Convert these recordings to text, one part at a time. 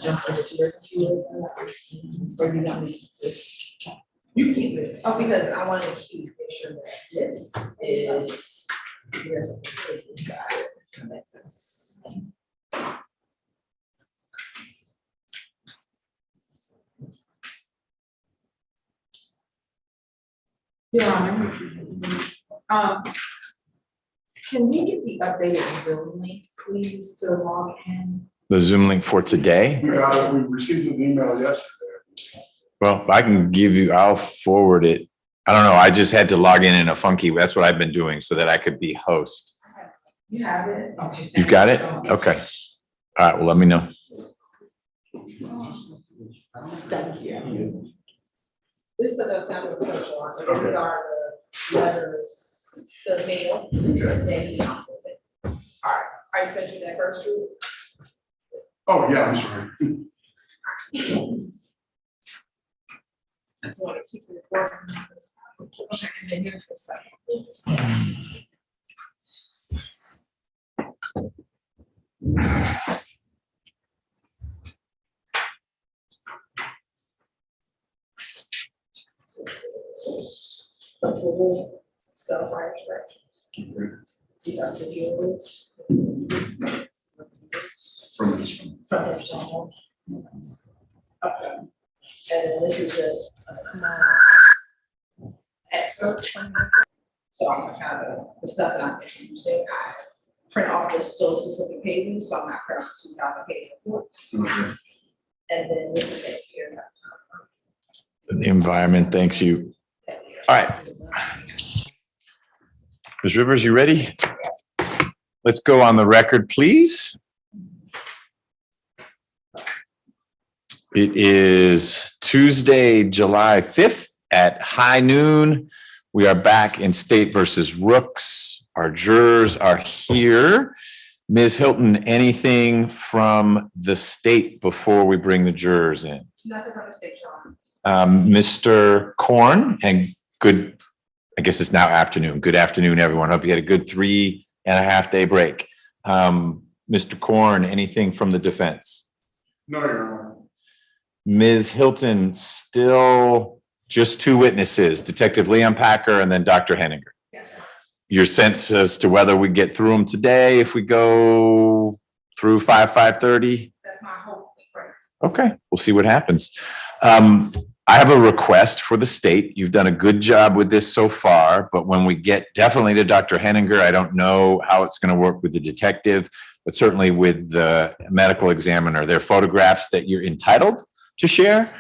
jump over to your computer. Or you want me to? You keep it. Oh, because I wanted to keep, make sure that this is. Here's a page, got it. That makes sense. Yeah. Can we get the updated Zoom link, please, to log in? The Zoom link for today? We got it, we received an email yesterday. Well, I can give you, I'll forward it. I don't know. I just had to log in a funky, that's what I've been doing so that I could be host. You have it? Okay. You've got it? Okay. All right, well, let me know. Thank you. This is the sound of the social, so these are the letters, the mail, then he comes with it. All right, are you finished with that first group? Oh, yeah, I'm sorry. I just want to keep it recording. And then here's the second. Self-righteous. These are videos. From this one. From his channel. Okay. And then this is just a small excerpt from it. So I'm just kind of the stuff that I'm introducing. I print off just those specific pages, so I'm not printing off 2,000 page report. Okay. And then this is it here. The environment, thanks you. All right. Ms. Rivers, you ready? Let's go on the record, please. It is Tuesday, July 5th at high noon. We are back in State versus Rooks. Our jurors are here. Ms. Hilton, anything from the state before we bring the jurors in? Nothing from the state, Sean. Mr. Korn, and good, I guess it's now afternoon. Good afternoon, everyone. Hope you had a good 3.5 day break. Mr. Korn, anything from the defense? No, Your Honor. Ms. Hilton, still just two witnesses, Detective Leon Packer and then Dr. Henninger. Yes, sir. Your sense as to whether we get through them today, if we go through 5:30? That's my hope. Okay, we'll see what happens. I have a request for the state. You've done a good job with this so far, but when we get definitely to Dr. Henninger, I don't know how it's going to work with the detective, but certainly with the medical examiner. There are photographs that you're entitled to share.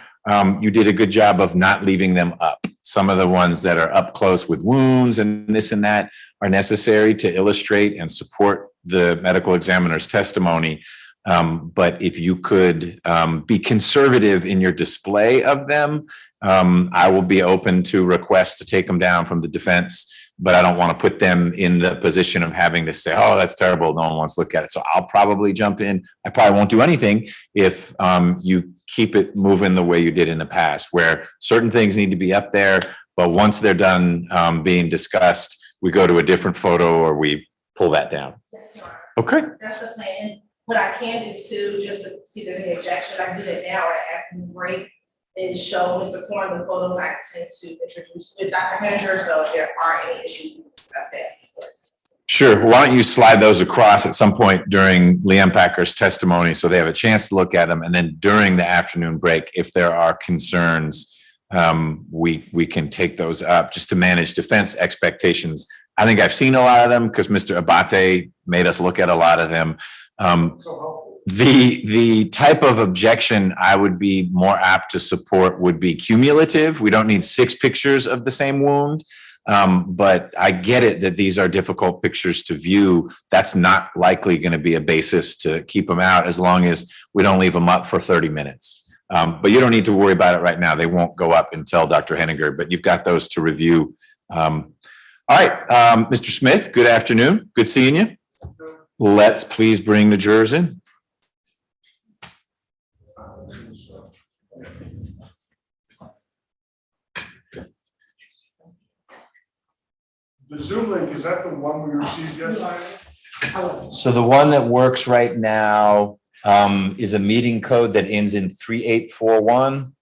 You did a good job of not leaving them up. Some of the ones that are up close with wounds and this and that are necessary to illustrate and support the medical examiner's testimony. But if you could be conservative in your display of them, I will be open to requests to take them down from the defense, but I don't want to put them in the position of having to say, oh, that's terrible, no one wants to look at it. So I'll probably jump in. I probably won't do anything if you keep it moving the way you did in the past, where certain things need to be up there, but once they're done being discussed, we go to a different photo or we pull that down. That's right. Okay. That's the plan. What I can do too, just to see if there's any objection, I can do that now or the afternoon break, is show Mr. Korn the photos I sent to introduce with Dr. Henninger. So if there are any issues, we can discuss that. Sure. Why don't you slide those across at some point during Leon Packer's testimony so they have a chance to look at them, and then during the afternoon break, if there are concerns, we can take those up just to manage defense expectations. I think I've seen a lot of them because Mr. Abate made us look at a lot of them. The type of objection I would be more apt to support would be cumulative. We don't need 6 pictures of the same wound. But I get it that these are difficult pictures to view. That's not likely going to be a basis to keep them out as long as we don't leave them up for 30 minutes. But you don't need to worry about it right now. They won't go up until Dr. Henninger, but you've got those to review. All right, Mr. Smith, good afternoon. Good seeing you. Let's please bring the jurors in. The Zoom link, is that the one we received yesterday? So the one that works right now, is a meeting code that ends in 3841.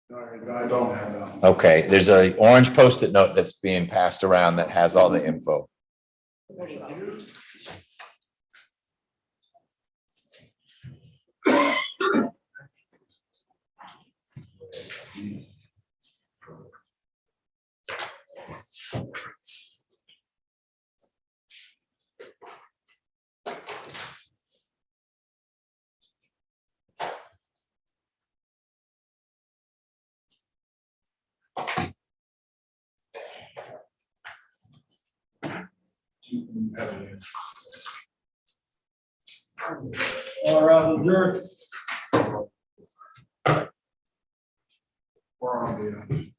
No, I don't have that. Okay, there's a orange Post-it note that's being passed around that has all the info. All right, Jared. Or on the,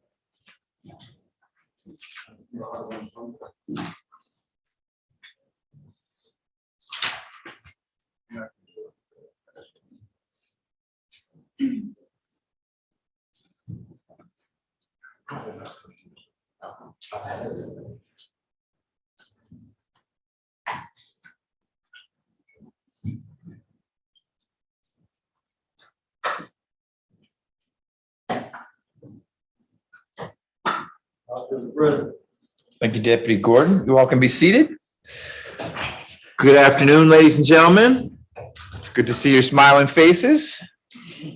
Thank you, Deputy Gordon. You all can be seated. Good afternoon, ladies and gentlemen. It's good to see your smiling faces.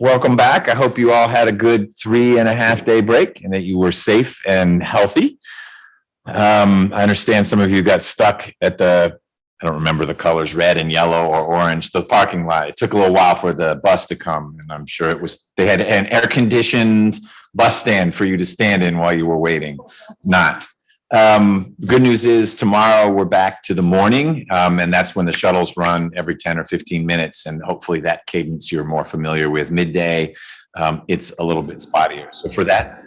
Welcome back. I hope you all had a good 3.5-day break and that you were safe and healthy. I understand some of you got stuck at I don't remember the colors, red and yellow or orange, the parking lot. It took a little while for the bus to come, and I'm sure they had an air-conditioned bus stand for you to stand in while you were waiting. Not. Good news is tomorrow we're back to the morning, and that's when the shuttles run every 10 or 15 minutes, and hopefully that cadence you're more familiar with. Midday, it's a little bit spottier. So for that,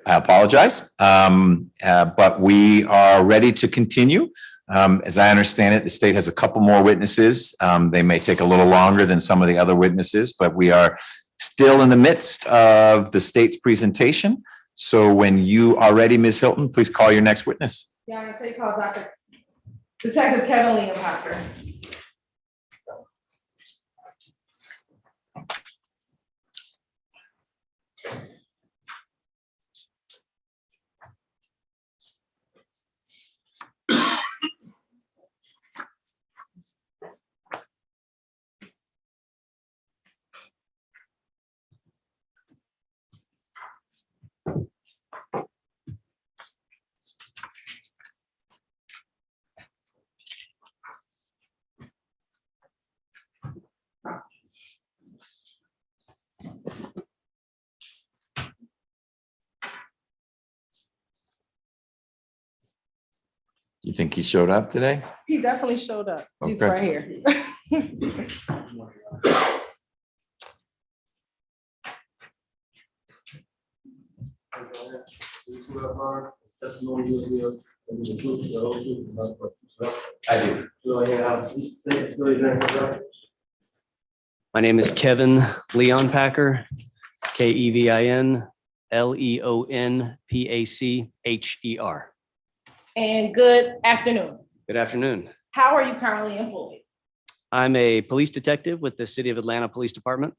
I apologize, but we are ready to continue. As I understand it, the state has a couple more witnesses. They may take a little longer than some of the other witnesses, but we are still in the midst of the state's presentation. So when you are ready, Ms. Hilton, please call your next witness. Yeah, I'm gonna say call Dr. Detective Kevin Parker. You think he showed up today? He definitely showed up. He's Okay. right here. I do. My name is Kevin Leon Packer, Kevin Leonpacher. And good afternoon. Good afternoon. How are you currently employed? I'm a police detective with the City of Atlanta Police Department.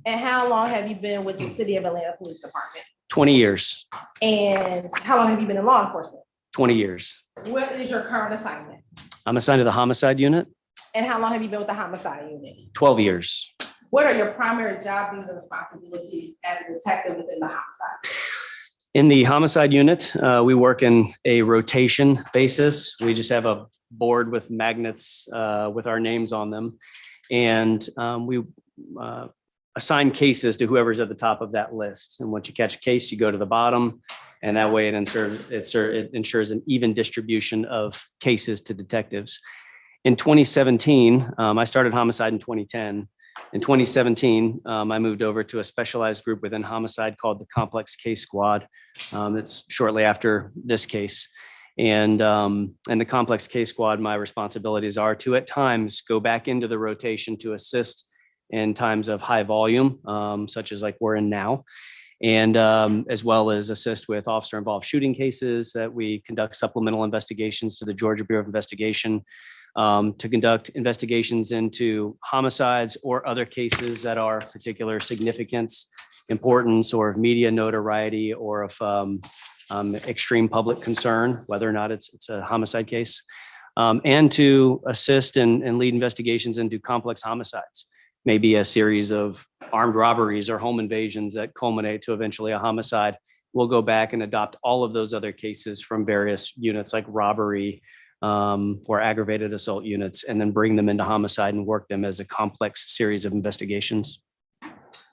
And how long have you been with the City of Atlanta Police Department? 20 years. And how long have you been in law enforcement? 20 years. What is your current assignment? I'm assigned to the homicide unit. And how long have you been with the homicide unit? 12 years. What are your primary job duties and responsibilities as a detective within the homicide? In the homicide unit, we work in a rotation basis. We just have a board with magnets with our names on them. And we assign cases to whoever's at the top of that list. And once you catch a case, you go to the bottom. And that way it ensures an even distribution of cases to detectives. In 2017, I started homicide in 2010. In 2017, I moved over to a specialized group within homicide called the Complex Case Squad. It's shortly after this case. And the Complex Case Squad, my responsibilities are to at times go back into the rotation to assist in times of high volume, such as like we're in now. And as well as assist with officer involved shooting cases that we conduct supplemental investigations to the Georgia Bureau of Investigation. to conduct investigations into homicides or other cases that are of particular significance, importance, or of media notoriety, or of extreme public concern, whether or not it's a homicide case, and to assist and lead investigations into complex homicides, maybe a series of armed robberies or home invasions that culminate to eventually a homicide. We'll go back and adopt all of those other cases from various units like robbery or aggravated assault units, and then bring them into homicide and work them as a complex series of investigations.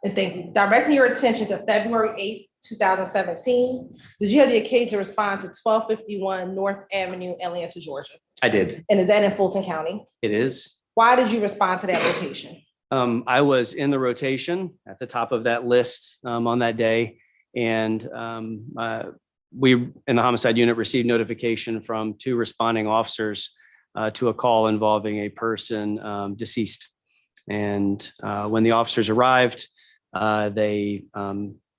And thank you. Directing your attention to February 8th, 2017, did you have the occasion to respond to 1251 North Avenue, Atlanta, Georgia? I did. And is that in Fulton County? It is. Why did you respond to that location? I was in the rotation at the top of that list on that day. And we in the homicide unit received notification from 2 responding officers to a call involving a person deceased. And when the officers arrived, they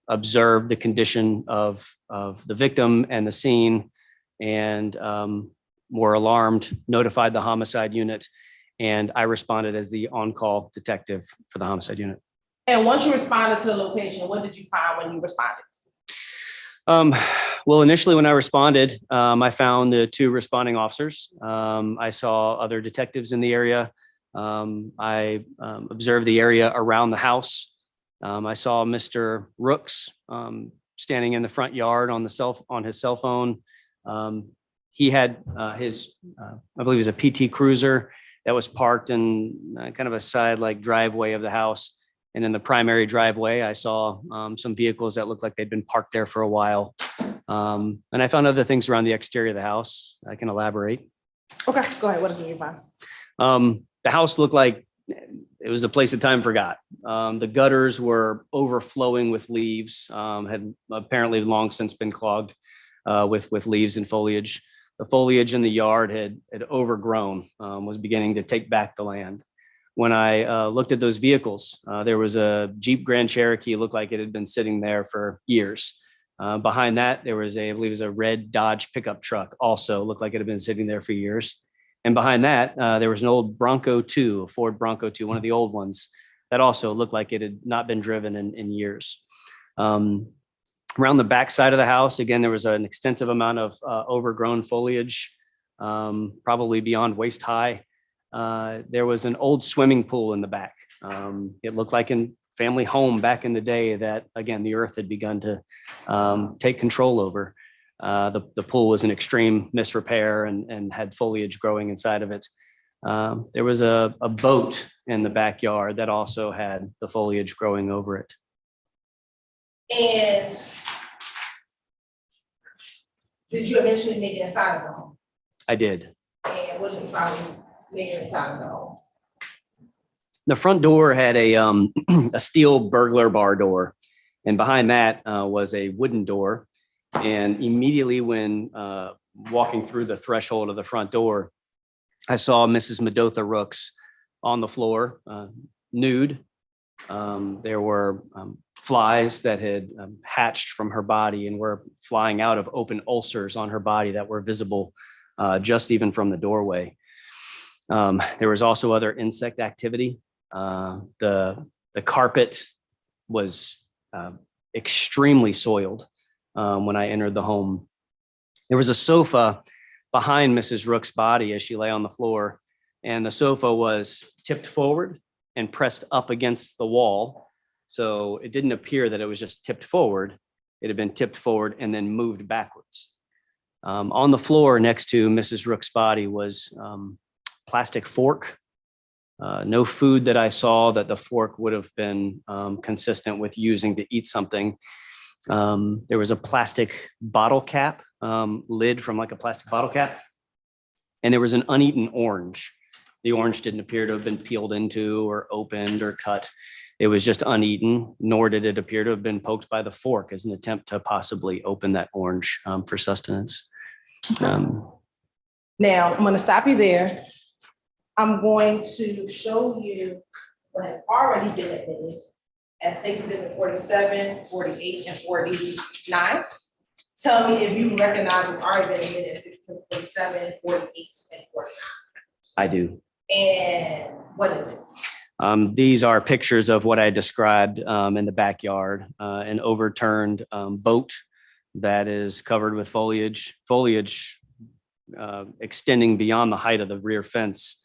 observed the condition of the victim and the scene, and were alarmed, notified the homicide unit, and I responded as the on-call detective for the homicide unit. And once you responded to the location, what did you find when you responded? Well, initially when I responded, I found the 2 responding officers. I saw other detectives in the area. I observed the area around the house. I saw Mr. Rooks standing in the front yard on his cell phone. He had his, I believe it was a PT Cruiser that was parked in kind of a side like driveway of the house. And in the primary driveway, I saw some vehicles that looked like they'd been parked there for a while. And I found other things around the exterior of the house. I can elaborate. Okay, go ahead. What else did you find? The house looked like it was a place that time forgot. The gutters were overflowing with leaves, had apparently long since been clogged with leaves and foliage. The foliage in the yard had overgrown, was beginning to take back the land. When I looked at those vehicles, there was a Jeep Grand Cherokee. It looked like it had been sitting there for years. Behind that, there was I believe it was a red Dodge pickup truck, also looked like it had been sitting there for years. And behind that, there was an old Bronco 2, a Ford Bronco 2, one of the old ones, that also looked like it had not been driven in years. Around the back side of the house, again, there was an extensive amount of overgrown foliage, probably beyond waist high. There was an old swimming pool in the back. It looked like a family home back in the day that, again, the earth had begun to take control over. The pool was in extreme misrepair and had foliage growing inside of it. There was a boat in the backyard that also had the foliage growing over it. And did you eventually make it inside of the home? I did. And what did you find when you made it inside of the home? The front door had a steel burglar bar door, and behind that was a wooden door. And immediately when walking through the threshold of the front door, I saw Mrs. Medotha Rooks on the floor, nude. There were flies that had hatched from her body and were flying out of open ulcers on her body that were visible just even from the doorway. There was also other insect activity. The carpet was extremely soiled when I entered the home. There was a sofa behind Mrs. Rooks' body as she lay on the floor, and the sofa was tipped forward and pressed up against the wall. So it didn't appear that it was just tipped forward. It had been tipped forward and then moved backwards. On the floor next to Mrs. Rooks' body was plastic fork. No food that I saw that the fork would have been consistent with using to eat something. There was a plastic bottle cap, lid from like a plastic bottle cap, and there was an uneaten orange. The orange didn't appear to have been peeled into or opened or cut. It was just uneaten, nor did it appear to have been poked by the fork as an attempt to possibly open that orange for sustenance. Now, I'm going to stop you there. I'm going to show you what has already been admitted as State's Exhibit 47, 48, and 49. Tell me if you recognize what's already been admitted as 47, 48, and 49. I do. And what is it? These are pictures of what I described in the backyard, an overturned boat that is covered with foliage extending beyond the height of the rear fence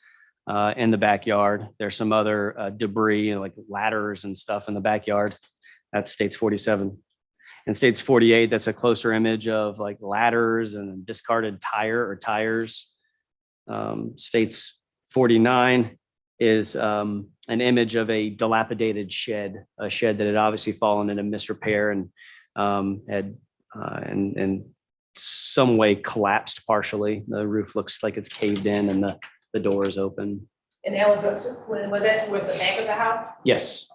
in the backyard. There's some other debris like ladders and stuff in the backyard. That states 47. And states 48, that's a closer image of like ladders and discarded tires. States 49 is an image of a dilapidated shed, a shed that had obviously fallen into misrepair and had in some way collapsed partially. The roof looks like it's caved in and the door is open. And that was that towards the back of the house? Yes.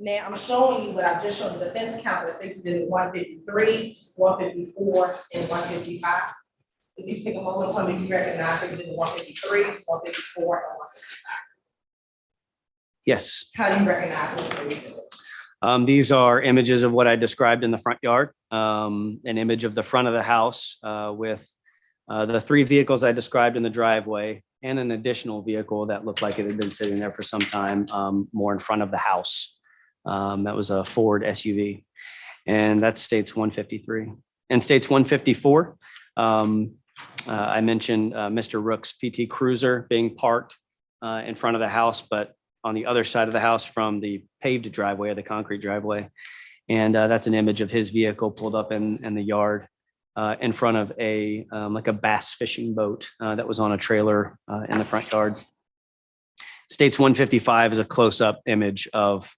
Now, I'm showing you what I've just shown you, the fence count that states it is 153, 154, and 155. If you take a moment, tell me if you recognize it is 153, 154, and 155. Yes. How do you recognize those? These are images of what I described in the front yard. An image of the front of the house with the 3 vehicles I described in the driveway and an additional vehicle that looked like it had been sitting there for some time, more in front of the house. That was a Ford SUV, and that states 153. And states 154, I mentioned Mr. Rooks' PT Cruiser being parked in front of the house, but on the other side of the house from the paved driveway or the concrete driveway. And that's an image of his vehicle pulled up in the yard in front of a like a bass fishing boat that was on a trailer in the front yard. States 155 is a close-up image of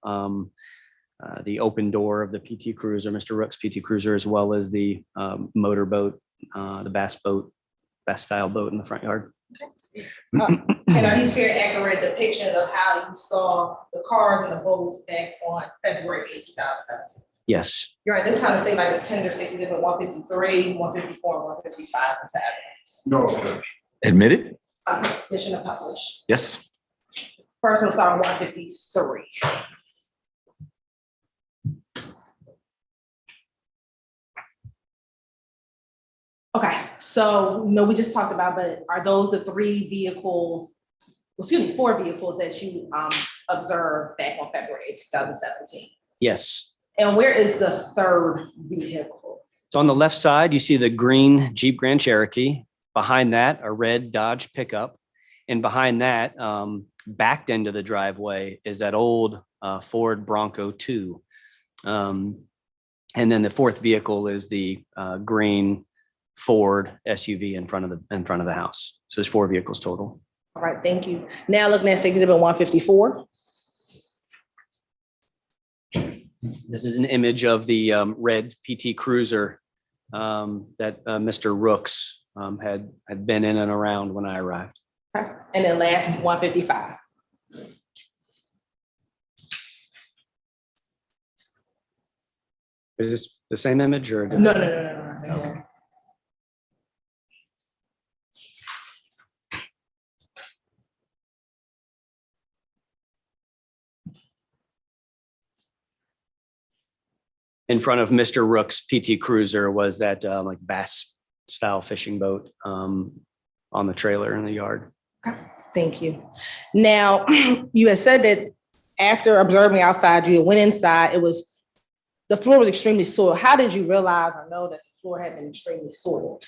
the open door of the PT Cruiser, Mr. Rooks' PT Cruiser, as well as the motorboat, the bass style boat in the front yard. And are these very accurate depictions of how you saw the cars and the boats back on February 8th, 2017? Yes. You're right, this time to state like the tender states it 153, 154, and 155 into evidence. No objection. Admitted? Petition to publish. Yes. First we'll start with 153. Okay, so no, we just talked about, but are those the 3 vehicles, excuse me, 4 vehicles that you observed back on February 8th, 2017? Yes. And where is the 3rd vehicle? So on the left side, you see the green Jeep Grand Cherokee. Behind that, a red Dodge pickup. And behind that, backed into the driveway is that old Ford Bronco 2. And then the 4th vehicle is the green Ford SUV in front of the house. So there's 4 vehicles total. All right, thank you. Now looking at exhibit 154. This is an image of the red PT Cruiser that Mr. Rooks had been in and around when I arrived. Okay. And then last 155. Is this the same image or? No. Okay. In front of Mr. Rooks' PT Cruiser was that like bass style fishing boat on the trailer in the yard. Okay, thank you. Now, you had said that after observing outside, you went inside, the floor was extremely soiled. How did you realize or know that the floor had been extremely soiled?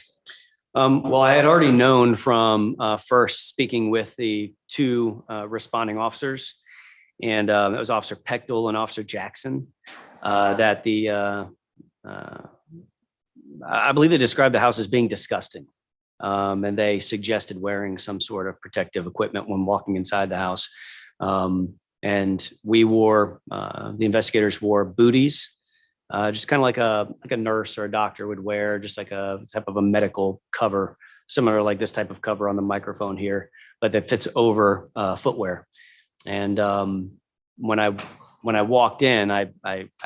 Well, I had already known from first speaking with the 2 responding officers, and that was Officer Pechtel and Officer Jackson, that I believe they described the house as being disgusting. And they suggested wearing some sort of protective equipment when walking inside the house. And the investigators wore booties, just kind of like a nurse or a doctor would wear, just like a type of a medical cover, similar like this type of cover on the microphone here, but that fits over footwear. And when I walked in, I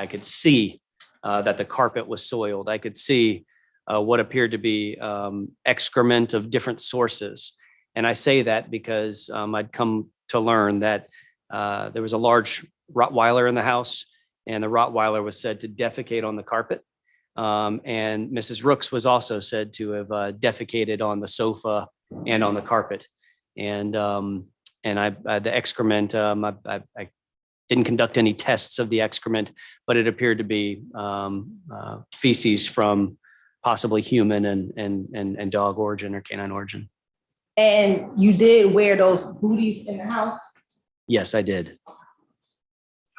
could see that the carpet was soiled. I could see what appeared to be excrement of different sources. And I say that because I'd come to learn that there was a large Rottweiler in the house, and the Rottweiler was said to defecate on the carpet. And Mrs. Rooks was also said to have defecated on the sofa and on the carpet. And the excrement, I didn't conduct any tests of the excrement, but it appeared to be feces from possibly human and dog origin or canine origin. And you did wear those booties in the house? Yes, I did.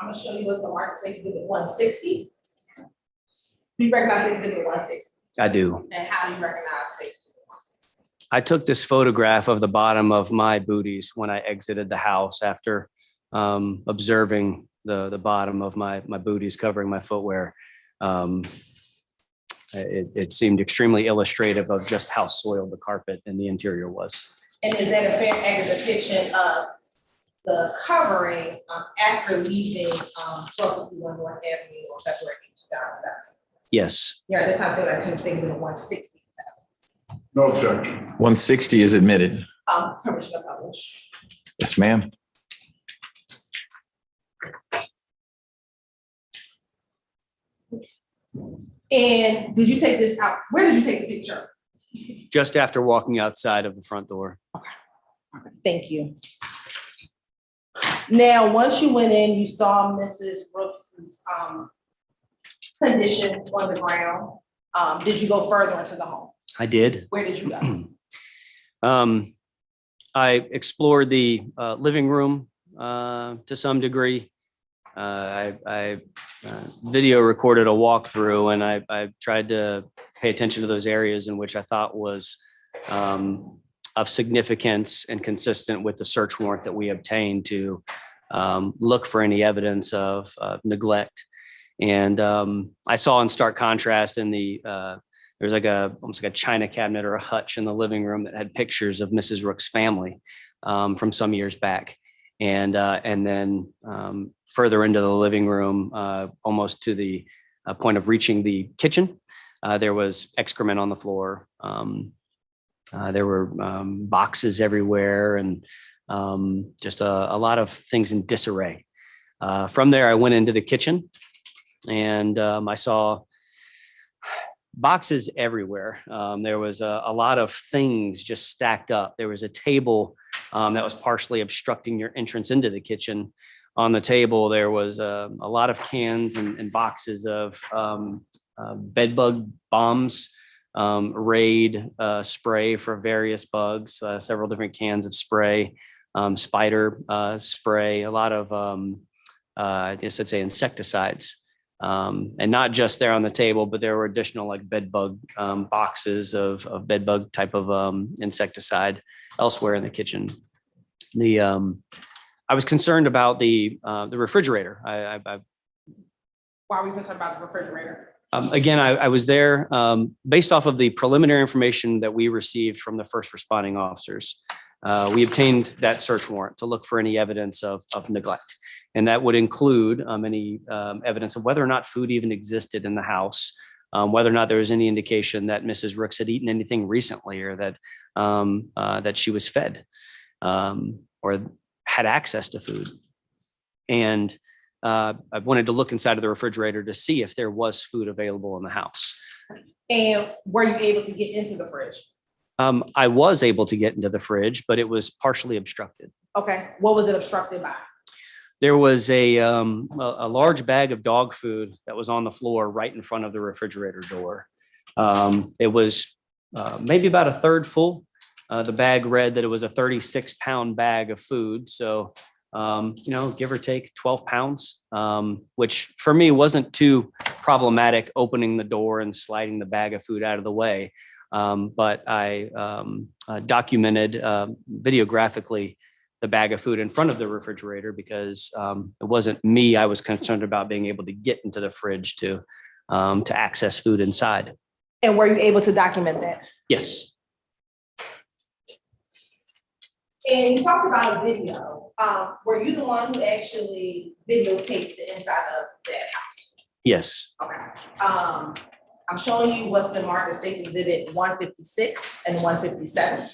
I'm gonna show you what's the market for Exhibit 160. Do you recognize Exhibit 160? I do. And how do you recognize Exhibit 160? I took this photograph of the bottom of my booties when I exited the house after observing the bottom of my booties covering my footwear. It seemed extremely illustrative of just how soiled the carpet in the interior was. And is that a fair accurate depiction of the covering after leaving 1251 North Avenue on February 2007? Yes. Yeah, this time I took Exhibit 160. No objection. 160 is admitted. Permission to publish. Yes, ma'am. And did you take this out? Where did you take the picture? Just after walking outside of the front door. Thank you. Now, once you went in, you saw Mrs. Brooks's condition on the ground. Did you go further into the home? I did. Where did you go? I explored the living room to some degree. I video recorded a walkthrough, and I tried to pay attention to those areas in which I thought was of significance and consistent with the search warrant that we obtained to look for any evidence of neglect. And I saw in stark contrast in the there's like almost like a china cabinet or a hutch in the living room that had pictures of Mrs. Rooks' family from some years back. And then further into the living room, almost to the point of reaching the kitchen, there was excrement on the floor. There were boxes everywhere, and just a lot of things in disarray. From there, I went into the kitchen, and I saw boxes everywhere. There was a lot of things just stacked up. There was a table that was partially obstructing your entrance into the kitchen. On the table, there was a lot of cans and boxes of bed bug bombs, Raid spray for various bugs, several different cans of spray, spider spray, a lot of, I guess I'd say insecticides. And not just there on the table, but there were additional like bed bug boxes of bed bug type of insecticide elsewhere in the kitchen. I was concerned about the refrigerator. Why were you concerned about the refrigerator? Again, I was there based off of the preliminary information that we received from the first responding officers. We obtained that search warrant to look for any evidence of neglect. And that would include any evidence of whether or not food even existed in the house, whether or not there was any indication that Mrs. Rooks had eaten anything recently, or that that she was fed or had access to food. And I wanted to look inside of the refrigerator to see if there was food available in the house. And were you able to get into the fridge? I was able to get into the fridge, but it was partially obstructed. Okay, what was it obstructed by? There was a large bag of dog food that was on the floor right in front of the refrigerator door. It was maybe about a third full. The bag read that it was a 36-pound bag of food. So, give or take 12 pounds, which for me wasn't too problematic, opening the door and sliding the bag of food out of the way. But I documented videographically the bag of food in front of the refrigerator because it wasn't me. I was concerned about being able to get into the fridge to access food inside. And were you able to document that? Yes. And you talked about a video. Were you the one who actually videotaped the inside of that house? Yes. Okay. I'm showing you what's been marked as State's Exhibit 156 and 157.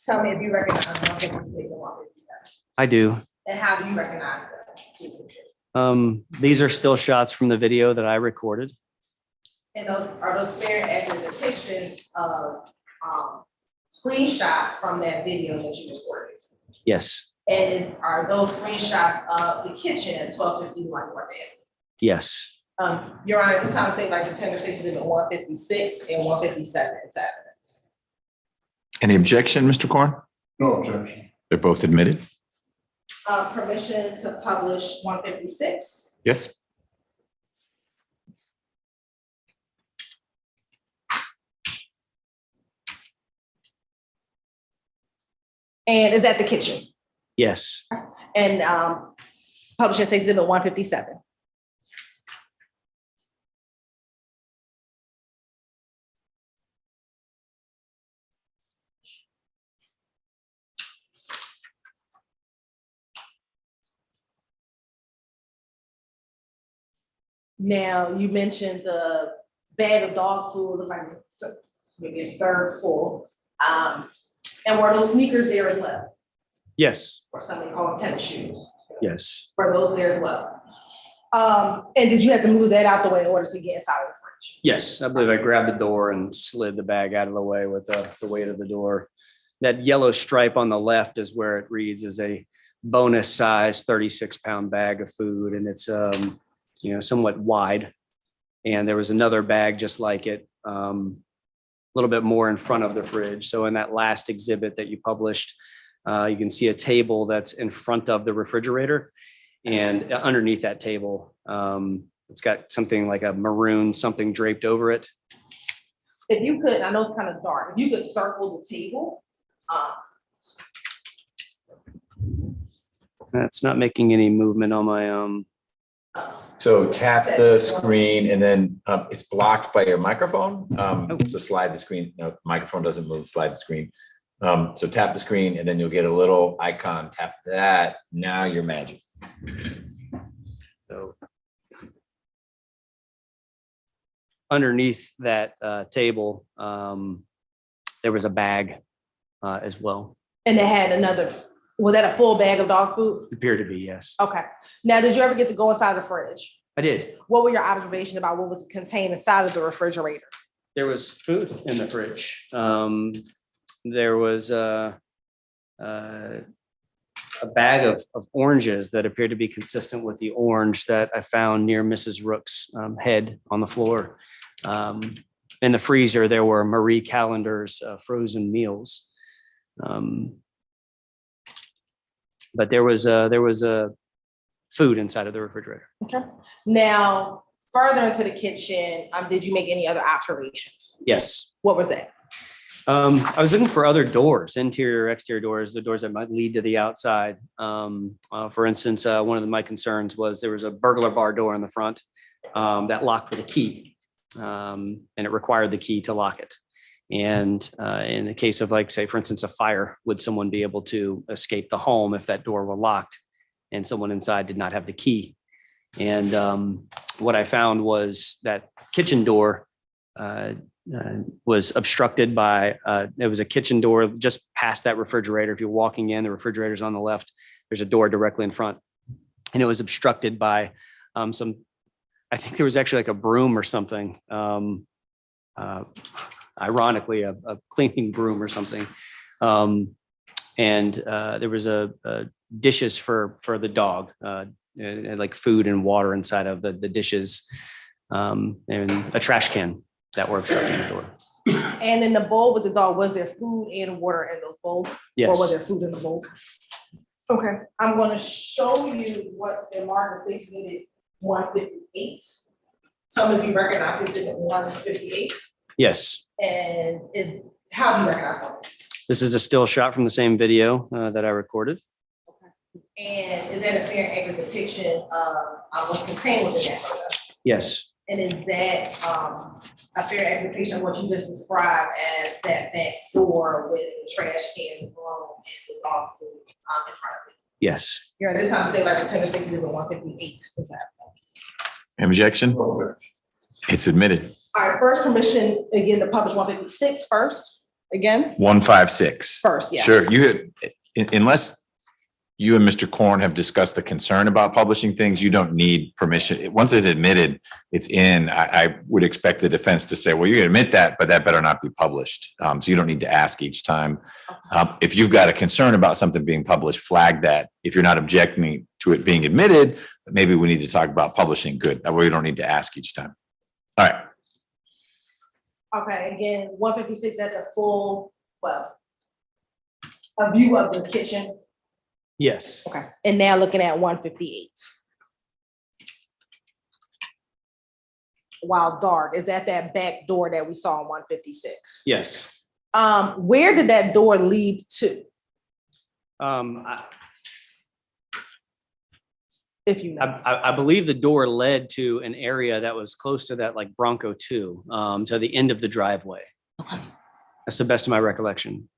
Tell me if you recognize 156 and 157. I do. And how do you recognize those? These are still shots from the video that I recorded. And are those fair and accurate depictions of screenshots from that video that you recorded. Yes, Are those screenshots of the kitchen at 1251 North Avenue? yes. Your Honor, this time say like the tender states exhibit 156 and 157 is evidence. Any objection, Mr. Corn? No objection. They're both admitted? Permission to publish 156. Yes. And is that the kitchen? Yes. And publish states exhibit 157. Now, you mentioned the bag of dog food, looked like maybe a third full. And were those sneakers there as well? Yes. Or something called tennis shoes? Yes. Were those there as well? And did you have to move that out the way in order to get inside of the fridge? Yes. I believe I grabbed the door and slid the bag out of the way with the weight of the door. That yellow stripe on the left is where it reads as a bonus size 36-pound bag of food. And it's, somewhat wide. And there was another bag just like it, a little bit more in front of the fridge. So in that last exhibit that you published, you can see a table that's in front of the refrigerator. And underneath that table, it's got something like a maroon something draped over it. If you could, I know it's kind of dark, if you could circle the table. That's not making any movement on my, So tap the screen and then it's blocked by your microphone. So slide the screen. No, microphone doesn't move, slide the screen. So tap the screen and then you'll get a little icon. Tap that. Now you're magic. So underneath that table, there was a bag as well. And it had another, was that a full bag of dog food? Appeared to be, yes. Okay. Now, did you ever get to go inside the fridge? I did. What were your observations about what was contained inside of the refrigerator? There was food in the fridge. There was a bag of oranges that appeared to be consistent with the orange that I found near Mrs. Rooks' head on the floor. In the freezer, there were Marie Callender's frozen meals. But there was a food inside of the refrigerator. Okay. Now, further into the kitchen, did you make any other observations? Yes. What was that? I was looking for other doors, interior, exterior doors, the doors that might lead to the outside. For instance, one of my concerns was there was a burglar bar door in the front that locked with a key, and it required the key to lock it. And in the case of, like, say, for instance, a fire, would someone be able to escape the home if that door were locked and someone inside did not have the key? And what I found was that kitchen door was obstructed by, it was a kitchen door just past that refrigerator. If you're walking in, the refrigerator's on the left, there's a door directly in front. And it was obstructed by I think there was actually like a broom or something. Ironically, a cleaning broom or something. And there was a dishes for the dog, and like food and water inside of the dishes, and a trash can that were obstructing the door. And in the bowl with the dog, was there food and water in those bowls? Yes. Or was there food in the bowls? Okay, I'm going to show you what's been marked as State Unit 158. Some of you recognize State Unit 158. Yes. And how do you recognize them? This is a still shot from the same video that I recorded. And is that a fair and accurate depiction of what's contained within that photo? Yes. And is that a fair and accurate depiction of what you just described as that back door with the trash can, the broom, and the dog food in front of it? Yes. You're this time say like the 1060 is a 158 inside. Objection? No objection. It's admitted. All right, first permission again to publish 156 first, again, 156. first, yeah. Sure. Unless you and Mr. Korn have discussed a concern about publishing things, you don't need permission. Once it's admitted, it's in. I would expect the defense to say, well, you can admit that, but that better not be published. So you don't need to ask each time. If you've got a concern about something being published, flag that. If you're not objecting to it being admitted, maybe we need to talk about publishing. Good. That way you don't need to ask each time. All right. Okay, again, 156, that's a full, well, a view of the kitchen. Yes. Okay, and now looking at 158. While dark, is that back door that we saw in 156? Yes. Where did that door lead to? If you know. I believe the door led to an area that was close to that, like Bronco 2, to the end of the driveway. Okay. That's the best of my recollection.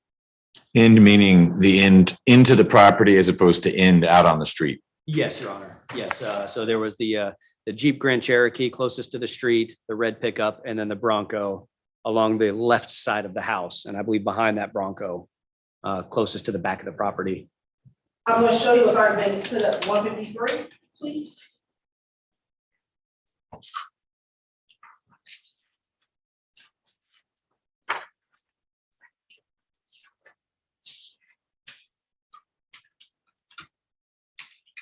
End meaning the end into the property as opposed to end out on the street. Yes, Your Honor. Yes. So there was the Jeep Grand Cherokee closest to the street, the red pickup, and then the Bronco along the left side of the house. And I believe behind that Bronco, closest to the back of the property. I'm gonna show you what's already been put up, 153, please.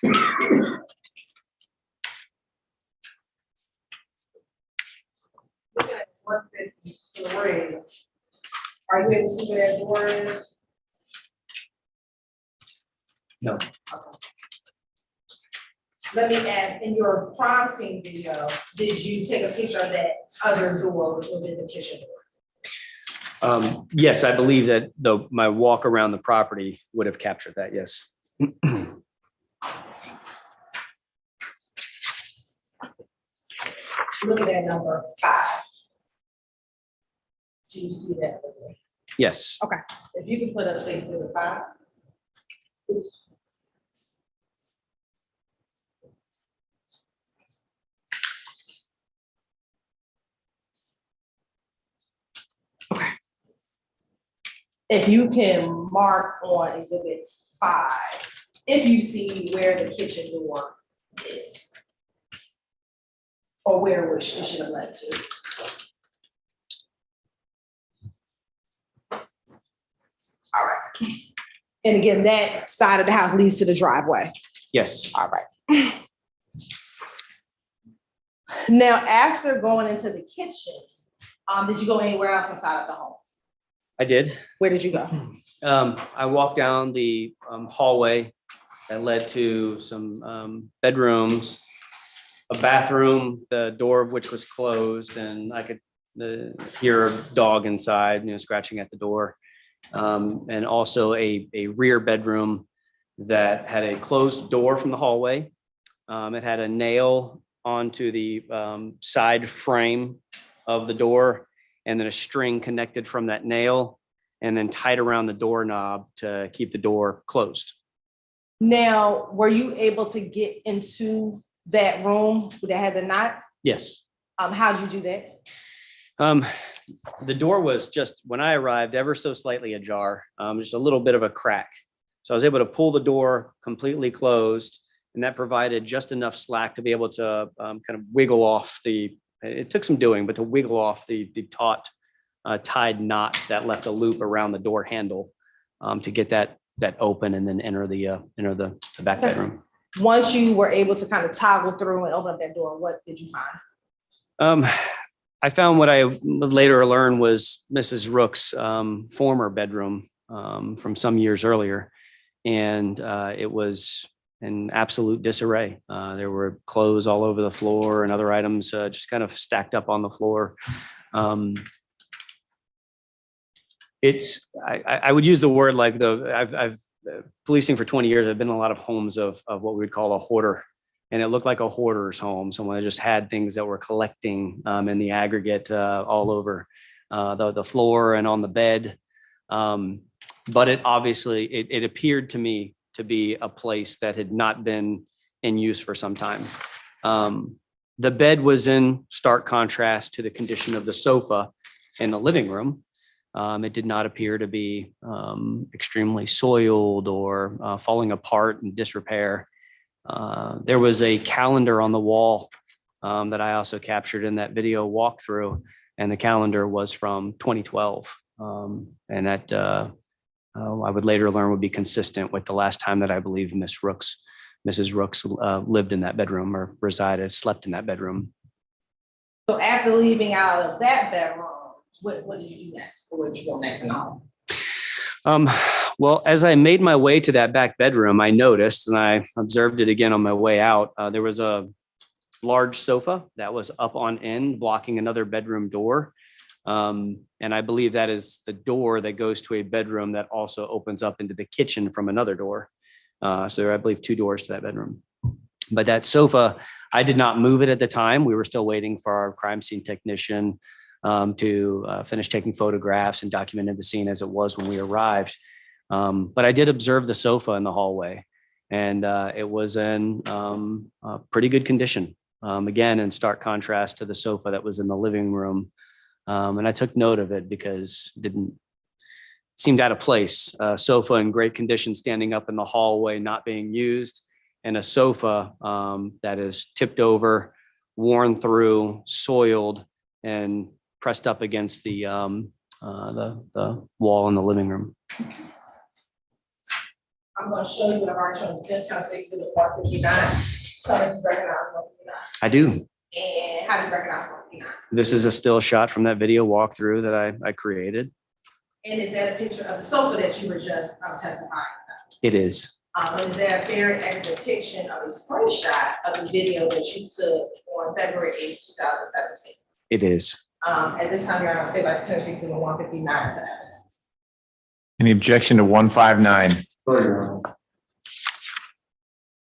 Look at 153. Are you able to see where that door is? No. Okay. Let me ask, in your crime scene video, did you take a picture of that other door within the kitchen door? Yes, I believe that my walk around the property would have captured that. Yes. Look at that number 5. Do you see that? Yes. Okay, if you can put up 6 to the 5. Please. Okay. If you can mark on exhibit 5, if you see where the kitchen door is. Or where it should have led to. All right. And again, that side of the house leads to the driveway. Yes. All right. Now, after going into the kitchen, did you go anywhere else inside of the home? I did. Where did you go? I walked down the hallway that led to some bedrooms, a bathroom, the door of which was closed, and I could hear a dog inside, scratching at the door. And also a rear bedroom that had a closed door from the hallway. It had a nail onto the side frame of the door, and then a string connected from that nail and then tied around the doorknob to keep the door closed. Now, were you able to get into that room that had the knot? Yes. How'd you do that? The door was just, when I arrived, ever so slightly ajar, just a little bit of a crack. So I was able to pull the door completely closed, and that provided just enough slack to be able to kind of wiggle off it took some doing, but to wiggle off the taut tied knot that left a loop around the door handle to get that open and then enter the back bedroom. Once you were able to kind of toggle through and open up that door, what did you find? I found what I later learned was Mrs. Rooks' former bedroom from some years earlier. And it was in absolute disarray. There were clothes all over the floor and other items just kind of stacked up on the floor. I would use the word like I've policing for 20 years. I've been in a lot of homes of what we would call a hoarder. And it looked like a hoarder's home. Someone that just had things that were collecting in the aggregate all over the floor and on the bed. But it obviously, it appeared to me to be a place that had not been in use for some time. The bed was in stark contrast to the condition of the sofa in the living room. It did not appear to be extremely soiled or falling apart in disrepair. There was a calendar on the wall that I also captured in that video walkthrough, and the calendar was from 2012. And that I would later learn would be consistent with the last time that I believe Mrs. Rooks lived in that bedroom or slept in that bedroom. So after leaving out of that bedroom, what did you do next? Or where did you go next in the home? Well, as I made my way to that back bedroom, I noticed, and I observed it again on my way out, there was a large sofa that was up on end, blocking another bedroom door. And I believe that is the door that goes to a bedroom that also opens up into the kitchen from another door. So there are, I believe, 2 doors to that bedroom. But that sofa, I did not move it at the time. We were still waiting for our crime scene technician to finish taking photographs and documenting the scene as it was when we arrived. But I did observe the sofa in the hallway, and it was in pretty good condition. Again, in stark contrast to the sofa that was in the living room. And I took note of it because it seemed out of place. A sofa in great condition standing up in the hallway, not being used, and a sofa that is tipped over, worn through, soiled, and pressed up against the wall in the living room. I'm going to show you what I've already shown you. This kind of sticks to the part 59. So you recognize what 59. I do. And how do you recognize what 59? This is a still shot from that video walkthrough that I created. And is that a picture of the sofa that you were just testifying about? It is. And is there a very accurate depiction of a screenshot of the video that you took on February 8, 2017? It is. At this time, you're on say by 1060 and 159 to evidence. Any objection to 159?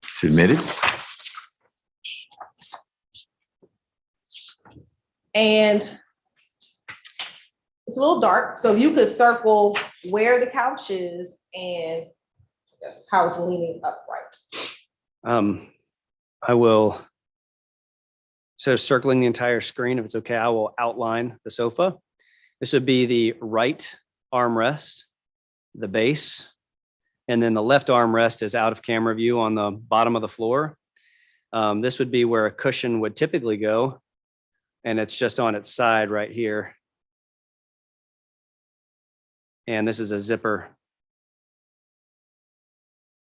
Submitted. And it's a little dark, so if you could circle where the couch is and how it's leaning upright. I will, instead of circling the entire screen, if it's okay, I will outline the sofa. This would be the right armrest, the base, and then the left armrest is out of camera view on the bottom of the floor. This would be where a cushion would typically go, and it's just on its side right here. And this is a zipper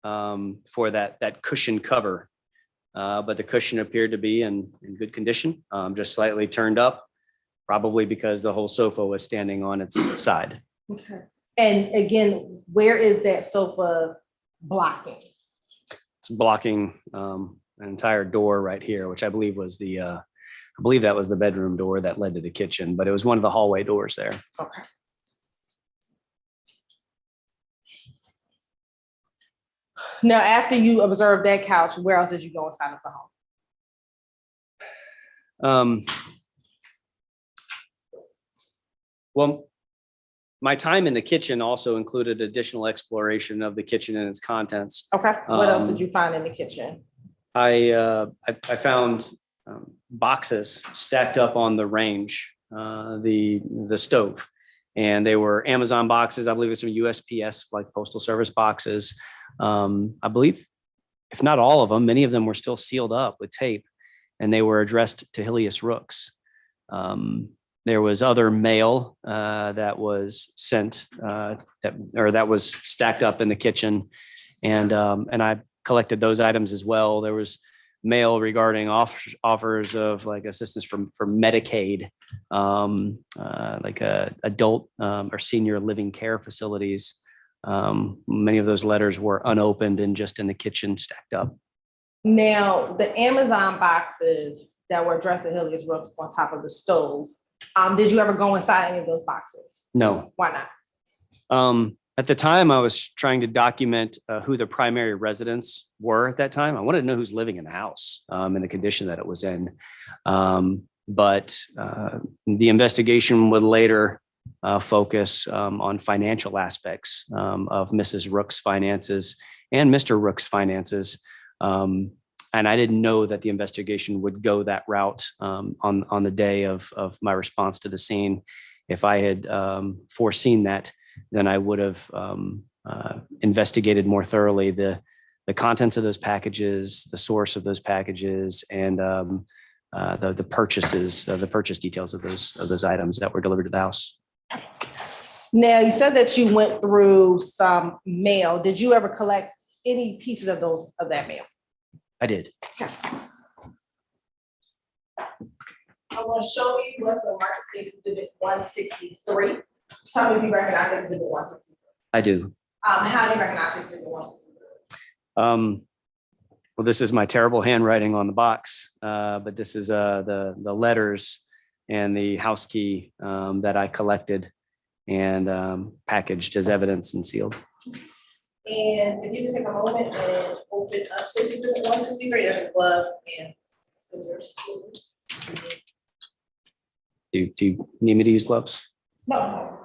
for that cushion cover. But the cushion appeared to be in good condition, just slightly turned up, probably because the whole sofa was standing on its side. Okay. And again, where is that sofa blocking? It's blocking an entire door right here, which I believe was I believe that was the bedroom door that led to the kitchen, but it was one of the hallway doors there. Okay. Now, after you observed that couch, where else did you go inside of the home? Well, my time in the kitchen also included additional exploration of the kitchen and its contents. Okay. What else did you find in the kitchen? I found boxes stacked up on the range, the stove, and they were Amazon boxes. I believe it's some USPS, like Postal Service boxes. I believe, if not all of them, many of them were still sealed up with tape, and they were addressed to Hilius Rooks. There was other mail that was sent that was stacked up in the kitchen, and I collected those items as well. There was mail regarding offers of like assistance for Medicaid, like adult or senior living care facilities. Many of those letters were unopened and just in the kitchen stacked up. Now, the Amazon boxes that were addressed to Hilius Rooks on top of the stove, did you ever go inside any of those boxes? No. Why not? At the time, I was trying to document who the primary residents were at that time. I wanted to know who's living in the house in the condition that it was in. But the investigation would later focus on financial aspects of Mrs. Rooks' finances and Mr. Rooks' finances. And I didn't know that the investigation would go that route on the day of my response to the scene. if I had foreseen that, then I would have investigated more thoroughly the contents of those packages, the source of those packages, and the purchases, the purchase details of those items that were delivered to the house. Now, you said that you went through some mail. Did you ever collect any pieces of that mail? I did. I want to show you what's the Market States Exhibit 163. Tell me if you recognize Exhibit 163. I do. How do you recognize Exhibit 163? Well, this is my terrible handwriting on the box, but this is the letters and the house key that I collected and packaged as evidence and sealed. And if you can take a moment and open up Exhibit 163, there's gloves and scissors. Do you need me to use gloves? No.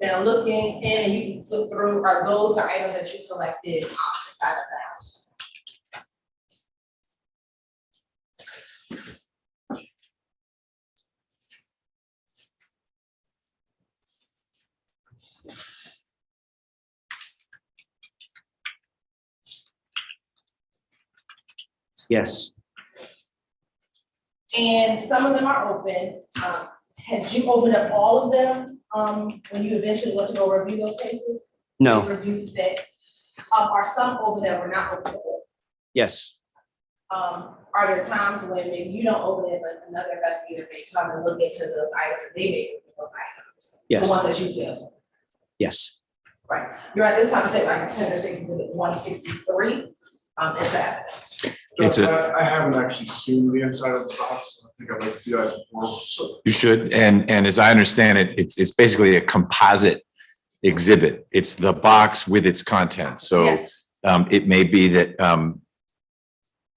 Now looking in, and you can flip through, are those the items that you collected on the side of the house? Yes. And some of them are open. Had you opened up all of them when you eventually went to go review those cases? No. You reviewed that. Are some open that were not open? Yes. Are there times when maybe you don't open it, but another investigator may come and look into the items that they may look items? Yes. The ones that you feel. Yes. Right. You're at this time to say like Defendant States Exhibit 163. It's evidence. I haven't actually seen the inside of the box. I think I'd like to do that before. You should, and as I understand it, it's basically a composite exhibit. It's the box with its content. So Yes. It may be that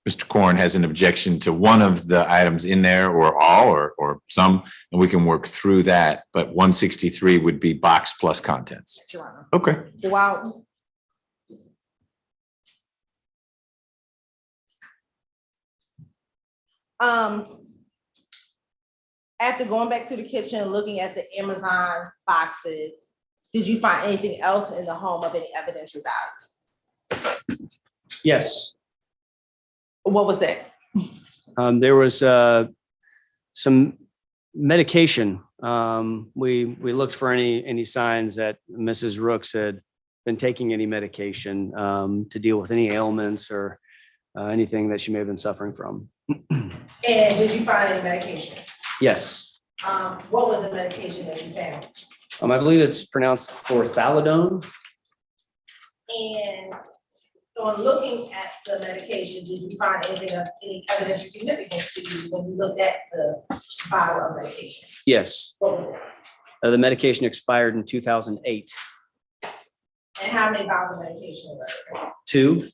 Mr. Corn has an objection to one of the items in there, or all, or some, and we can work through that. But 163 would be box plus contents. Yes, Your Honor. Okay. Wow. After going back to the kitchen, looking at the Amazon boxes, did you find anything else in the home of any evidence you got? Yes. What was that? There was some medication. We looked for any signs that Mrs. Rooks had been taking any medication to deal with any ailments or anything that she may have been suffering from. And did you find any medication? Yes. What was the medication that you found? I believe it's pronounced orthalidone. And on looking at the medication, did you find anything of any evidence or significance to you when you looked at the bottle of medication? Yes. What was it? The medication expired in 2008. And how many bottles of medication were there? 2.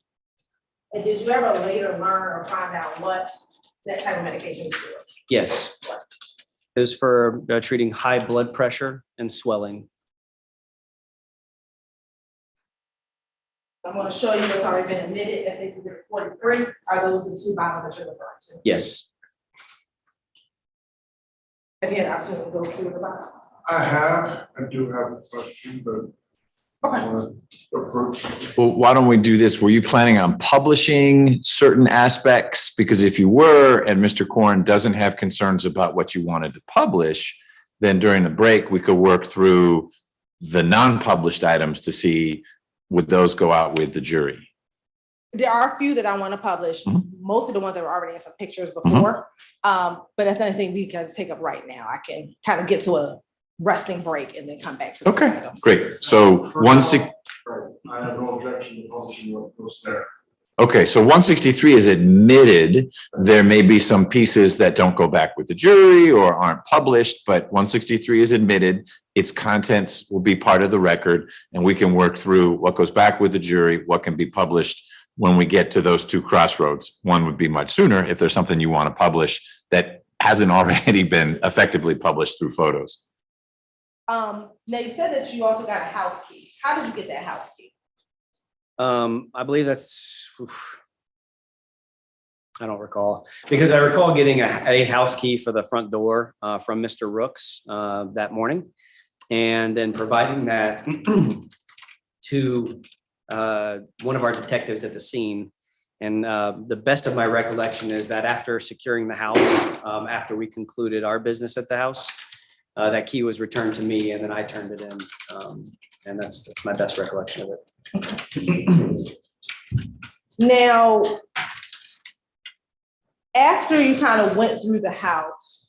And did you ever later learn or find out what that type of medication was for? Yes. It was for treating high blood pressure and swelling. I'm going to show you what's already been admitted as Exhibit 43. Are those the 2 bottles that you're referring to? Yes. Have you had an opportunity to go through the bottle? I do have a question, but I Okay. want to approach. Well, why don't we do this? Were you planning on publishing certain aspects? Because if you were, and Mr. Corn doesn't have concerns about what you wanted to publish, then during the break, we could work through the non-published items to see would those go out with the jury. There are a few that I want to publish. Mhm. Most of the ones that were already in some pictures before. But that's not anything we can take up right now. I can kind of get to a resting break and then come back to the Okay, items. great. So Right. I have no objection to publishing what goes there. Okay, so 163 is admitted. There may be some pieces that don't go back with the jury or aren't published, but 163 is admitted. Its contents will be part of the record, and we can work through what goes back with the jury, what can be published when we get to those two crossroads. One would be much sooner if there's something you want to publish that hasn't already been effectively published through photos. Now you said that you also got a house key. How did you get that house key? I believe that's, I don't recall, because I recall getting a house key for the front door from Mr. Rooks that morning, and then providing that to one of our detectives at the scene. And the best of my recollection is that after securing the house, after we concluded our business at the house, that key was returned to me, and then I turned it in. And that's my best recollection of it. Now, after you kind of went through the house,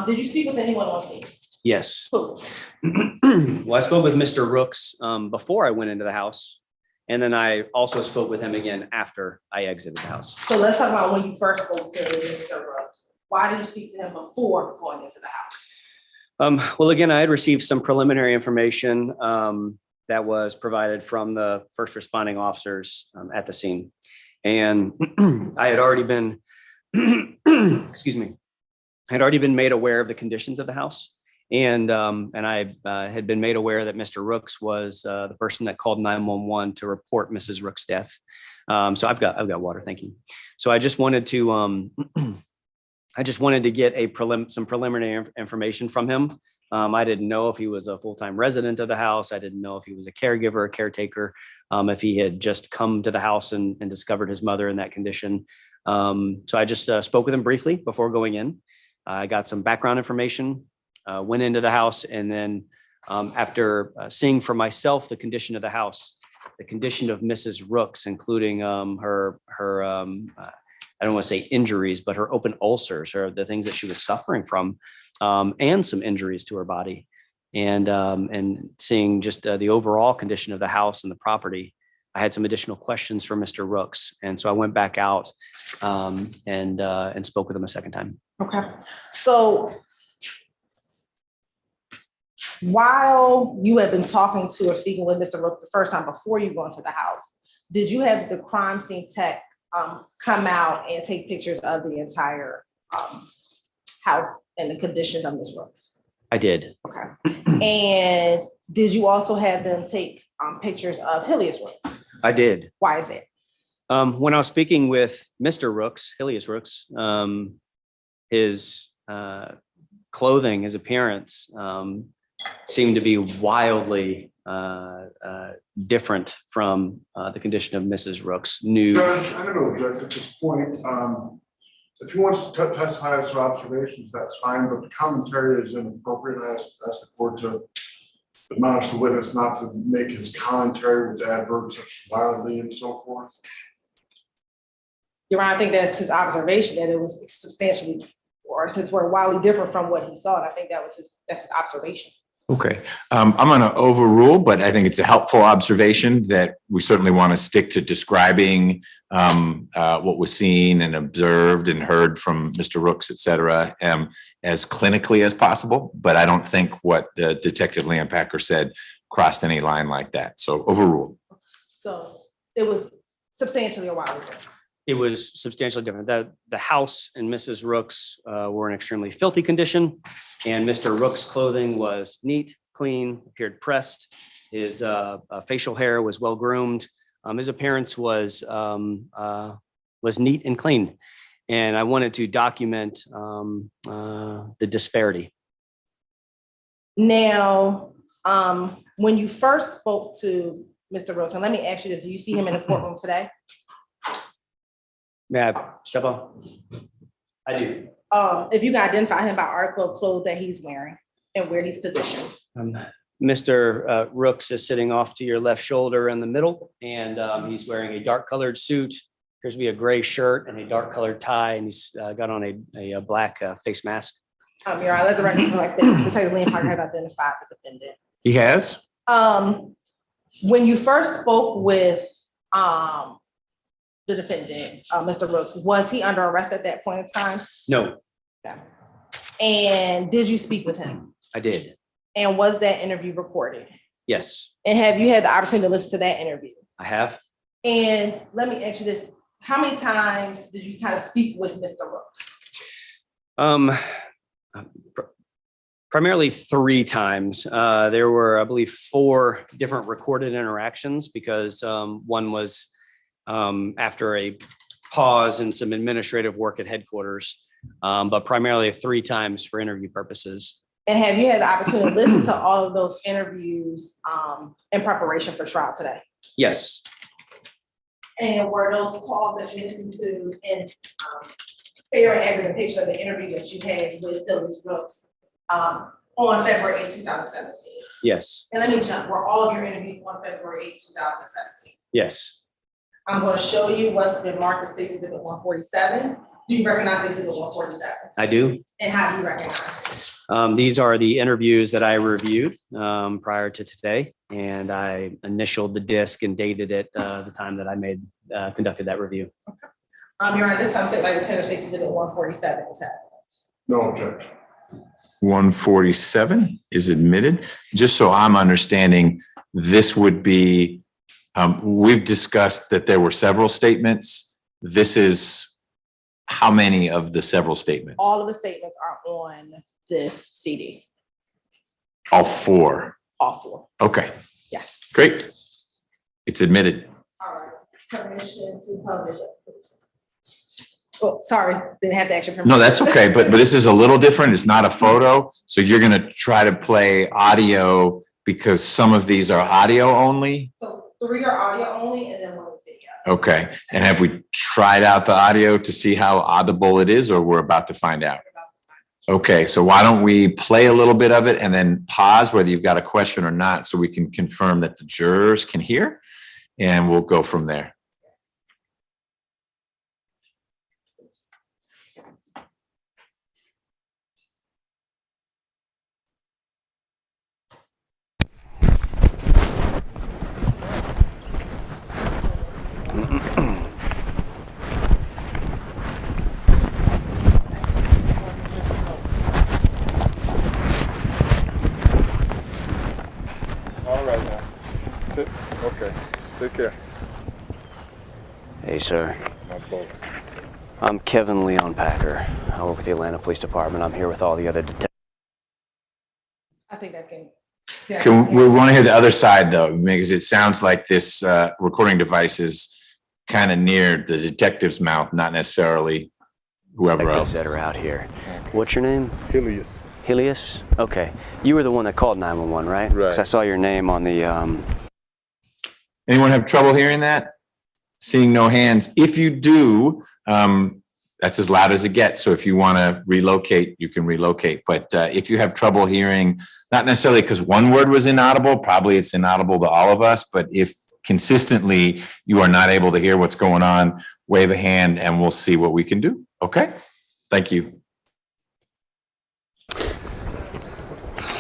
did you speak with anyone on scene? Yes. Who? Well, I spoke with Mr. Rooks before I went into the house. And then I also spoke with him again after I exited the house. So let's talk about when you first spoke to Mr. Rooks. Why did you speak to him before going into the house? Well, again, I had received some preliminary information that was provided from the first responding officers at the scene. And I had already been, excuse me, I had already been made aware of the conditions of the house. And I had been made aware that Mr. Rooks was the person that called 911 to report Mrs. Rooks' death. So I've got water, thank you. So I just wanted to get some preliminary information from him. I didn't know if he was a full-time resident of the house. I didn't know if he was a caregiver, a caretaker, if he had just come to the house and discovered his mother in that condition. So I just spoke with him briefly before going in. I got some background information, went into the house, and then after seeing for myself the condition of the house, the condition of Mrs. Rooks, including her I don't want to say injuries, but her open ulcers, or the things that she was suffering from, and some injuries to her body, and seeing just the overall condition of the house and the property, I had some additional questions for Mr. Rooks, and so I went back out and spoke with him a second time. Okay, so while you had been talking to or speaking with Mr. Rooks the first time before you go into the house, did you have the crime scene tech come out and take pictures of the entire house and the condition of Ms. Rooks? I did. Okay. And did you also have them take pictures of Hilius Rooks? I did. Why is that? When I was speaking with Mr. Rooks, Hilius Rooks, his clothing, his appearance seemed to be wildly different from the condition of Mrs. Rooks. Nude. Judge, I don't know, Judge, at this point, if he wants to testify as to observations, that's fine, but the commentary is inappropriate. I ask the court to admonish the witness not to make his commentary with adverbs such as wildly and so forth. Your Honor, I think that's his observation, that it was substantially, or since we're wildly different from what he saw, and I think that's his observation. Okay, I'm going to overrule, but I think it's a helpful observation that we certainly want to stick to describing what was seen and observed and heard from Mr. Rooks, et cetera, as clinically as possible. But I don't think what Detective Lampacker said crossed any line like that. So overruled. So it was substantially a wildly different. It was substantially different. The house and Mrs. Rooks were in extremely filthy condition, and Mr. Rooks' clothing was neat, clean, appeared pressed. His facial hair was well groomed. His appearance was neat and clean, and I wanted to document the disparity. Now, when you first spoke to Mr. Rooks, and let me ask you this: do you see him in the courtroom today? May I step on? I do. If you can identify him by article of clothes that he's wearing and where he's positioned. Mr. Rooks is sitting off to your left shoulder in the middle, and he's wearing a dark colored suit. Appears to be a gray shirt and a dark colored tie, and he's got on a black face mask. Your Honor, let the record reflect that Detective Lampacker has identified the defendant. He has? When you first spoke with the defendant, Mr. Rooks, was he under arrest at that point in time? No. Yeah. And did you speak with him? I did. And was that interview recorded? Yes, And have you had the opportunity to listen to that interview? I have. And let me ask you this, how many times did you kind of speak with Mr. Rooks? Primarily 3 times. There were, I believe, 4 different recorded interactions because one was after a pause and some administrative work at headquarters, but primarily 3 times for interview purposes. And have you had the opportunity to listen to all of those interviews in preparation for trial today? Yes. And were those calls that you listened to in fair and aggregation of the interview that you had with Phyllis Rooks on February 8, 2017? Yes. And let me jump, were all of your interviews on February 8, 2017? Yes. I'm going to show you what's been marked as Stacey Exhibit 147. Do you recognize Exhibit 147? I do. And how do you recognize it? These are the interviews that I reviewed prior to today, and I initialed the disc and dated it the time that I conducted that review. Your Honor, this time State Light Lieutenant Stacey Exhibit 147 is happening. No objection. 147 is admitted. Just so I'm understanding, this would be, we've discussed that there were several statements. This is how many of the several statements? All of the statements are on this CD. All 4. All 4. Okay, Yes. great. It's admitted. All right. Permission to publish it, please. Oh, sorry, didn't have to ask your permission. No, that's okay, but this is a little different. It's not a photo. So you're going to try to play audio because some of these are audio only. So 3 are audio only and then 1 is video. Okay. And have we tried out the audio to see how audible it is, or we're about to find out? Okay, so why don't we play a little bit of it and then pause whether you've got a question or not so we can confirm that the jurors can hear, and we'll go from there. All right now. Okay. Take care. Hey, sir. My boss. I'm Kevin Leon Packer. I work with the Atlanta Police Department. I'm here with all the other detectives. I think that can. We want to hear the other side though, because it sounds like this recording device is kind of near the detective's mouth, not necessarily whoever else. That are out here. What's your name? Helios. Helios? Okay. You were the one that called 911, right? Right. 'Cause I saw your name on the, Anyone have trouble hearing that? Seeing no hands. If you do, that's as loud as it gets. So if you want to relocate, you can relocate. But if you have trouble hearing, not necessarily because one word was inaudible, probably it's inaudible to all of us. But if consistently you are not able to hear what's going on, wave a hand and we'll see what we can do. Okay? Thank you.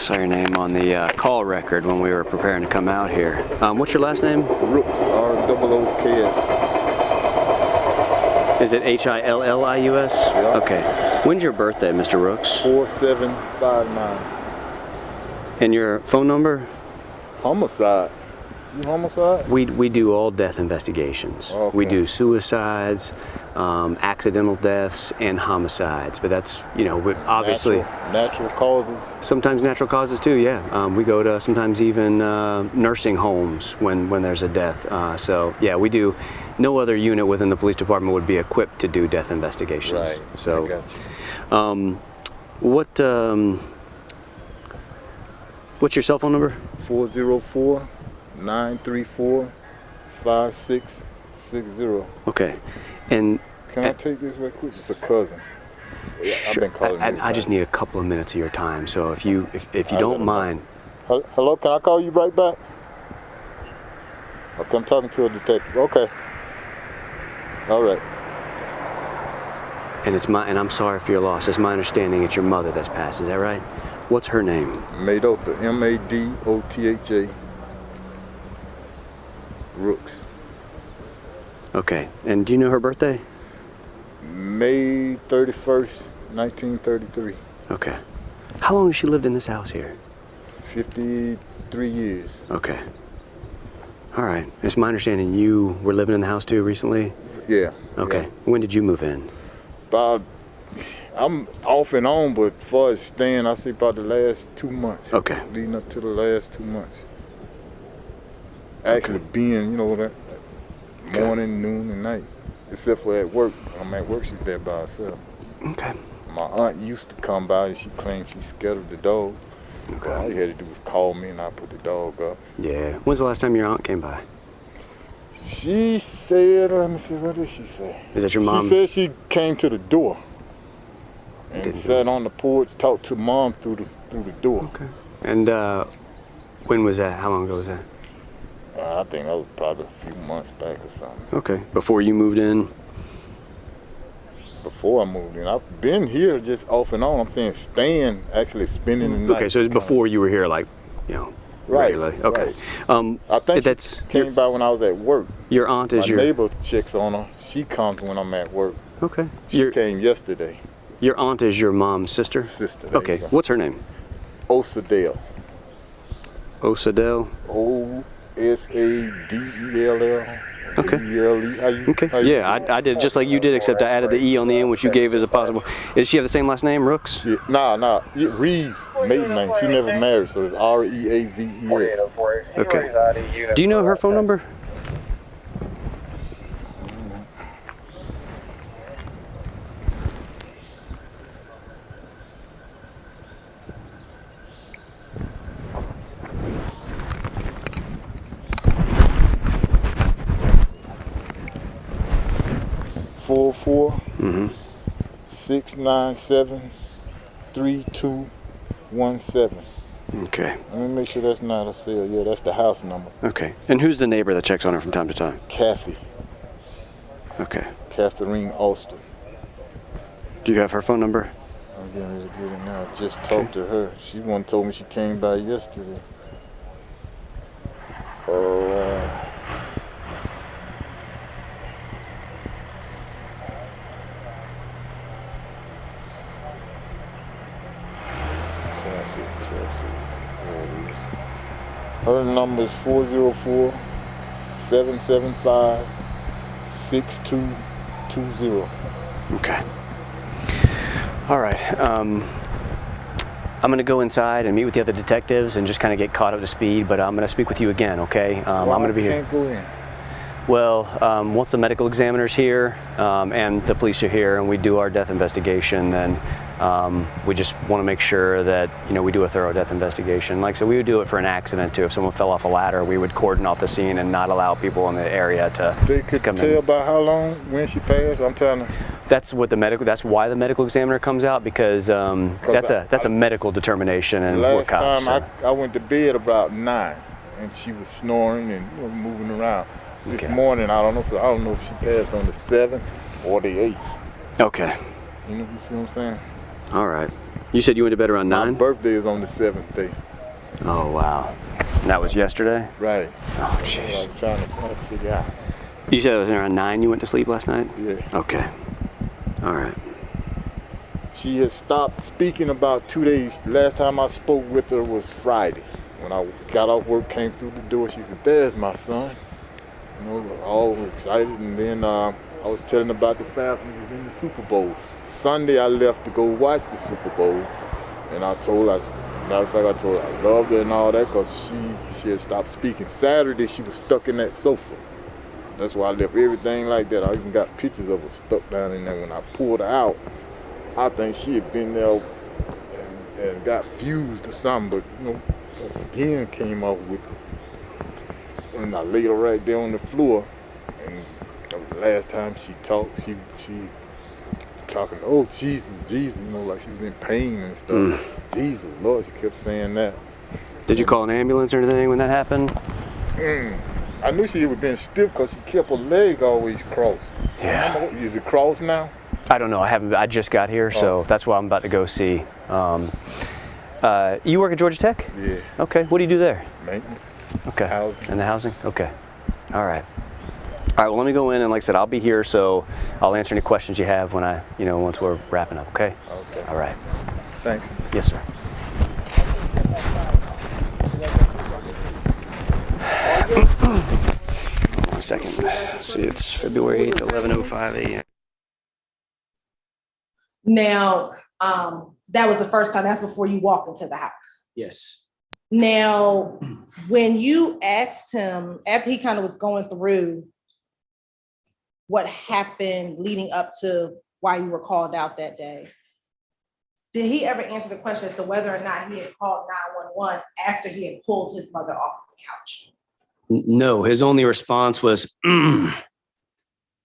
saw your name on the call record when we were preparing to come out here. What's your last name? Rooks, R-O-O-K-S. Is it Hillius? Yeah. Okay. When's your birthday, Mr. Rooks? 4759. And your phone number? Homicide. You homicide? We do all death investigations. Okay. We do suicides, accidental deaths, and homicides. But that's, you know, obviously Natural causes. sometimes natural causes too. Yeah, we go to sometimes even nursing homes when there's a death. So yeah, we do. No other unit within the police department would be equipped to do death investigations. Right. So, I got you. what's your cell phone number? 404-934-5660. Okay, and Can I take this right quick? It's a cousin. Yeah, I've sure, been calling I just need a couple of minutes of your time. So if you don't mind. Hello, can I call you right back? Okay, I'm talking to a detective. Okay. All right. And I'm sorry for your loss. It's my understanding it's your mother that's passed. Is that right? What's her name? Madotha, M-A-D-O-T-H-A. Rooks. Okay. And do you know her birthday? May 31st, 1933. Okay. How long has she lived in this house here? 53 years. Okay. All right. It's my understanding you were living in the house too recently? Yeah. Okay. Yeah. When did you move in? About, I'm off and on, but as far as staying, I say about the last 2 months. Okay. Leading up to the last 2 months. Actually being, you know, that morning, noon, and night. Except for at work. I'm at work, she's there by herself. Okay. My aunt used to come by and she claimed she scared of the dog. Okay. All you had to do was call me and I put the dog up. Yeah. When's the last time your aunt came by? She said, let me see, what did she say? Is that your mom? She said she came to the door and Didn't sat on the porch, talked to mom through the door. Okay. And when was that? How long ago was that? I think that was probably a few months back or something. Okay. Before you moved in? Before I moved in. I've been here just off and on. I'm saying staying, actually spending the night. Okay, so it's before you were here, like, you know, Right, regularly. Okay. right. I think that's she came by when I was at work. your aunt is My your neighbor checks on her. She comes when I'm at work. Okay. She came yesterday. Your aunt is your mom's sister? Sister. There Okay. you go. What's her name? Osadell. Osadell. Osadell. Okay. E-L-E. How you? Okay. how you- Yeah, I did just like you did, except I added the E on the end, which you gave as a possible. Does she have the same last name, Rooks? Yeah, nah. Reeves, maiden name. She never married, so it's R-E-A-V-E-S. Okay. Do you know her phone number? Four four Mm-hmm. 697-3217. Okay. Let me make sure that's not a cell. Yeah, that's the house number. Okay. And who's the neighbor that checks on her from time to time? Kathy. Okay. Catherine Austin. Do you have her phone number? I'm getting ready to get it now. I just talked to her. She one told me she came by yesterday. Her number is 404-775-6220. Okay. All right. I'm going to go inside and meet with the other detectives and just kind of get caught up to speed, but I'm going to speak with you again, okay? I'm going to be here. Can't go in. Well, once the medical examiner's here and the police are here and we do our death investigation, then we just want to make sure that, you know, we do a thorough death investigation. Like I said, we would do it for an accident too. If someone fell off a ladder, we would cordon off the scene and not allow people in the area to They could come tell in. about how long, when she passed. I'm trying to. That's what that's why the medical examiner comes out, because that's a medical determination, and we're Last cops. time So. I went to bed about 9, and she was snoring and moving around. This Okay. morning, I don't know. So I don't know if she passed on the 7th or the 8th. Okay. You know, you see what I'm saying? All right. You said you went to bed around My 9? birthday is on the 7th day. Oh, wow. And that was yesterday? Right. Oh, I jeez. was trying to figure out. You said it was around 9 you went to sleep last night? Yeah. Okay. All right. She had stopped speaking about 2 days. Last time I spoke with her was Friday. When I got off work, came through the door, she said, "There's my son." You know, all excited. And then I was telling her about the Falcons was in the Super Bowl. Sunday I left to go watch the Super Bowl. And I told her, matter of fact, I told her I loved her and all that because she had stopped speaking. Saturday she was stuck in that sofa. That's why I left everything like that. I even got pictures of her stuck down in there. When I pulled her out, I think she had been there and got fused or something, but you know, her skin came off with it. And I laid her right there on the floor, and that was the last time she talked. She was talking, "Oh, Jesus, Jesus," you know, like she was in pain and stuff. Jesus, Lord, she kept saying that. Did you call an ambulance or anything when that happened? I knew she was being stiff because she kept her leg always crossed. Yeah. Is it crossed now? I don't know. I just got here, so that's why I'm about to go see. You work at Georgia Tech? Yeah. Okay. What do you do there? Maintenance. Okay. Housing. In the housing? Okay. All right. All right. Well, let me go in, and like I said, I'll be here, so I'll answer any questions you have when once we're wrapping up. Okay. Okay. All right. Thanks. Yes, sir. second. See, it's February 8th, 11:05 a.m. Now, that was the first time, that's before you walked into the house. Yes. Now, when you asked him, after he kind of was going through what happened leading up to why you were called out that day, did he ever answer the question as to whether or not he had called 911 after he had pulled his mother off the couch? No, his only response was,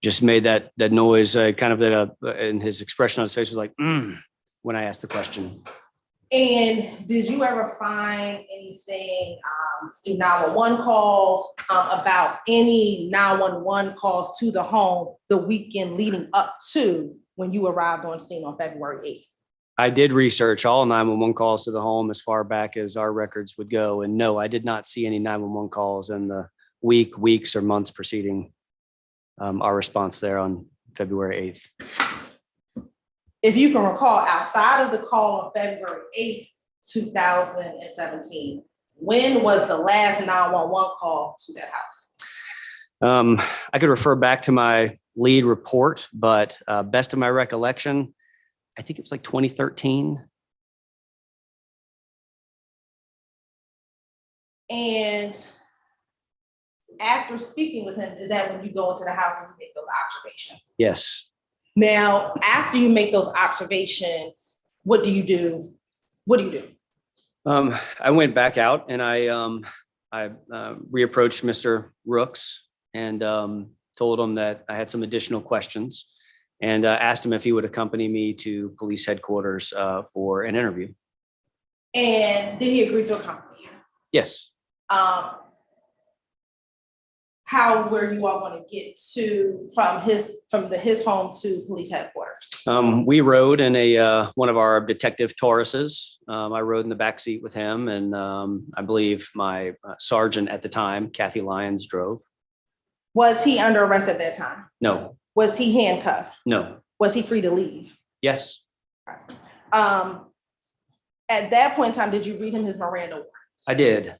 just made that noise, kind of that, and his expression on his face was like, when I asked the question. And did you ever find anything through 911 calls about any 911 calls to the home the weekend leading up to when you arrived on scene on February 8th? I did research all 911 calls to the home as far back as our records would go. And no, I did not see any 911 calls in the weeks or months preceding our response there on February 8th. If you can recall, outside of the call on February 8th, 2017, when was the last 911 call to that house? I could refer back to my lead report, but best of my recollection, I think it was like 2013. And after speaking with him, is that when you go into the house and you make those observations? Yes. Now, after you make those observations, what do you do? What do you do? I went back out and I reapproached Mr. Rooks and told him that I had some additional questions and asked him if he would accompany me to police headquarters for an interview. And did he agree to accompany you? Yes. How were you all going to get to from his home to police headquarters? We rode in a one of our detective Tauruses. I rode in the back seat with him, and I believe my sergeant at the time, Kathy Lyons, drove. Was he under arrest at that time? No. Was he handcuffed? No. Was he free to leave? Yes. At that point in time, did you read him his Miranda warnings? I did.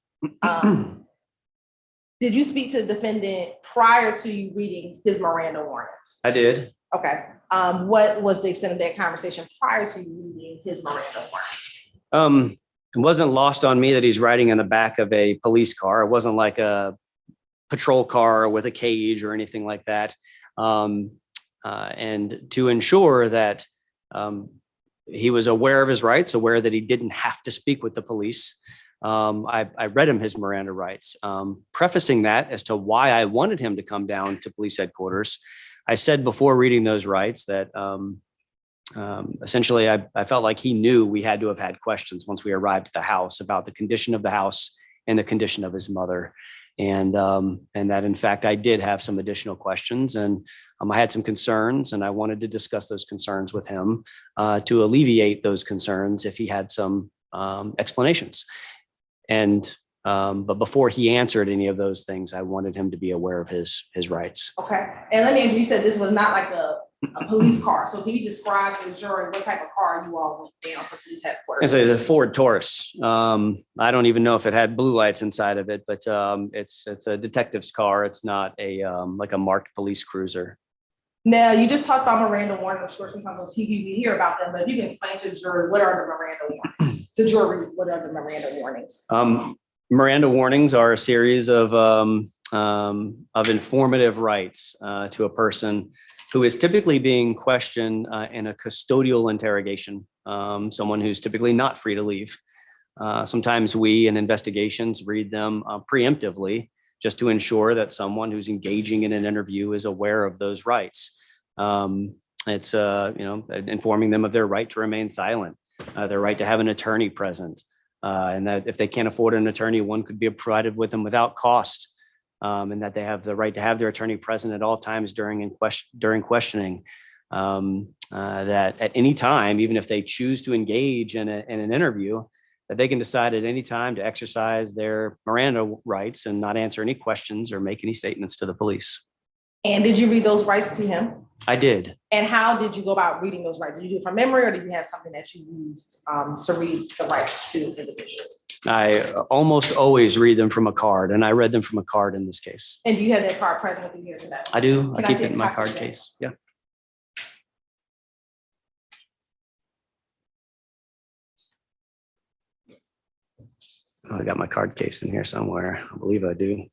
Did you speak to the defendant prior to you reading his Miranda warnings? I did. Okay. What was the extent of that conversation prior to you reading his Miranda warnings? It wasn't lost on me that he's riding in the back of a police car. It wasn't like a patrol car with a cage or anything like that. And to ensure that he was aware of his rights, aware that he didn't have to speak with the police, I read him his Miranda rights, prefacing that as to why I wanted him to come down to police headquarters. I said before reading those rights that essentially I felt like he knew we had to have had questions once we arrived at the house about the condition of the house and the condition of his mother. And that in fact, I did have some additional questions and I had some concerns and I wanted to discuss those concerns with him to alleviate those concerns if he had some explanations. And but before he answered any of those things, I wanted him to be aware of his rights. Okay. And let me, you said this was not like a police car. So can you describe to the jury what type of car you all went down to police headquarters? It's a Ford Taurus. I don't even know if it had blue lights inside of it, but it's a detective's car. It's not a like a marked police cruiser. Now, you just talked about Miranda warnings. I'm sure sometimes on TV we hear about them, but if you can explain to the jury, what are the Miranda warnings? The jury, what are the Miranda warnings? Miranda warnings are a series of informative rights to a person who is typically being questioned in a custodial interrogation, someone who's typically not free to leave. Sometimes we in investigations read them preemptively just to ensure that someone who's engaging in an interview is aware of those rights. It's informing them of their right to remain silent, their right to have an attorney present, and that if they can't afford an attorney, one could be provided with them without cost, and that they have the right to have their attorney present at all times during questioning. That at any time, even if they choose to engage in an interview, that they can decide at any time to exercise their Miranda rights and not answer any questions or make any statements to the police. And did you read those rights to him? I did. And how did you go about reading those rights? Did you do it from memory, or did you have something that you used to read the rights to individuals? I almost always read them from a card, and I read them from a card in this case. And do you have that card present with you here today? I do. Can I I keep see it a in my copy card of that? case. Yeah. Oh, I got my card case in here somewhere. I believe I do.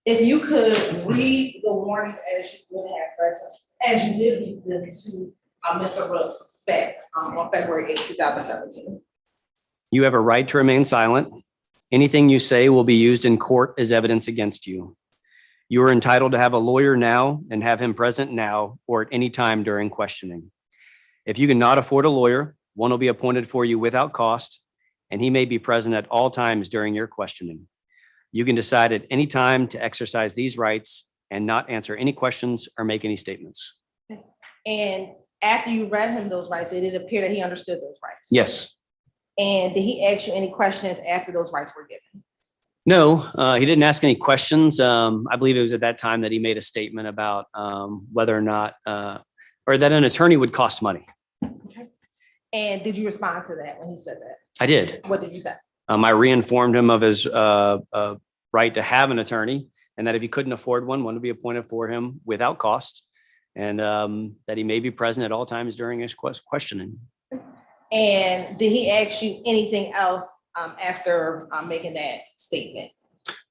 If you could read the warnings as you would have present, as you did read them to Mr. Rooks back on February 8, 2017. You have a right to remain silent. Anything you say will be used in court as evidence against you. You are entitled to have a lawyer now and have him present now or at any time during questioning. If you cannot afford a lawyer, one will be appointed for you without cost, and he may be present at all times during your questioning. You can decide at any time to exercise these rights and not answer any questions or make any statements. And after you read him those rights, did it appear that he understood those rights? Yes. And did he ask you any questions after those rights were given? No, he didn't ask any questions. I believe it was at that time that he made a statement about whether or not, or that an attorney would cost money. Okay. And did you respond to that when he said that? I did. What did you say? I reinformed him of his right to have an attorney, and that if he couldn't afford one would be appointed for him without cost, and that he may be present at all times during his questioning. And did he ask you anything else after making that statement?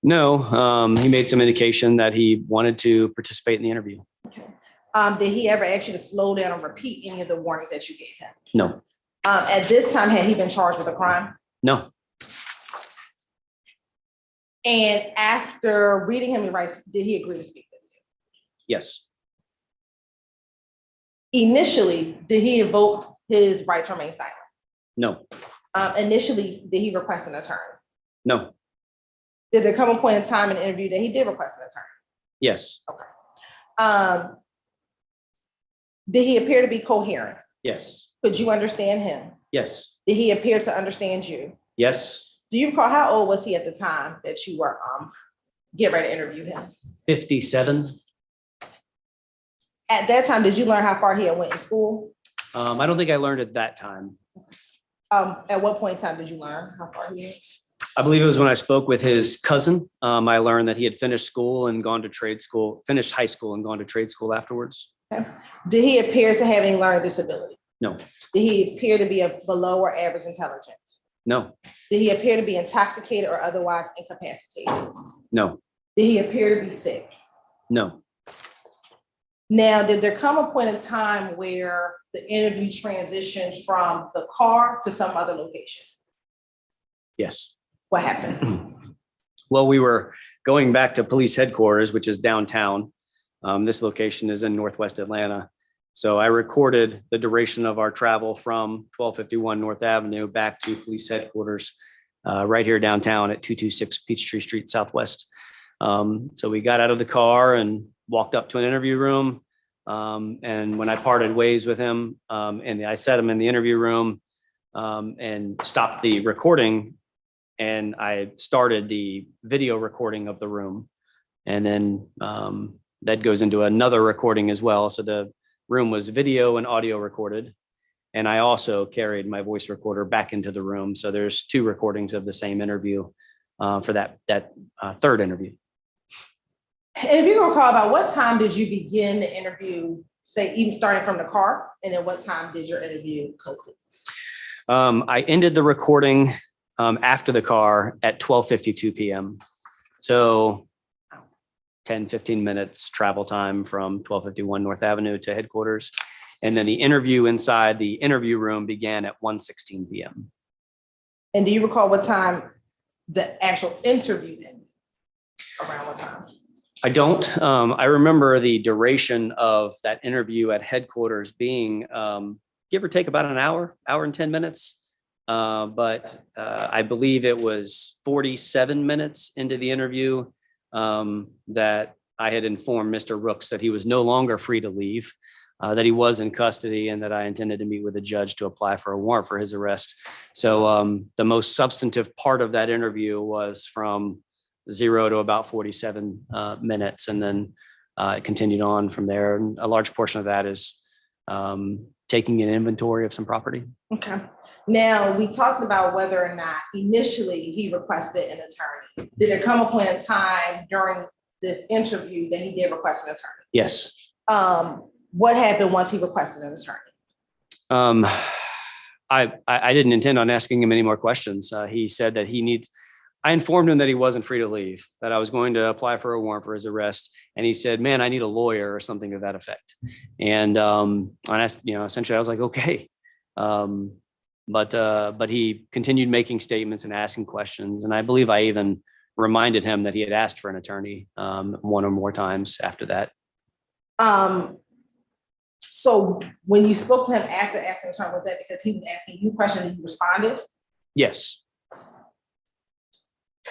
No, he made some indication that he wanted to participate in the interview. Okay. Did he ever ask you to slow down and repeat any of the warnings that you gave him? No. At this time, had he been charged with a crime? No. And after reading him the rights, did he agree to speak with you? Yes. Initially, did he invoke his right to remain silent? No. Initially, did he request an attorney? No. Did there come a point in time in the interview that he did request an attorney? Yes. Did he appear to be coherent? Yes. Could you understand him? Yes. Did he appear to understand you? Yes. Do you recall how old was he at the time that you were getting ready to interview him? 57. At that time, did you learn how far he had went in school? I don't think I learned at that time. At what point in time did you learn how far he went? I believe it was when I spoke with his cousin. I learned that he had finished school and gone to trade school, finished high school and gone to trade school afterwards. Okay. Did he appear to have any learning disability? No. Did he appear to be of below or average intelligence? No. Did he appear to be intoxicated or otherwise incapacitated? No. Did he appear to be sick? No. Now, did there come a point in time where the interview transitioned from the car to some other location? Yes. What happened? Well, we were going back to police headquarters, which is downtown. This location is in Northwest Atlanta. So I recorded the duration of our travel from 1251 North Avenue back to police headquarters right here downtown at 226 Peachtree Street Southwest. So we got out of the car and walked up to an interview room. And when I parted ways with him, and I set him in the interview room and stopped the recording, and I started the video recording of the room. And then that goes into another recording as well. So the room was video and audio recorded. And I also carried my voice recorder back into the room. So there's two recordings of the same interview for that third interview. And if you recall, about what time did you begin the interview, say even starting from the car, and then what time did your interview conclude? I ended the recording after the car at 12:52 p.m. So 10, 15 minutes travel time from 1251 North Avenue to headquarters. And then the interview inside the interview room began at 1:16 p.m. And do you recall what time the actual interview ended? Around what time? I don't. I remember the duration of that interview at headquarters being give or take about an hour and 10 minutes. But I believe it was 47 minutes into the interview that I had informed Mr. Rooks that he was no longer free to leave, that he was in custody, and that I intended to meet with a judge to apply for a warrant for his arrest. So the most substantive part of that interview was from 0 to about 47 minutes, and then it continued on from there. And a large portion of that is taking an inventory of some property. Okay. Now, we talked about whether or not initially he requested an attorney. Did there come a point in time during this interview that he did request an attorney? Yes. What happened once he requested an attorney? I didn't intend on asking him any more questions. He said that I informed him that he wasn't free to leave, that I was going to apply for a warrant for his arrest. And he said, man, I need a lawyer or something to that effect. And I, essentially I was like, okay. But he continued making statements and asking questions. And I believe I even reminded him that he had asked for an attorney one or more times after that. So when you spoke to him after asking the attorney, was that because he was asking you questions and you responded? Yes.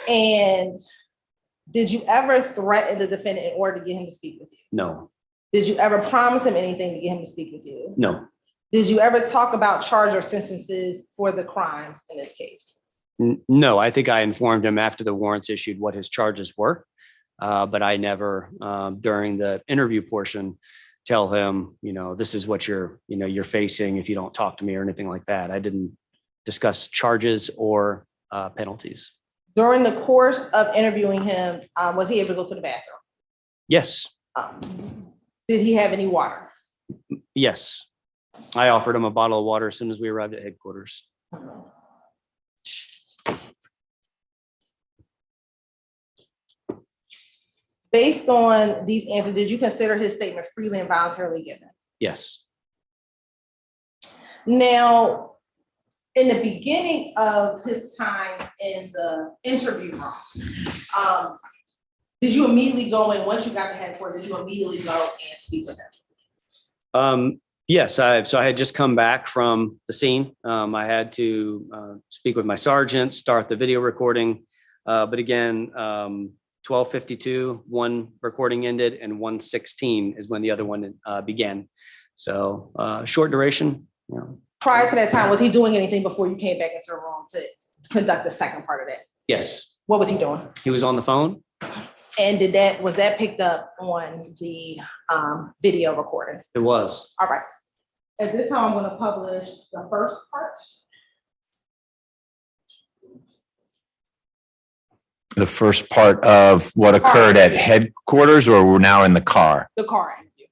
And did you ever threaten the defendant in order to get him to speak with you? No. Did you ever promise him anything to get him to speak with you? No. Did you ever talk about charge or sentences for the crimes in this case? No, I think I informed him after the warrants issued what his charges were. But I never, during the interview portion, tell him, this is what you're facing if you don't talk to me or anything like that. I didn't discuss charges or penalties. During the course of interviewing him, was he able to go to the bathroom? Yes. Did he have any water? Yes. I offered him a bottle of water as soon as we arrived at headquarters. Based on these answers, did you consider his statement freely and voluntarily given? Yes. Now, in the beginning of his time in the interview room, did you immediately go in, once you got to headquarters, did you immediately go and speak with him? Yes, so I had just come back from the scene. I had to speak with my sergeant, start the video recording. But again, 12:52, one recording ended, and 1:16 is when the other one began. So short duration. Prior to that time, was he doing anything before you came back into the room to conduct the second part of that? Yes. What was he doing? He was on the phone. And was that picked up on the video recording? It was. All right. At this time, I'm going to publish the first part. The first part of what occurred at headquarters, or we're now in the car? The car interview.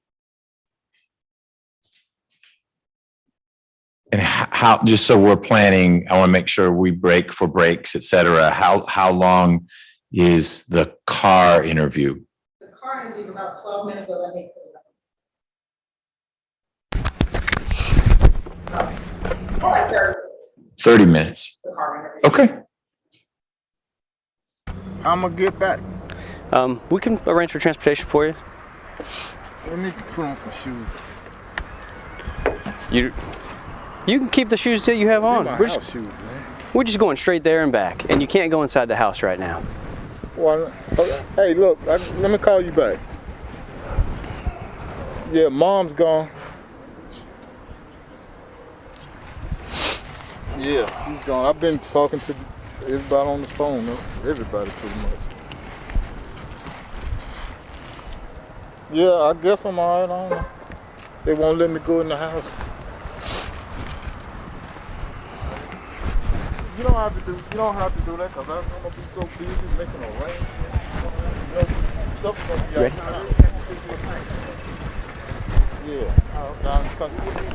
And how, just so we're planning, I want to make sure we break for breaks, et cetera. How long is the car interview? The car interview is about 12 minutes, but let me put it up. Like 30 minutes. 30 minutes. The car interview. Okay. I'm gonna get back. We can arrange for transportation for you. Let me put on some shoes. You can keep the shoes that you have on. My house shoes, man. We're just going straight there and back, and you can't go inside the house right now. Well, hey, look, let me call you back. Yeah, mom's gone. Yeah, she's gone. I've been talking to everybody on the phone, everybody pretty much. Yeah, I guess I'm all right. I don't know. They won't let me go in the house. You don't have to do that because I'm gonna be so busy making arrangements. Stuff's gonna be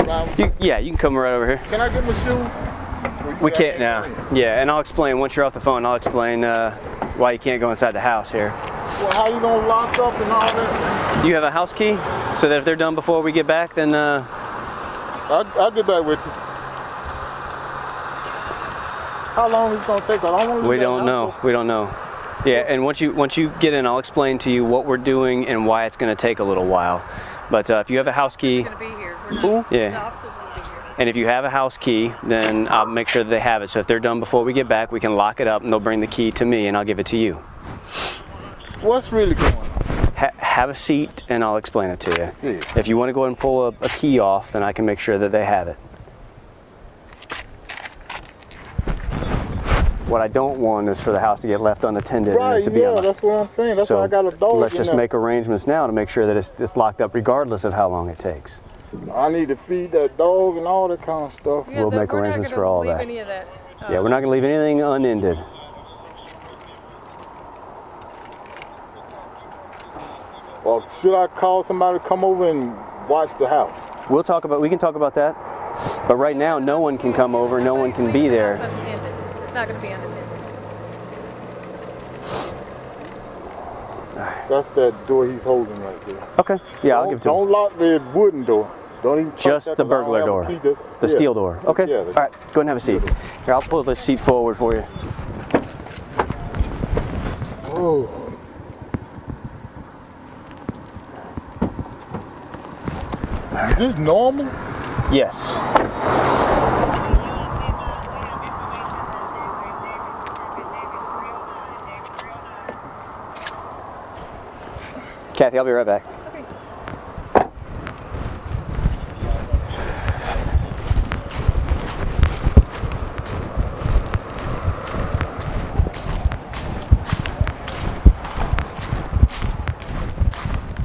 Ready? Yeah. You can come right over here. Can I get my shoes? We can't now. Yeah, and I'll explain, once you're off the phone, I'll explain why you can't go inside the house here. Well, how you gonna lock up and all that? You have a house key, so that if they're done before we get back, then I'll get back with you. How long is it gonna take? we don't know. Yeah, and once you get in, I'll explain to you what we're doing and why it's gonna take a little while. But if you have a house key, Gonna be here. Who? yeah. The officers will be here. And if you have a house key, then I'll make sure that they have it. So if they're done before we get back, we can lock it up and they'll bring the key to me and I'll give it to you. What's really going on? have a seat and I'll explain it to you. Yeah. If you want to go ahead and pull a key off, then I can make sure that they have it. What I don't want is for the house to get left unattended and Right, it to be yeah, that's what I'm saying. That's why I got a dog let's in just there. make arrangements now to make sure that it's locked up regardless of how long it takes. I need to feed that dog and all that kind of stuff. Yeah, We'll make we're not arrangements gonna for all leave that. Any of that. Yeah, we're not gonna leave anything unended. Or should I call somebody to come over and watch the house? We can talk about that. But right now, no one can come over, no one can be there. It's not going to be unattended. That's that door he's holding right there. Okay, yeah, I'll give it to him. Don't lock the wooden door. Don't even touch Just that the 'cause I don't burglar have a door. key The yeah. steel door. Okay. Yeah, All right, go ahead and have a seat. Here, I'll pull the seat forward for you. Oh. Is this normal? Yes. Kathy, I'll be right back. Okay.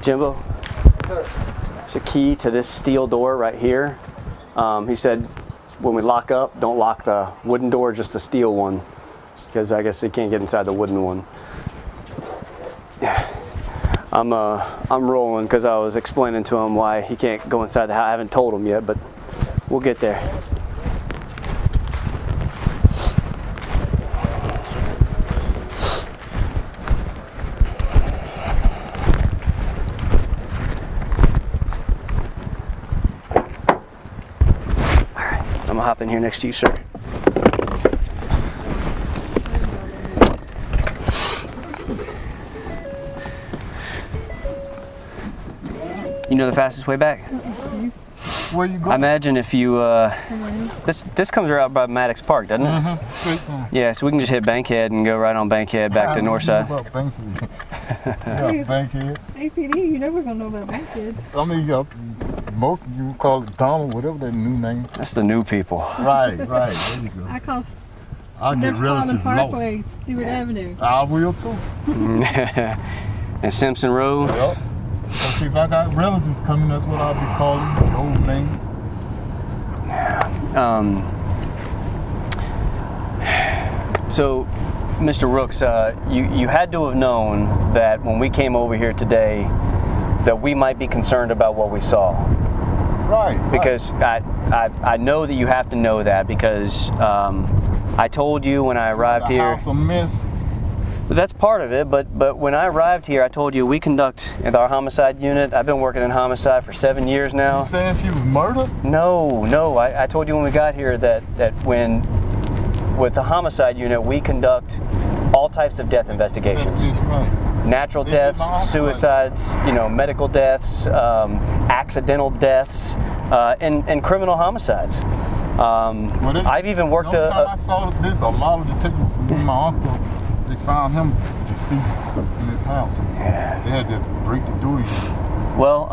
Jimbo, there's a key to this steel door right here. He said when we lock up, don't lock the wooden door, just the steel one, because I guess he can't get inside the wooden one. I'm rolling because I was explaining to him why he can't go inside the house. I haven't told him yet, but we'll get there. All right, I'm gonna hop in here next to you, sir. You know the fastest way back? Where you I going? imagine if you, this comes right out by Maddox Park, doesn't it? Mm-hmm. Straight down. Yeah, so we can just hit Bankhead and go right on Bankhead back to Northside. About Bankhead. Yeah, Bankhead. APD, you never going to know about my kids. I mean, most of you call it Donald, whatever that new name. That's the new people. Right, there you go. I call I'll get Common relatives Parkway, lost. Stewart Avenue. I will too. And Simpson Road. Yep. So see, if I got relatives coming, that's what I'll be calling the old name. So, Mr. Rooks, you had to have known that when we came over here today, that we might be concerned about what we saw. Right. Because I know that you have to know that because I told you when I arrived here. House a mess. That's part of it, but when I arrived here, I told you we conduct in our homicide unit. I've been working in homicide for 7 years now. You saying she was murdered? No. I told you when we got here that when with the homicide unit, we conduct all types of death investigations. That's right. Natural They did deaths, my homicide. suicides, medical deaths, accidental deaths, and criminal homicides. I've even worked the time I saw this, a lot of detectives with my uncle, they found him deceased in his house. Yeah. They had to break the door. Well,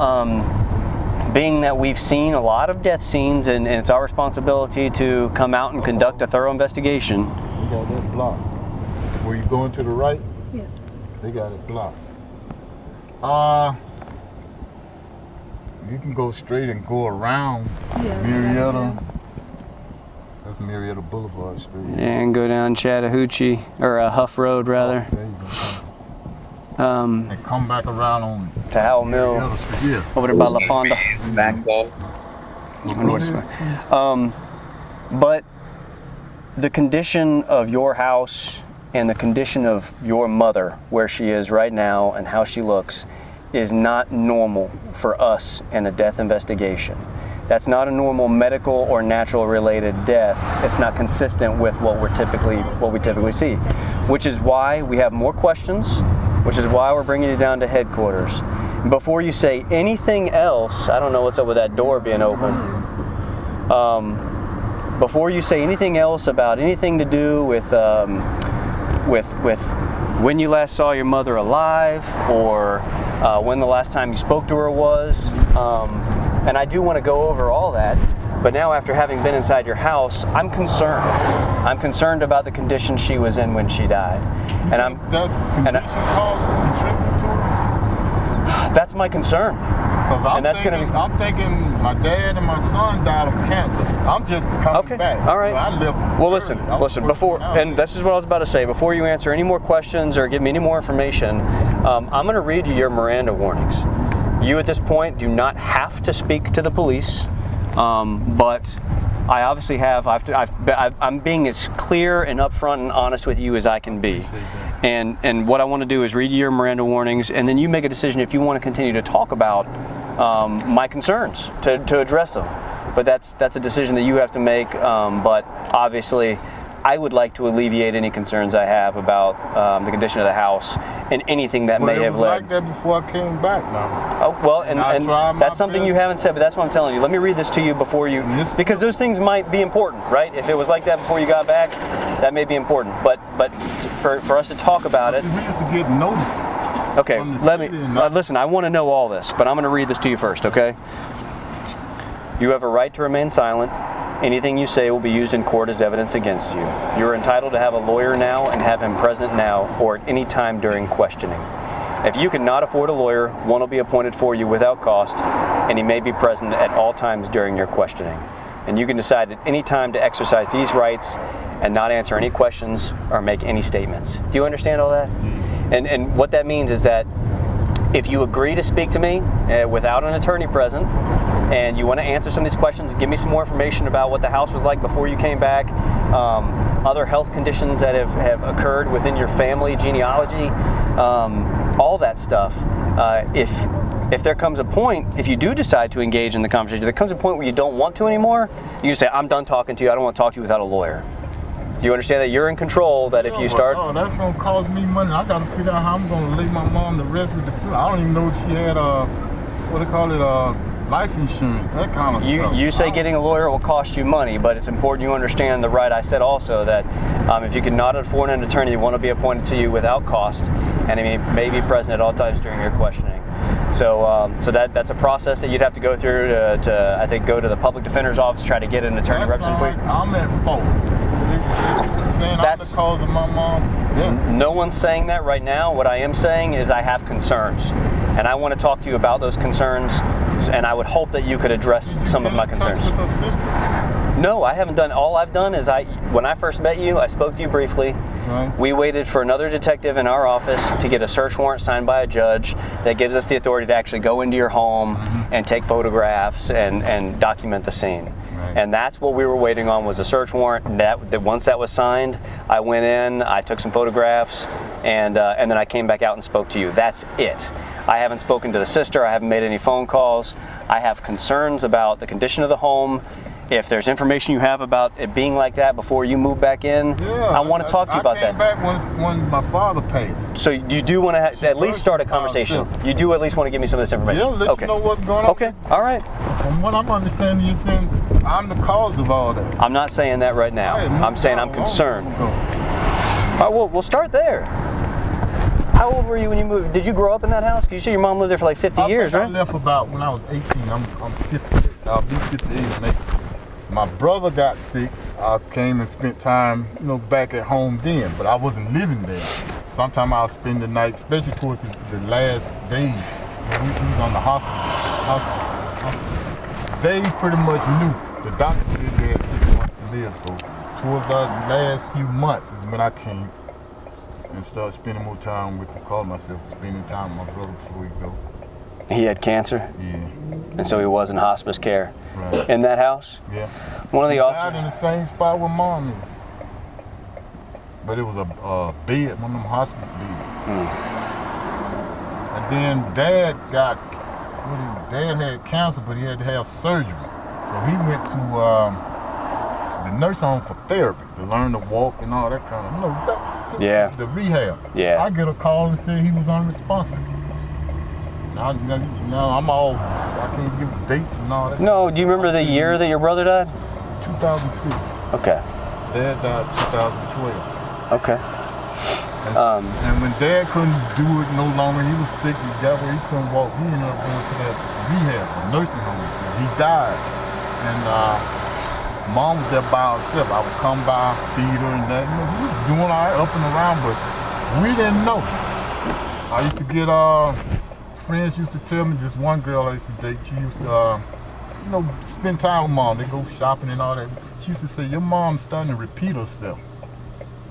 being that we've seen a lot of death scenes and it's our responsibility to come out and conduct a thorough investigation. They got that blocked. Were you going to the right? Yes. They got it blocked. You can go straight and go around Yeah. Marietta. That's Marietta Boulevard Street. And go down Chattahoochee, or Huff Road rather, There you go. And come back around on to Howell Mill, Marietta Street. Yeah. over there by La Fonda. Back then. But the condition of your house and the condition of your mother, where she is right now and how she looks, is not normal for us in a death investigation. That's not a normal medical or natural related death. It's not consistent with what we typically see, which is why we have more questions, which is why we're bringing you down to headquarters. Before you say anything else, I don't know what's up with that door being open. Before you say anything else about anything to do with when you last saw your mother alive, or when the last time you spoke to her was. And I do want to go over all that. But now, after having been inside your house, I'm concerned. I'm concerned about the condition she was in when she died. And That condition caused contributed to it? that's my concern. Because I'm thinking my dad and my son died of cancer. I'm just coming back. All right. So I live Well, listen, and this is what I was about to say. Before you answer any more questions or give me any more information, I'm going to read you your Miranda warnings. You, at this point, do not have to speak to the police, but I obviously have. I'm being as clear and upfront and honest with you as I can be. And what I want to do is read you your Miranda warnings, and then you make a decision if you want to continue to talk about my concerns to address them. But that's a decision that you have to make. But obviously, I would like to alleviate any concerns I have about the condition of the house and anything that may have led. It was like that before I came back now. Oh, well, and that's something you haven't said, but that's what I'm telling you. Let me read this to you before you, because those things might be important, right? If it was like that before you got back, that may be important. But for us to talk about it. We used to get notices. Okay, let me, listen, I want to know all this, but I'm going to read this to you first, okay? You have a right to remain silent. Anything you say will be used in court as evidence against you. You are entitled to have a lawyer now and have him present now or at any time during questioning. If you cannot afford a lawyer, one will be appointed for you without cost, and he may be present at all times during your questioning. And you can decide at any time to exercise these rights and not answer any questions or make any statements. Do you understand all that? And what that means is that if you agree to speak to me without an attorney present, and you want to answer some of these questions, give me some more information about what the house was like before you came back, other health conditions that have occurred within your family genealogy, all that stuff. If there comes a point, if you do decide to engage in the conversation, there comes a point where you don't want to anymore, you just say, I'm done talking to you, I don't want to talk to you without a lawyer. Do you understand that you're in control, that if you start... Oh, that's going to cost me money. I got to figure out how I'm going to lay my mom to rest with the food. I don't even know if she had, what do they call it, life insurance, that kind of stuff. You say getting a lawyer will cost you money, but it's important you understand the right I said also, that if you cannot afford an attorney, one will be appointed to you without cost, and he may be present at all times during your questioning. So that's a process that you'd have to go through to I think, go to the public defender's office, try to get an attorney representation for you. I'm at fault. Saying I'm the cause of my mom. Yeah. No one's saying that right now. What I am saying is I have concerns, and I want to talk to you about those concerns, and I would hope that you could address some of my concerns. With her sister? No, I haven't done. All I've done is when I first met you, I spoke to you briefly. Right. We waited for another detective in our office to get a search warrant signed by a judge that gives us the authority to actually go into your home and take photographs and document the scene. Right. And that's what we were waiting on, was a search warrant. That once that was signed, I went in, I took some photographs, and then I came back out and spoke to you. That's it. I haven't spoken to the sister. I haven't made any phone calls. I have concerns about the condition of the home. If there's information you have about it being like that before you move back in, I want to talk to you about that. I came back when my father passed. So you do want to at least start a conversation. You do at least want to give me some of this information. Yeah, let you know what's going on. Okay, all right. From what I'm understanding, you're saying I'm the cause of all that. I'm not saying that right now. I'm saying I'm concerned. All right, well, we'll start there. How old were you when you moved? Did you grow up in that house? Because you said your mom lived there for like 50 years, right? I left about when I was 18. I'm 50. I'll be 58 in April. My brother got sick. I came and spent time, back at home then, but I wasn't living there. Sometimes I'll spend the night, especially towards the last days. He was on the hospital. They pretty much knew. The doctor said they had 6 months to live, so towards the last few months is when I came and started spending more time with him, called myself spending time with my brother before he go. He had cancer? Yeah. And so he was in hospice care? Right. In that house? Yeah. One of the He officers... died in the same spot where Mom is. But it was a bed, one of them hospice beds. And then Dad had cancer, but he had to have surgery. So he went to the nurse home for therapy, to learn to walk and all that kind of, the rehab. Yeah. I get a call and say he was unresponsive. Now I'm all, I can't give dates and all that. No, do you remember the year that your brother died? 2006. Okay. Dad died 2012. Okay. And when Dad couldn't do it no longer, he was sick. He got where he couldn't walk. He ended up going to that rehab, nursing home. He died, and Mom was there by herself. I would come by, feed her, and that. You know, she was doing all right, up and around, but we didn't know. I used to get friends used to tell me. This one girl I used to date, she used to you know, spend time with Mom. They go shopping and all that. She used to say, "Your mom's starting to repeat herself."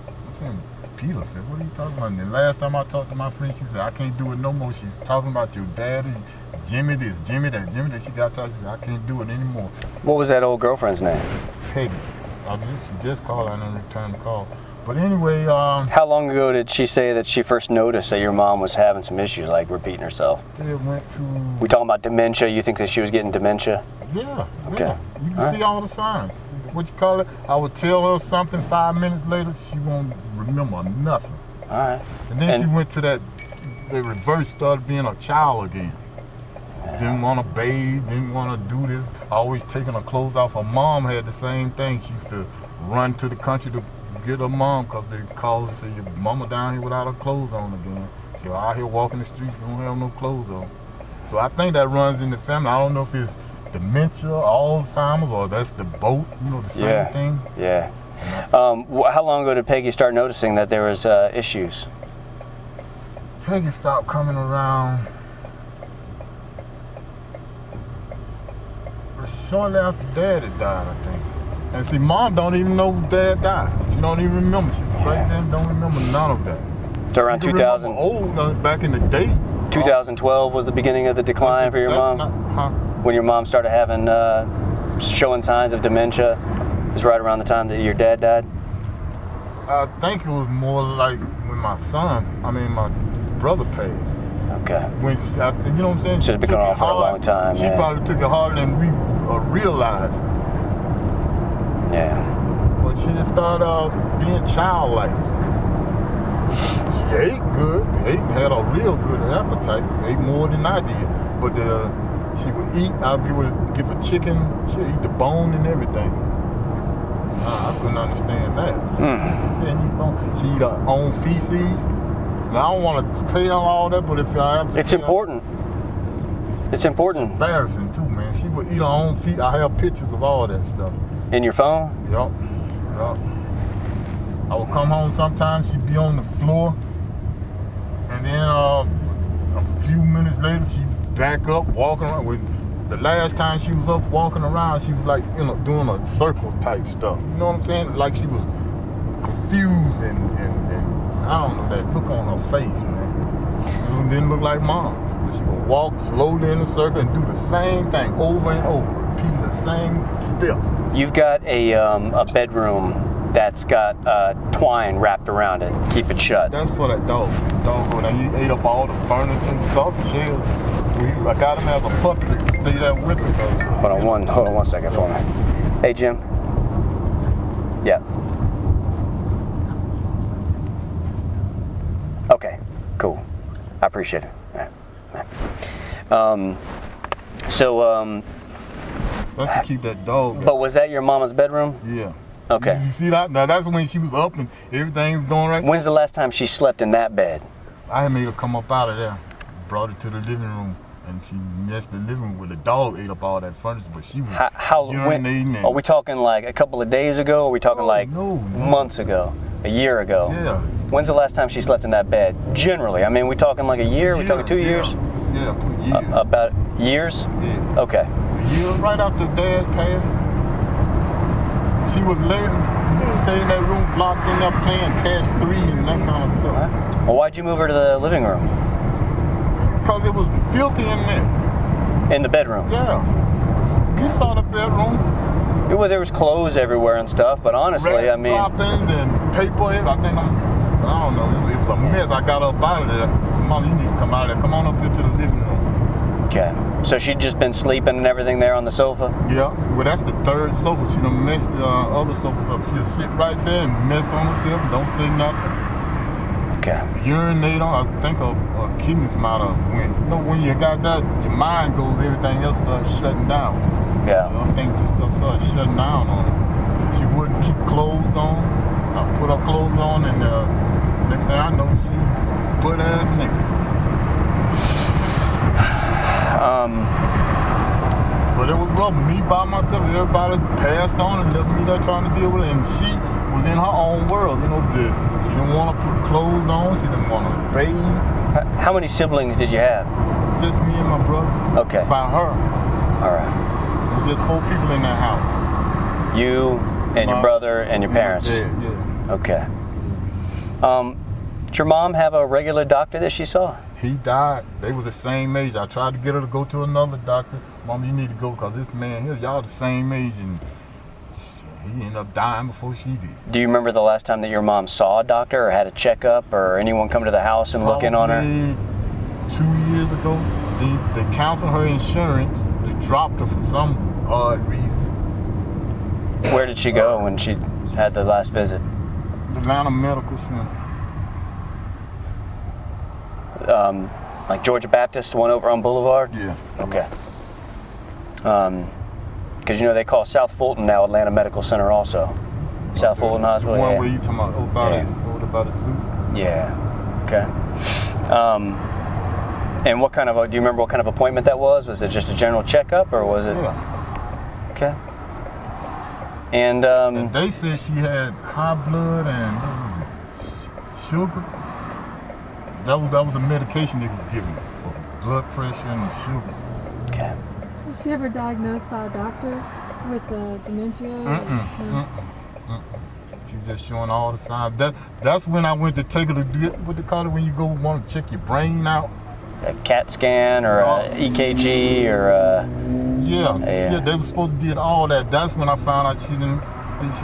I'm saying, repeat herself? What are you talking about? And the last time I talked to my friend, she said, "I can't do it no more." She's talking about your daddy, Jimmy this, Jimmy that, Jimmy that. She got tired. She said, "I can't do it anymore." What was that old girlfriend's name? Peggy. She just called. I didn't return the call. But anyway, How long ago did she say that she first noticed that your mom was having some issues, like repeating herself? they went to. We talking about dementia? You think that she was getting dementia? Yeah. Okay. Yeah. You can All see all the signs. What you call it? I would tell her something 5 minutes later, she won't remember nothing. All right. And then she went to that, the reverse, started being a child again. Didn't want to bathe, didn't want to do this, always taking her clothes off. Her mom had the same thing. She used to run to the country to get her mom because they called and said, "Your mama down here without her clothes on again. She out here walking the streets, don't have no clothes on." So I think that runs in the family. I don't know if it's dementia, Alzheimer's, or that's the boat, you know, the same thing. Yeah. How long ago did Peggy start noticing that there was issues? Peggy stopped coming around shortly after Dad had died, I think. And see, Mom don't even know Dad died. She don't even remember. She right then don't remember none of that. So around 2000. Back in the day. 2012 was the beginning of the decline for your mom? When your mom started having, showing signs of dementia, it was right around the time that your dad died? I think it was more like when my brother passed. Okay. When you know what I'm saying? Should have been going on for a long time. She probably took it harder than we realized. Yeah. But she just started being childlike. She ate good, had a real good appetite, ate more than I did. But she would eat, I'll give her chicken, she'll eat the bone and everything. I couldn't understand that. She eat her own feces. Now, I don't want to tell all that, but if I have to, it's important. It's important. Embarrassing too, man. She would eat her own feet. I have pictures of all that stuff. In your phone? Yup. I would come home sometimes, she'd be on the floor, and then a few minutes later, she'd back up, walking around. The last time she was up walking around, she was like, you know, doing a circle type stuff. You know what I'm saying? Like she was confused and I don't know, that look on her face, man. It didn't look like Mom. But she would walk slowly in a circle and do the same thing over and over, repeating the same steps. You've got a bedroom that's got twine wrapped around it. Keep it shut. That's for that dog. He ate up all the furniture and stuff, chairs. I got him as a puppy to stay there with me. Hold on one second for me. Hey, Jim. Yeah. Okay, cool. I appreciate it. Let's keep that dog. But was that your mama's bedroom? Yeah. Okay. You see that? Now that's when she was up and everything's going right. When's the last time she slept in that bed? I had made her come up out of there, brought her to the living room, and she messed the living room with the dog, ate up all that furniture, but she was urinating. Are we talking like a couple of days ago, or are we talking months ago, a year ago? Yeah. When's the last time she slept in that bed? Generally, I mean, we talking like a year? We talking 2 years? Yeah, years. About years? Yeah. Okay. A year right after Dad passed, she was staying in that room, locked in there, playing Cash 3 and that kind of stuff. Well, why'd you move her to the living room? Because it was filthy in there. In the bedroom? Yeah. You saw the bedroom. Well, there was clothes everywhere and stuff, but honestly, I mean, droppings and paper. I don't know. It was a mess. I got up out of there. Mom, you need to come out of there. Come on up here to the living room. Okay. So she'd just been sleeping and everything there on the sofa? Yeah. Well, that's the third sofa. She done messed the other sofas up. She'll sit right there and mess on herself and don't say nothing. Okay. Urinate on. I think her kidneys might have went. You know, when you got that, your mind goes, everything else starts shutting down. Yeah. I think stuff started shutting down on her. She wouldn't keep clothes on. I put her clothes on and Next thing I know, she butt ass nigga. But it was rough. Me by myself, everybody passed on and left me there trying to deal with it. And she was in her own world, you know. She didn't want to put clothes on. She didn't want to bathe. How many siblings did you have? Just me and my brother. Okay. By her. All right. It was just 4 people in that house. You and your brother and your parents. Yeah. Okay. Did your mom have a regular doctor that she saw? He died. They were the same age. I tried to get her to go to another doctor. Mom, you need to go because this man here, y'all the same age, and he ended up dying before she did. Do you remember the last time that your mom saw a doctor or had a checkup or anyone come to the house and look in on her? 2 years ago, they canceled her insurance. They dropped her for some odd reason. Where did she go when she had the last visit? The Atlanta Medical Center. Like Georgia Baptist, the one over on Boulevard? Yeah. Okay. Because you know they call South Fulton now Atlanta Medical Center also. South Fulton Hospital. The one yeah. where you talking about a zoo. Yeah. Okay. And what kind of do you remember what kind of appointment that was? Was it just a general checkup or was it? Yeah. Okay. And And they said she had high blood and sugar. That was the medication they was giving her for blood pressure and sugar. okay. Was she ever diagnosed by a doctor with dementia? No? She was just showing all the signs. That's when I went to take her to get what they call it when you go want to check your brain out. A CAT scan or a EKG or a, Yeah, they were supposed to do all that. That's when I found out she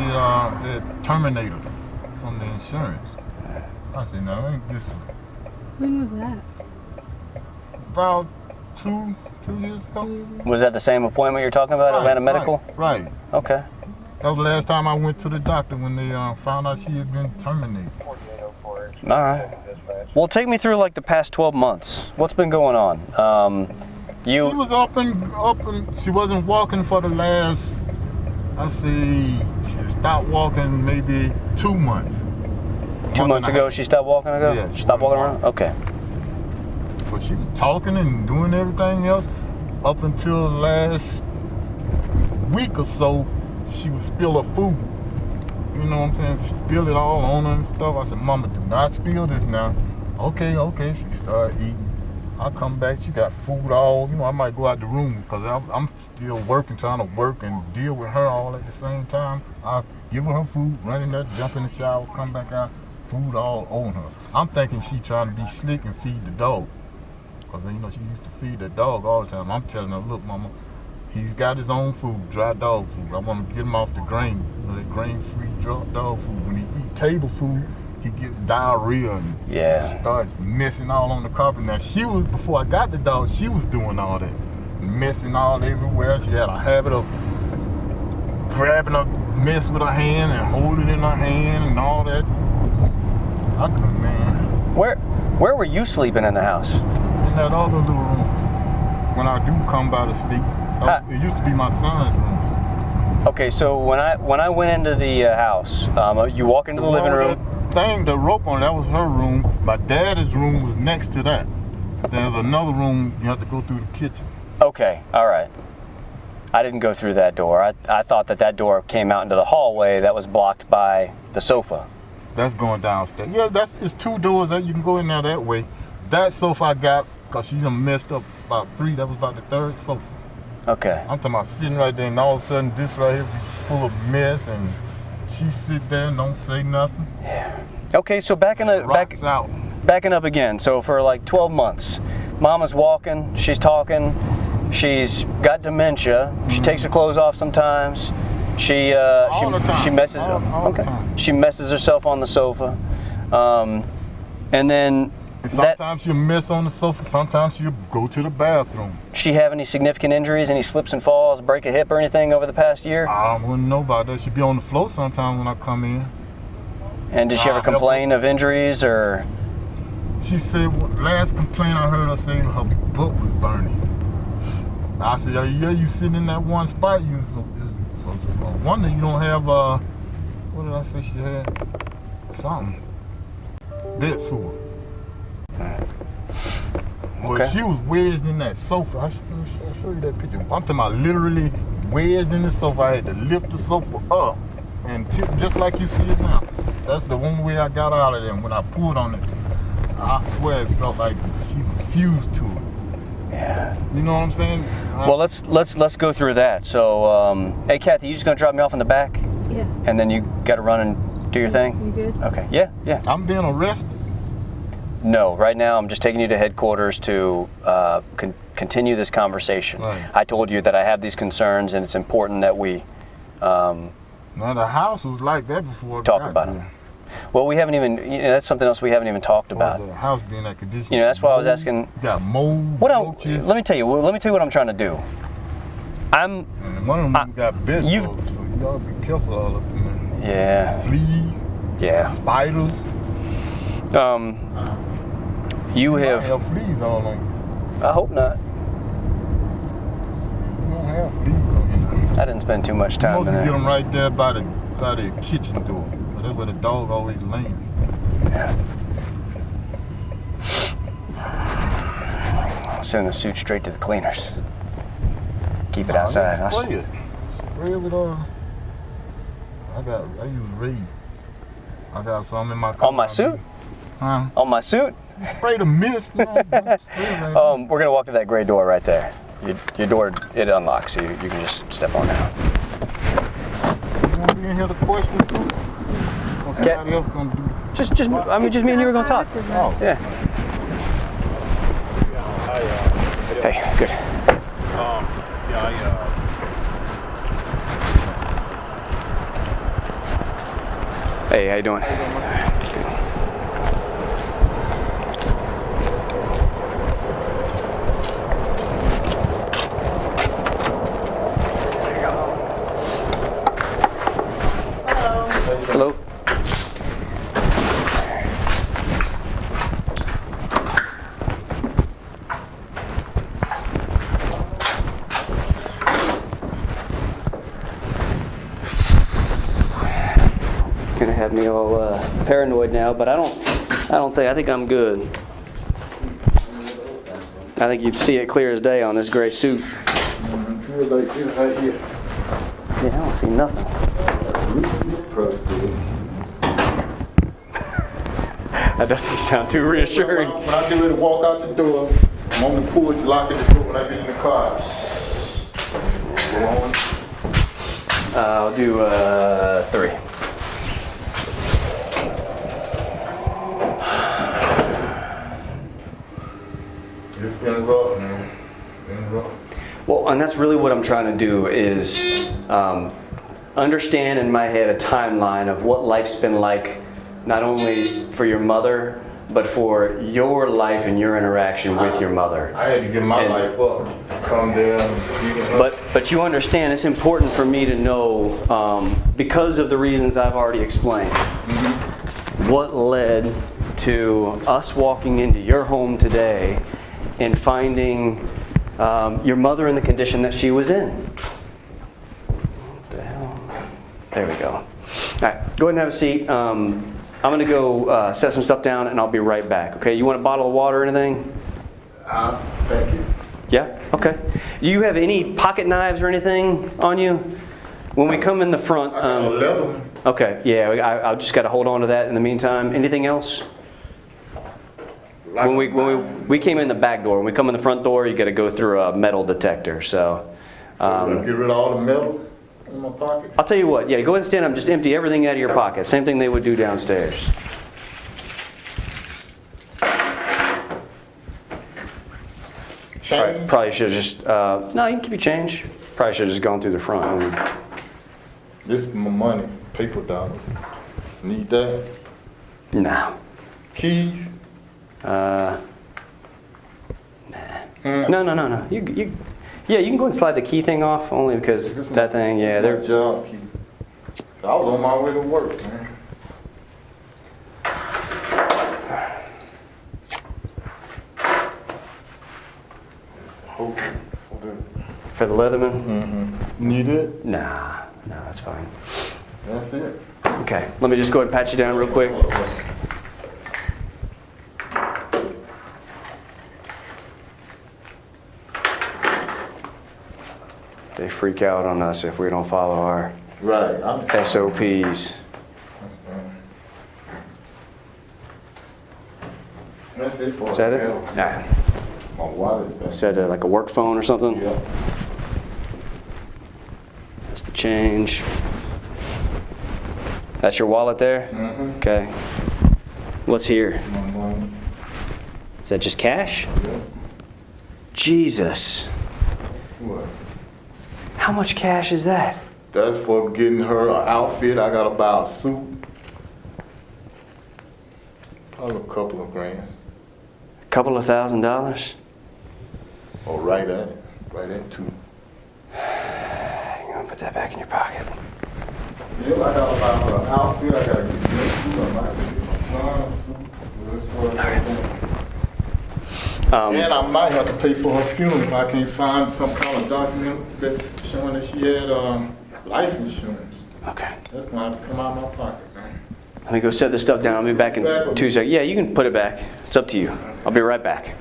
had terminated her from the insurance. I said, no, ain't this. When was that? About two years ago. was that the same appointment you're talking about, Atlanta Medical? Right. Okay. That was the last time I went to the doctor when they found out she had been terminated. All right. Well, take me through like the past 12 months. What's been going on? She was up and she wasn't walking for the last, she stopped walking maybe 2 months. 2 months ago, she stopped walking ago? Yeah, She stopped walking around? Okay. But she was talking and doing everything else up until last week or so. She would spill her food. You know what I'm saying? Spill it all on her and stuff. I said, Mama, do not spill this now. Okay. She started eating. I come back, she got food all, I might go out the room because I'm still working, trying to work and deal with her all at the same time. I give her food, run in there, jump in the shower, come back out, food all on her. I'm thinking she trying to be slick and feed the dog. Because, she used to feed the dog all the time. I'm telling her, look, Mama, he's got his own food, dry dog food. I want to get him off the grain, that grain-free dog food. When he eat table food, he gets diarrhea and starts messing all on the carpet. Now, before I got the dog, she was doing all that. Messing all everywhere. She had a habit of grabbing a mess with her hand and holding it in her hand and all that. I couldn't, man. Where were you sleeping in the house? In that other little room. When I do come by to sleep, it used to be my son's room. Okay, so when I went into the house, you walk into the living room. The rope on that was her room. My daddy's room was next to that. There's another room you have to go through the kitchen. Okay, all right. I didn't go through that door. I thought that door came out into the hallway that was blocked by the sofa. That's going downstairs. Yeah, it's 2 doors that you can go in there that way. That sofa I got because she done messed up about 3. That was about the 3rd sofa. Okay. I'm talking about sitting right there and all of a sudden this right here be full of mess and she sit there and don't say nothing. Yeah. Okay, so backing up again. So for like 12 months, Mama's walking, she's talking, she's got dementia. She takes her clothes off sometimes. She messes all the time. She messes herself on the sofa, and then sometimes she'll mess on the sofa. Sometimes she'll go to the bathroom. She have any significant injuries? Any slips and falls? Break a hip or anything over the past year? I wouldn't know about that. She'll be on the floor sometimes when I come in. And did she ever complain of injuries or? She said, last complaint I heard her say her butt was burning. I said, yeah, you sitting in that one spot. I wonder you don't have, what did I say she had? Something. bed sore. Well, Okay. she was wedged in that sofa. I'll show you that picture. I'm talking about literally wedged in the sofa. I had to lift the sofa up and tip just like you see it now. That's the only way I got out of there. And when I pulled on it, I swear it felt like she was fused to it. Yeah. You know what I'm saying? Well, let's go through that. So, hey, Kathy, you just gonna drop me off in the back, Yeah. and then you got to run and do your thing. You good? Okay. Yeah. Yeah. I'm being arrested. No, right now I'm just taking you to headquarters to continue this conversation. Right. I told you that I have these concerns, and it's important that we Now the house was like that before. talk about it. Well, we haven't even. That's something else we haven't even talked about. The house being that condition. That's why I was Mold, asking. You got mold. What roaches, let me tell you what I'm trying to do. And one of them got bed you've- bugs, so you gotta be careful of all of them. Yeah. Fleas, Yeah. spiders. You You have. have fleas all on you. I hope not. You don't have fleas on you. I didn't spend too much You time mostly in get there. them right there by the kitchen door. That's where the dog always laying. I'll send the suit straight to the cleaners. Keep it Nah, outside. just Spray it. Spray it with I use Raid. I got some in my car. On my suit? Huh? On my suit? Spray the mist. No, don't spray it like that. We're gonna walk to that gray door right there. Your door, it unlocks, so you can just step on out. You want to be in here to question too? Or somebody else gonna do it? Just me and you were gonna talk. Oh. Yeah. Hey, good. Hey, how you doing? Hello. Gonna have me all paranoid now, but I think I'm good. I think you'd see it clear as day on this gray suit. Feel like this right here. Yeah, I don't see nothing. That doesn't sound too reassuring. When I get ready to walk out the door, I'm on the porch locking the door when I get in the car. Go on. I'll do 3. It's been rough, man. Been rough. Well, and that's really what I'm trying to do is understand in my head a timeline of what life's been like, not only for your mother, but for your life and your interaction with your mother. I had to get my And- life up. Come down. But you understand, it's important for me to know, because of the reasons I've already explained, what led to us walking into your home today and finding your mother in the condition that she was in. What the hell? There we go. All right, go ahead and have a seat. I'm going to go set some stuff down, and I'll be right back. Okay, you want a bottle of water or anything? Thank you. Yeah? Okay. Do you have any pocket knives or anything on you? When we come in the front. I got a leather. Okay, yeah, I've just got to hold on to that in the meantime. Anything else? When we came in the back door, when we come in the front door, you got to go through a metal detector. So, Get rid of all the metal in my pocket. I'll tell you what. Yeah, go ahead and stand up. Just empty everything out of your pocket. Same thing they would do downstairs. Change. Probably should have just. No, you can keep your change. Probably should have just gone through the front. This is my money, paper dollars. Need that. No. Keys. No. Yeah, you can go and slide the key thing off only because that thing. Yeah, My they're. job key. I was on my way to work, man. Hopefully For the Leatherman? Need it? Nah, no, that's fine. That's it. Okay, let me just go ahead and pat you down real quick. They freak out on us if we don't follow our Right. SOPs. That's it for Is that it? now. Nah. My wallet. Said like a work phone or something? Yeah. That's the change. That's your wallet there? Mm-hmm. Okay. What's here? My money. Is that just cash? Yeah. Jesus. What? How much cash is that? That's for getting her an outfit. I gotta buy a suit. Probably a couple of grand. A couple of $1,000? Or right at it. Right at two. You're gonna put that back in your pocket. Yeah, I gotta buy her an outfit. I gotta get this suit. I might get my son a suit. Let's go and I might have to pay for her funeral if I can't find some kind of document that's showing that she had life insurance. Okay. That's gonna have to come out of my pocket, man. Let me go set this stuff down. I'll be back in 2 seconds. Yeah, you can put it back. It's up to you. I'll be right back.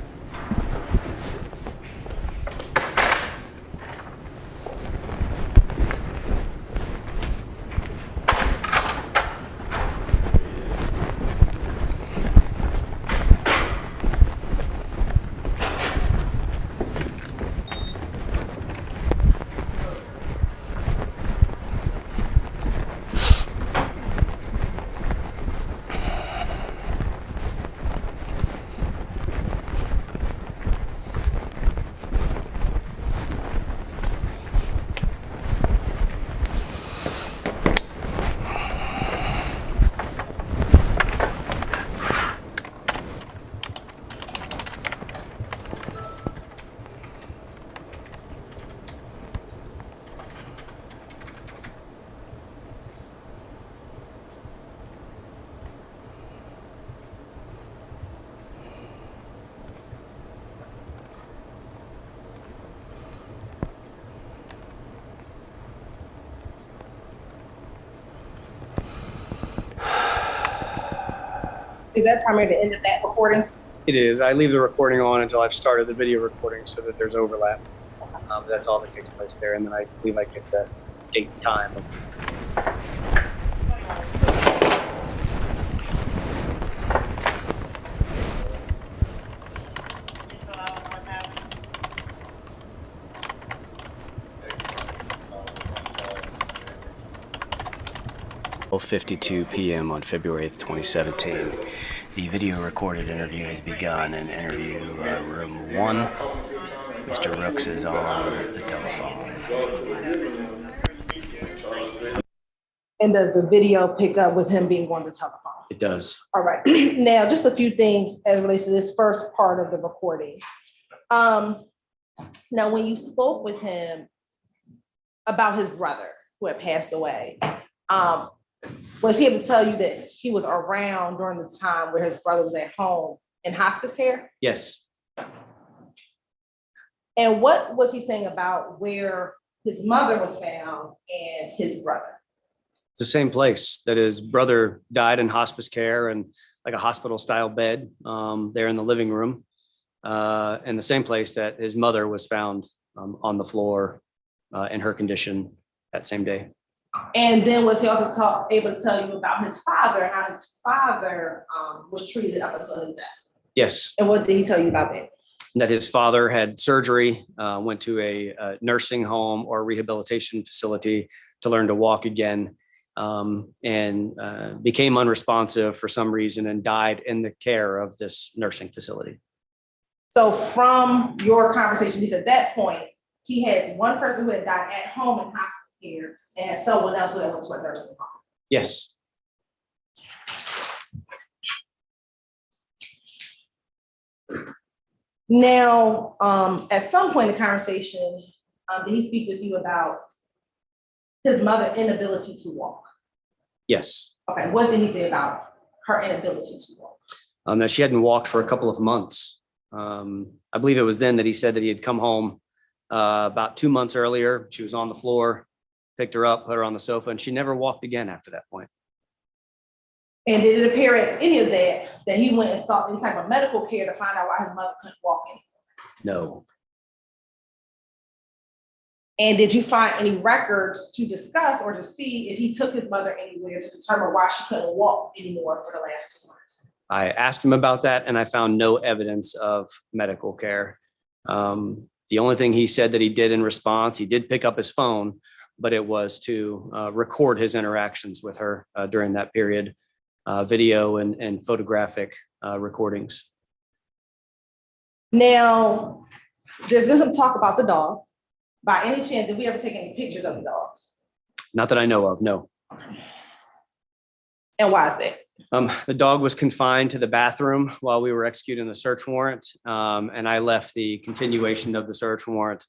Is that primarily the end of that recording? It is. I leave the recording on until I've started the video recording so that there's overlap. That's all that takes place there. And then I believe I get the date and time. .52 p.m. on February 8th, 2017. The video recorded interview has begun in interview room 1. Mr. Rooks is on the telephone. And does the video pick up with him being on the telephone? It does. All right. Now, just a few things as it relates to this first part of the recording. Now, when you spoke with him about his brother who had passed away, was he able to tell you that he was around during the time where his brother was at home in hospice care? Yes. And what was he saying about where his mother was found and his brother? It's the same place that his brother died in hospice care and like a hospital style bed there in the living room. And the same place that his mother was found on the floor in her condition that same day. And then was he also able to tell you about his father and how his father was treated up until his death? Yes. And what did he tell you about that? That his father had surgery, went to a nursing home or rehabilitation facility to learn to walk again, and became unresponsive for some reason and died in the care of this nursing facility. So from your conversations at that point, he had one person who had died at home in hospice care and someone else who had went to a nursing home. Yes. Now, at some point in the conversation, did he speak with you about his mother's inability to walk? Yes. Okay, what did he say about her inability to walk? That she hadn't walked for a couple of months. I believe it was then that he said that he had come home about 2 months earlier. She was on the floor, picked her up, put her on the sofa, and she never walked again after that point. And did it appear at any of that he went and sought any type of medical care to find out why his mother couldn't walk anymore? No. And did you find any records to discuss or to see if he took his mother anywhere to determine why she couldn't walk anymore for the last 2 months? I asked him about that and I found no evidence of medical care. The only thing he said that he did in response, he did pick up his phone, but it was to record his interactions with her during that period, video and photographic recordings. Now, there's been some talk about the dog. By any chance, did we ever take any pictures of the dog? Not that I know of, no. And why is that? The dog was confined to the bathroom while we were executing the search warrant. And I left the continuation of the search warrant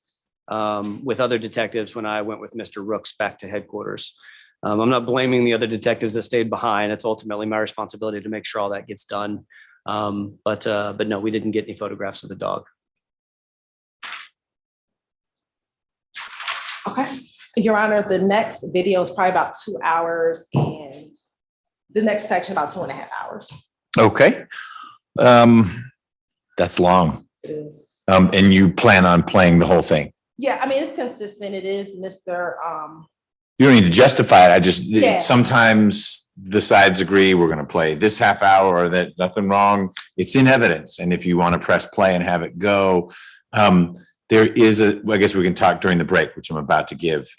with other detectives when I went with Mr. Rooks back to headquarters. I'm not blaming the other detectives that stayed behind. It's ultimately my responsibility to make sure all that gets done. But no, we didn't get any photographs of the dog. Okay, Your Honor, the next video is probably about 2 hours and the next section about 2.5 hours. Okay. That's long. It is. And you plan on playing the whole thing? Yeah, I mean, it's consistent. It is Mr. You don't need to justify it. I just, Yeah. sometimes the sides agree, we're going to play this half hour or that, nothing wrong. It's in evidence. And if you want to press play and have it go, there is I guess we can talk during the break, which I'm about to give.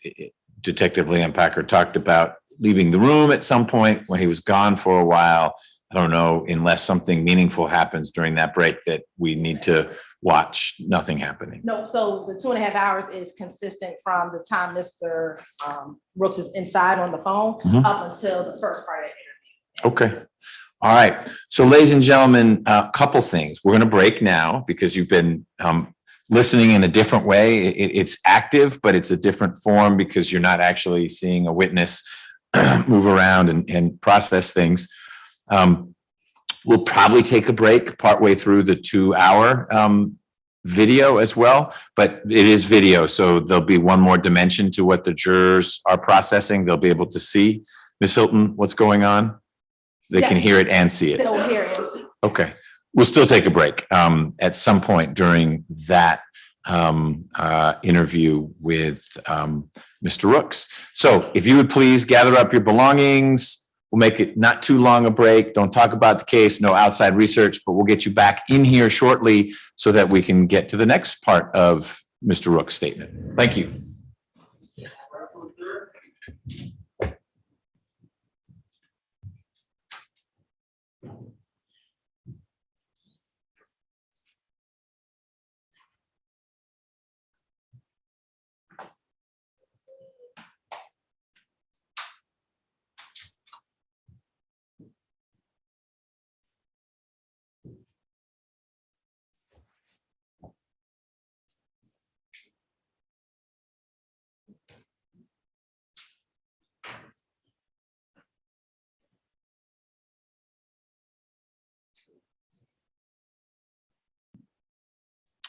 Detective Leon Packer talked about leaving the room at some point when he was gone for a while. I don't know, unless something meaningful happens during that break that we need to watch nothing happening. No, so the 2.5 hours is consistent from the time Mr. Rooks is inside on the phone up until the first part of the interview. Okay. All right. So ladies and gentlemen, a couple things. We're going to break now because you've been listening in a different way. It's active, but it's a different form because you're not actually seeing a witness move around and process things. We'll probably take a break partway through the 2-hour video as well, but it is video. So there'll be one more dimension to what the jurors are processing. They'll be able to see. Ms. Hilton, what's going on? They can hear it and see it. They'll hear it and see. Okay. We'll still take a break at some point during that interview with Mr. Rooks. So if you would please gather up your belongings. We'll make it not too long a break. Don't talk about the case, no outside research, but we'll get you back in here shortly so that we can get to the next part of Mr. Rooks' statement. Thank you.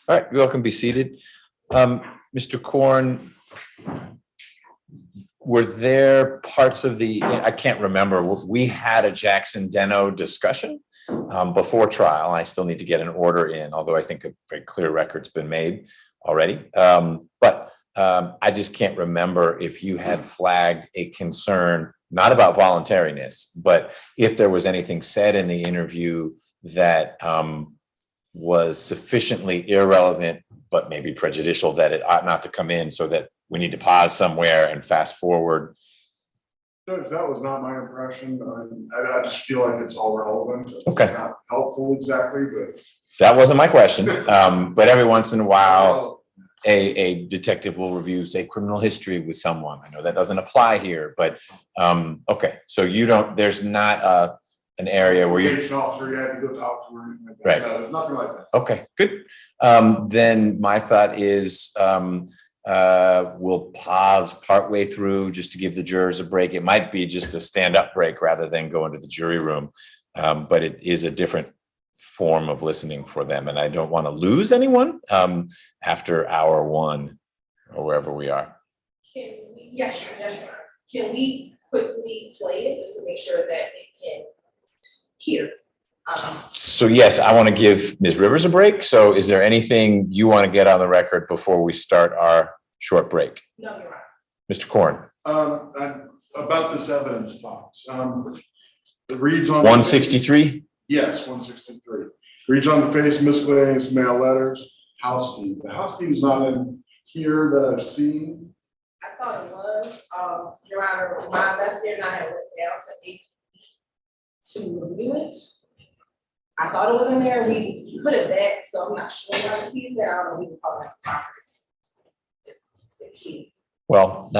All right, you all can be seated. Mr. Korn, were there parts of the, I can't remember, we had a Jackson-Deno discussion before trial. I still need to get an order in, although I think a very clear record's been made already. But I just can't remember if you had flagged a concern, not about voluntariness, but if there was anything said in the interview that was sufficiently irrelevant, but maybe prejudicial that it ought not to come in, so that we need to pause somewhere and fast forward. Judge, that was not my impression. I just feel like it's all relevant. Okay. It's not helpful exactly, but. That wasn't my question. But every once in a while, a detective will review, say, criminal history with someone. I know that doesn't apply here, but okay. So you don't, there's not an area where you. Officer, you had to go talk to her. Or anything like that. Right. No, there's nothing like that. Okay, good. Then my thought is we'll pause partway through just to give the jurors a break. It might be just a stand-up break rather than go into the jury room, but it is a different form of listening for them, and I don't want to lose anyone after hour one or wherever we are. Yes, sir. Can we quickly play it just to make sure that it can hear? So yes, I want to give Ms. Rivers a break. So is there anything you want to get on the record before we start our short break? No, you're right. Mr. Korn, About this evidence box, it reads on. 163? Yes, 163. Reads on the face, miscellaneous mail letters, house key. The house key is not in here that I've seen. I thought it was, Your Honor, my investigator and I had went down to AP to review it. I thought it was in there, we put it back, so I'm not sure why the key's there, I don't know, we can call it the key. Well,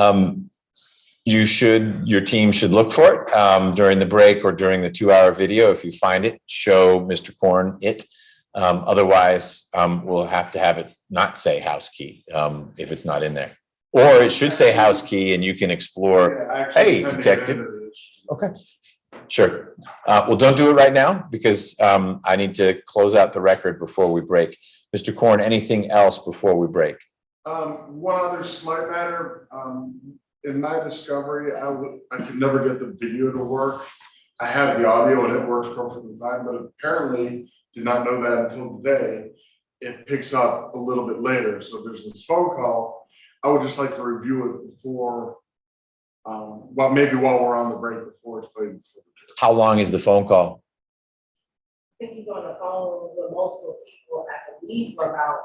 your team should look for it during the break or during the 2-hour video. If you find it, show Mr. Korn it. Otherwise, we'll have to have it not say house key if it's not in there. Or it should say house key and you can explore, Yeah, actually, hey, it's detective. into this. Okay, sure. Well, don't do it right now because I need to close out the record before we break. Mr. Korn, anything else before we break? One other slight matter, in my discovery, I could never get the video to work. I have the audio and it works perfectly fine, but apparently did not know that until today. It picks up a little bit later. So there's this phone call. I would just like to review it before, well, maybe while we're on the break before it's played. Before the jury. How long is the phone call? I think he's on the phone with multiple people, I believe, for about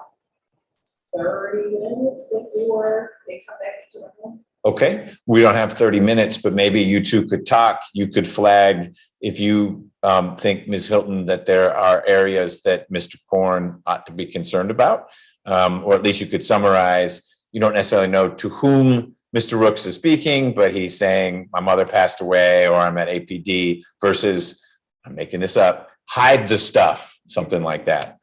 30 minutes before they come back into the room. Okay, we don't have 30 minutes, but maybe you two could talk. You could flag if you think, Ms. Hilton, that there are areas that Mr. Korn ought to be concerned about, or at least you could summarize. You don't necessarily know to whom Mr. Rooks is speaking, but he's saying my mother passed away or I'm at APD versus, I'm making this up, hide the stuff, something like that.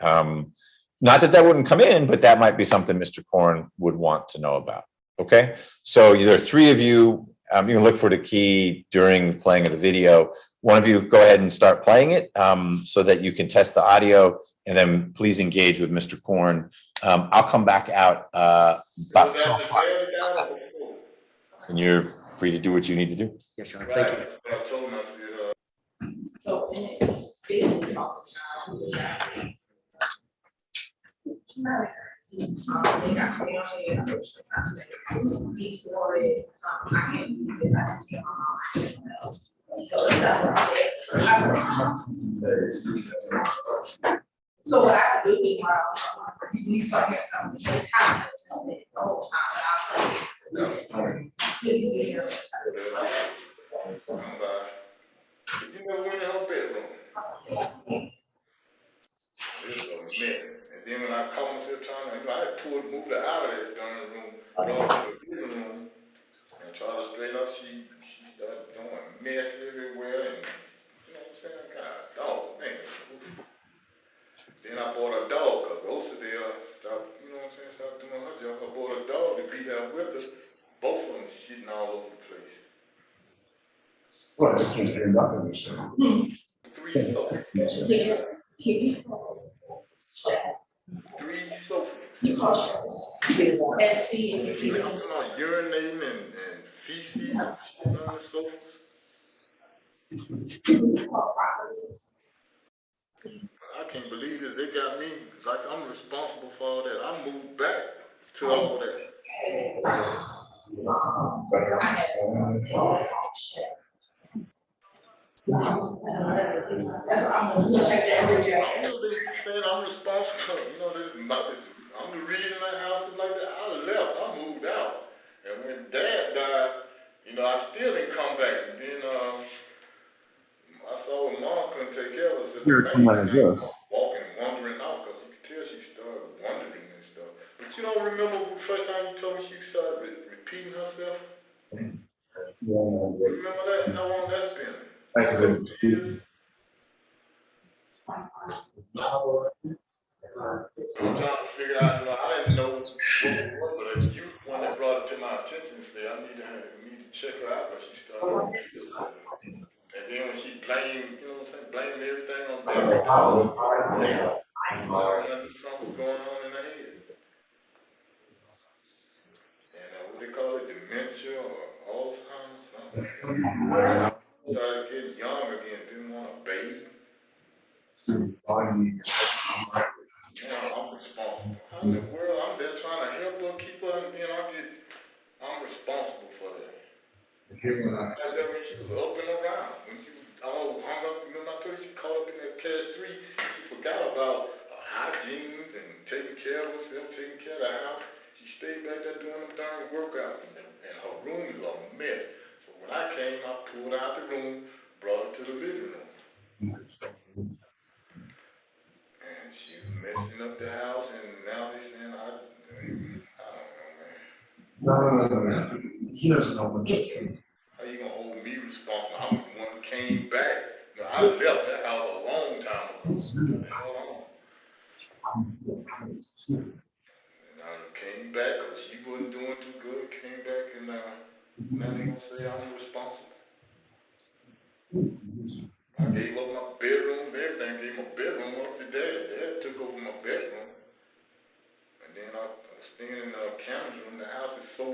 Not that that wouldn't come in, but that might be something Mr. Korn would want to know about. Okay, so there are 3 of you. You can look for the key during playing of the video. One of you go ahead and start playing it so that you can test the audio, and then please engage with Mr. Korn. I'll come back out about 2 o'clock. And you're free to do what you need to do. Yes, sir. Thank you. So, and it's basically talking they got family and before it, I can't do it, I have to get on my so that's so what I do is we start getting something just happens the whole time, but I'll please be here. You never went in her bedroom. This is a minute. And then when I called myself trying to, I had moved her out of that gun room, brought her to the living room, and tried to straighten up. She started doing mess everywhere, and you know what I'm saying? God, dog, man. Then I bought a dog, because Rosadale stopped, you know what I'm saying, stopped doing her job. I bought a dog to be there with her. Both of them shitting all over the place. Well, it's just end up in this. 3 sofas. 3 sofas. You call and see if you know. Urinating and feces on the sofas. I can't believe it. They got me like I'm responsible for all that. I moved back to all that. That's what I'm gonna check that every day. I'm saying I'm responsible. You know, I'm the reason that house is like that. I left. I moved out. And when Dad died, you know, I still didn't come back. And then I saw her mom couldn't take care of us. Here, come like this. Walking, wandering out, because you could tell she started wondering and stuff. But you don't remember the first time you told me she started repeating herself? Remember that? How long that's been? I can I'm trying to figure out, you know, I didn't know what it was, but a youth one that brought it to my attention and said, I need to check her out, but she started. And then when she blamed, you know what I'm saying, blamed everything on Derek. Something was going on in her head. And what they call it, dementia or Alzheimer's, something. Started getting young again, didn't want a baby. Yeah, I'm responsible. How in the world? I'm there trying to help her, keep her, and then I get Him and I. Like that when she was up and around. When she was all hung up, remember I told you she caught up in that class 3, she forgot about hygiene and taking care of herself, taking care of the house. She stayed back there doing them darn workouts, and her room is a mess. So when I came, I pulled out the room, brought her to the living room. And she was messing up the house, and now they saying I don't know, man. No. He doesn't know much. How you gonna hold me responsible? I'm the one who came back. No, I left that house a long time ago. And I came back because she wasn't doing too good. Came back and now they gonna say I'm responsible. I gave up my bedroom, everything. Gave my bedroom up to Dad. Dad took over my bedroom. And then I was staying in the county room. The house is so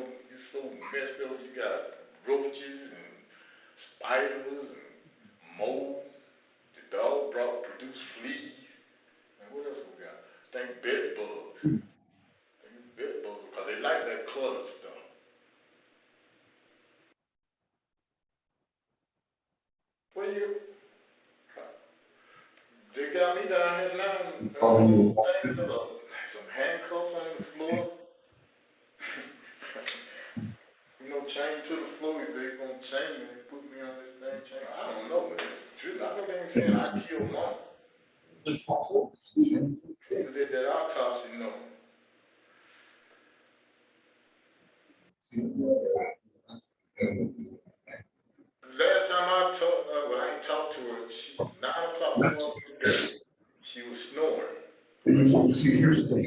messed up. You got roaches and spiders and mold. The dog produced fleas. And what else we got? Think bed bugs. Because they like that clutter stuff. Well, they got me down here now. Some handcuffs on the floor. Chain to the floor. If they gonna chain me and put me on this thing chain, I don't know, man. I know they ain't saying I killed mom. They did that autopsy, no. Last time I talked, I ain't talked to her. 9 o'clock today. She was snoring. You see, here's the thing.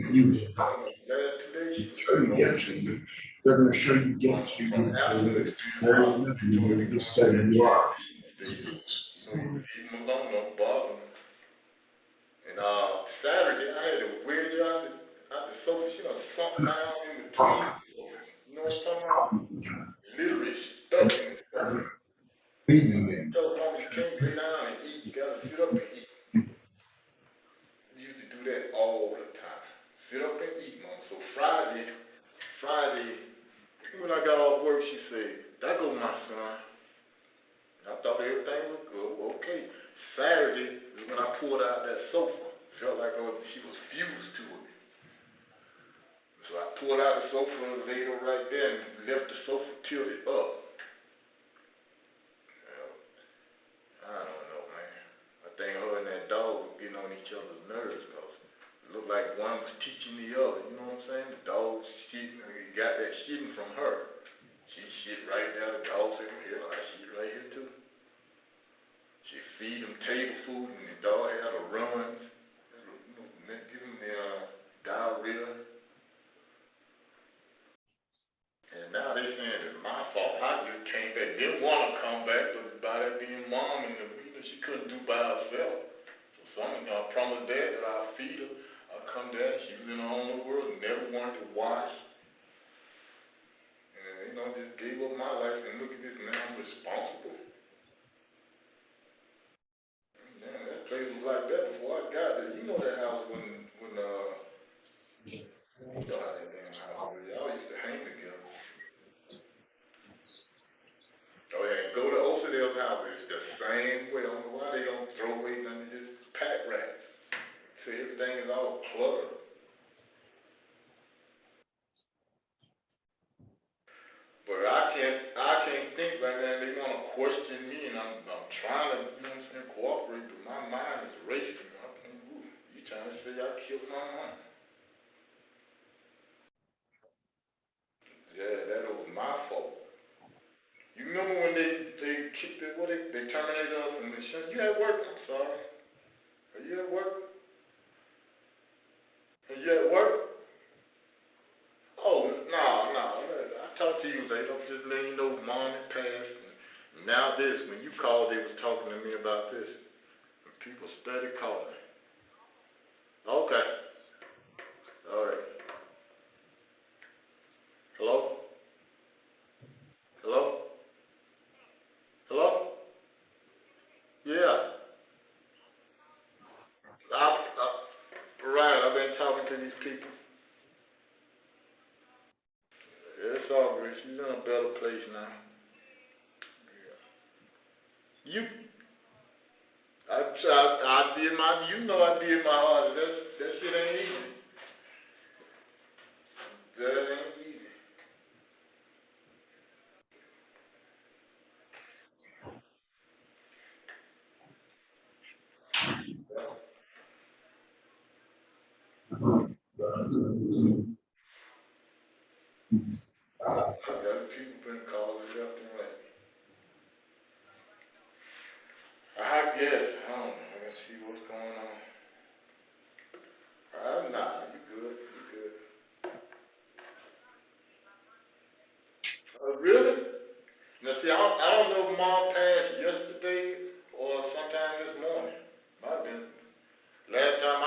They're going to show you get you. It's very nothing. You just say you are. Leave them alone, don't bother them. And Saturday, I had a weird job at the sofa. She done sunk down in between. You know what I'm talking about? Literally stuck in the sofa. So long as you can't lay down and eat, you gotta sit up and eat. We used to do that all the time. Sit up and eat, mom. So Friday, when I got off work, she said, "There go my son." I thought everything was good. Okay. Saturday is when I pulled out that sofa. Felt like she was fused to it. So I pulled out the sofa and laid her right there and left the sofa tilted up. I don't know, man. I think her and that dog were getting on each other's nerves because it looked like one was teaching the other. You know what I'm saying? The dog shitting, he got that shitting from her. She shit right there. The dog said, "Here, I shit right here too." She feed him table food and the dog had a run. Give him the diarrhea. And now they're saying it's my fault. I just came back. Didn't want to come back, but by that being mom and she couldn't do by herself. So someone promised Dad that I'll feed her. I'll come down. She was in her own world, never wanted to wash. And just gave up my life and look at this now. I'm responsible. Man, that place was like that before I got there. You know that house when you know how that damn house was. Y'all used to hang together. Oh yeah, go to Osadale's house. It's the same way. I don't know why they don't throw away none of this pack rats. So everything is all cluttered. But I can't think right now. They want to question me, and I'm trying to, cooperate, but my mind is racing. I can't move. You trying to say I killed my mom? Yeah, that was my fault. You remember when they kicked it? They terminated us and they said, "You at work?" I'm sorry. Are you at work? Are you at work? Oh, no. I talked to you later. I'm just letting you know mom had passed. And now this, when you called, they was talking to me about this. And people steady calling. Okay. All right. Hello? Hello? Hello? Yeah. Right, I've been talking to these people. Yeah, it's all good. She's in a better place now. I did my, you know I did my hardest. That shit ain't easy. That ain't easy. Other people been calling left and right. I guess, I don't know. I gotta see what's going on. Nah, you good, you good. Really? Now see, I don't know if Mom passed yesterday or sometime this morning. Might have been. Last time I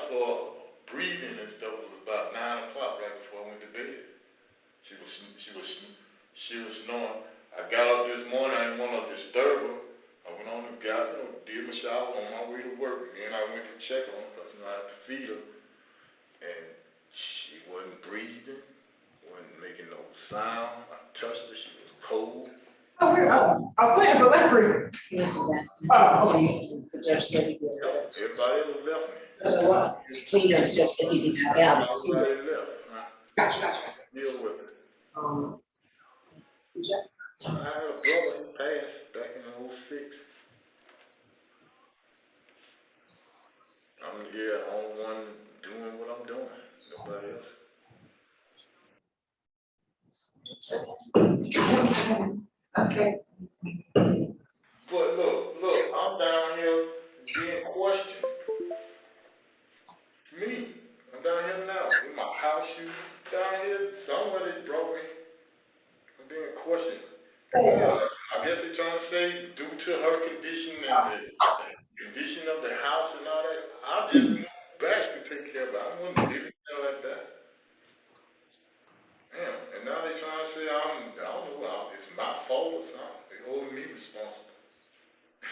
saw breathing and stuff was about 9 o'clock right before I went to bed. She was snoring. I got up this morning, I didn't want to disturb her. I went on and did my shower on my way to work. And then I went to check on her because, I had to feed her. And she wasn't breathing, wasn't making no sound. I touched her, she was cold. Oh, weird. Oh, I was planning for left breathing. Oh, okay. The judge said he did. Everybody else left me. So what? Cleaner, the judge said he did not have it. Everybody left. Gotcha. Deal with it. Yeah. I had a brother who passed back in '06. I'm here, only one doing what I'm doing. Nobody else. Okay. But look, I'm down here being questioned. Me, I'm down here now in my house shoes. Down here, somebody broke me. I'm being questioned. I guess they're trying to say due to her condition and the condition of the house and all that. I just moved back to take care of it. I wouldn't leave it there like that. Damn, and now they're trying to say I don't know, it's my fault or something. They hold me responsible.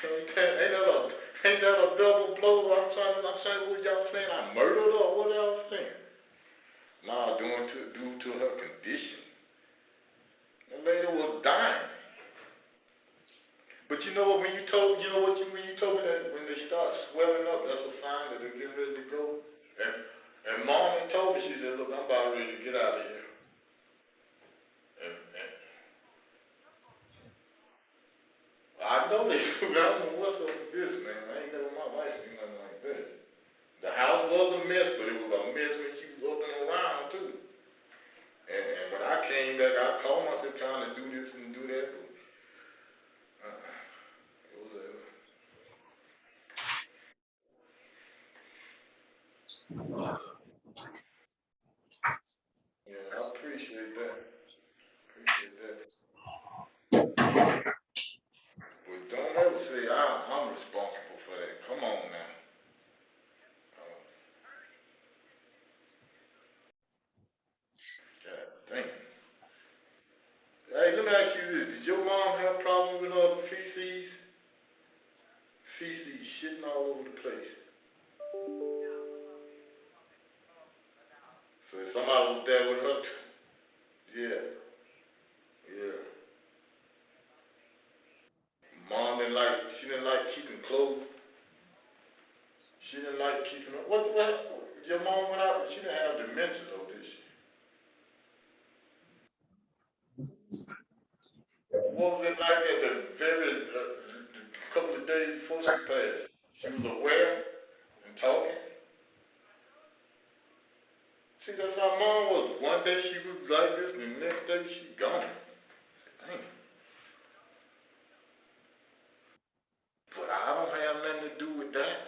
Ain't that a double blow? I'm saying what y'all saying? I murdered her or what y'all saying? Nah, due to her condition. The lady was dying. But you know what, when you told me that when they start swelling up, that's a sign that they're getting ready to go. And Mom had told me, she said, look, I'm about ready to get out of here. And I know they I don't know what's up with this, man. I ain't never my wife seen nothing like this. The house was a mess, but it was a mess when she was up and around too. And when I came back, I called myself trying to do this and do that. It was yeah, I appreciate that. But don't ever say I'm responsible for that. Come on now. God damn. Hey, let me ask you this. Did your mom have a problem with her feces? Feces shitting all over the place. So if somebody was there with her, yeah. Mom she didn't like keeping clothes. She didn't like keeping up. What, your mom went out, she didn't have dementia though, did she? What was it like at the very, couple of days before she passed? She was aware and talking? See, that's how Mom was. One day she was like this, and the next day she gone. Dang. But I don't have nothing to do with that.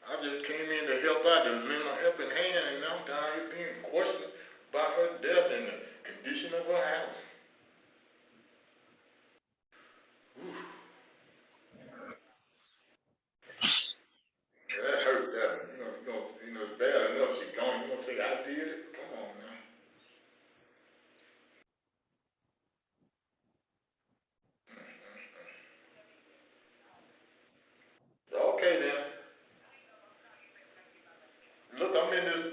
I just came in to help out, to lend a helping hand, and I'm down here being questioned about her death and the condition of her house. Ooh. Yeah, that hurt, that. It's bad enough she's gone. You gonna say I did it? Come on, man. Okay then. Look, I'm in this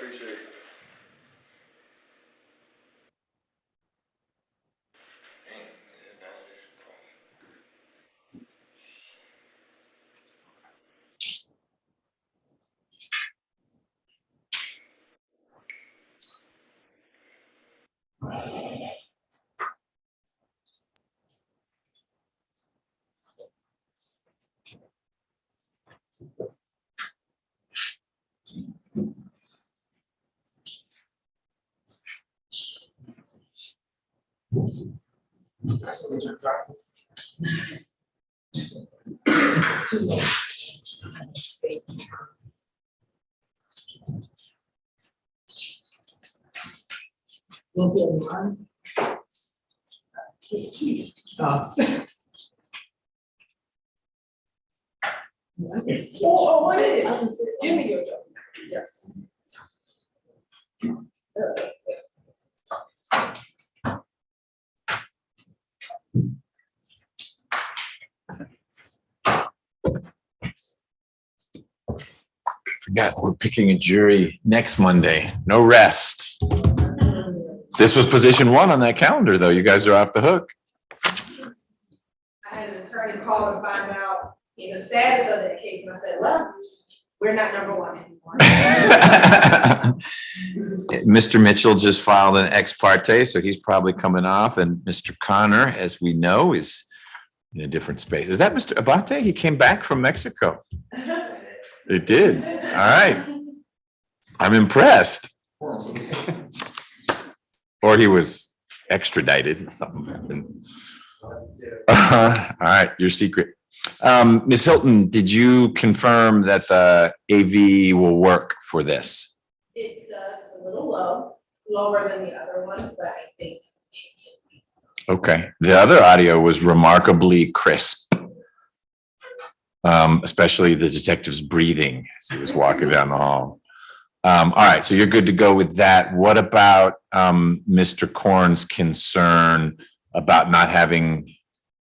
appreciate it. That's what you're driving. We'll do one. Oh. Oh, what is it? Give me your job. Yes. Forgot we're picking a jury next Monday. No rest. This was position 1 on that calendar, though. You guys are off the hook. I had an attorney call to find out the status of that case, and I said, well, we're not number 1 anymore. Mr. Mitchell just filed an ex parte, so he's probably coming off. And Mr. Connor, as we know, is in a different space. Is that Mr. Abate? He came back from Mexico. It did. All right. I'm impressed. Or he was extradited. Something happened. All right, your secret. Ms. Hilton, did you confirm that the AV will work for this? It does a little lower than the other ones, but I think. Okay. The other audio was remarkably crisp. Especially the detective's breathing as he was walking down the hall. All right, so you're good to go with that. What about Mr. Korn's concern about not having,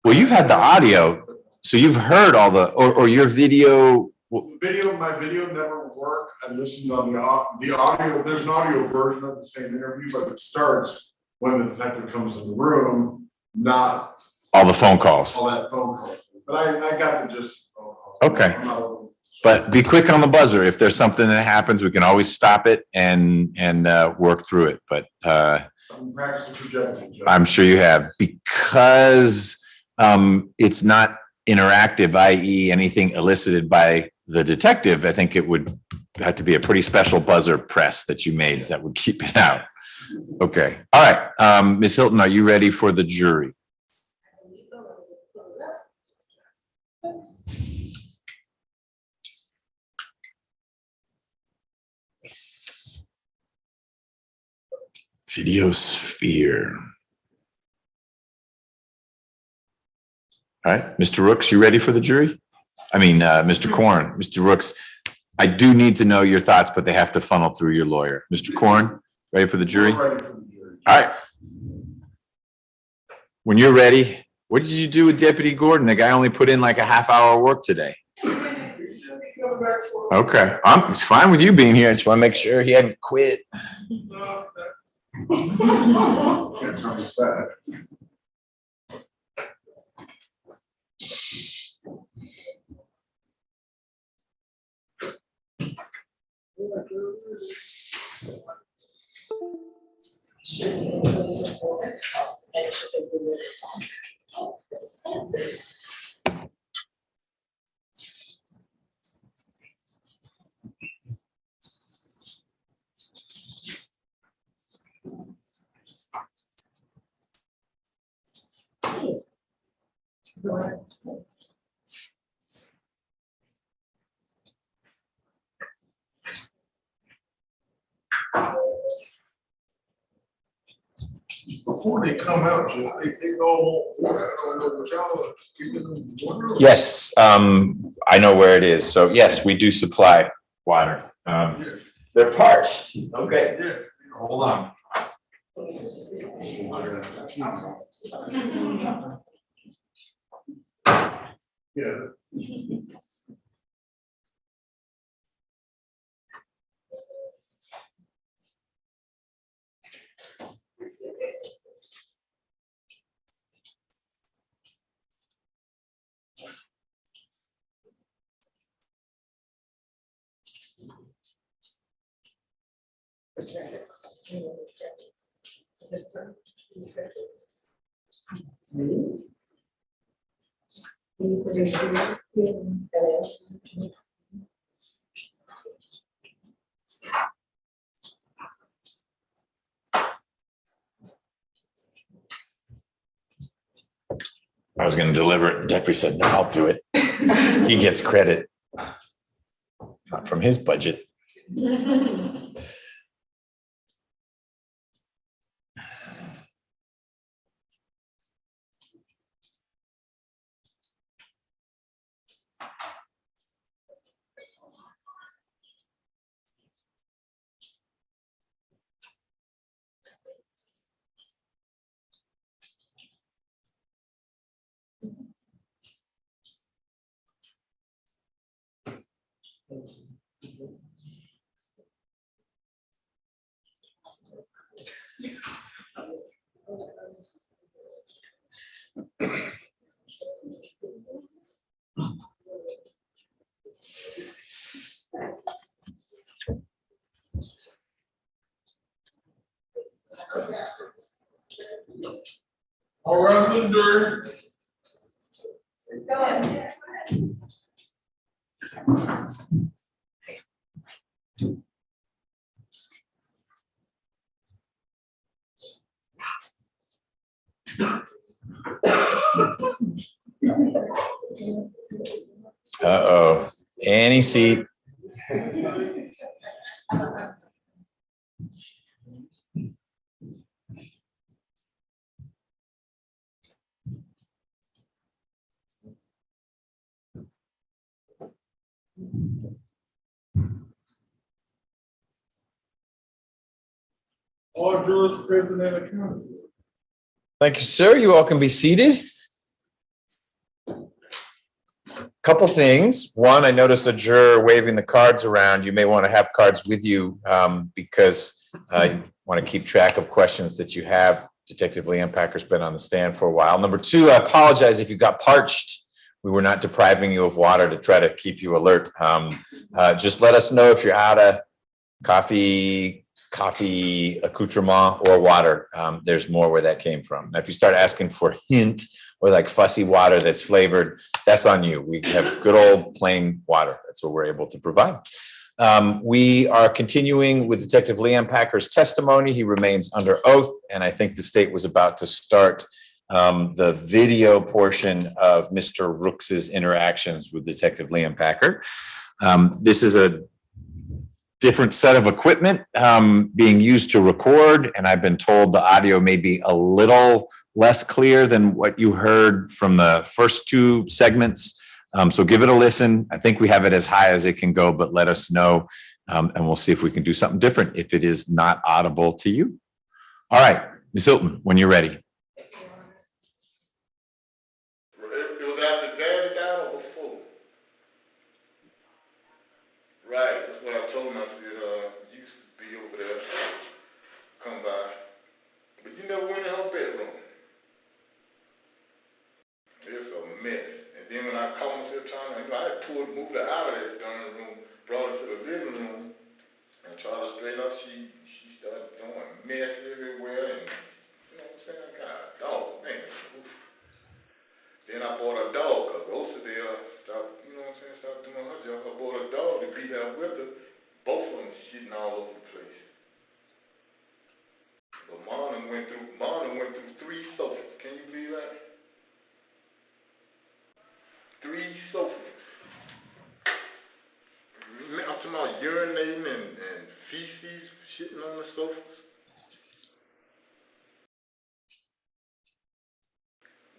well, you've had the audio, so you've heard all the, or your video. My video never worked. I listened on the audio, there's an audio version of the same interview, but it starts when the detective comes in the room, not All the phone calls. all that phone call. But I got the gist. Okay. But be quick on the buzzer. If there's something that happens, we can always stop it and work through it. But I'm sure you have, because it's not interactive, i.e. anything elicited by the detective. I think it would have to be a pretty special buzzer press that you made that would keep it out. Okay. All right. Ms. Hilton, are you ready for the jury? Videosphere. All right, Mr. Rooks, you ready for the jury? I mean, Mr. Korn, Mr. Rooks, I do need to know your thoughts, but they have to funnel through your lawyer. Mr. Korn, ready for the jury? Ready for the jury. All right. When you're ready, what did you do with Deputy Gordon? The guy only put in like a half-hour work today. Okay, it's fine with you being here. I just want to make sure he hadn't quit. Can't trust that. Before they come out, they go, I don't know what y'all are giving them water. Yes, I know where it is. So yes, we do supply water. They're parched. Okay. Yes. Hold on. Yeah. I was gonna deliver it. The deputy said, no, I'll do it. He gets credit. Not from his budget. All right, Linda. Uh-oh. Any seat. All jurors present and accounted for. Thank you, sir. You all can be seated. Couple things. One, I noticed a juror waving the cards around. You may want to have cards with you because you want to keep track of questions that you have. Detective Leanne Packer's been on the stand for a while. Number two, I apologize if you got parched. We were not depriving you of water to try to keep you alert. Just let us know if you're out of coffee, accoutrement, or water. There's more where that came from. Now, if you start asking for hint or like fussy water that's flavored, that's on you. We have good old plain water. That's what we're able to provide. We are continuing with Detective Leanne Packer's testimony. He remains under oath, and I think the state was about to start the video portion of Mr. Rooks's interactions with Detective Leanne Packer. This is a different set of equipment being used to record, and I've been told the audio may be a little less clear than what you heard from the first two segments. So give it a listen. I think we have it as high as it can go, but let us know, and we'll see if we can do something different if it is not audible to you. All right, Ms. Hilton, when you're ready. It was after Daddy died or before? Right, that's what I told him. I said, you used to be over there, come by. But you never went in her bedroom. It's a mess. And then when I called myself trying, I had moved her out of that dining room, brought her to the living room, and tried to straighten up. She started throwing mess everywhere, and you know what I'm saying? I got a dog, man. Oof. Then I bought a dog, because Rosa there stopped, you know what I'm saying, stopped doing her job. I bought a dog to be there with her. Both of them shitting all over the place. But Marlon went through 3 sofas. Can you believe that? 3 sofas. I'm talking about urinating and feces shitting on the sofas.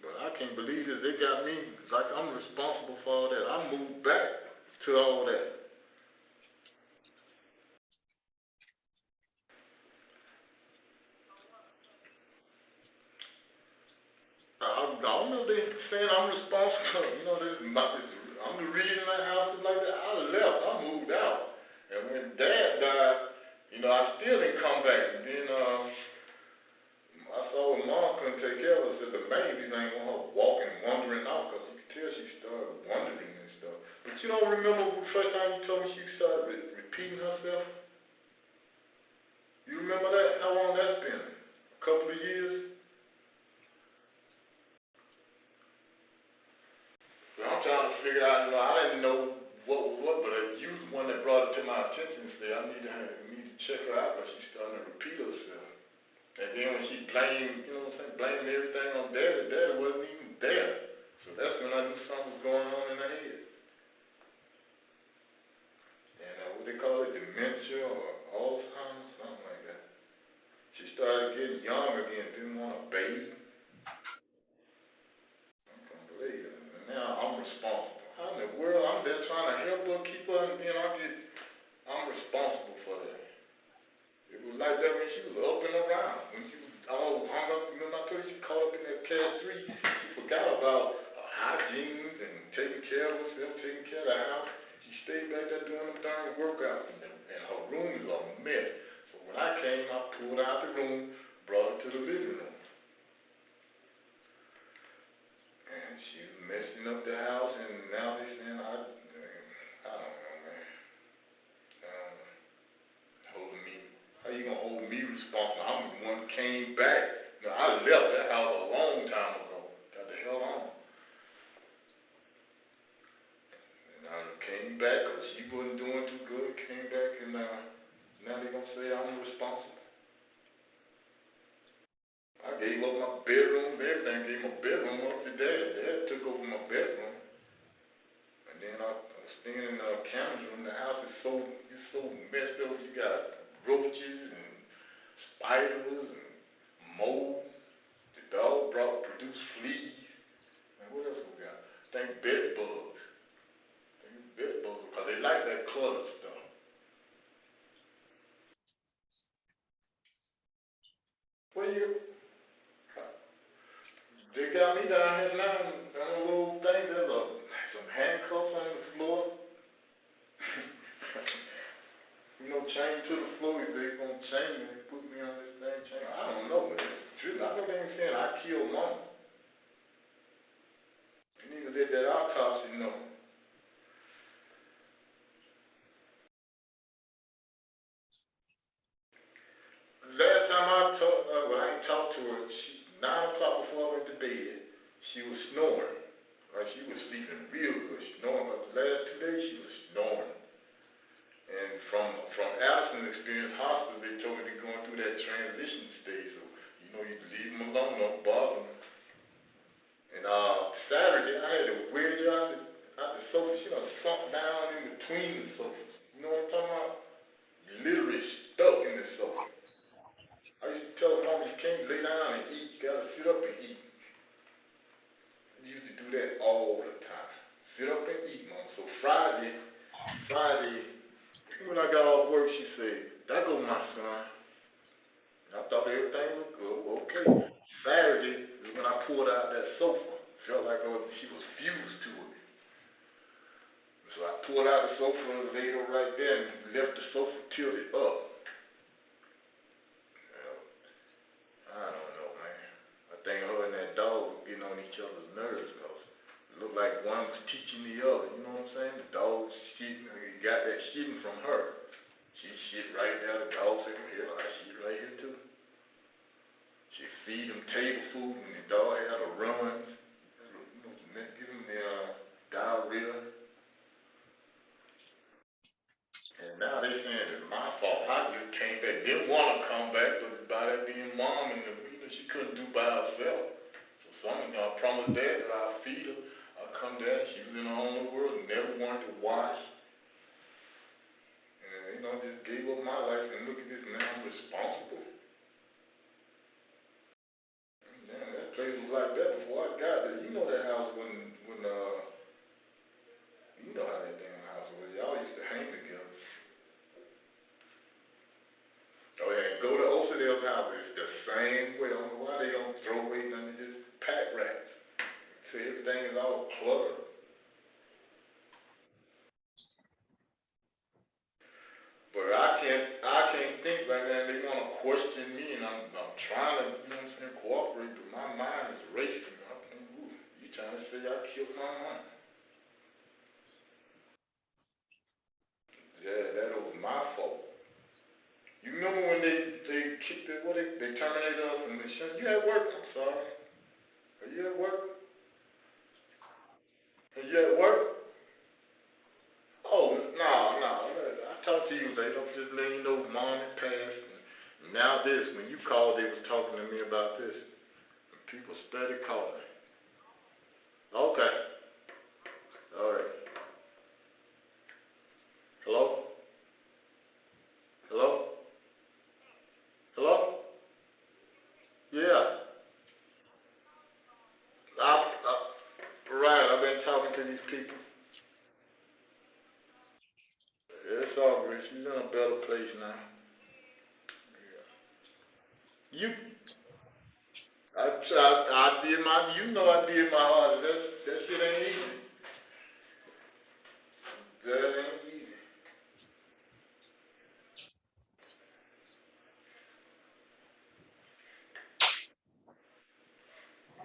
But I can't believe this. They got me like I'm responsible for all that. I moved back to all that. I don't know, they saying I'm responsible. You know, I'm the reason that house is like that. I left. I moved out. And when Dad died, you know, I still didn't come back. And then I saw her mom couldn't take care of her. Said the babies ain't want her walking, wandering out, because you could tell she started wandering and stuff. But you don't remember the first time you told me she started repeating herself? You remember that? How long that's been? A couple of years? Well, I'm trying to figure out, I didn't know what was what, but you was the one that brought it to my attention and said, I need to check her out, but she's starting to repeat herself. And then when she blamed, blaming everything on Daddy wasn't even there. So that's when I knew something was going on in her head. And what they call it, dementia or Alzheimer's, something like that. She started getting young again, didn't want a baby. I can't believe it. And now I'm responsible. How in the world? I'm there trying to help her, keep her, and then I'm responsible for that. It was like that when she was up and around. When she was all hung up, remember I told you she caught up in that Cat 3. She forgot about hygiene and taking care of herself, taking care of the house. She stayed back there doing them darn workouts, and her room is a mess. So when I came, I pulled her out the room, brought her to the living room. And she was messing up the house, and now they saying, I don't know, man. Holding me. How you gonna hold me responsible? I'm the one who came back. Now, I left that house a long time ago. Got the hell on. And I came back because she wasn't doing too good. Came back and now they're gonna say I'm responsible. I gave up my bedroom, everything. Gave my bedroom up to Dad. Dad took over my bedroom. And then I was staying in the camera room. The house is so messed up. You got roaches and spiders and mold. The dog produced fleas. And what else we got? I think bed bugs. Because they like that clutter stuff. They got me down here now on a little thing. There's some handcuffs on the floor. Chain to the floor. If they're going to chain me, they put me on this thing chain. I don't know, man. I know they ain't saying I killed Mama. You need to let that autopsy know. Last time I ain't talked to her, 9 o'clock before I went to bed, she was snoring. She was sleeping real good, snoring. But the last 2 days, she was snoring. And from Allison's experience, hospital, they told me they're going through that transition stage. So, you leave them alone, don't bother them. And Saturday, I had to wedge her out the sofa. She done sunk down in between the sofas. You know what I'm talking about? Literally stuck in the sofa. I used to tell her, Mom, you can't lay down and eat. You gotta sit up and eat. I used to do that all the time. Sit up and eat, Mom. So Friday, when I got off work, she said, "There go my son." And I thought everything was good. Okay. Saturday is when I pulled out that sofa. Felt like she was fused to it. So I pulled out the sofa and laid her right there and left the sofa tilted up. I don't know, man. I think her and that dog were getting on each other's nerves because it looked like one was teaching the other. You know what I'm saying? The dog was shitting. He got that shitting from her. She shit right there. The dog said, "Hell, I shit right here too." She feed him table food and the dog had a run. Give him the diarrhea. And now they're saying it's my fault. I just came back. Didn't want to come back, but by that being Mom and she couldn't do by herself. So I promised Dad that I'll feed her. I'll come down. She was in her own world, never wanted to wash. And just gave up my life and look at this now. I'm responsible. Man, that place was like that before I got there. You know that house when you know how that damn house was. Y'all used to hang together. Oh yeah, go to Osadale's house. It's the same way. I don't know why they don't throw away nothing. They just pack rats. So everything is all cluttered. But I can't think right now. They want to question me, and I'm trying to, cooperate, but my mind is racing. You trying to say I killed my mom? Yeah, that was my fault. You remember when they kicked it, they terminated us from the show? You at work, I'm sorry. Are you at work? Are you at work? Oh, no. I talked to you later. I'm just letting you know mom had passed. And now this, when you called, they was talking to me about this. And people steady calling. Okay. All right. Hello? Hello? Hello? Yeah. Right, I've been talking to these people. It's all right. She's in a better place now. Yeah. I did I did my hardest. That shit ain't easy. That ain't easy.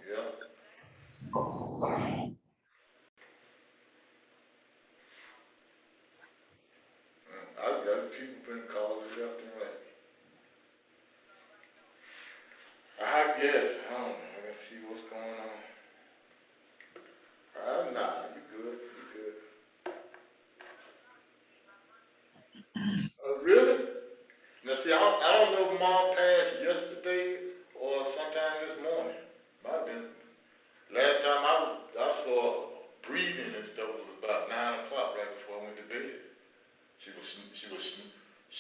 Yeah. I've got people been calling left and right. I guess. I don't know. I gotta see what's going on. Nah, you good. You good. Really? Now see, I don't know if mom passed yesterday or sometime this morning. Might have been. Last time I saw breathing and stuff was about 9 o'clock right before I went to bed.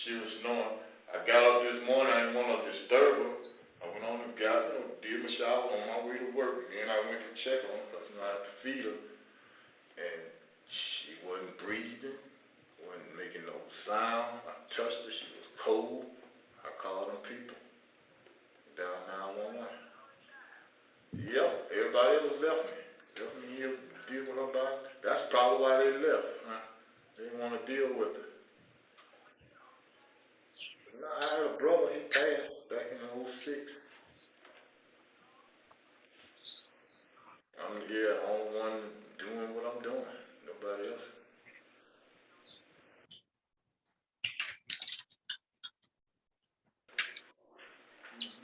She was snoring. I got up this morning, I didn't want to disturb her. I went on and did my shower on my way to work. Then I went to check on her because I had to feed her. And she wasn't breathing, wasn't making no sound. I touched her, she was cold. I called them people. Down 911. Yep, everybody else left me. Left me here to deal with her body. That's probably why they left. Huh? They didn't want to deal with it. I had a brother, he passed back in 06. I'm the only one doing what I'm doing. Nobody else.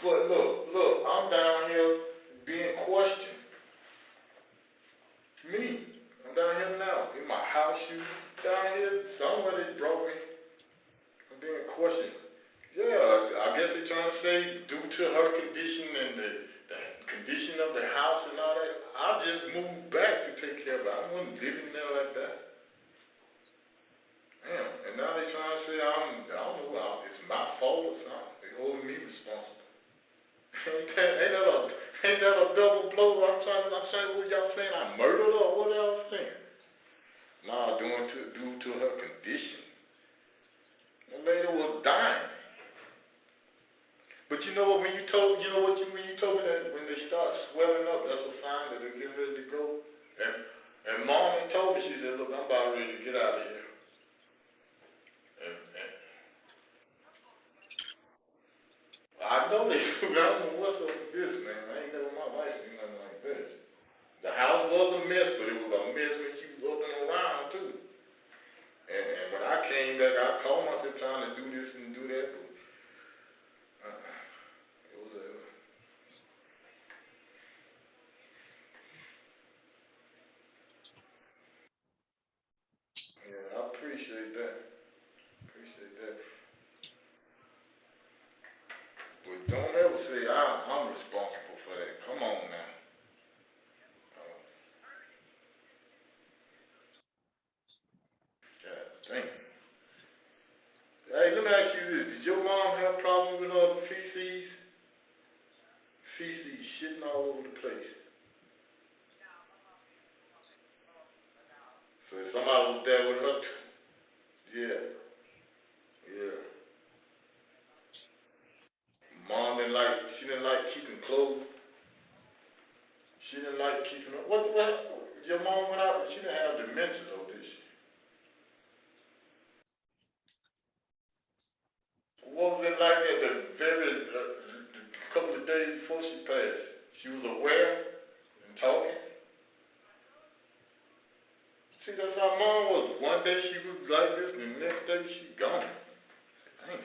But look, I'm down here being questioned. Me, I'm down here now. In my house, you down here, somebody brought me. I'm being questioned. Yeah, I guess they're trying to say due to her condition and the condition of the house and all that, I just moved back to take care of it. I wasn't living there like that. Damn, and now they're trying to say I don't know, it's my fault or something. They holding me responsible. Ain't that a double blow? I'm saying what y'all saying? I murdered her or what y'all saying? Nah, due to her condition. The lady was dying. But you know what? When you told me that when they start swelling up, that's a sign that they're getting ready to go. And mom had told me, she said, "Look, I'm about ready to get out of here." And I know they. I don't know what's up with this, man. I ain't never in my life seen nothing like this. The house was a mess, but it was a mess when she was up and around too. And when I came back, I called myself trying to do this and do that, but it was a. Yeah, I appreciate that. But don't ever say I'm responsible for that. Come on now. God damn. Hey, let me ask you this. Did your mom have a problem with feces? Feces shitting all over the place. So if somebody was there with her too. Yeah. Mom she didn't like keeping clothes. She didn't like keeping up. What? Your mom went out, she didn't have dementia though, did she? What was it like at the couple of days before she passed? She was aware and talking? See, that's how mom was. One day she was like this, and the next day she gone. Dang.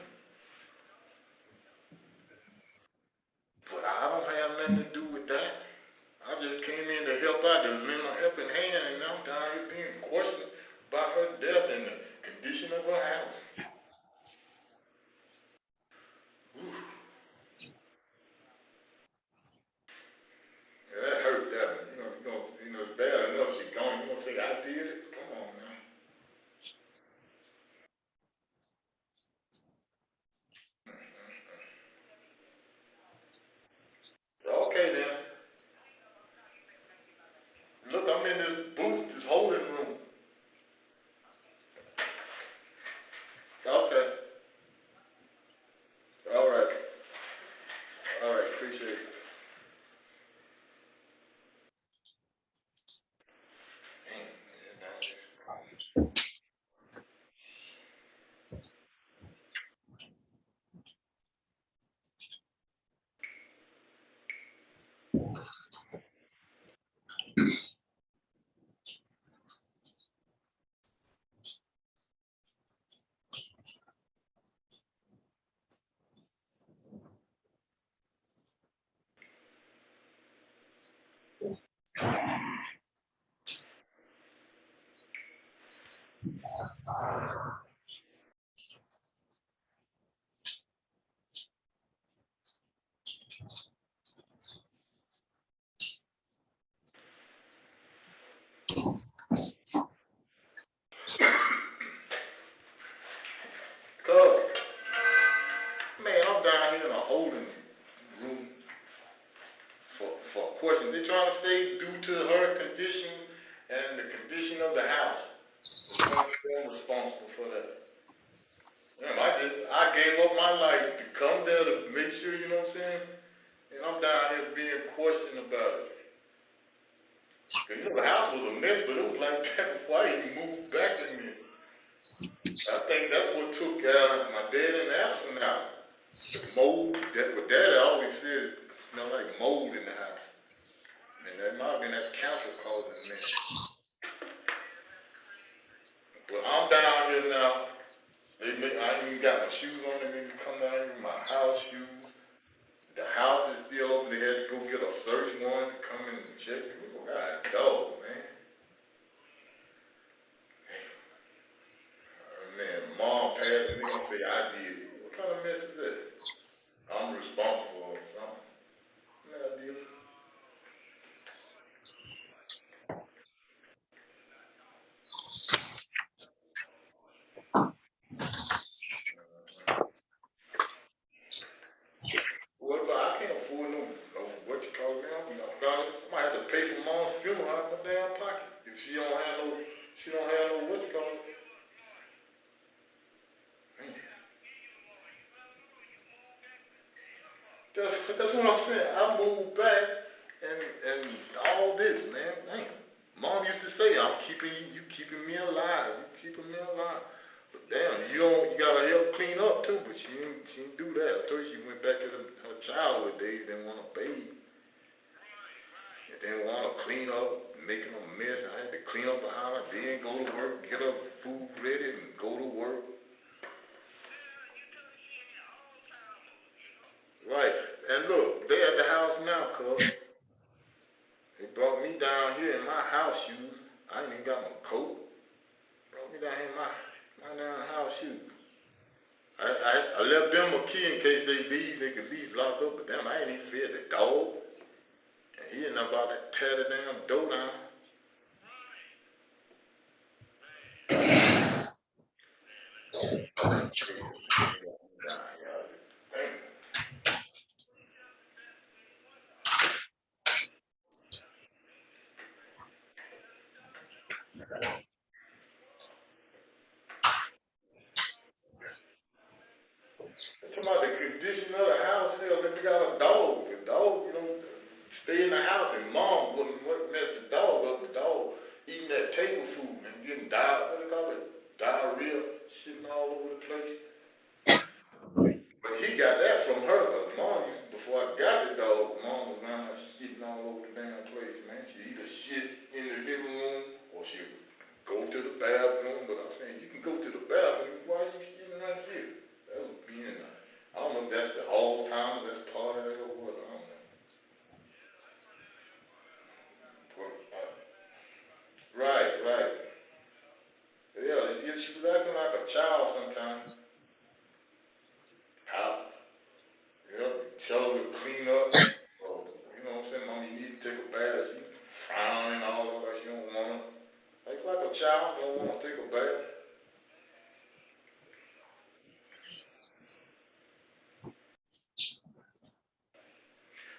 Cause, man, I'm down here in a holding room for questions. They're trying to say due to her condition and the condition of the house. I'm responsible for that. I gave up my life to come there to make sure, you know what I'm saying? And I'm down here being questioned about it. Cause you know the house was a mess, but it was like that before I even moved back in here. I think that's what took my dad and Allison out. The mold, that's what Dad always says, smell like mold in the house. And that might have been that cancer causing that. But I'm down here now. I ain't even got my shoes on. They made me come down here with my house shoes. The house is still open. They had to go get a search warrant to come in and check it. Oh, God, dog, man. Man, mom passed and they gonna say I did it. What kind of mess is that? I'm responsible for something. Yeah, I did. What about, I can't afford no what you call it now? I might have to pay for mom's funeral out of my damn pocket. If she don't have no what you call it. Man. That's what I'm saying. I moved back and all this, man. Damn. Mom used to say, you keeping me alive. You keeping me alive. But damn, you gotta help clean up too, but she didn't do that. I told you she went back to her childhood days, didn't want to bathe. She didn't want to clean up, making a mess. I had to clean up the house, then go to work, get her food ready and go to work. Right. And look, they at the house now, cuz. They brought me down here in my house shoes. I ain't even got my coat. Brought me down here in my damn house shoes. I left them a key in case they leave, they could leave locked up, but damn, I ain't even fed the dog. And he ain't about to tear the damn door down. Talking about the condition of the house, hell, if you got a dog, the dog, stay in the house and mom wouldn't mess the dog up. The dog eating that table food and getting diarrhea, shitting all over the place. But he got that from her, because mom before I got the dog, mom was around shitting all over the damn place, man. She either shit in the living room or she would go to the bathroom, but I'm saying, you can go to the bathroom, why are you shitting right here? That was being I don't know if that's the whole time, that's part of it or what, I don't know. Right. Yeah, she was acting like a child sometimes. How? Tell her to clean up. Or, you know what I'm saying, Mom, you need to take a bath. She frowning all over like she don't want to. Like a child, don't want to take a bath.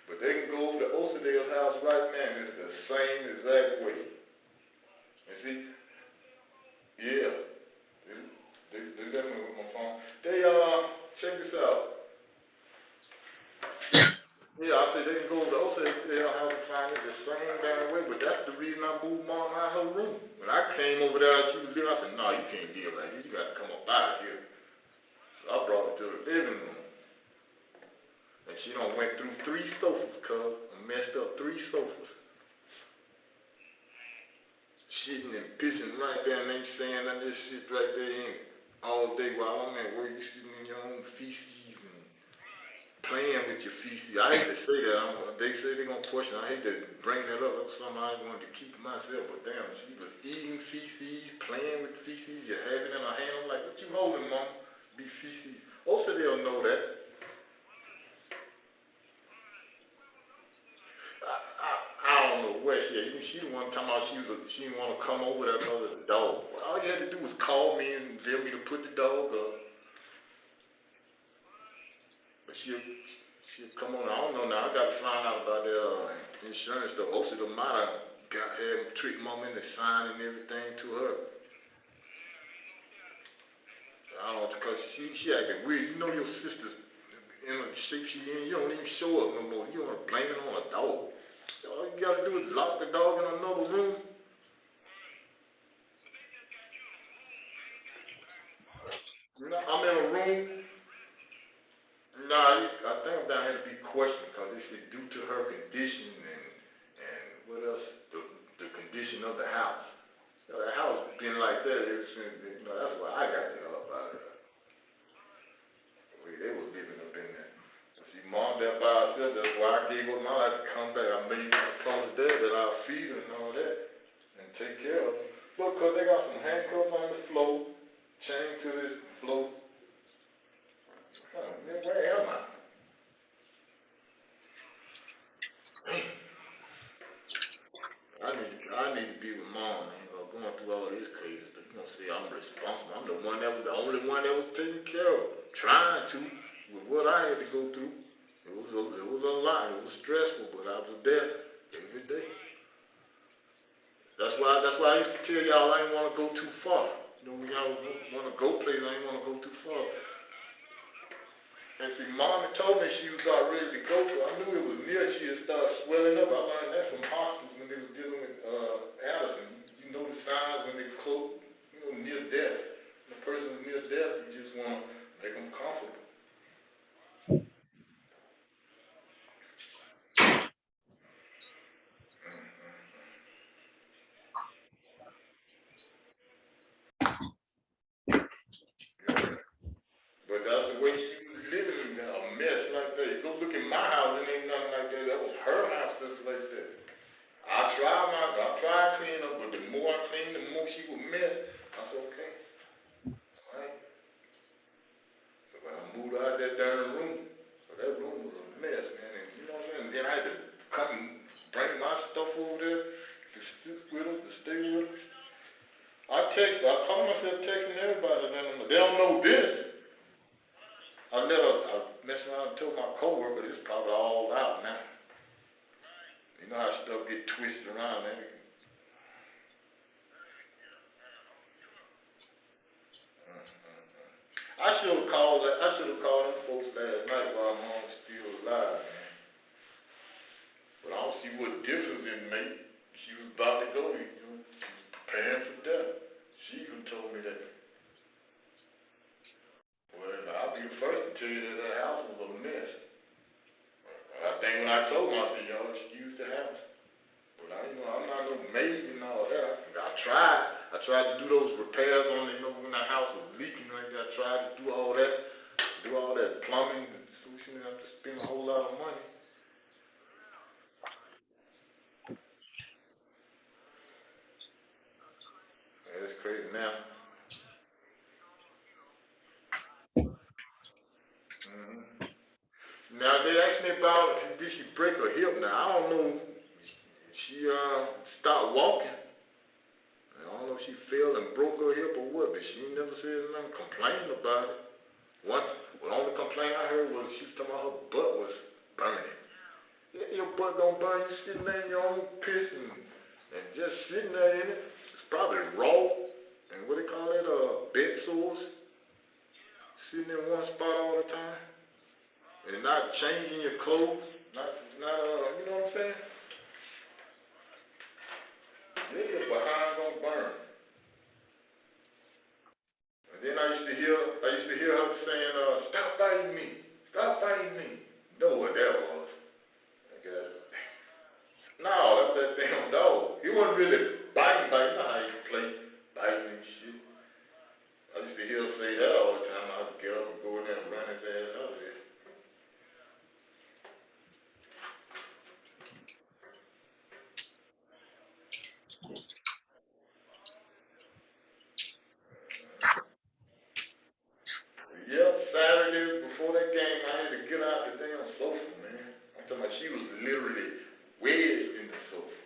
But they can go over to Osadale's house right now, and it's the same exact way. You see? Yeah. They got me with my phone. They, check this out. Yeah, I said they can go over to Osadale's house and find it the same damn way, but that's the reason I moved Mom out of her room. When I came over there, she was there, I said, no, you can't deal like this. You got to come up out of here. 3 sofas, cuz. I messed up 3 sofas. Shitting and pissing right there and they saying that this shit right there ain't all day while I'm at work. You sitting in your own feces and playing with your feces. I hate to say that. They say they're gonna question. I hate to bring that up. That's something I wanted to keep to myself. But damn, she was eating feces, playing with feces. You have it in her hand. I'm like, what you holding, mom? Be feces. Also, they'll know that. I don't know where she the one talking about she didn't want to come over there because of the dog. Well, all you had to do was call me and tell me to put the dog up. But she'll come on. I don't know now. I got to find out about their insurance stuff. Most of them might have had trick mom into signing everything to her. I don't know, because she acting weird. You know your sister's in the shape she in. You don't even show up no more. You want to blame it on a dog. All you gotta do is lock the dog in another room. I'm in a room. I think I'm down here to be questioned because they said due to her condition and what else, the condition of the house. The house been like that ever since, that's why I got the hell up out of there. The way they was living up in there. See, mom there by herself, that's why I gave up my life to come back. I made a promise there that I'll feed her and all that and take care of her. Look, cause they got some handcuffs on the floor, chained to this floor. Man, where am I? I need to be with mom, man. Going through all this crazy stuff. You gonna say I'm responsible. I'm the only one that was taking care of her. Trying to, with what I had to go through. It was a lot. It was stressful, but I was there every day. That's why I used to tell y'all I didn't want to go too far. When y'all want to go places, I didn't want to go too far. And see, mom had told me she was about ready to go, so I knew it was near. She had started swelling up. I learned that from hospitals when they were dealing with Allison. You know the signs when they close, near death. When a person is near death, you just want to make them comfortable. But that's the way she was living, a mess like that. You go look at my house, it ain't nothing like that. That was her house just like that. I tried cleaning up, but the more I cleaned, the more she would mess. I said, okay. All right. So when I moved out that darn room, so that room was a mess, man. And you know what I'm saying? Then I had to come and bring my stuff over there to sit with her, to stay with her. I call myself texting everybody. They don't know this. I messed around and told my coworker, it's probably all out now. You know how stuff get twisted around, man. I should have called them folks last night while mom was still alive, man. But I don't see what difference it made. She was about to go, she was preparing for death. She even told me that. Well, I'll be the first to tell you that house was a mess. I think when I told her, I said, y'all excuse the house. But I'm not no maid and all that. I tried to do those repairs on it, when the house was leaking like that. I tried to do all that plumbing, so she didn't have to spend a whole lot of money. Yeah, it's crazy now. Now they asked me about did she break her hip. Now I don't know. She stopped walking. I don't know if she fell and broke her hip or what, but she never said nothing, complaining about it. The only complaint I heard was she was talking about her butt was burning. Yeah, your butt don't burn. You sitting there in your own piss and just sitting there in it. It's probably raw and what they call it, bed sores. Sitting in one spot all the time. And not changing your clothes, not you know what I'm saying? Yeah, your behind gonna burn. And then I used to hear her saying, stop fighting me. You know what that was. wasn't really biting, you know how you play, biting and shit. I used to hear him say that all the time. I'd get up and go in there and run his ass out of there. Yep, Saturday before that game, I had to get out the damn sofa, man. I'm talking about she was literally wedged in the sofa.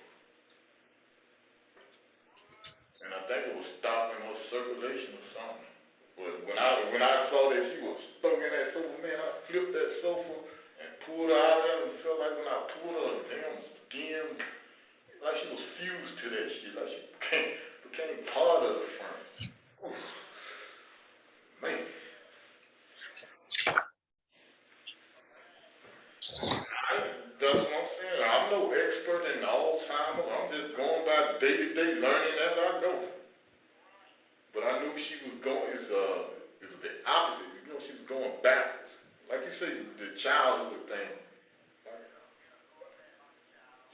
And I think it was stopping her circulation or something. But when I saw that she was stuck in that sofa, man, I flipped that sofa and pulled her out of there and felt like when I pulled her damn skin, like she was fused to that shit, like she became part of the furniture. Oof. Man. That's what I'm saying. I'm no expert in Alzheimer's. I'm just going by day-to-day learning as I go. But I knew she was going, it was the opposite. You know, she was going backwards. Like you say, the childhood thing.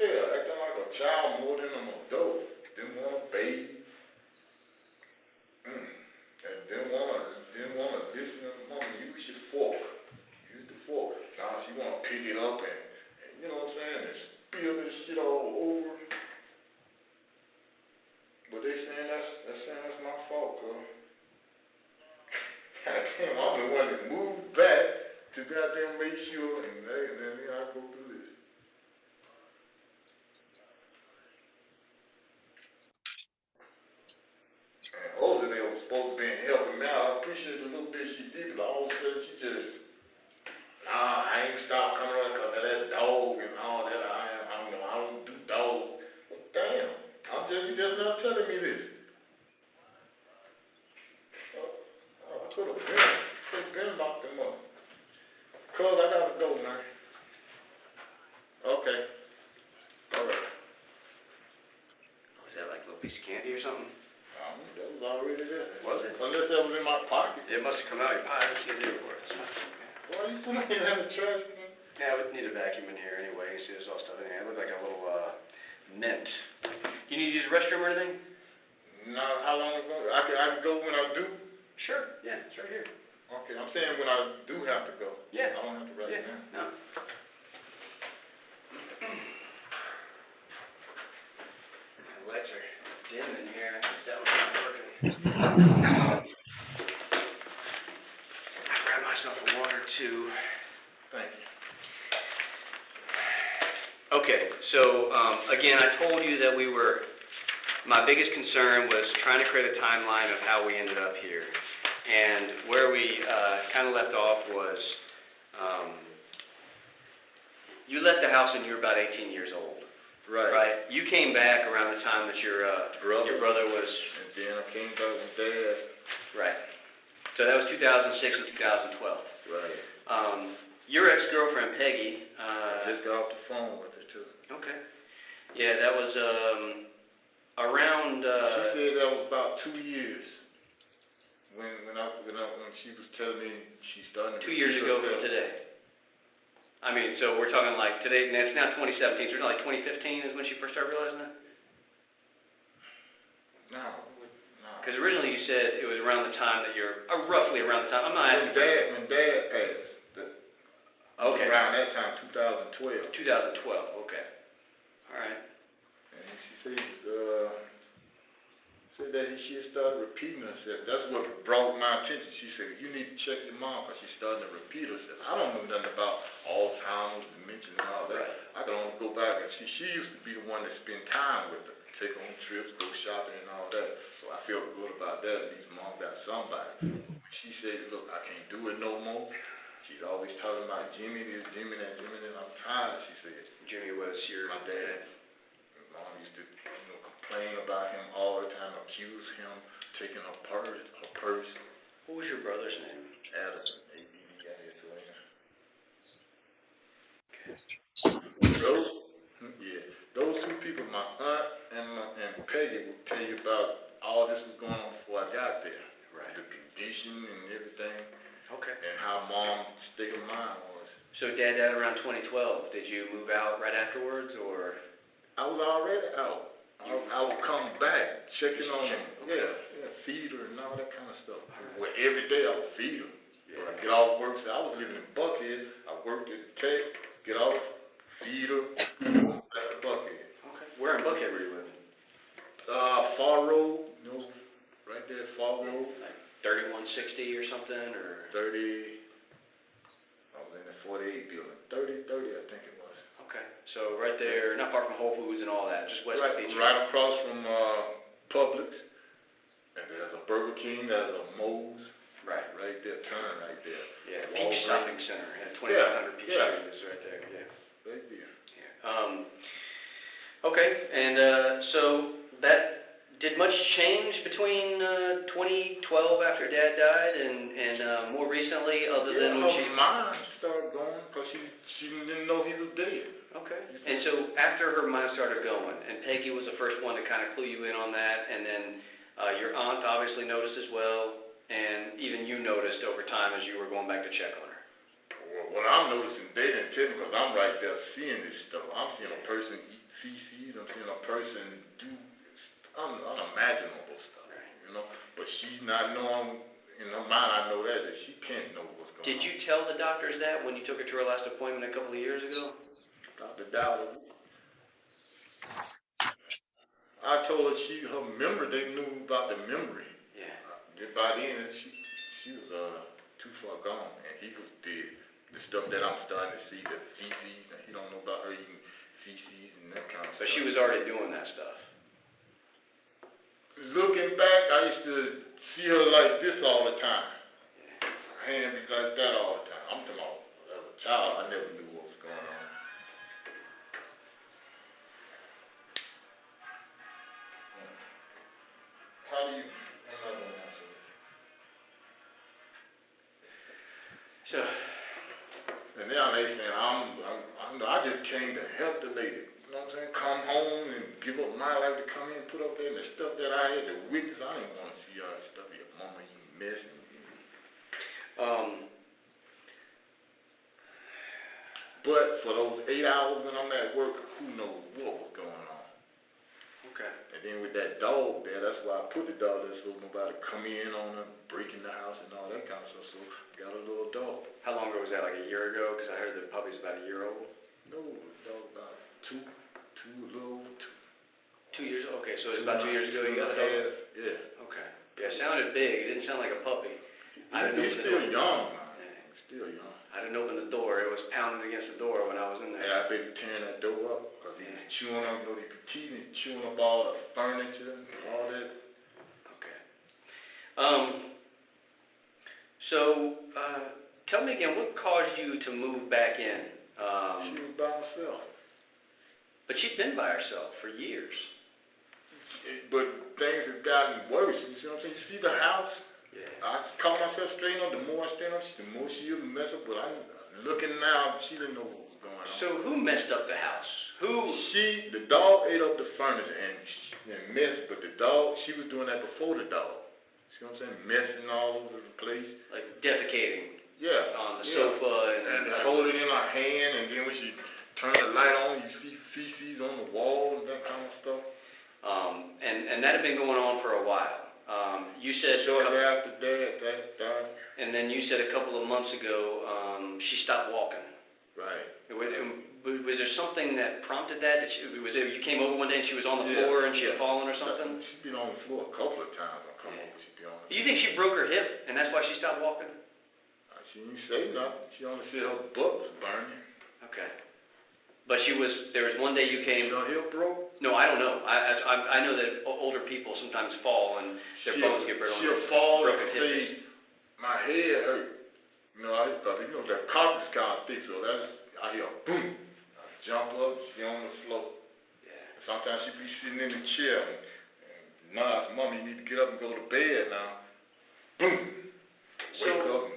Yeah, acting like a child more than an adult. Didn't want to bathe. And didn't want to listen to mama, use your fork. Use the fork. Now she want to pick it up and you know what I'm saying, and spill this shit all over. But they saying that's my fault, girl. Goddamn, I'm the one that moved back to goddamn make sure, and then I go through this. And older they was supposed to be helping me out. I appreciate the little bit she did, but all of a sudden she just, nah, I ain't stopped coming around because of that dog and all that. I don't do dog. Well, damn, you just not telling me this. I could have been locked them up. Cuz I gotta go, man. Okay. All right. Was that like a little piece of candy or something? That was already there. Was it? Unless that was in my pocket. It must have come out of your pocket. You did it for us. Why you putting it in the trash can? Yeah, we need a vacuum in here anyway. You see there's all stuff in here. It looked like a little mint. You need to use the restroom or anything? No, how long ago? I can go when I do? Sure. Yeah, it's right here. Okay, I'm saying when I do have to go. Yeah. I don't have to write it down. No. The lights are dim in here. That one's not working. Grab myself a water too. Thank you. Okay, so again, I told you that my biggest concern was trying to create a timeline of how we ended up here. And where we kind of left off was you left the house when you were about 18 years old. Right. You came back around the time that your brother was. And then I came back with Dad. Right. So that was 2006 and 2012. Right. Your ex-girlfriend Peggy. I just got off the phone with her too. Okay. Yeah, that was around. She said that was about 2 years. When she was telling me she started. 2 years ago from today. I mean, so we're talking like today, and it's now 2017, so it's not like 2015 is when she first started realizing that? No. Because originally you said it was around the time that you're, roughly around the time, I'm not asking. When Dad passed. Okay. Around that time, 2012. 2012, okay. All right. And she said that she had started repeating herself. That's what brought my attention. She said, you need to check your mom because she's starting to repeat herself. I don't know nothing about Alzheimer's, dementia, and all that. Right. I can only go back and see. She used to be the one that spent time with her, take her on trips, go shopping and all that. So I feel good about that. At least mom got somebody. She said, look, I can't do it no more. She's always talking about Jimmy this, Jimmy that, Jimmy that. I'm tired, she said. Jimmy was my dad. Mom used to, complain about him all the time, accuse him, taking her purse. What was your brother's name? Addison, Those two people, my aunt and Peggy, will tell you about all this was going on before I got there. Right. The condition and everything. Okay. And how mom's state of mind was. So Dad died around 2012. Did you move out right afterwards, or? I was already out. I I would come back, checking on them, feed her and all that kind of stuff. Well, every day I would feed her. When I get off work, so I was living in Buckhead, I worked at the Tech, get off, feed her, back to Buckhead. Okay. Where in Buckhead were you living? Far Road, you know, right there, Far Road. Like 3160 or something, or? 30, I was in the 48 building, 30, I think it was. Okay, so right there, not far from Whole Foods and all that, just west of Beach. Right across from Publix, and there's a Burger King, there's a Moe's. Right there, turn right there. Yeah, Beach Shopping Center, 2500 Beach Street is right there, Right there. Okay, and so that, did much change between 2012 after Dad died and more recently, other than when her mind started going because she didn't know he was dead. Okay, and so after her mind started going, and Peggy was the first one to kind of clue you in on that, and then your aunt obviously noticed as well, and even you noticed over time as you were going back to check on her. Well, what I'm noticing, they didn't tell me because I'm right there seeing this stuff. I'm seeing a person eat feces, I'm seeing a person do unimaginable stuff, you know. But she's not knowing, in her mind I know that she can't know what's going on. Did you tell the doctors that when you took her to her last appointment a couple of years ago? Dr. Dowd, I told her her memory, they knew about the memory. Yeah. By then, she was too far gone, and he was dead. The stuff that I'm starting to see, the feces, and he don't know about her eating feces and that kind of stuff. So she was already doing that stuff. Looking back, I used to see her like this all the time. Her hands like that all the time. I'm talking about as a child, I never knew what was going on. How do you? I'm not gonna answer. So. And now they saying I just came to help the lady. You know what I'm saying? Come home and give up my life to come in and put up there and the stuff that I had to witness. I didn't want to see all that stuff. Your mama eating mess. But for those 8 hours when I'm at work, who knows what was going on? Okay. And then with that dog there, that's why I put the dog there so nobody come in on her, break in the house and all that kind of stuff. So got a little dog. How long ago was that? Like a year ago? Because I heard the puppy's about a year old. No, the dog about two, a little over 2. 2 years? Okay, so it was about 2 years ago you got the dog? Yeah. Okay. Yeah, it sounded big. It didn't sound like a puppy. He's still young, man. He's still young. I didn't open the door. It was pounding against the door when I was in there. Yeah, I've been tearing that door up because he's chewing up, you know, the petite and chewing up all the furniture and all that. Okay. So, tell me again, what caused you to move back in? She was by herself. But she'd been by herself for years. But things have gotten worse. You see what I'm saying? You see the house? Yeah. I call myself straighten up. The more I stand up, the more she'll mess up. But I'm looking now, she didn't know what was going on. So who messed up the house? The dog ate up the furniture and messed, but the dog, she was doing that before the dog. See what I'm saying? Messing all over the place. Like defecating. Yeah. On the sofa and hold it in her hand, and then when she turn the light on, you see feces on the wall and that kind of stuff. And that had been going on for a while. You said shortly after that started. And then you said a couple of months ago, she stopped walking. Right. Was there something that prompted that? You came over one day and she was on the floor and she had fallen or something? She'd been on the floor a couple of times. I come over, she'd be on the floor. Do you think she broke her hip and that's why she stopped walking? She didn't say nothing. She only said her butt was burning. Okay. But there was one day you came. Her hip broke? No, I don't know. I know that older people sometimes fall and their bones get brittle. She'll fall and say, my head hurt. You know, I thought, that carpet's kind of thick, so I hear a boom. I jump up, she on the floor. Yeah. Sometimes she be sitting in the chair and nah, Mom, you need to get up and go to bed now. Boom. Wake up.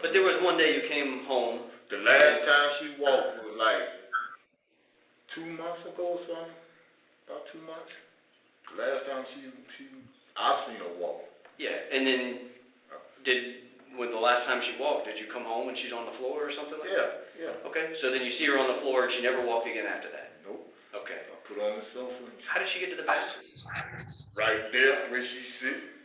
But there was one day you came home. The last time she walked was like 2 months ago or something. About 2 months. The last time I've seen her walk. Yeah, and then when the last time she walked, did you come home and she's on the floor or something like that? Yeah. Okay, so then you see her on the floor and she never walked again after that? Nope. Okay. I put her on the sofa. How did she get to the bathroom? Right there where she sits.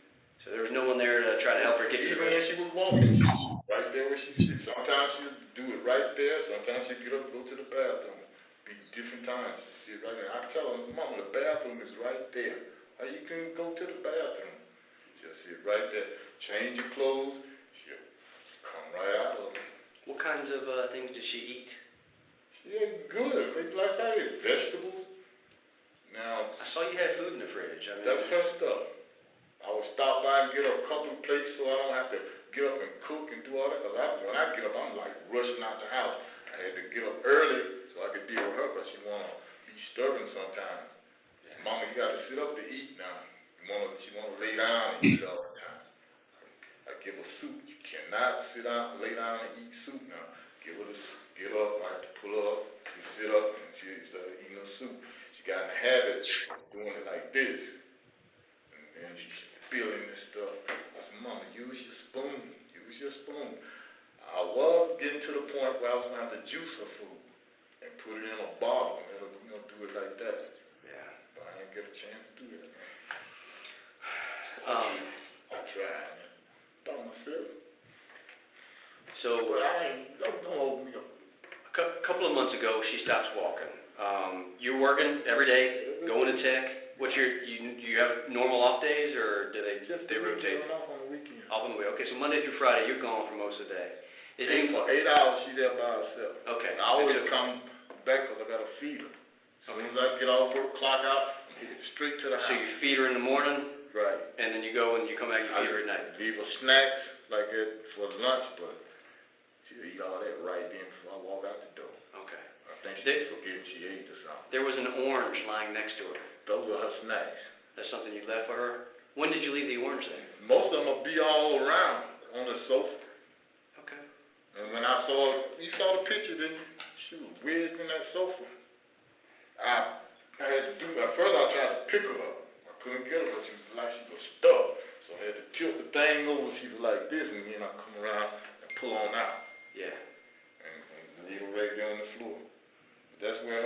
So there was no one there to try to help her get to Even the when she was walking, right there where she sits. Sometimes she'll do it right there. Sometimes she'll get up and go to the bathroom. Be different times. She sit right there. I tell her, Mama, the bathroom is right there. How you can go to the bathroom? She'll sit right there. Change your clothes. She'll come right out of it. What kinds of things did she eat? She ate good. They like I ate vegetables. Now, I saw you had food in the fridge. I mean, that's her stuff. I would stop by and get her a couple of plates so I don't have to get up and cook and do all that. Because when I get up, I'm like rushing out the house. I had to get up early so I could deal with her because she want to be stubborn sometimes. Mama, you got to sit up to eat now. She want to lay down and eat all the time. I give her soup. You cannot sit down, lay down and eat soup now. Give her the soup. Get up, I have to pull her up. She sit up and she start eating her soup. She got in the habit of doing it like this. And she's feeling this stuff. I said, Mama, use your spoon. Use your spoon. I was getting to the point where I was going to have to juice her food and put it in a bottle and do it like that. yeah. But I didn't get a chance to do that, man. I tried, man. By myself. But don't hold me up. A couple of months ago, she stops walking. You're working every day, going to tech. What's your, you have normal off days, or do they rotate? Off on the weekend. Off on the way. Okay, so Monday through Friday, you're gone for most of the day. Is it, For 8 hours, she's there by herself. okay. I always come back because I got to feed her. As soon as I get off work, clock out, hit straight to the So house. you feed her in the morning, Right. and then you go and you come back and feed her at night. Leave her snacks like that for lunch, but she'll eat all that right then before I walk out the door. Okay. I think she's forgetting she ate or something. There was an orange lying next to her. Those are her snacks. That's something you left for her? When did you leave the orange there? Most of them will be all around on the sofa. Okay. And when I saw, you saw the picture, didn't you? She was wedged in that sofa. I had to do that. First I tried to pick her up. I couldn't get her, but she was like she was stuck. So I had to tilt the thing over. She was like this, and then I come around and pull on out. Yeah. And leave her right there on the floor. But that's when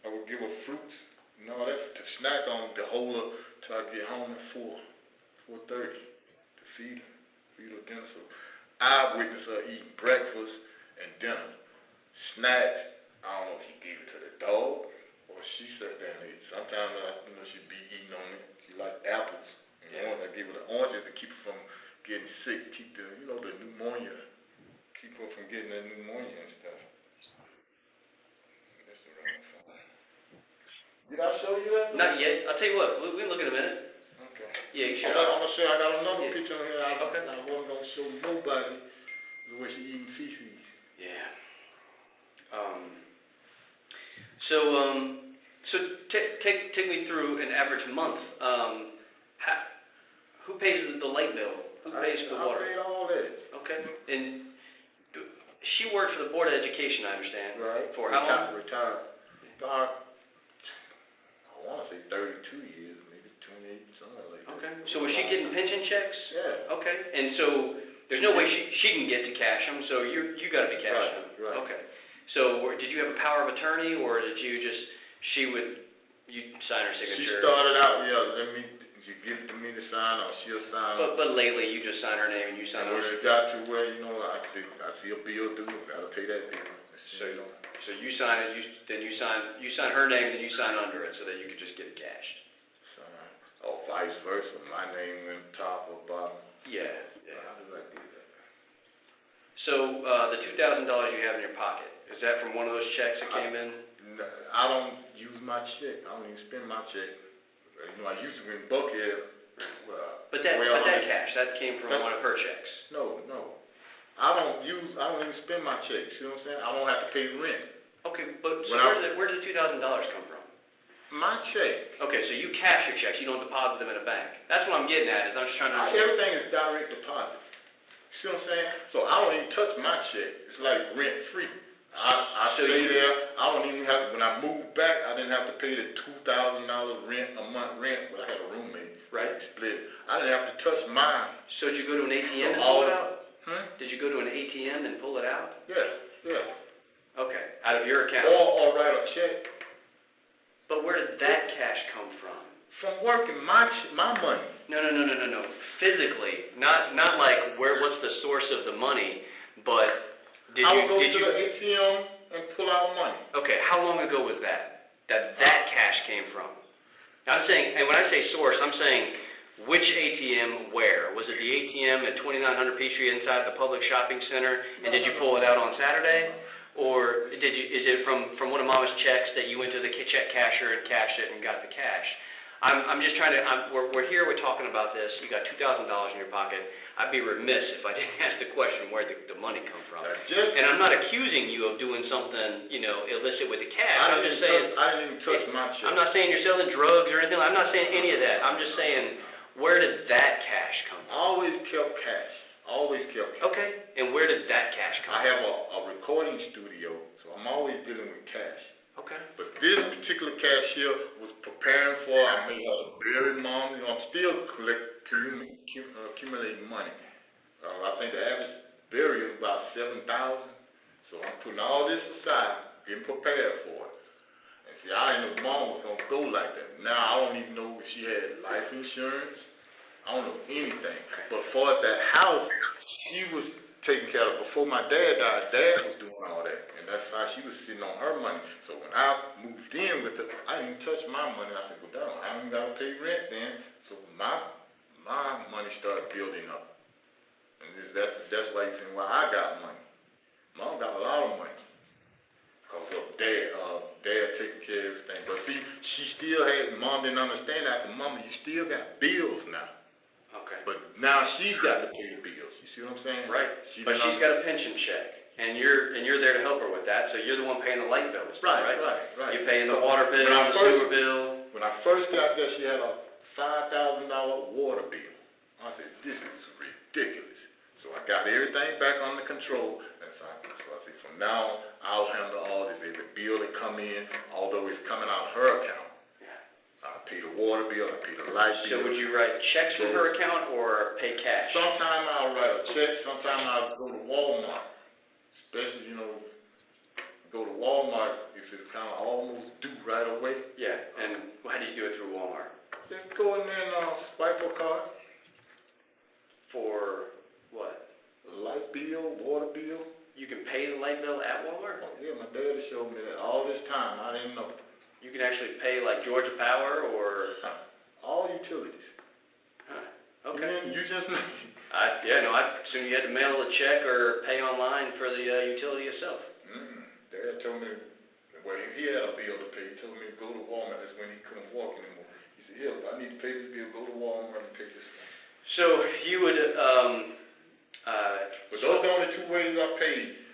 I would give her fruits. You know, that's to snack on, to hold her till I get home at 4:30 to feed her dinner. So I witnessed her eating breakfast and dinner. Snacks, I don't know if she gave it to the dog or she sat there and ate. Sometimes she'd be eating on it. She liked apples and oranges. I gave her the oranges to keep her from getting sick, keep the pneumonia, keep her from getting that pneumonia and stuff. That's the wrong phone. Did I show you that? Not yet. I'll tell you what, we can look in a minute. Okay. Yeah, you I'm sure? gonna show. I got another Yeah. picture on here. I wasn't gonna show nobody the way she eating feces. Yeah. So take me through an average month. Who pays the light bill? Who pays for the water? I paid all that. Okay. And she worked for the Board of Education, I understand. Right. For how long? Retired. About, I want to say 32 years, maybe 28, somewhere like that. Okay. So was she getting pension checks? Yeah. Okay. And so there's no way she can get to cash them. So you got to be cashing them. Right. Okay. So did you have a power of attorney, or did you just you sign her She signature? started out, you give it to me to sign, or she'll sign. But lately you just sign her name and you sign And when her. she got to where, I see a bill due, gotta pay that bill. So you sign it, you sign her name, then you sign under it so that you could just get it cashed. Or vice versa, my name went top or bottom. Yeah. How did I do that? So the $2,000 you have in your pocket, is that from one of those checks that came in? I don't use my check. I don't even spend my check. I used to be in Buckhead. But that cash, that came from one of her checks. No. I don't even spend my checks. You know what I'm saying? I don't have to pay rent. Okay, but so where did the $2,000 come from? My check. Okay, so you cash your checks, you don't deposit them in a bank. That's what I'm getting at, is I'm just trying to understand. Everything is direct deposit. See what I'm saying? So I don't even touch my check. It's like rent free. I stay there. I don't even have, when I moved back, I didn't have to pay the $2,000 a month rent, but I had a roommate. Right. Split. I didn't have to touch mine. So did you go to an ATM and pull it out? Did you go to an ATM and pull it out? Yeah. Okay, out of your account? Or write a check But where did that cash come from? From working my money. No. Physically, not like what's the source of the money, but I would go to the ATM and pull out money. Okay, how long ago was that cash came from? I'm saying, and when I say source, I'm saying which ATM where? Was it the ATM at 2900 Peachtree inside the public shopping center, and did you pull it out on Saturday? Or is it from one of Mama's checks that you went to the check casher and cashed it and got the cash? I'm just trying to, we're here, we're talking about this, you got $2,000 in your pocket. I'd be remiss if I didn't ask the question where the money come from. And I'm not accusing you of doing something, illicit with the cash. I'm just saying. I didn't even touch my check. I'm not saying you're selling drugs or anything, I'm not saying any of that. I'm just saying, where did that cash come from? Always kept cash. Okay, and where did that cash come from? I have a recording studio, so I'm always dealing with cash. Okay. But this particular cashier was preparing for, I may have to bury mom, I'm still accumulating money. I think the average burial is about 7,000. So I'm putting all this aside, getting prepared for it. And see, I didn't know mom was gonna go like that. Now I don't even know if she had life insurance. I don't know anything. But for that house, she was taking care of. Before my dad died, dad was doing all that. And that's how she was sitting on her money. So when I moved in with her, I didn't touch my money. I said, well, damn, I ain't got to pay rent then. So my money started building up. And that's why you think, well, I got money. Mom got a lot of money. Because of dad taking care of everything. But see, she still had, mom didn't understand that. But mama, you still got bills now. Okay. But now she's got to pay the bills. You see what I'm saying? Right. But she's got a pension check, and you're there to help her with that. So you're the one paying the light bills, right? You're paying the water bill, the sewer bill. When I first got there, she had a $5,000 water bill. I said, this is ridiculous. So I got everything back under control. And so I said, from now on, I'll handle all this. Every bill that come in, although it's coming out of her account. I pay the water bill, I pay the light bill. So would you write checks from her account or pay cash? Sometimes I'll write a check, sometimes I'll go to Walmart. Especially, go to Walmart if it's kind of almost due right away. Yeah, and how do you do it through Walmart? Just go in there and swipe a card. For what? Light bill, water bill. You can pay the light bill at Walmart? Oh, yeah, my daddy showed me that all this time. I didn't know. You can actually pay like Georgia Power or? All utilities. Huh. Okay. You just know. I assume you had to mail a check or pay online for the utility itself. Dad told me, well, he had a bill to pay. He told me to go to Walmart. That's when he couldn't walk anymore. He said, yeah, if I need to pay this bill, go to Walmart and pay this thing. So you would, but those are the only two ways I paid.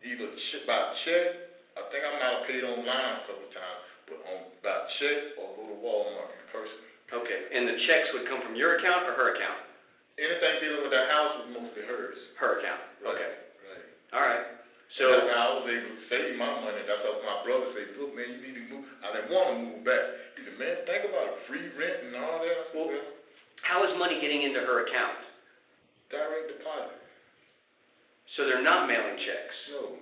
Either by check, I think I might have paid online a couple of times, but by check or go to Walmart in person. Okay, and the checks would come from your account or her account? Anything dealing with the house was mostly hers. Her account, okay. Right. All right. So that's how I was able to save my money. That's how my brother said, look, man, you need to move. I didn't want to move back. He said, man, think about it, free rent and all that. I said, well, how is money getting into her account? Direct deposit. So they're not mailing checks? No.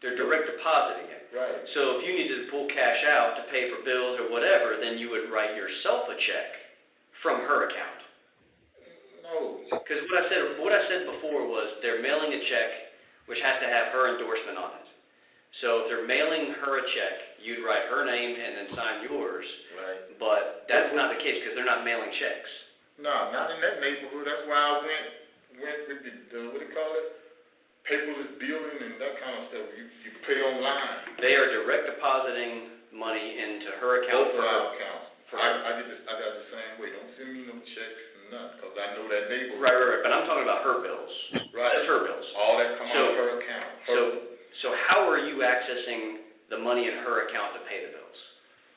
They're direct depositing it. Right. So if you needed to pull cash out to pay for bills or whatever, then you would write yourself a check from her account. No. Because what I said before was they're mailing a check which has to have her endorsement on it. So if they're mailing her a check, you'd write her name and then sign yours. Right. But that's not the case because they're not mailing checks. No, not in that neighborhood. That's why I went with the what do you call it? Paperless building and that kind of stuff. You pay online. They are direct depositing money into her account. Both of our accounts. I got the same way. Don't send me no checks and nothing, because I know that neighborhood. Right. But I'm talking about her bills. Right. That's her bills. All that come out of her account. So how are you accessing the money in her account to pay the bills?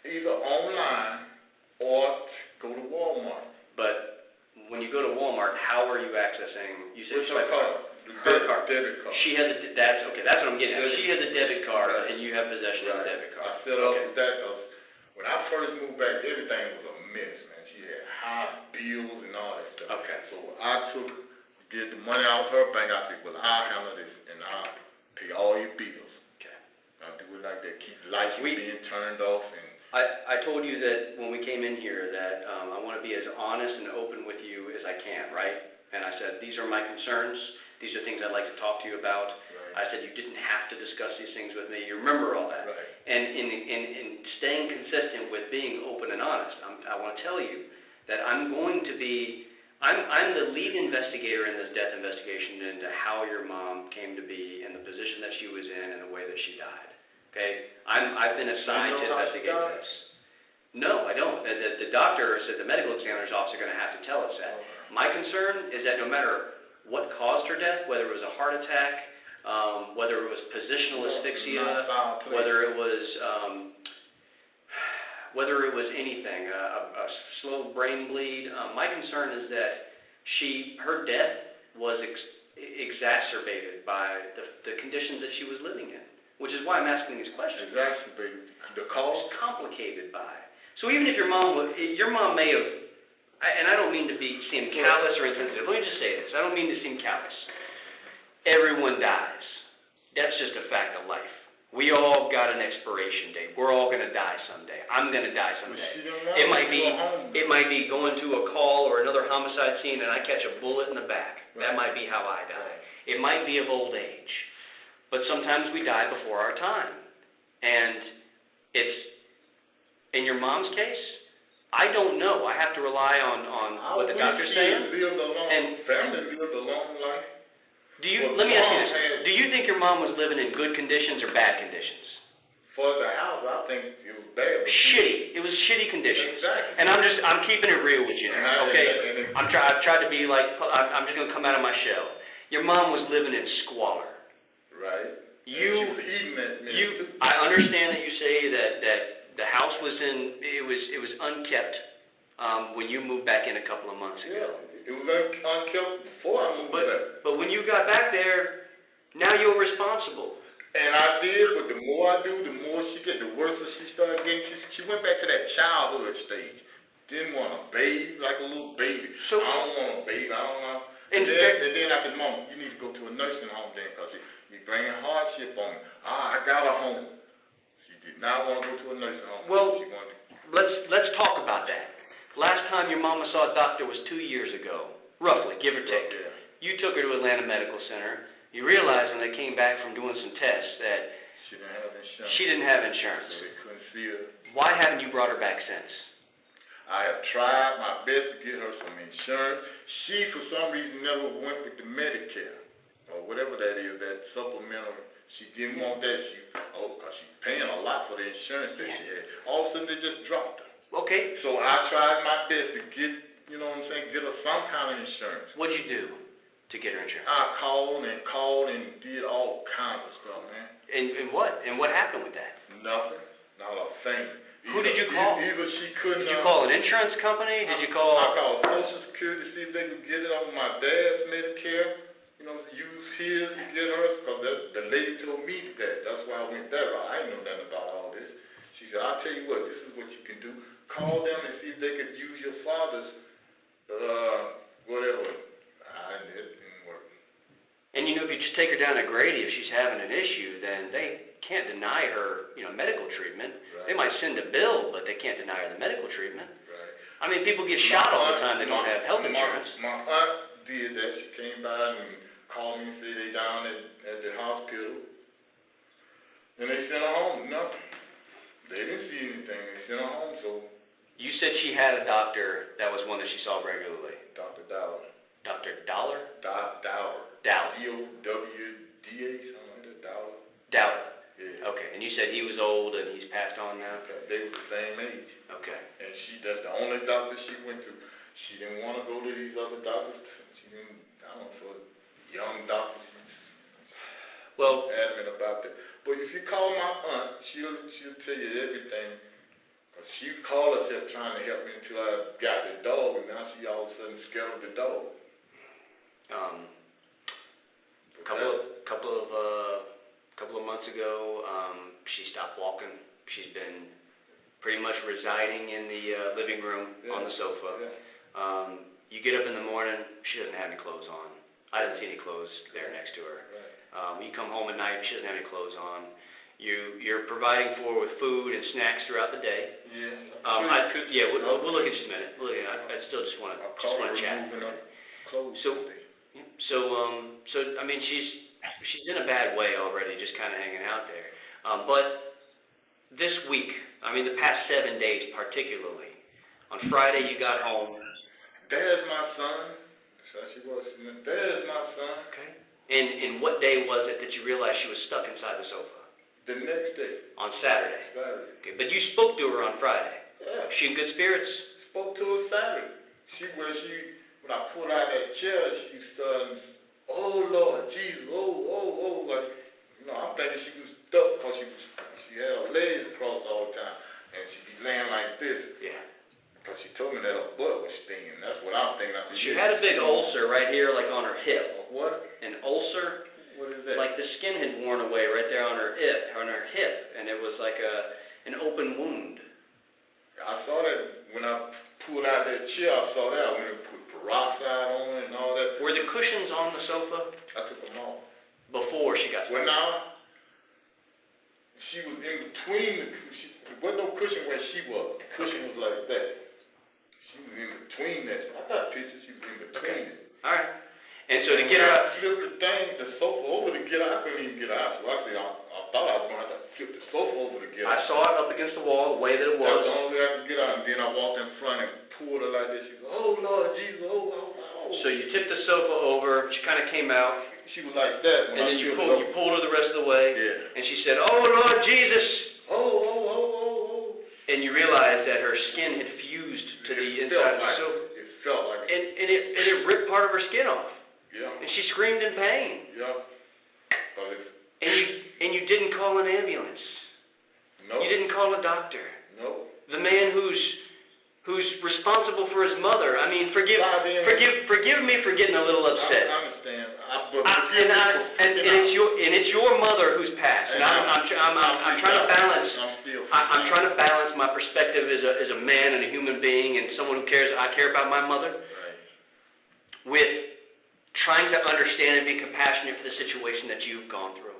Either online or go to Walmart. But when you go to Walmart, how are you accessing? You said her card. Her card. Debit card. She has that's what I'm getting at. She has a debit card, and you have possession of the debit card. I set up with that because when I first moved back, everything was a mess, man. She had high bills and all that stuff. Okay. So I did the money out of her bank. I said, well, I'll handle this, and I'll pay all your bills. Okay. I'll do it like that. Keep lights being turned off. And I told you that when we came in here that I want to be as honest and open with you as I can, right? And I said, these are my concerns. These are things I'd like to talk to you about. I said, you didn't have to discuss these things with me. You remember all that. And in staying consistent with being open and honest, I want to tell you that I'm going to be, I'm the lead investigator in this death investigation into how your mom came to be in the position that she was in and the way that she died. Okay? I've been assigned to investigate this. No, I don't. The doctor said the medical examiner's office are going to have to tell us that. My concern is that no matter what caused her death, whether it was a heart attack, whether it was positional asphyxia, whether it was anything, a slow brain bleed, my concern is that her death was exacerbated by the conditions that she was living in, which is why I'm asking these questions. Exacerbated. The cause? It's complicated by. So even if your mom may have, and I don't mean to seem callous or insensitive, let me just say this, I don't mean to seem callous. Everyone dies. That's just a fact of life. We all got an expiration date. We're all going to die someday. I'm going to die someday. It might be going to a call or another homicide scene and I catch a bullet in the back. That might be how I die. It might be of old age. But sometimes we die before our time. And it's, in your mom's case, I don't know. I have to rely on what the doctor's saying. Family lived a long life. Let me ask you this. Do you think your mom was living in good conditions or bad conditions? For the house, I think it was bad. Shitty. It was shitty conditions. Exactly. And I'm keeping it real with you now, okay? I've tried to be like, I'm just going to come out of my shell. Your mom was living in squalor. Right. I understand that you say that the house was unkept when you moved back in a couple of months ago. Yeah, it was unkept before I moved back. But when you got back there, now you're responsible. And I did, but the more I do, the more she gets, the worse she started getting. She went back to that childhood stage. Didn't want to bathe like a little baby. So, I don't want to bathe. I don't want. And then I said, Mom, you need to go to a nursing home then, because you're bringing hardship on me. I got a home. She did not want to go to a nursing home. Well, she wanted. let's talk about that. Last time your mama saw a doctor was 2 years ago, roughly, give or take. Yeah. You took her to Atlanta Medical Center. You realized when they came back from doing some tests that She didn't have insurance. she didn't have insurance. So they couldn't see her. Why haven't you brought her back since? I have tried my best to get her some insurance. She, for some reason, never went with the Medicare or whatever that is, that supplemental. She didn't want that. Because she's paying a lot for the insurance that she had. All of a sudden, they just dropped her. Okay. So I tried my best to get, you know what I'm saying, get her some kind of insurance. What'd you do to get her insurance? I called and did all kinds of stuff, man. And what? And what happened with that? Nothing. Not a thing. Who did you call? Either she couldn't. Did you call an insurance company? Did you call? I called Social Security to see if they could get it on my dad's Medicare. You know, use his to get her. Because the lady told me that. That's why I went that route. I didn't know nothing about all this. She said, I'll tell you what, this is what you can do. Call them and see if they could use your father's, whatever. It didn't work. And if you just take her down to Grady, if she's having an issue, then they can't deny her, medical treatment. Right. They might send a bill, but they can't deny her the medical treatment. Right. I mean, people get shot all the time. They don't have health insurance. My aunt did that. She came by and called me and said they down at the hospital. And they sent her home. Nothing. They didn't see anything. They sent her home. So. You said she had a doctor that was one that she saw regularly. Dr. Dollar. Dr. Dollar? Dollar. Dollar. D-O-W-D-A, something like that. Dollar. Dollar. Yeah. Okay, and you said he was old and he's passed on now? They were the same age. Okay. And that's the only doctor she went to. She didn't want to go to these other doctors. She didn't, I don't know, for young doctors, she's adamant about that. But if you call my aunt, she'll tell you everything. Cause she called herself trying to help me until I got the dog, and now she all of a sudden scared of the dog. Couple of months ago, she stopped walking. She's been pretty much residing in the living room on the sofa. Yeah. You get up in the morning, she doesn't have any clothes on. I didn't see any clothes there next to her. Right. You come home at night, she doesn't have any clothes on. You're providing for with food and snacks throughout the day. Yeah. We'll look at just a minute. I still just want to chat. So I mean, she's in a bad way already, just kind of hanging out there. But this week, I mean, the past 7 days particularly, on Friday you got home. There's my son. That's how she was. There's my son. Okay. And what day was it that you realized she was stuck inside the sofa? The next day. On Saturday. Saturday. Okay, but you spoke to her on Friday. Yeah. She in good spirits? Spoke to her Saturday. When I pulled out that chair, she started, oh Lord, Jesus, oh, like, I'm thinking she was stuck because she had her legs crossed all the time, and she'd be laying like this. Yeah. Because she told me that her butt was stinging. That's what I'm thinking. She had a big ulcer right here, like on her hip. What? An ulcer? What is that? Like the skin had worn away right there on her hip, and it was like an open wound. I saw that when I pulled out that chair. I saw that. I went and put peroxide on it and all that. Were the cushions on the sofa? I took them off. Before she got Well, stuck? now, she was in between there wasn't no cushion where she was. The cushion was like that. She was in between that. I got pictures. She was in between it. All right. And so to get her out. I flipped the sofa over to get out. I couldn't even get out. So I thought I was going to have to flip the sofa over to get out. I saw it up against the wall, the way that it That was the was. only way I could get out. And then I walked in front and pulled her like this. She goes, oh, Lord Jesus, oh. So you tipped the sofa over, she kind of came out, She was like that. and then you pulled her the rest of the way, Yeah. and she said, oh, Lord Jesus. Oh. And you realized that her skin had fused to the inside of the sofa. It felt like it. And it ripped part of her skin off. Yeah. And she screamed in pain. Yeah. And you didn't call an ambulance. No. You didn't call a doctor. No. The man who's responsible for his mother. I mean, forgive me for getting a little upset. I understand. And it's your mother who's passed. And I'm trying to balance. I'm trying to balance my perspective as a man and a human being and someone who cares. I care about my mother. Right. With trying to understand and be compassionate for the situation that you've gone through,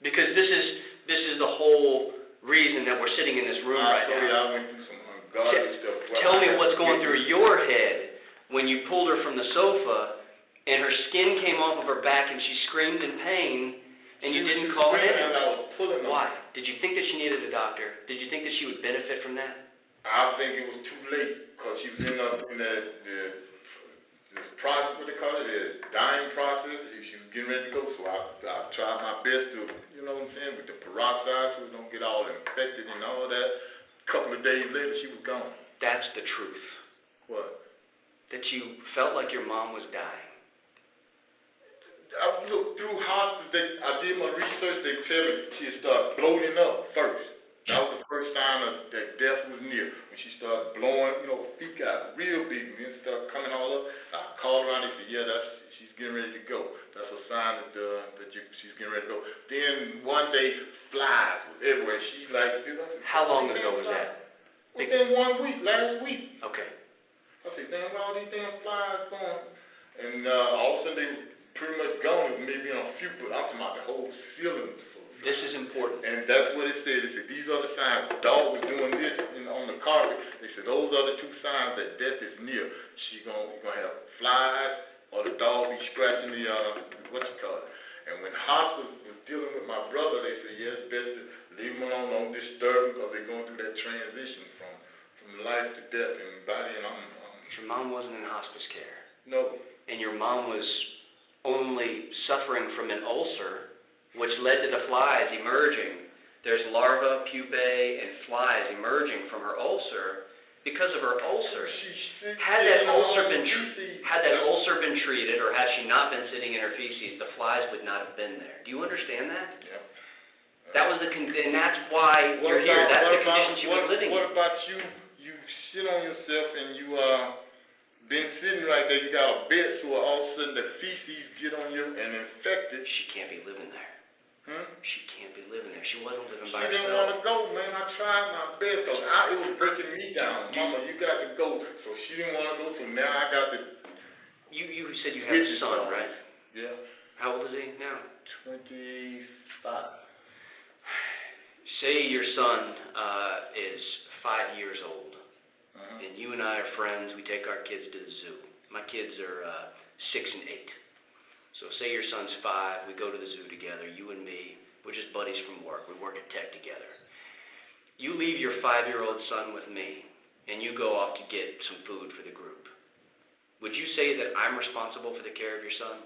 because this is the whole reason that we're sitting in this room right now. I went through some ungodly stuff. Tell me what's going through your head when you pulled her from the sofa and her skin came off of her back and she screamed in pain and you didn't call an ambulance. Why? Did you think that she needed a doctor? Did you think that she would benefit from that? I think it was too late because she was in the process, what they call it, the dying process. She was getting ready to go, so I tried my best to, with the peroxide so we don't get all infected and all that. A couple of days later, she was gone. That's the truth. What? That you felt like your mom was dying. I looked through hospitals. I did my research. They tell me she started bloating up first. That was the first sign that death was near. When she started blowing, feet got real big and then started coming all up. I called around and said, she's getting ready to go. That's a sign that she's getting ready to go. Then one day, flies were everywhere. She like, how long ago was that? Within 1 week, last week. Okay. I said, damn, where all these damn flies going? And all of a sudden they were pretty much gone, maybe on a few, but I'm talking about the whole ceiling. This is important. And that's what it said. It said, these are the signs. The dog was doing this on the carpet. They said, those are the two signs that death is near. She's gonna have flies or the dog be scratching the, And when hospital was dealing with my brother, they said, yes, best to leave him alone, don't disturb him because they're going through that transition from life to death. And by then, Your mom wasn't in hospice care. No. And your mom was only suffering from an ulcer, which led to the flies emerging. There's larvae, pupae, and flies emerging from her ulcer because of her ulcer. Had that ulcer been treated, or had she not been sitting in her feces, the flies would not have been there. Do you understand that? Yeah. That was and that's why you're here. That's the condition she was living in. What about you? You sit on yourself and you been sitting right there. You got a bed, so all of a sudden the feces get on you and infect it. She can't be living there. She can't be living there. She wasn't living by herself. She didn't want to go, man. I tried my best. So it was breaking me down. Mama, you got to go. So she didn't want to go, so now I got to. You said you have a son, right? Yeah. How old is he now? 25. say your son is 5 years old, and you and I are friends. We take our kids to the zoo. My kids are 6 and 8. So say your son's 5. We go to the zoo together. You and me. We're just buddies from work. We work at tech together. You leave your 5-year-old son with me, and you go off to get some food for the group. Would you say that I'm responsible for the care of your son?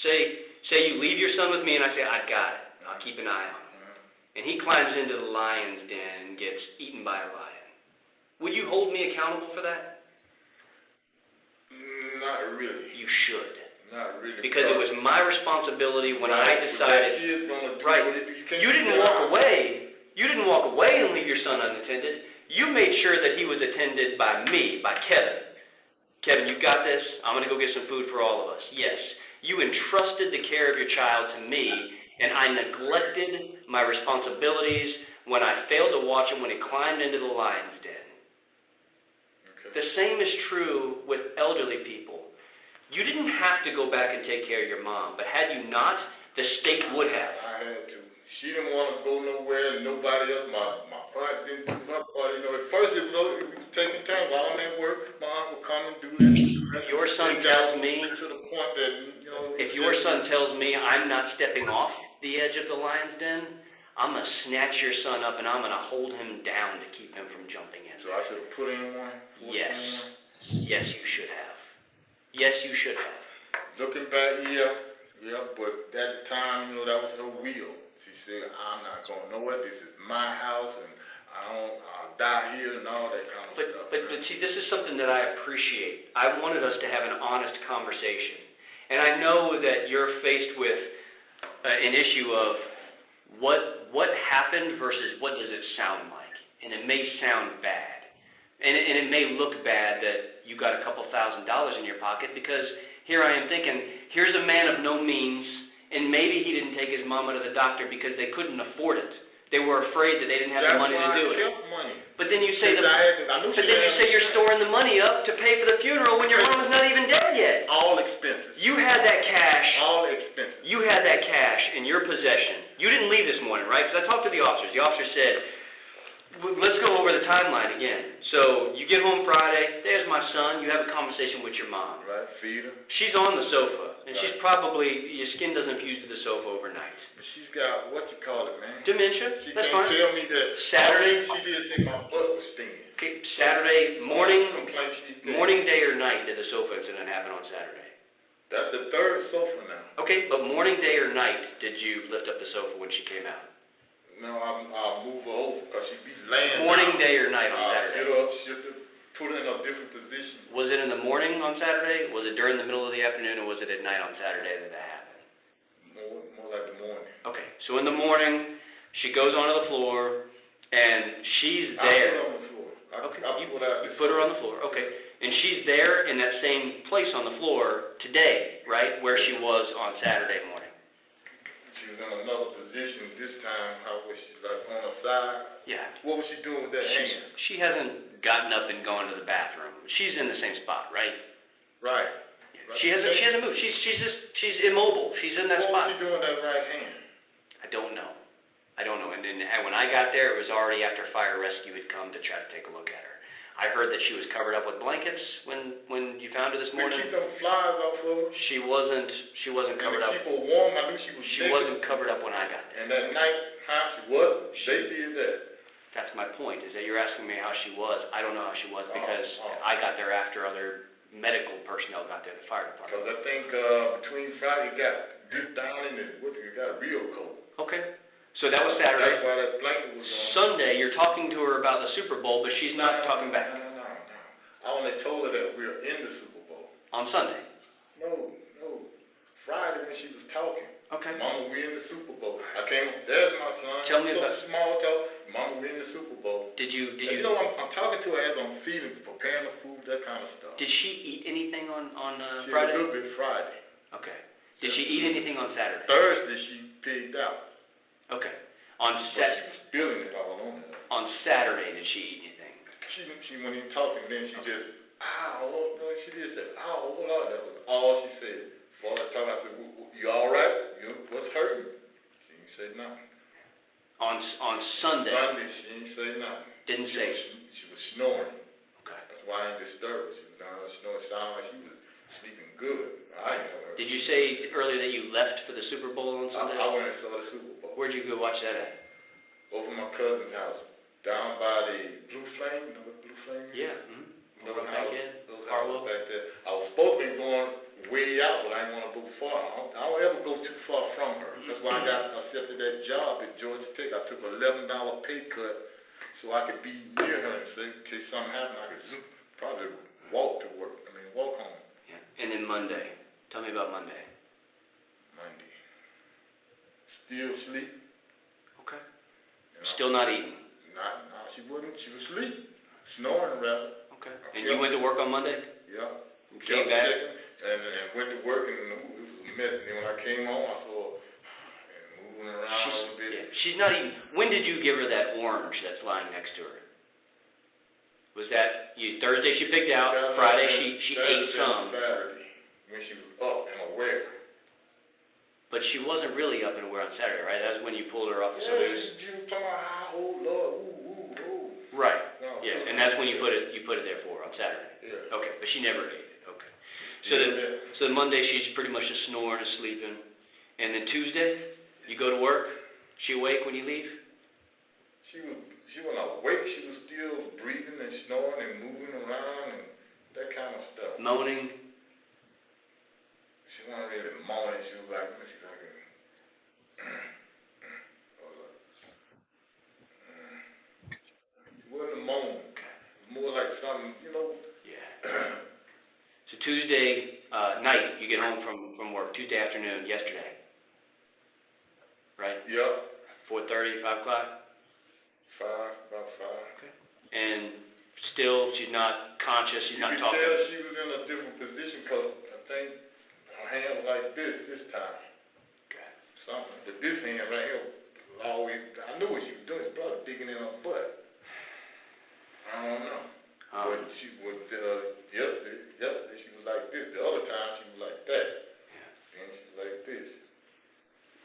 Say you leave your son with me, and I say, I've got it. I'll keep an eye on him. And he climbs into the lion's den and gets eaten by a lion. Would you hold me accountable for that? Not really. You should. Not really. Because it was my responsibility when I decided. Right. You didn't walk away. You didn't walk away and leave your son unattended. You made sure that he was attended by me, by Kevin. Kevin, you got this. I'm going to go get some food for all of us. Yes. You entrusted the care of your child to me, and I neglected my responsibilities when I failed to watch him when he climbed into the lion's den. Okay. The same is true with elderly people. You didn't have to go back and take care of your mom, but had you not, the state would have. I had to. She didn't want to go nowhere, and nobody else. My aunt didn't do her part. You know, at first it was taking time. While I'm at work, mom would come and do this. If your son tells me, to the point that, you know, if your son tells me I'm not stepping off the edge of the lion's den, I'm going to snatch your son up and I'm going to hold him down to keep him from jumping in. So I should have put in one? Yes. Yes, you should have. Yes, you should have. Looking back, yeah, but at the time, you know, that was her will. She said, I'm not going nowhere. This is my house, and I'll die here and all that kind of stuff. But see, this is something that I appreciate. I wanted us to have an honest conversation. And I know that you're faced with an issue of what happened versus what does it sound like. And it may sound bad. And it may look bad that you got a couple $1,000 in your pocket, because here I am thinking, here's a man of no means, and maybe he didn't take his mama to the doctor because they couldn't afford it. They were afraid that they didn't have the money to do it. But then you say you're storing the money up to pay for the funeral when your mama's not even dead yet. All expenses. You had that cash. All expenses. You had that cash in your possession. You didn't leave this morning, right? Because I talked to the officers. The officer said, let's go over the timeline again. So you get home Friday, there's my son, you have a conversation with your mom. Right, feed her. She's on the sofa, and she's probably, your skin doesn't fuse to the sofa overnight. She's got, what you call it, man? Dementia, She that's can't fine. tell me that. Saturday. She did think my butt was stinging. Okay, Saturday morning, day or night did the sofa incident happen on Saturday? That's the third sofa now. Okay, but morning, day or night did you lift up the sofa when she came out? No, I'll move her over because she'd be laying morning, down. day or night on Saturday? Get up, just to put her in a different position. Was it in the morning on Saturday? Was it during the middle of the afternoon, or was it at night on Saturday that happened? More like the morning. Okay, so in the morning, she goes onto the floor, and she's there. I put her on the floor. Okay, you put her on the floor, okay. And she's there in that same place on the floor today, right, where she was on Saturday morning. She was in another position this time. How was she, like on her side? Yeah. What was she doing with that hand? She hasn't gotten up and gone to the bathroom. She's in the same spot, right? Right. She hasn't moved. She's immobile. She's in that spot. What was she doing with that right hand? I don't know. And when I got there, it was already after fire rescue had come to try to take a look at her. I heard that she was covered up with blankets when you found her this morning. Did she keep them flies off of her? She wasn't covered up. And to keep her warm, I knew she was She wasn't covered up when I got there. And that night, how she wasn't? They did that. That's my point, is that you're asking me how she was. I don't know how she was because I got there after other medical personnel got there, the fire department. Because I think between Friday, it got deep down in it got real cold. Okay. So that was Saturday. That's why that blanket was on. Sunday, you're talking to her about the Super Bowl, but she's not talking back. No. I only told her that we were in the Super Bowl. On Sunday? No. Friday when she was talking. Okay. Mama, we in the Super Bowl. I came, there's my son. Tell me about small talk. Mama, we in the Super Bowl. Did you? You know, I'm talking to her as I'm feeding, preparing the food, that kind of stuff. Did she eat anything on She Friday? a little bit Friday. Okay. Did she eat anything on Saturday? Thursday she pigged out. Okay. On Saturday. Spilling it all on her. On Saturday, did she eat anything? She when he talking, then she just, ow, no, she did say, ow, oh Lord, that was all she said. Before I talked, I said, you all right? What's hurting? She said nothing. Sunday? Sunday, she didn't say nothing. Didn't say. She was snoring. Okay. That's why I didn't disturb her. She was down there snoring. It sounded like she was sleeping good. I didn't know her. Did you say earlier that you left for the Super Bowl on Sunday? I went and saw the Super Bowl. Where'd you go watch that at? Over my cousin's house, down by the Blue Flame. You know what Blue Flame is? Yeah. Those Back houses, in? those Harlow? houses back there. I was supposed to be going way out, but I didn't want to go far. I don't ever go too far from her. That's why I got accepted that job at Georgia Tech. I took an $11 pay cut so I could be near her and say, in case something happened, I could probably walk home. Yeah. And then Monday. Tell me about Monday. Monday. Still sleep. Okay. You know, Still not eating. she wasn't. She was asleep. Snoring rather. Okay. And you went to work on Monday? Yeah. You came back? And went to work and it was a mess. And then when I came home, I saw her moving around a little bit. Yeah. She's not even. When did you give her that orange that's lying next to her? Was that Thursday she picked out, Friday she ate some. Saturday, when she was up and aware. But she wasn't really up and aware on Saturday, right? That was when you pulled her off the Yeah, she was talking about, oh Lord, ooh. Right. No, Yeah, and that's when you put it there for her on Saturday. Yeah. Okay, but she never ate it. Okay. Yeah. So Monday she's pretty much just snoring and sleeping, and then Tuesday you go to work. She awake when you leave? She wasn't awake. She was still breathing and snoring and moving around and that kind of stuff. Moaning. She wasn't really moaning. She was like, it wasn't a moan. More like something, Yeah. So Tuesday night you get home from work. Tuesday afternoon, yesterday. Right? Yep. 4:30, 5 o'clock. About 5. Okay. And still, she's not conscious. She's not You could talking. tell she was in a different position because I think her hand was like this time. Okay. Something. But this hand right here was always, I knew what she was doing. She probably digging in her butt. I don't know. But she was, yesterday she was like this. The other time she was like that. And she was like this.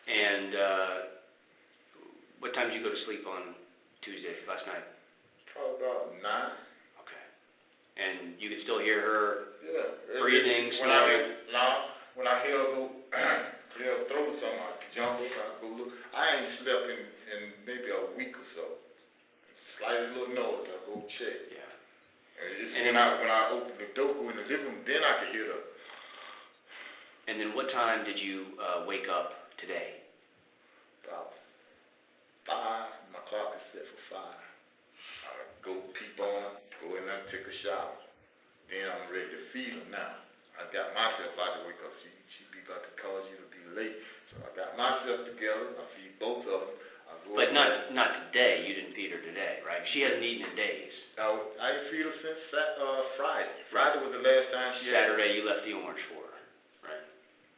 And what time did you go to sleep on Tuesday, last night? Probably about 9. Okay. And you could still hear her Yeah. breathing, snoring? When I hear her go, throw something, I jump up, I go look. I ain't slept in maybe a week or so. Slightest little noise, I go check. Yeah. And when I open the door, go in the living room, then I can hear her. And then what time did you wake up today? About 5. My clock is set for 5. I go peep on her, go in there, take a shower. Then I'm ready to feed her now. I got myself out of the way because she be about to cause you to be late. So I got myself together. I feed both of them. But not today. You didn't feed her today, right? She hasn't eaten in days. I ain't feed her since Friday. Friday was the last time she had. Saturday you left the orange for her, right?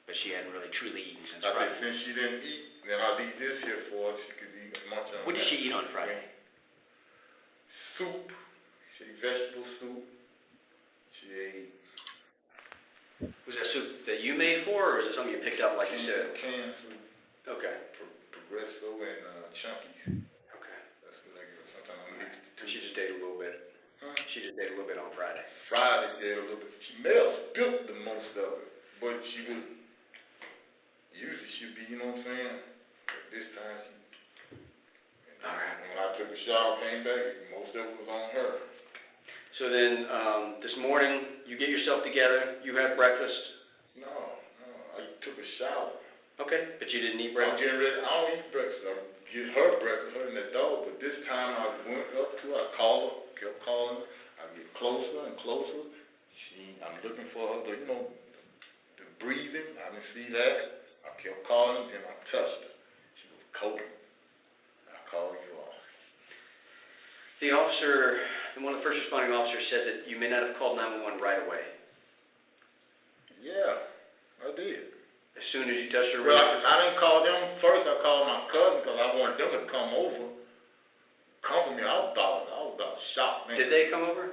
But she hadn't really truly eaten since I Friday. said, since she didn't eat, then I'll leave this here for her. She could eat as much of it. What did she eat on Friday? Soup. She ate vegetable soup. She ate. Was that soup that you made for her, or is it something you picked up like you said? Canned soup. Okay. Progresso and Chunky. Okay. That's what I get. Sometimes I mix the two. She just ate a little bit. Huh? She just ate a little bit on Friday. Friday did a little bit. She may have spilled the most of it, but she was. Usually she'd be, you know what I'm saying? But this time when I took a shower, came back, most of it was on her. So then, this morning, you get yourself together, you have breakfast. No, I took a shower. Okay, but you didn't eat I'm breakfast? getting ready. I don't eat breakfast. I get her breakfast, her and the dog. But this time I went up to her. I called her, kept calling her. I get closer and closer. I'm looking for her, but the breathing, I didn't see that. I kept calling, then I touched her. She was cold. I called you off. The officer, one of the first responding officers said that you may not have called 911 right away. Yeah, I did. As soon as you touched her. Well, I didn't call them first. I called my cousin because I wanted them to come over, comfort me. I was about shocked, man. Did they come over?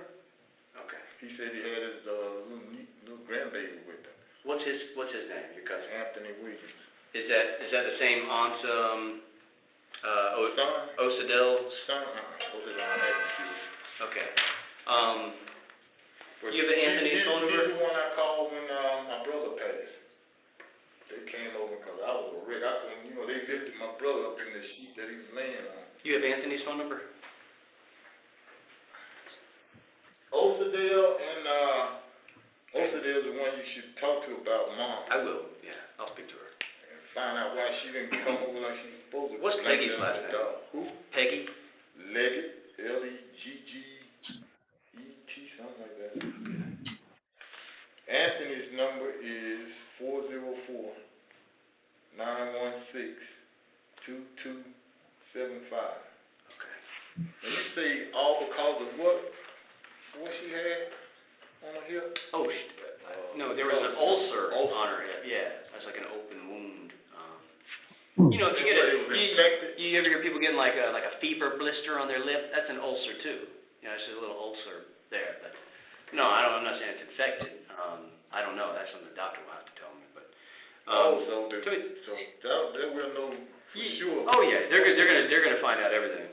Okay. He said he had his little grandbaby with him. What's his name? Your cousin? Anthony Williams. Is that the same aunt Osadell, okay. You have Anthony's phone number? This is the one I called when, my brother passed. They came over because I was a wreck. I couldn't, you know, they lifted my brother up in the sheet that he was laying on. You have Anthony's phone number? Osadell and, Osadell's the one you should talk to about mom. I will, yeah, I'll speak to her. And find out why she didn't come over like she was supposed to. What's Peggy's last name? Who? Peggy? Leggett, Leggett, something like that. Anthony's number is 404-916-2275. Okay. And you say all because of what? What she had on her hip? Oh, no, there was an ulcer on her hip, yeah, that's like an open wound. You know, if you get you ever hear people getting like a fever blister on their lip, that's an ulcer too. You know, it's just a little ulcer there, but no, I'm not saying it's infected. I don't know, that's something the doctor will have to tell me, but. So that we'll know for sure. Oh yeah, they're gonna find out everything.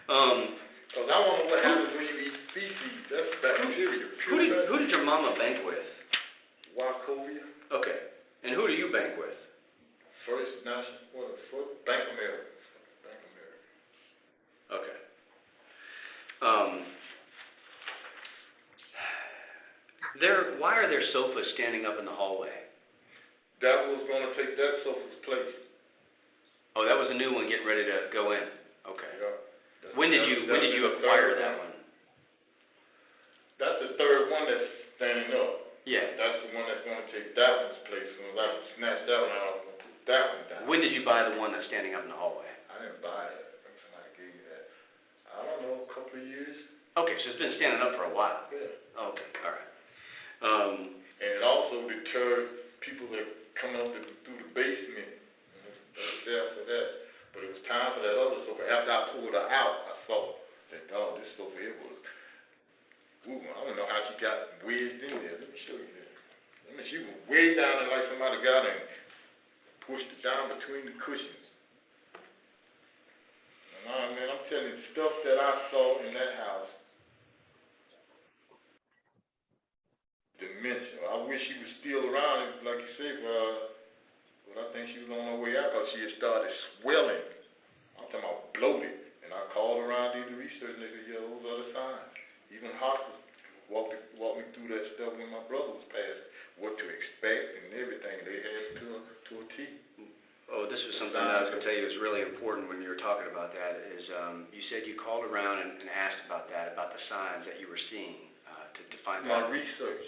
Cause I wonder what happens when you eat feces. That's bacteria. Who did your mama bank with? Wachovia. Okay, and who do you bank with? First National, Bank of America. Bank of America. Okay. Why are there sofas standing up in the hallway? That was gonna take that sofa's place. Oh, that was a new one getting ready to go in. Okay. Yeah. When did you acquire that one? That's the third one that's standing up. Yeah. That's the one that's gonna take that one's place. When I snatch that one out, I'm gonna put that one down. When did you buy the one that's standing up in the hallway? I didn't buy it. I think somebody gave me that. I don't know, a couple of years. Okay, so it's been standing up for a while. Yeah. Okay, all right. And it also deters people that come up through the basement. That's there for that. But it was time for that other sofa. After I pulled her out, I saw that, oh, this sofa here was, ooh, I don't know how she got wedged in there. Let me show you that. I mean, she was way down there like somebody got her and pushed it down between the cushions. And man, I'm telling you, stuff that I saw in that house, dementia. I wish she was still around, like you said, but I think she was on her way out because she had started swelling. I'm talking about bloated. And I called around, did the research, and they said, yeah, those are the signs. Even hospitals walked me through that stuff when my brother was passed, what to expect and everything. They had it to a T. Oh, this was something that I was going to tell you is really important when you were talking about that, is you said you called around and asked about that, about the signs that you were seeing to find out. My research.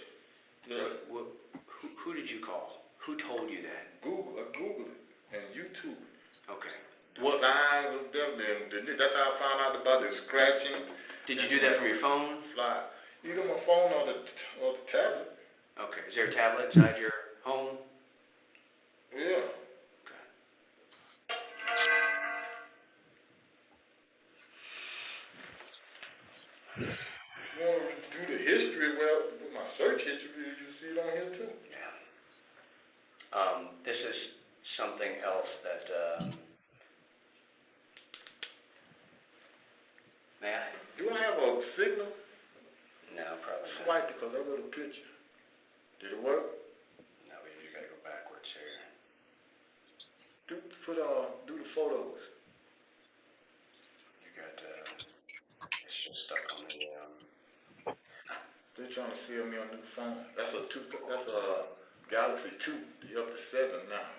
Yeah. Who did you call? Who told you that? Google. I Googled it. And YouTube. Okay. What signs of them? That's how I found out about the scratching. Did you do that from your phone? Fly. Either my phone or the tablet. Okay. Is there a tablet inside your home? Yeah. Okay. If you want to do the history, well, with my search history, you see it on here too. Yeah. This is something else that, may I? Do I have a signal? No, probably not. Swipe because I wrote a picture. Did it work? No, you gotta go backwards here. Do the photos. You got, it's just stuck on the, They're trying to sell me a new phone. That's a Galaxy 2, the up to 7 now.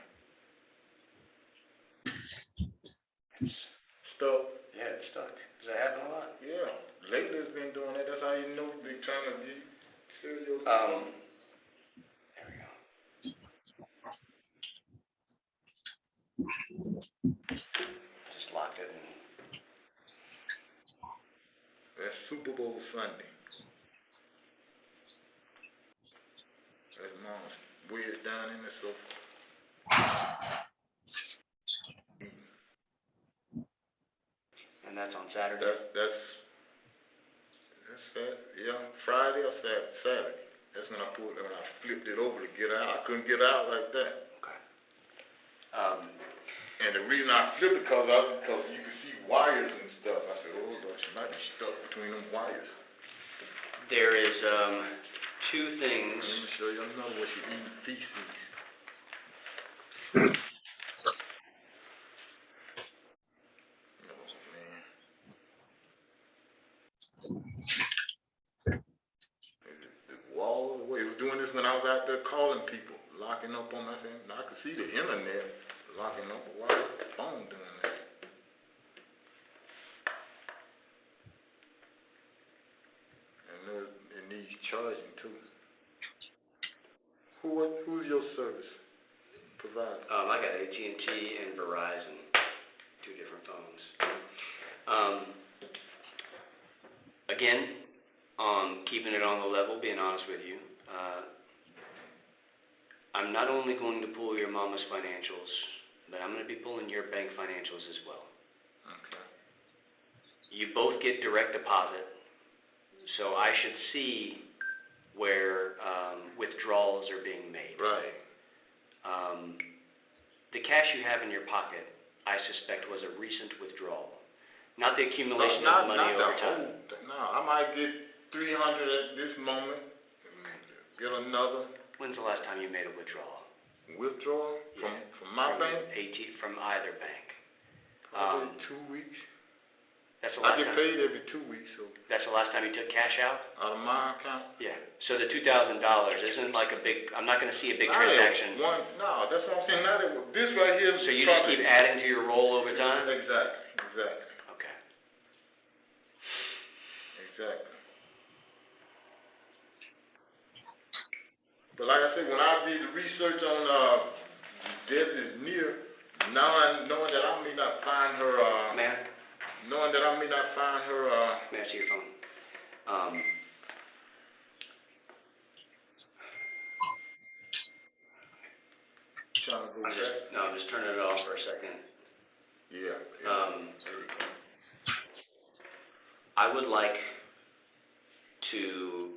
it's, Stuff. yeah, it's stuck. Does that happen a lot? Yeah. Lately it's been doing that. That's how you know they're trying to sell your There we go. Just lock it and. That's Super Bowl Sunday. That's mom's weird down in the sofa. And that's on Saturday? That's yeah, Friday or Saturday. That's when I flipped it over to get out. I couldn't get out like that. Okay. And And the reason I flipped it because you can see wires and stuff. I said, oh, Lord, she might be stuck between them wires. There is, two things. Let me show you another way she eating feces. Wall. We was doing this when I was out there calling people, locking up on my thing. I could see the internet locking up while the phone doing that. And it needs charging too. Who's your service provider? I got AT&T and Verizon, two different phones. Again, keeping it on the level, being honest with you, I'm not only going to pull your mama's financials, but I'm going to be pulling your bank financials as well. Okay. You both get direct deposit, so I should see where withdrawals are being made. Right. The cash you have in your pocket, I suspect, was a recent withdrawal, not the accumulation of money over time. No, I might get 300 at this moment, get another. When's the last time you made a withdrawal? Withdrawal from my bank? From either bank. Probably 2 weeks. That's the I last get time. paid every 2 weeks, so That's the last time you took cash out? out of my account. Yeah. So the $2,000 isn't like a big. I'm not going to see a big Not transaction. No, that's what I'm saying. Not at this right here. So you just keep adding to your roll over time? Exactly. Okay. Exactly. But like I said, when I did the research on death is near, knowing that I may not find her, Ma'am? knowing that I may not find her, May I see your phone? trying to go back. I'm just turning it off for a second. Yeah. I would like to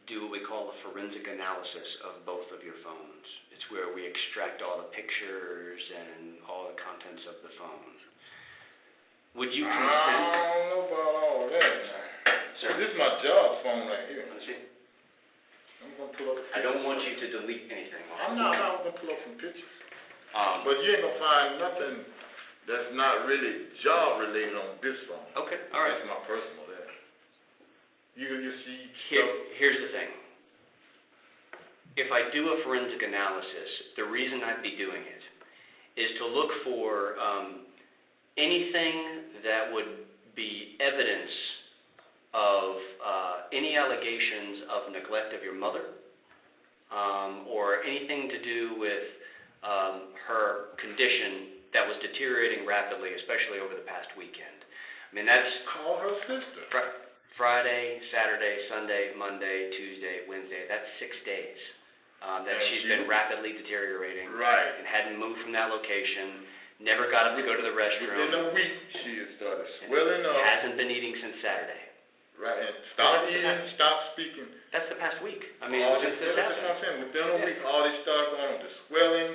do what we call a forensic analysis of both of your phones. It's where we extract all the pictures and all the contents of the phone. Would you I consent? don't know about all that. Sir? This is my job phone right here. Let's see. I'm gonna pull up. I don't want you to delete anything. I'm gonna pull up some pictures. Um, But you ain't gonna find nothing that's not really job related on this phone. okay, all right. That's my personal there. You see Here's the thing. If I do a forensic analysis, the reason I'd be doing it is to look for anything that would be evidence of any allegations of neglect of your mother, or anything to do with her condition that was deteriorating rapidly, especially over the past weekend. I mean, that's call her sister. Friday, Saturday, Sunday, Monday, Tuesday, Wednesday. That's 6 days that she's been rapidly deteriorating. Right. And hadn't moved from that location. Never got up to go to the restroom. Within a week, she has started swelling up. Hasn't been eating since Saturday. Right. And stop eating, stop speaking. That's the past week. I mean, All since this, this that's what I'm happened. saying. Within a week, all this started going on. The swelling,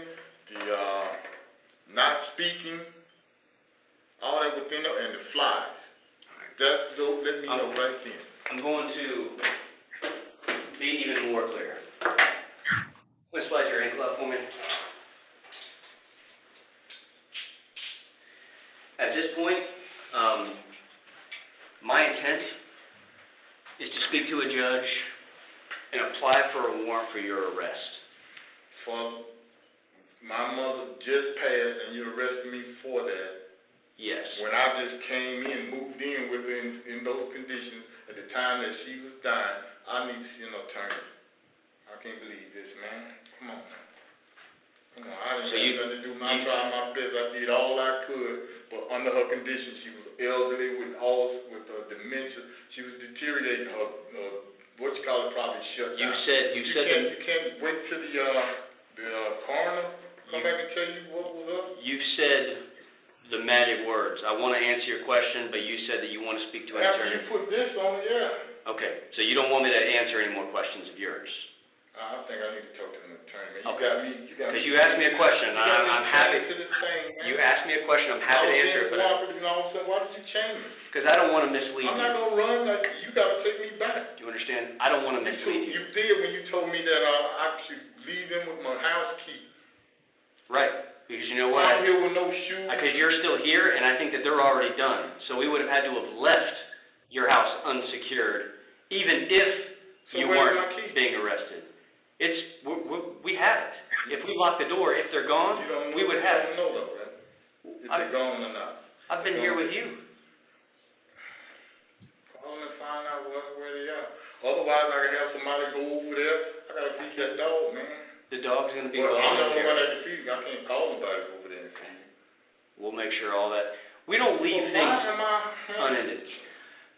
the not speaking, all that within and the flies. That's let me know right then. I'm going to be even more clear. Let's slide your ankle up for me. At this point, my intent is to speak to a judge and apply for a warrant for your arrest. For my mother just passed and you arrested me for that. Yes. When I just came in, moved in with her in those conditions at the time that she was dying, I need to see an attorney. I can't believe this, man. Come on, man. Come on, I didn't have nothing to do. I tried my best. I did all I could, but under her condition, she was elderly with dementia. She was deteriorating. Her probably shut down. You said you can't wait till the coroner come back and tell you what was up. You said the magic words. I want to answer your question, but you said that you want to speak to an After attorney. you put this on, yeah. Okay, so you don't want me to answer any more questions of yours? I I think I need to talk to an attorney. You Okay. got me. Because you asked me a question, and I'm happy. To the thing, You asked me a question, I'm happy to answer it, but and all of a sudden, why did you change me? because I don't want to mislead I'm not you. gonna run. Like, you gotta take me back. Do you understand? I don't want to mislead you. You did when you told me that I should leave in with my house key. Right, because you know what? I'm here with no shoes. Because you're still here, and I think that they're already done. So we would have had to have left your house unsecured, even if So you where's weren't my key? being arrested. We have it. If we lock the door, if they're gone, You don't know, we would have you it. don't know though, right? If I- they're gone or not. I've been here with you. Call them and find out where they are. Otherwise, I can have somebody go over there. I gotta feed that dog, man. The dog's going to be Well, well I'm the taken only care one of. that can feed him. I can't call nobody over there and feed him. We'll make sure all that. We don't leave Well, things why am I? unended.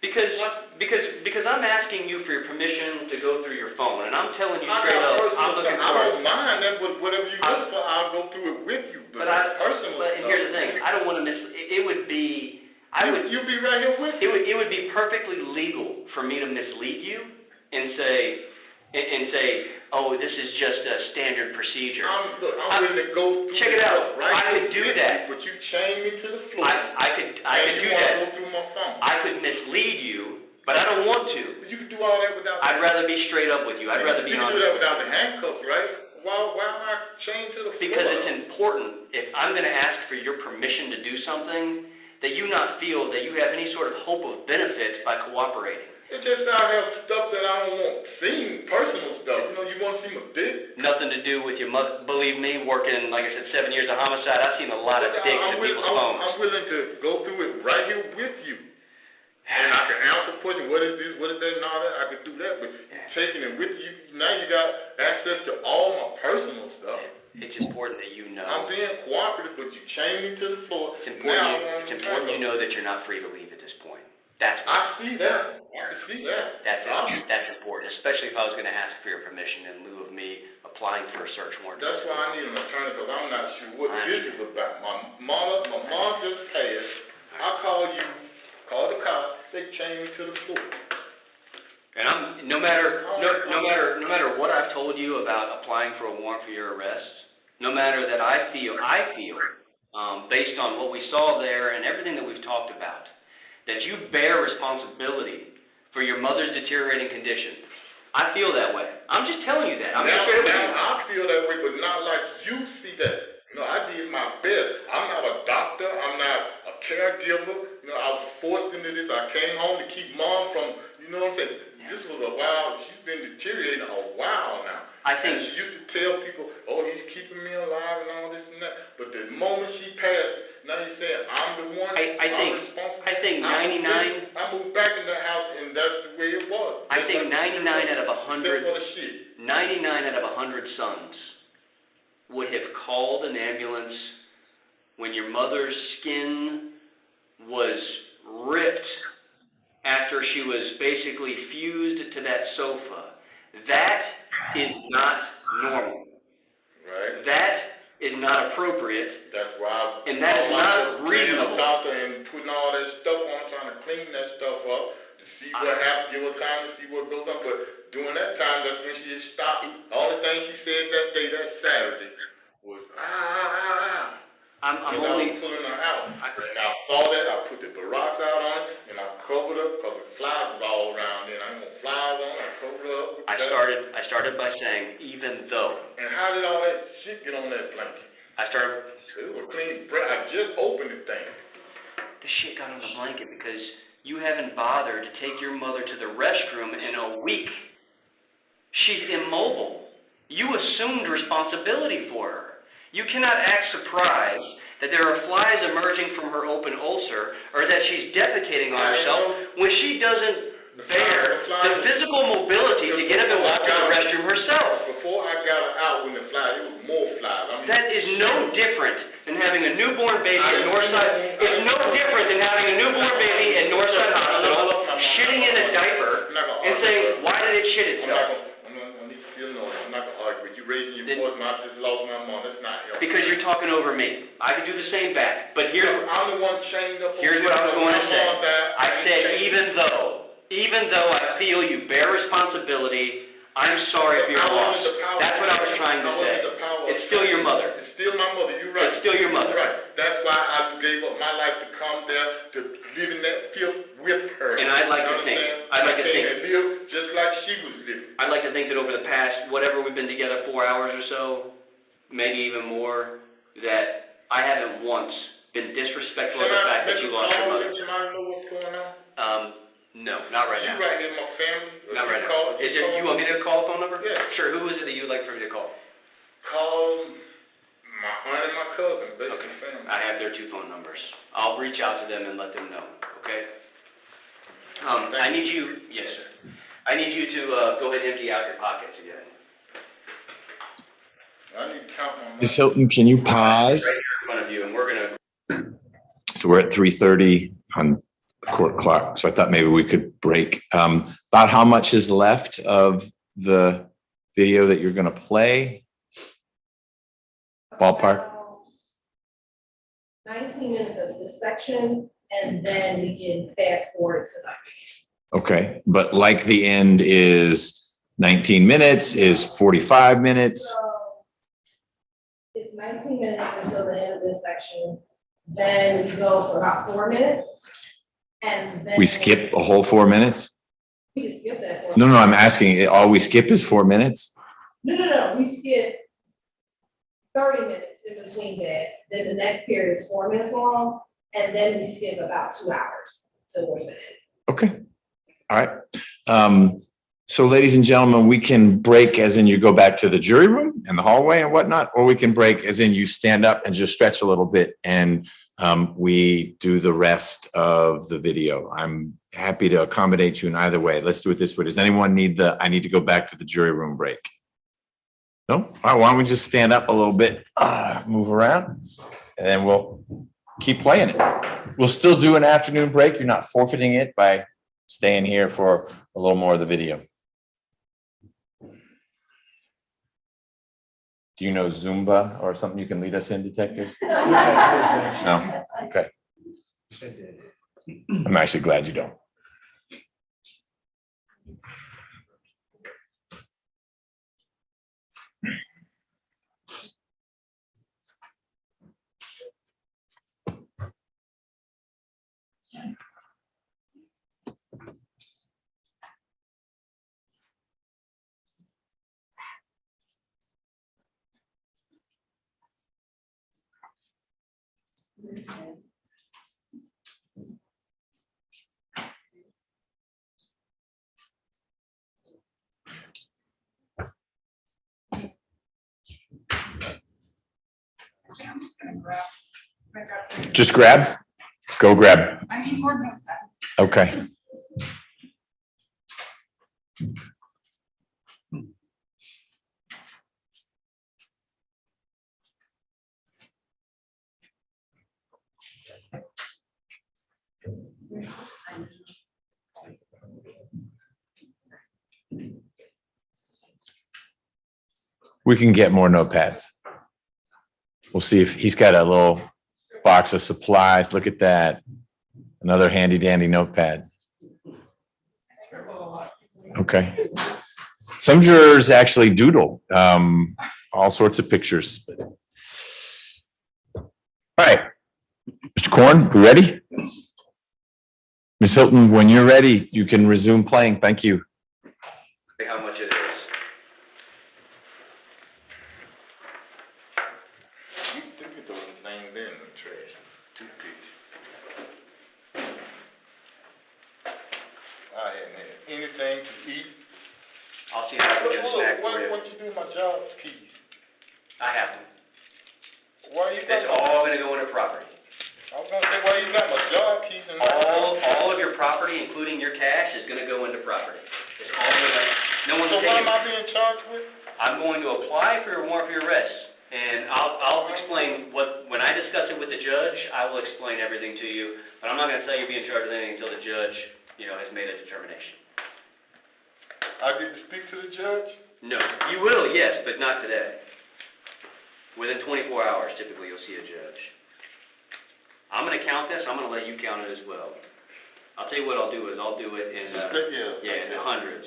Because I'm asking you for your permission to go through your phone, and I'm telling you straight up, I'm looking I for don't mind that, but whatever you look for, I'll go through it with you. But personal and here's the thing, I don't want to it would be, You'll be right here with me. it would be perfectly legal for me to mislead you and say, oh, this is just a standard procedure. I'm willing to go through Check it out. right I could do with that. you, but you chained me to the floor. I could do and you want to that. go through my phone. I could mislead you, but I don't want to. But you can do all that without. I'd rather be straight up with you. I'd rather be You can honest. do that without the handcuffs, right? Why am I chained to the floor? Because it's important, if I'm going to ask for your permission to do something, that you not feel that you have any sort of hope of benefit by cooperating. It's just I have stuff that I don't want seen, personal stuff. You know, you want to see my dick? Nothing to do with your mother. Believe me, working, like I said, 7 years of homicide, I've seen a lot of dicks in people's phones. I'm willing to go through it right here with you. And I can answer questions, what is this, what is that, and all that. I can do that, but taking it with you, now you got access to all my personal stuff. It's important that you know. I'm being cooperative, but you chained me to the floor. It's important you know that you're not free to leave at this point. That's I see that. I can see that. that's important, especially if I was going to ask for your permission in lieu of me applying for a search warrant. That's why I need an attorney, because I'm not sure what this is about. My mom just passed. I call you, call the cops, they chained me to the floor. And I'm no matter what I've told you about applying for a warrant for your arrest, no matter that I feel based on what we saw there and everything that we've talked about, that you bear responsibility for your mother's deteriorating condition. I feel that way. I'm just telling you that. I'm Now, just straight up with you. I feel that way, but not like you see that. You know, I did my best. I'm not a doctor. I'm not a caregiver. You know, I was forced into this. I came home to keep mom from, you know what I'm saying? This was a while. She's been deteriorating a while now. I think- And she used to tell people, oh, he's keeping me alive and all this and that. But the moment she passed, now you say I'm the one. I think 99. I moved back in the house, and that's the way it was. I think 99 out of 100. Except for the shit. 99 out of 100 sons would have called an ambulance when your mother's skin was ripped after she was basically fused to that sofa. That is not normal. Right. That is not appropriate. That's why And that is not reasonable. Doctor and putting all that stuff on, trying to clean that stuff up to see what happens, give her time to see what goes on. But during that time, that's when she just stopped. The only thing she said that day, that Saturday, was I'm and only. I was pulling her out. And I saw that, I put the Barack out on it, and I covered up because the flies was all around there. I didn't want flies on it, I covered her up with that. I started by saying, even though. And how did all that shit get on that blanket? It was clean, I just opened the thing. The shit got on the blanket because you haven't bothered to take your mother to the restroom in a week. She's immobile. You assumed responsibility for her. You cannot act surprised that there are flies emerging from her open ulcer or that she's defecating on herself when she doesn't bear the physical mobility to get up and walk to the restroom herself. Before I got her out when the flies, it was more flies. That is no different than having a newborn baby at Northside. It's no different than having a newborn baby at Northside Hospital, shitting in a diaper, and saying, why did it shit itself? I'm not going to argue with you. Raising your voice, and I just lost my mom. That's not helpful. Because you're talking over me. I could do the same back. But I'm the one chained up. here's what I was going to say. I said, even though I feel you bear responsibility, I'm sorry for your I loss. wanted the power. That's what I was trying to I wanted say. the power. It's still your mother. It's still my mother, you're right. It's still your mother. Right, that's why I gave up my life to come there, to live in that field with her. And I'd like to think, And live just like she was living. I'd like to think that over the past, whatever we've been together, 4 hours or so, maybe even more, that I haven't once been disrespectful of the fact that you lost your mother. Can I know what's going on? No, not right now. You right in my family. Not right now. You want me to call a phone number? Yeah. Sure, who is it that you would like for me to call? Call my aunt and my cousin, basically family. I have their 2 phone numbers. I'll reach out to them and let them know, okay? I need you, yes, sir. I need you to go ahead and empty out your pockets again. I need to count my money. Ms. Hilton, can you pause? Right here in front of you, and we're gonna. So we're at 3:30 on the court clock. So I thought maybe we could break. About how much is left of the video that you're going to play? Ballpark? 19 minutes of this section, and then we can fast forward to like. Okay, but like the end is 19 minutes, is 45 minutes? So it's 19 minutes until the end of this section. Then we go for about 4 minutes. And then. We skip a whole 4 minutes? We can skip that. No, I'm asking, all we skip is 4 minutes? No, we skip 30 minutes in between that. Then the next period is 4 minutes long, and then we skip about 2 hours towards the end. Okay, all right. So ladies and gentlemen, we can break as in you go back to the jury room and the hallway and whatnot, or we can break as in you stand up and just stretch a little bit and we do the rest of the video. I'm happy to accommodate you in either way. Let's do it this way. Does anyone need I need to go back to the jury room break? No? All right, why don't we just stand up a little bit, move around, and then we'll keep playing it. We'll still do an afternoon break. You're not forfeiting it by staying here for a little more of the video. Do you know Zumba or something you can lead us in, Detective? No? Okay. I'm actually glad you don't. I'm just gonna grab. Just grab? Go grab. I need more than that. Okay. We can get more notepads. We'll see if he's got a little box of supplies. Look at that. Another handy dandy notepad. Okay. Some jurors actually doodle all sorts of pictures. All right. Mr. Korn, we ready? Ms. Hilton, when you're ready, you can resume playing. Thank you. How much it is. You think of those names in the trash. Toothpaste. I hadn't had anything to eat. I'll see if I can get a snack for you. What you do with my job's keys? I have them. Why you It's got all gonna go into property. I was gonna say, why you got my job keys in my All of your property, including your cash, is gonna go into property. It's all gonna, no one's So what am taking. I being charged with? I'm going to apply for your warrant for your arrest, and I'll explain when I discuss it with the judge, I will explain everything to you, but I'm not gonna say you're being charged with anything until the judge, has made a determination. I get to speak to the judge? No, you will, yes, but not today. Within 24 hours, typically, you'll see a judge. I'm gonna count this, I'm gonna let you count it as well. I'll tell you what I'll do is I'll do it in, in the hundreds.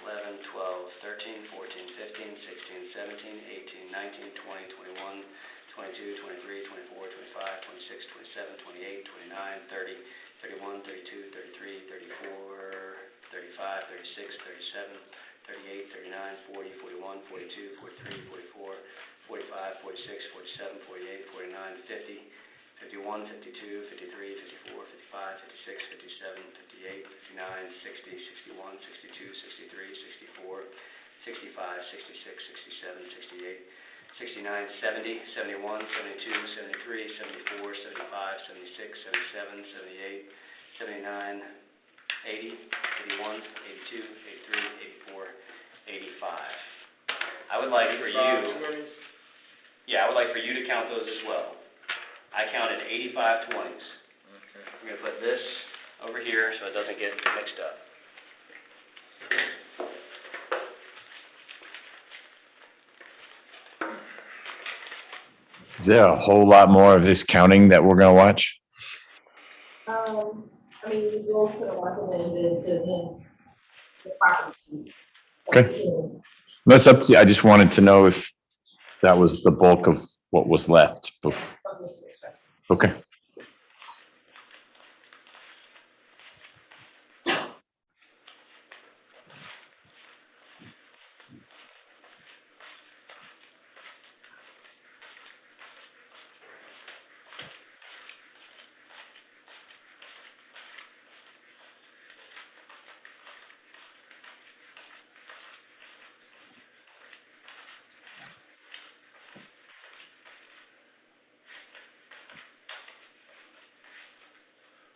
11, 12, 13, 14, 15, 16, 17, 18, 19, 20, 21, 22, 23, 24, 25, 26, 27, 28, 29, 30, 31, 32, 33, 34, 35, 36, 37, 38, 39, 40, 41, 42, 43, 44, 45, 46, 47, 48, 49, 50, 51, 52, 53, 54, 55, 56, 57, 58, 59, 60, 61, 62, 63, 64, 65, 66, 67, 68, 69, 70, 71, 72, 73, 74, 75, 76, 77, 78, 79, 80, 81, 82, 83, 84, 85. I would like for you, yeah, I would like for you to count those as well. I counted 85 20s. Okay. I'm gonna put this over here so it doesn't get mixed up. Is there a whole lot more of this counting that we're gonna watch? I mean, it goes to the Russell and then to him, the property sheet. Okay. That's up to you. I just wanted to know if that was the bulk of what was left. Okay.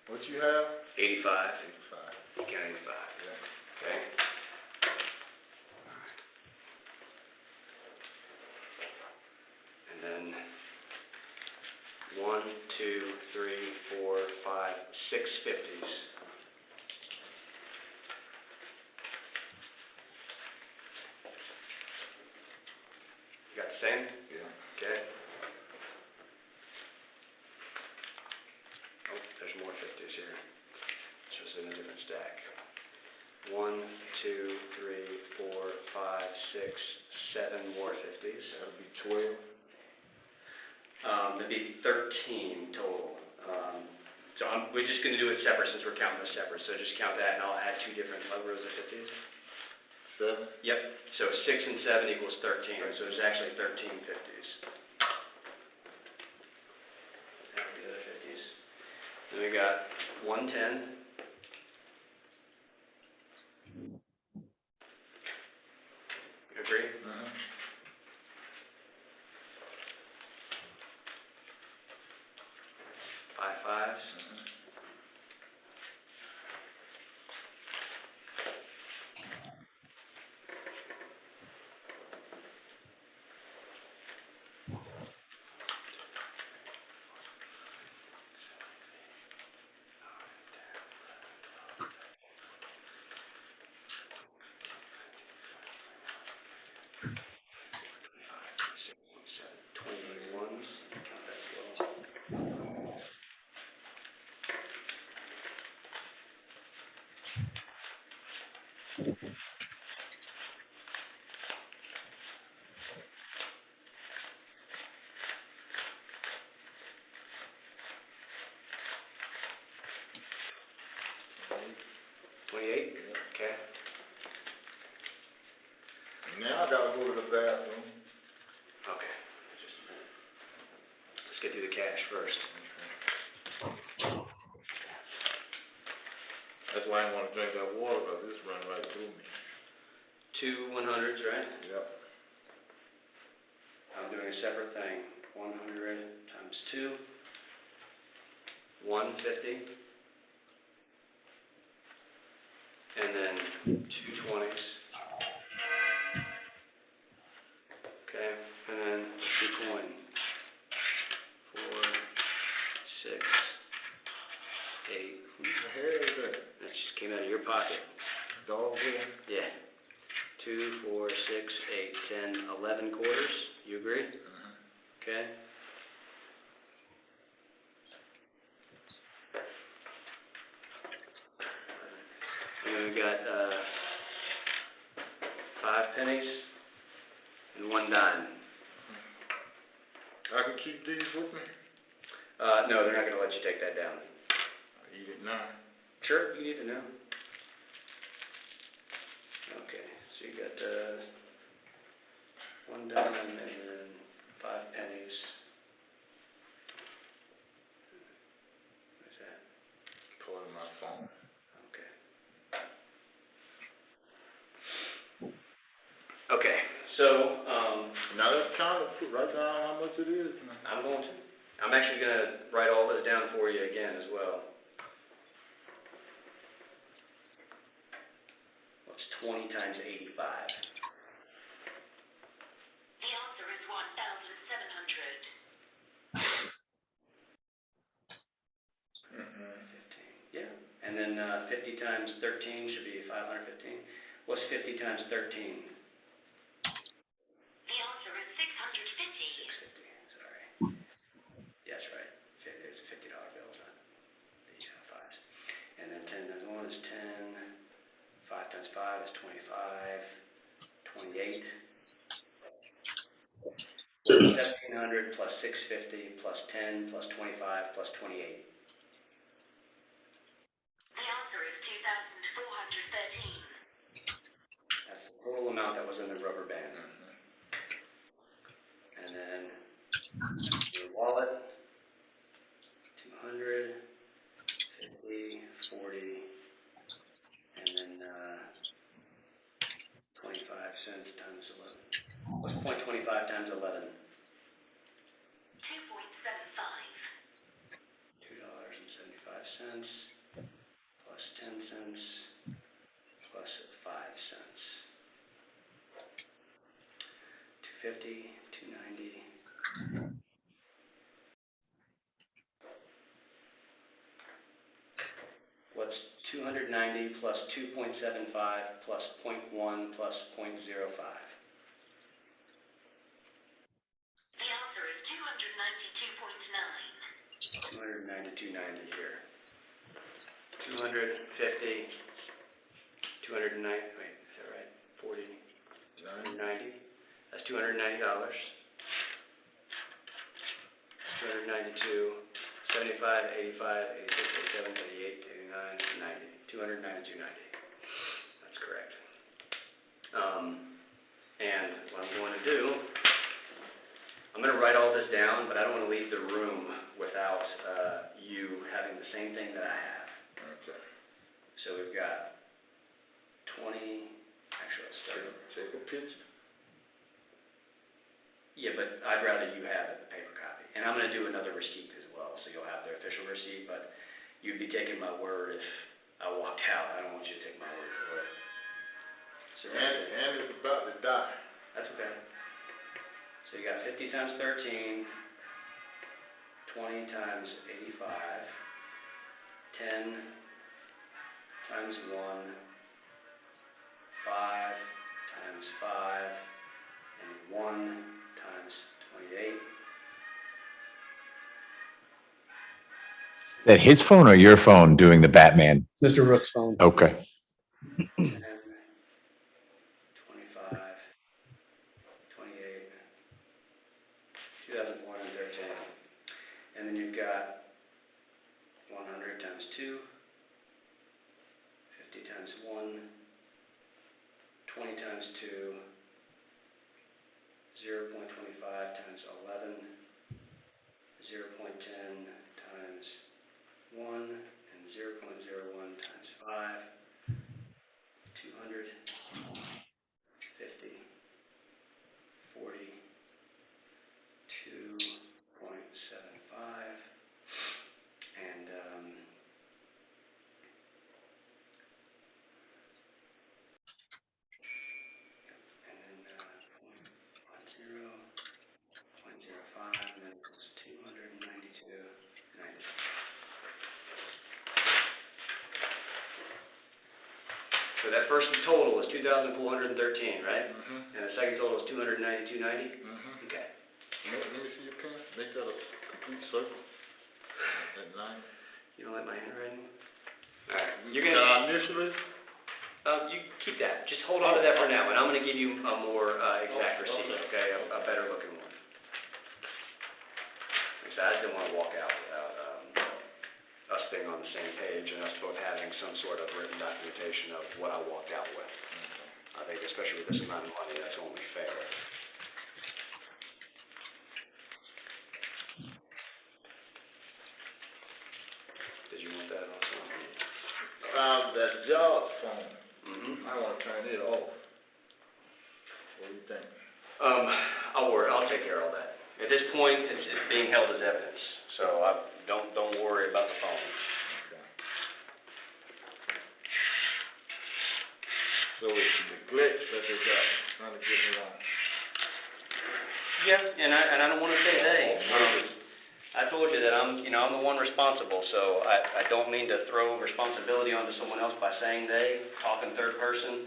What you have? 85. 85. You count 85. Yeah. Okay. And then 1, 2, 3, 4, 5, 6 50s. You got the same? Yeah. Okay. Oh, there's more 50s here. It's just in a different stack. 1, 2, 3, 4, 5, 6, 7 more 50s. That'll be 12. That'd be 13 total. So we're just gonna do it separate since we're counting this separate. So just count that and I'll add 2 different rows of 50s. 7. Yep. So 6 and 7 equals 13. So there's actually 13 50s. That'll be the other 50s. Then we got 110. You agree? Uh-huh. 5 5s. Okay. Now I gotta go to the bathroom. Okay. Let's get through the cash first. That's why I didn't want to drink that water, because this run right through me. 2 100s, right? Yep. I'm doing a separate thing. 100 times 2. 150. And then 2 20s. Okay, and then 2 coin. 4, 6, 8. Who the hell is that? That just came out of your pocket. Dog here? Yeah. 2, 4, 6, 8, 10, 11 quarters. You agree? Okay. And then we got 5 pennies and 1 dime. I can keep these with me? No, they're not going to let you take that down. I eat it now. Sure, you need to know. Okay, so you got 1 dime and then 5 pennies. What's that? Pulling my phone. Okay. Okay, so, Now that's kind of right down how much it is. I'm going to. I'm actually gonna write all this down for you again as well. What's 20 times 85? The answer is 1,700. 15, yeah. And then 50 times 13 should be 515. What's 50 times 13? The answer is 650. 650, sorry. Yeah, that's right. It's $50 bills, not the fives. And then 10 times 1 is 10. 5 times 5 is 25. 28. 1,700 plus 650 plus 10 plus 25 plus 28. The answer is 2,413. That's the total amount that was in the rubber band. And then your wallet, 200, 50, 40, and then 25 cents times 11. What's 0.25 times 11? 2.75. $2.75 plus 10 cents plus 5 cents. 250, 290. What's 290 plus 2.75 plus 0.1 plus 0.05? The answer is 292.9. 292.90 here. 250, 290, wait, is that right? 40, 290, that's $290. 292, 75, 85, 86, 87, 88, 89, 90. 292.90. That's correct. And what I'm going to do, I'm going to write all this down, but I don't want to leave the room without you having the same thing that I have. Okay. So we've got 20, actually let's start. Take a picture. Yeah, but I'd rather you have the paper copy. And I'm going to do another receipt as well, so you'll have the official receipt, but you'd be taking my word if I walked out. I don't want you to take my word for it. So And it's about to die. that's okay. So you got 50 times 13, 20 times 85, 10 times 1, 5 times 5, and 1 times 28. Is that his phone or your phone doing the Batman? Mr. Rook's phone. Okay. 10, 25, 28, 2,413. And then you've got 100 times 2, 50 times 1, 20 times 2, 0.25 times 11, 0.10 times 1, and 0.01 times 5, 200, 50, 40, 2.75, and then 0.10, 0.05, and then equals 292.90. So that first total is 2,413, right? Mm-hmm. And the second total is 292.90? Mm-hmm. Okay. Let me see your pen. Make that a complete circle. That line. You don't like my handwriting? All right. You're Got gonna. initials? You keep that. Just hold on to that for now, and I'm gonna give you a more exact receipt. Okay, a better looking one. Like I said, I just didn't want to walk out without us being on the same page and us both having some sort of written documentation of what I walked out with. I think especially with this amount of money, that's only fair. Did you want that also? That job phone, Mm-hmm. I wanna turn it off. What do you think? I'll take care of all that. At this point, it's being held as evidence, so don't worry about the phone. So it's neglect that they got, trying to get me on. Yeah, and I don't want to say they. I told you that I'm the one responsible, so I don't mean to throw responsibility onto someone else by saying they, talking third person.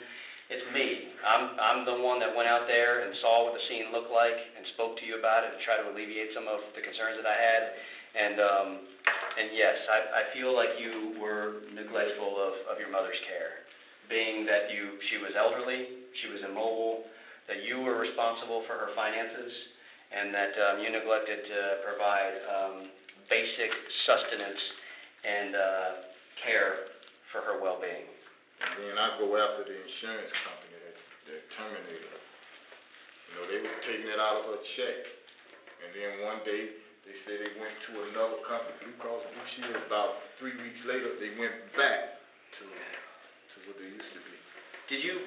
It's me. I'm the one that went out there and saw what the scene looked like and spoke to you about it and tried to alleviate some of the concerns that I had. And yes, I feel like you were neglectful of your mother's care, being that she was elderly, she was immobile, that you were responsible for her finances, and that you neglected to provide basic sustenance and care for her well-being. And then I go after the insurance company that terminated her. You know, they were taking it out of her check. And then one day, they said they went to another company, Blue Cross Blue Shield. About 3 weeks later, they went back to what they used to be. Did you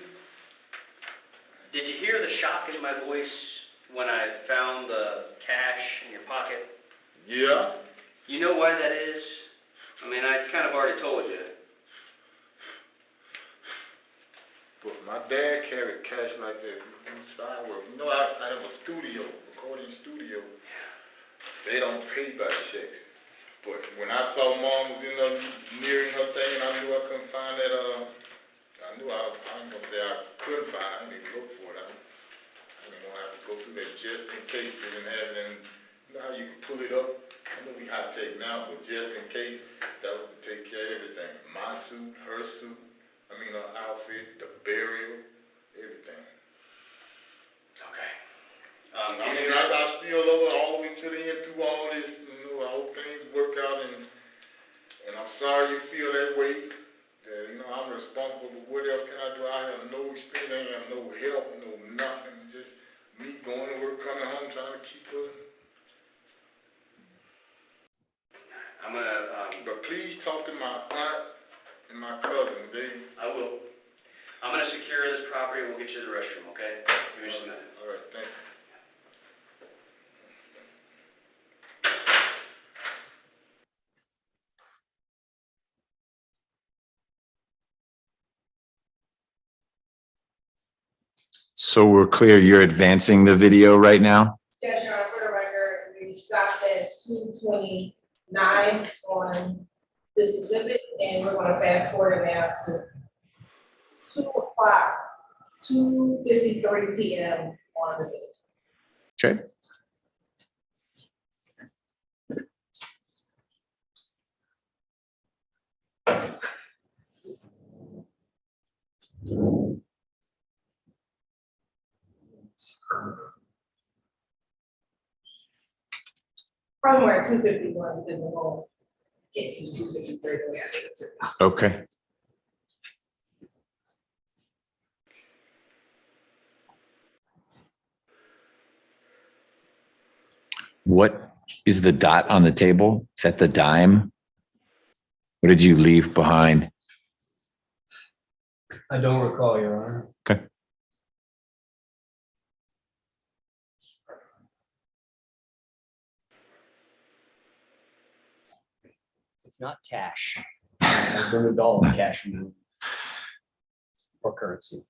hear the shock in my voice when I found the cash in your pocket? Yeah. You know why that is? I mean, I kind of already told you. But my dad carried cash like that. Inside work. You know, I have a studio, recording studio. They don't pay by checks. But when I saw Mom was in there nearing her thing, and I knew I couldn't find that, I ain't gonna say I couldn't find it. I didn't even look for it. I didn't want to have to go through that just in case they didn't have it. And you know how you can pull it up? I know we high tech now, but just in case, that was to take care of everything. My suit, her suit, her outfit, the burial, everything. Okay. I still love her all the way to the end through all this. You know, I hope things work out, and I'm sorry you feel that way. That, you know, I'm responsible, but what else can I do? I have no experience, I have no help, no nothing. Just me going to work, coming home, trying to keep her. I'm gonna. But please talk to my aunt and my cousin. I will. I'm gonna secure this property. We'll get you to the restroom. Okay? Give me just a minute. All right, thank you. So we're clear, you're advancing the video right now? Yes, Your Honor, for the record, we stopped at 2:29 on this exhibit, and we're gonna fast forward now to 2:53 PM on the video. Okay. Probably more at 2:51 because we're going to get to 2:53. Okay. What is the dot on the table? Is that the dime? What did you leave behind? I don't recall, Your Honor. Okay. It's not cash. I've removed all of the cash from the or currency.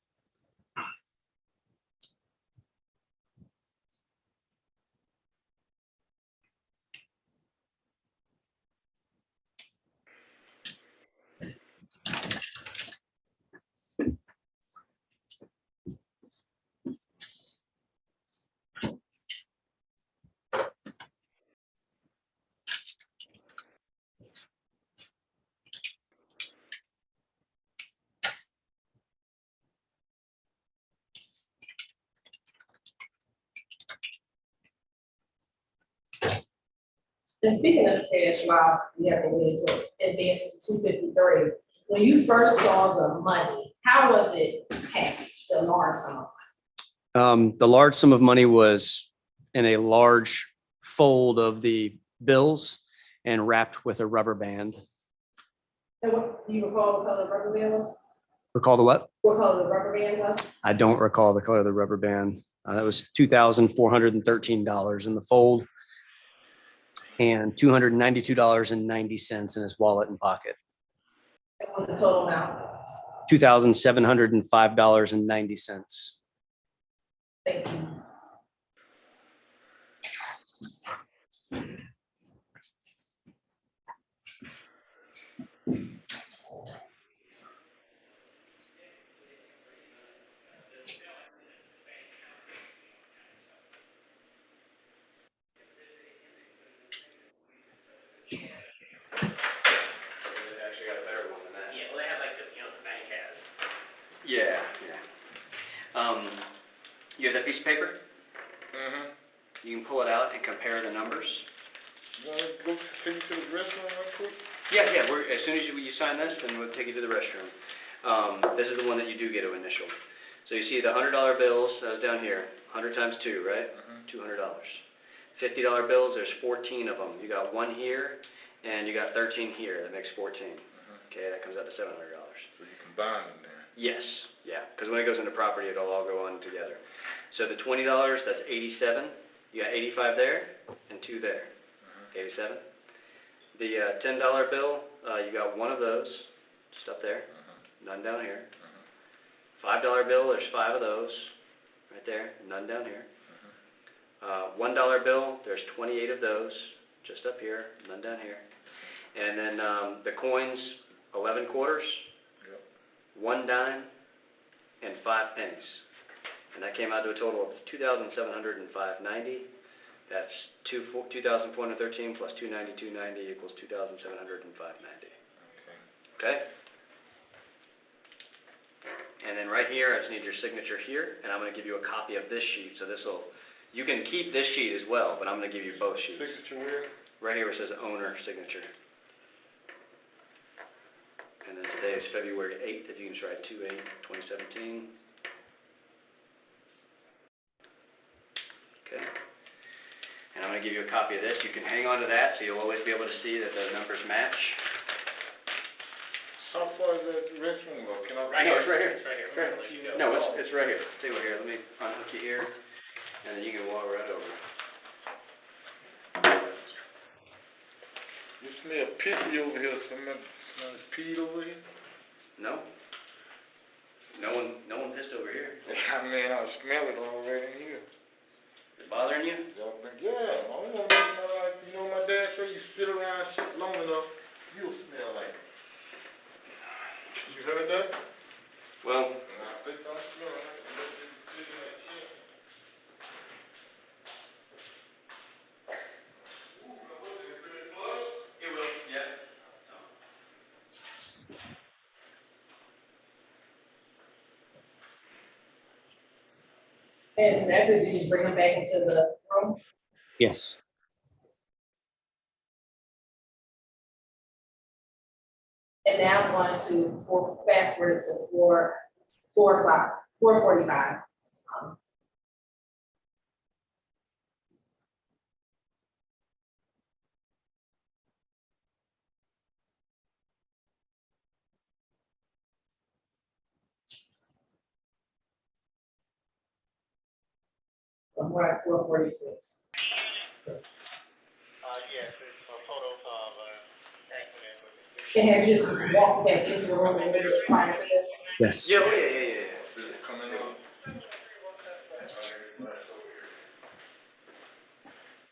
And speaking of the cash, Rob, we have to wait to advance to 2:53. When you first saw the money, how was it packaged? The large sum. The large sum of money was in a large fold of the bills and wrapped with a rubber band. And what, do you recall the color of the rubber band was? Recall the what? What color the rubber band was? I don't recall the color of the rubber band. That was $2,413 in the fold and $292.90 in his wallet and pocket. That was the total amount. $2,705.90. Thank you. Actually got a better one than that. Yeah, well, they have like the, the bank has. Yeah, yeah. You have that piece of paper? Mm-hmm. You can pull it out and compare the numbers. You wanna go take you to the restaurant real quick? Yeah, as soon as you sign this, then we'll take you to the restroom. This is the one that you do get to initial. So you see the $100 bills, down here, 100 times 2, right? $200. $50 bills, there's 14 of them. You got 1 here, and you got 13 here, that makes 14. Okay, that comes out to $700. So you combine them there. Yes, yeah, because when it goes into property, it'll all go on together. So the $20, that's 87. You got 85 there and 2 there. 87. The $10 bill, you got 1 of those, just up there, none down here. $5 bill, there's 5 of those, right there, none down here. $1 bill, there's 28 of those, just up here, none down here. And then the coins, 11 quarters, 1 dime, and 5 pennies. And that came out to a total of $2,705.90. That's $2,413 plus $292.90 equals $2,705.90. Okay? And then right here, I just need your signature here, and I'm going to give you a copy of this sheet. So you can keep this sheet as well, but I'm going to give you both sheets. Signature where? Right here where it says owner signature. And then today is February 8th, if you can just write 2/8/2017. Okay. And I'm going to give you a copy of this. You can hang on to that, so you'll always be able to see that the numbers match. How far is that restroom go? Can I? No, it's right here. It's right here. No, it's right here. Tell you what, here, let me unhook you here, and then you can walk right over. You smell pissy over here. Somebody's peed over here. No? No one pissed over here. I mean, I smell it already in here. Is it bothering you? Yeah, I don't want to smell like, my dad said you sit around shit long enough, you'll smell like it. You heard that? Well, I think I smell like it. it will, yeah. And after you just bring them back into the room. Yes. And now I'm going to fast forward to 4:45. We're at 4:46. Yes, it's a photo of accident. And have you just walked back into the room a little bit prior to this? Yes. Yeah. Coming up.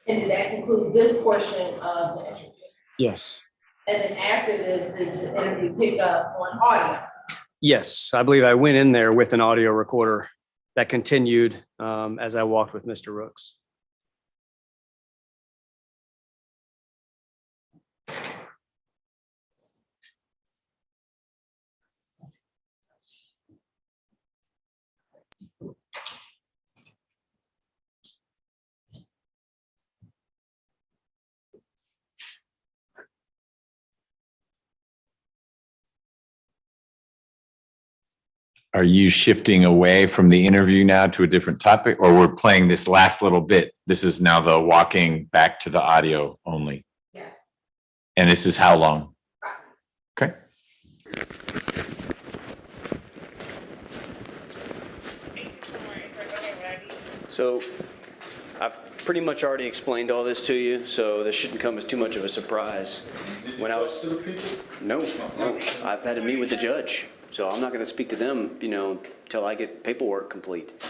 And did that conclude this portion of the interview? Yes. And then after this, did the interview pick up on audio? Yes. I believe I went in there with an audio recorder that continued as I walked with Mr. Rooks. Are you shifting away from the interview now to a different topic, or we're playing this last little bit? This is now the walking back to the audio only. Yes. And this is how long? Okay. So I've pretty much already explained all this to you, so this shouldn't come as too much of a surprise. When I was, no, I've had to meet with the judge, so I'm not going to speak to them, till I get paperwork complete.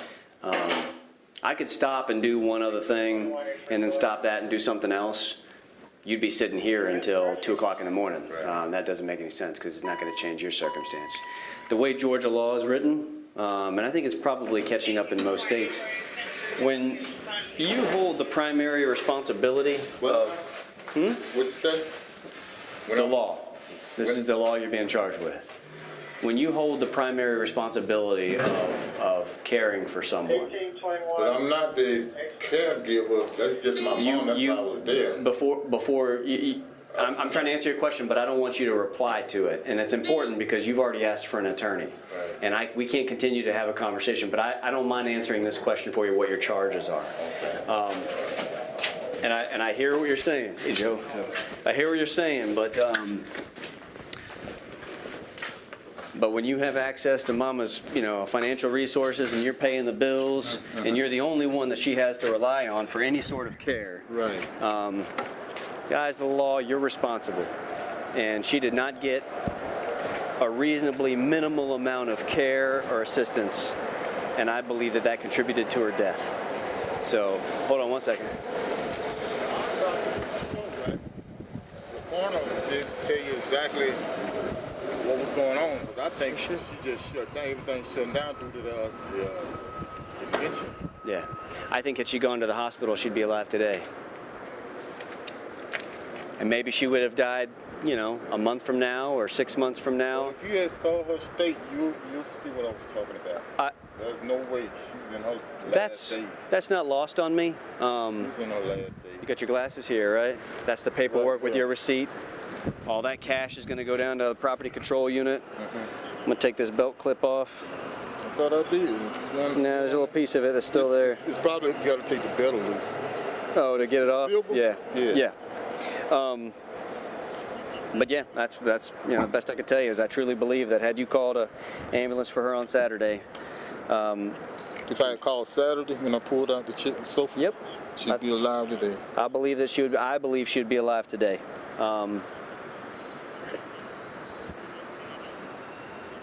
I could stop and do one other thing and then stop that and do something else. You'd be sitting here until 2 o'clock in the morning. That doesn't make any sense because it's not going to change your circumstance. The way Georgia law is written, and I think it's probably catching up in most states, when you hold the primary responsibility of What'd you say? the law, this is the law you're being charged with. When you hold the primary responsibility of caring for someone, But I'm not the caregiver. That's just my mom. That's why I was there. I'm trying to answer your question, but I don't want you to reply to it. And it's important because you've already asked for an attorney. Right. And we can't continue to have a conversation, but I don't mind answering this question for you, what your charges are. And I hear what you're saying. Hey, Joe. I hear what you're saying, but when you have access to mama's, financial resources and you're paying the bills and you're the only one that she has to rely on for any sort of care. Right. Guys, the law, you're responsible. And she did not get a reasonably minimal amount of care or assistance. And I believe that contributed to her death. So, hold on one second. The coroner did tell you exactly what was going on, because I think she just shut down. Everything shut down due to the dementia. Yeah. I think had she gone to the hospital, she'd be alive today. And maybe she would have died, a month from now or 6 months from now. Well, if you had saw her state, you'll see what I was talking about. There's no way she's in her last days. That's not lost on me. She's in her last days. You got your glasses here, right? That's the paperwork Right, with yeah. your receipt. All that cash is going to go down to the property control unit. I'm going to take this belt clip off. I thought I did. No, there's a little piece of it that's still there. It's probably you got to take the belt loose. Oh, to get it off? Silver? Yeah. Yeah. But yeah, that's the best I could tell you is I truly believe that had you called an ambulance for her on Saturday. If I had called Saturday when I pulled out the chicken sofa, Yep. she'd be alive today. I believe she would be alive today. All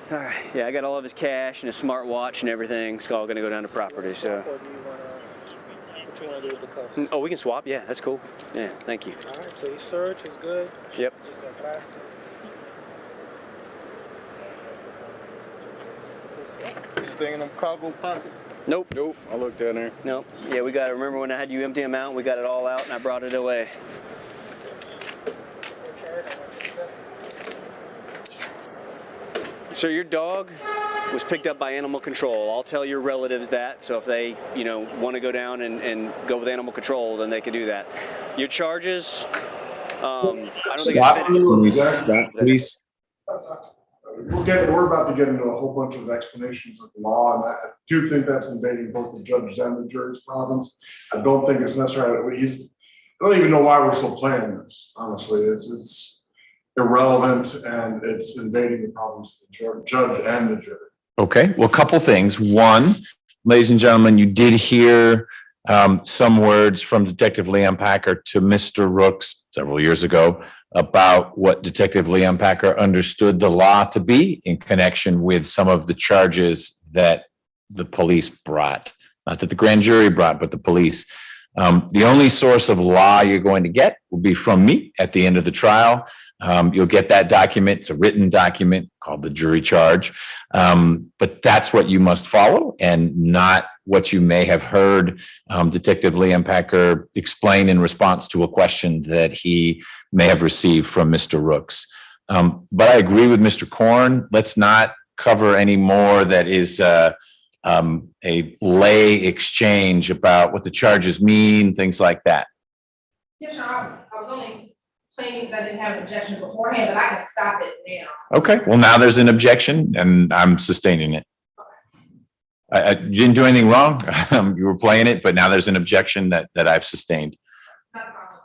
right. Yeah, I got all of his cash and his smartwatch and everything. It's all going to go down to property. So. What you want to do with the cuffs? Oh, we can swap. Yeah, that's cool. Yeah, thank you. All right, so your search is good. Yep. Just got glasses. Anything in them cargo pockets? Nope. I looked down there. Nope. Yeah, we got to remember when I had you empty them out. We got it all out, and I brought it away. So your dog was picked up by animal control. I'll tell your relatives that. So if they, want to go down and go with animal control, then they can do that. Your charges, I don't think Stop. it's Can you stop, please? We're about to get into a whole bunch of explanations of the law, and I do think that's invading both the judge's and the jury's province. I don't think it's necessary. I don't even know why we're still playing this, honestly. It's irrelevant, and it's invading the province of the judge and the jury. Okay, well, a couple things. One, ladies and gentlemen, you did hear some words from Detective Leon Packer to Mr. Rooks several years ago about what Detective Leon Packer understood the law to be in connection with some of the charges that the police brought. Not that the grand jury brought, but the police. The only source of law you're going to get will be from me at the end of the trial. You'll get that document. It's a written document called the jury charge. But that's what you must follow and not what you may have heard Detective Leon Packer explain in response to a question that he may have received from Mr. Rooks. But I agree with Mr. Korn. Let's not cover any more that is a lay exchange about what the charges mean, things like that. Yes, sir, I was only claiming because I didn't have an objection beforehand, but I can stop it now. Okay, well, now there's an objection and I'm sustaining it. I didn't do anything wrong. You were playing it, but now there's an objection that I've sustained. Not a problem.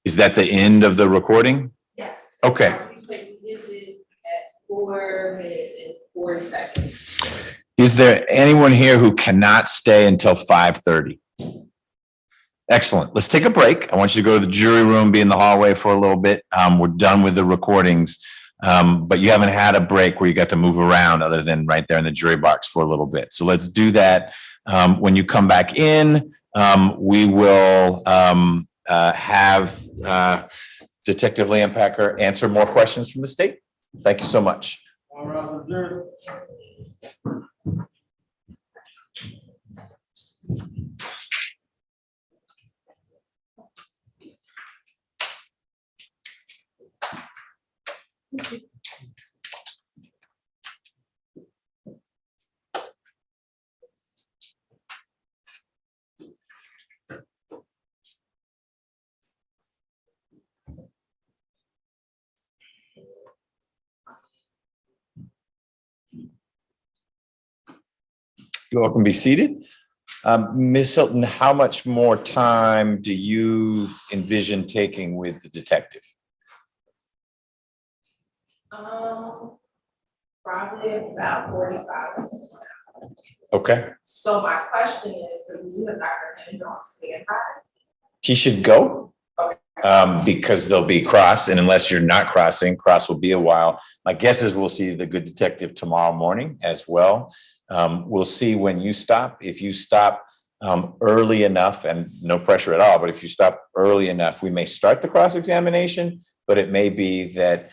Is that the end of the recording? Yes. Okay. We did it at 4 minutes and 40 seconds. Is there anyone here who cannot stay until 5:30? Excellent. Let's take a break. I want you to go to the jury room, be in the hallway for a little bit. We're done with the recordings, but you haven't had a break where you got to move around other than right there in the jury box for a little bit. So let's do that. When you come back in, we will have Detective Leonpacker answer more questions from the state. Thank you so much. You all can be seated. Ms. Hilton, how much more time do you envision taking with the detective? Probably about 45 minutes. Okay, So my question is, because we do have Dr. Henry on standby. he should go. Okay. Because they'll be cross, and unless you're not crossing, cross will be a while. My guess is we'll see the good detective tomorrow morning as well. We'll see when you stop. If you stop early enough, and no pressure at all, but if you stop early enough, we may start the cross-examination, but it may be that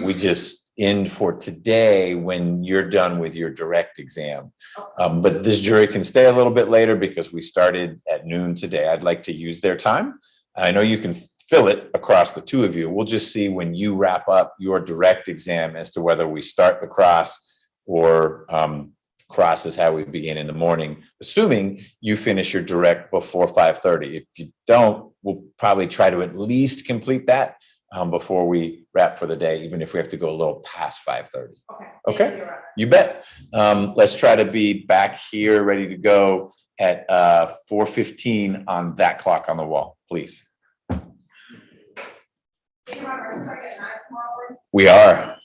we just end for today when you're done with your direct exam. But this jury can stay a little bit later because we started at noon today. I'd like to use their time. I know you can fill it across the two of you. We'll just see when you wrap up your direct exam as to whether we start the cross or cross is how we begin in the morning, assuming you finish your direct before 5:30. If you don't, we'll probably try to at least complete that before we wrap for the day, even if we have to go a little past 5:30. Okay, you bet. Let's try to be back here ready to go at 4:15 on that clock on the wall, please. We are.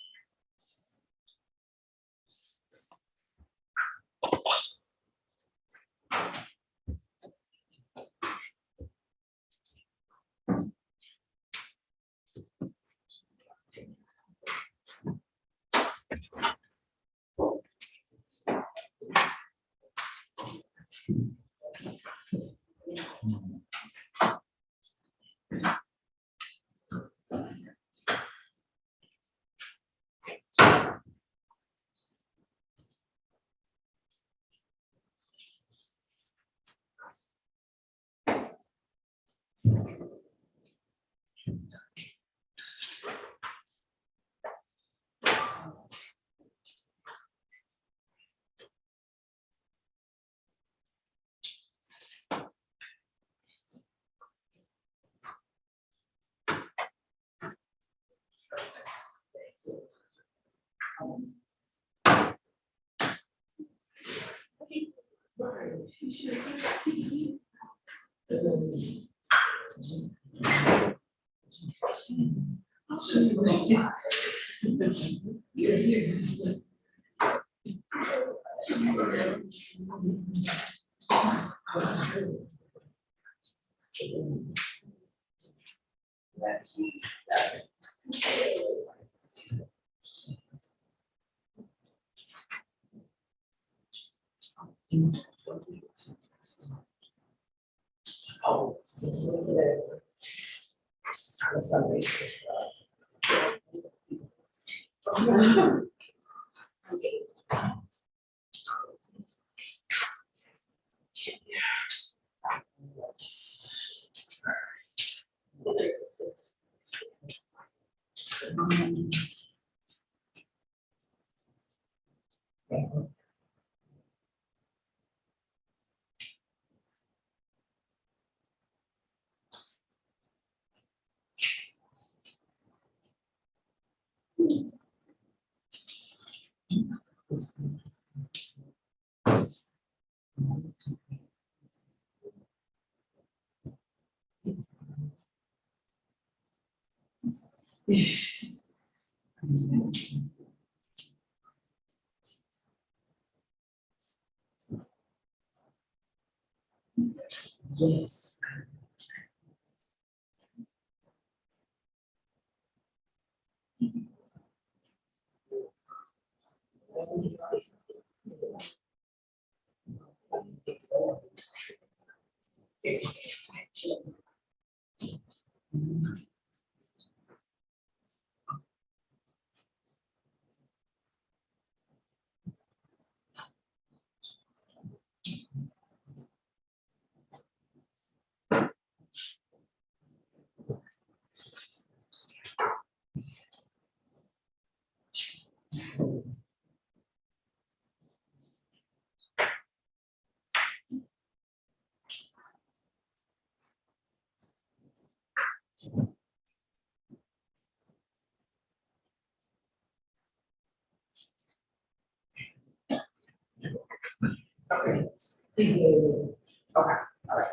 Yes. Okay. Okay, all right.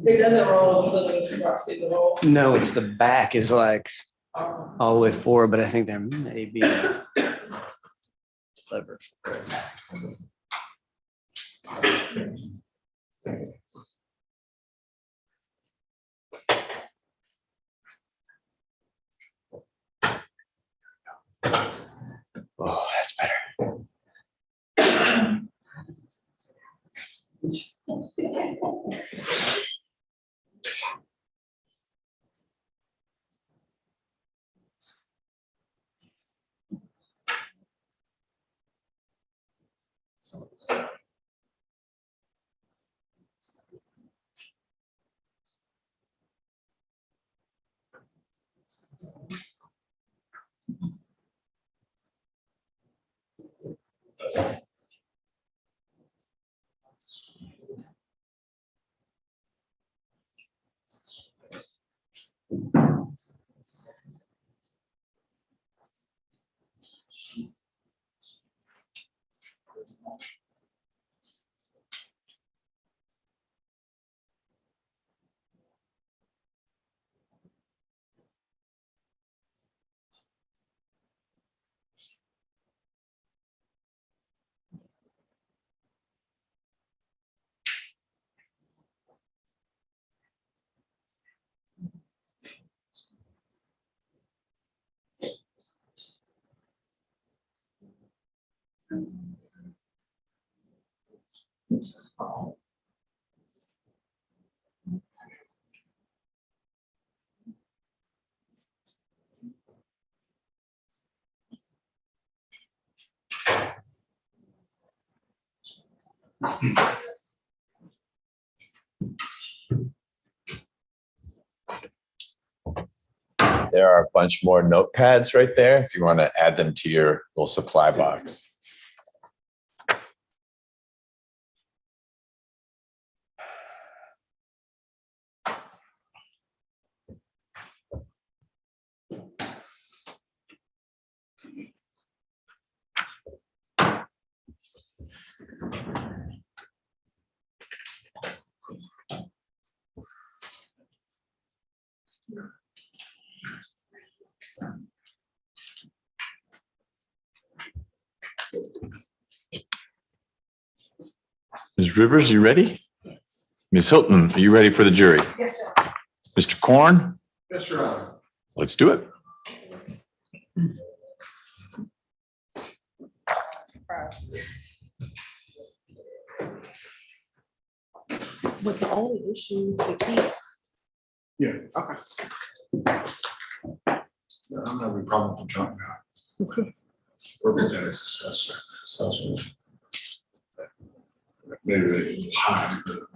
It doesn't roll, you look see the roll. No, it's the back is like all the way forward, but I think there may be a lever. Oh, that's better. There are a bunch more notepads right there if you want to add them to your little supply box. Ms. Rivers, you ready? Ms. Hilton, are you ready for the jury? Yes, sir. Mr. Korn, Yes, Your Honor. let's do it. Was the only issue the key? Yeah. Okay. Yeah, I'm having a problem with the jump now. For the dentist assessment. Maybe they can hide the.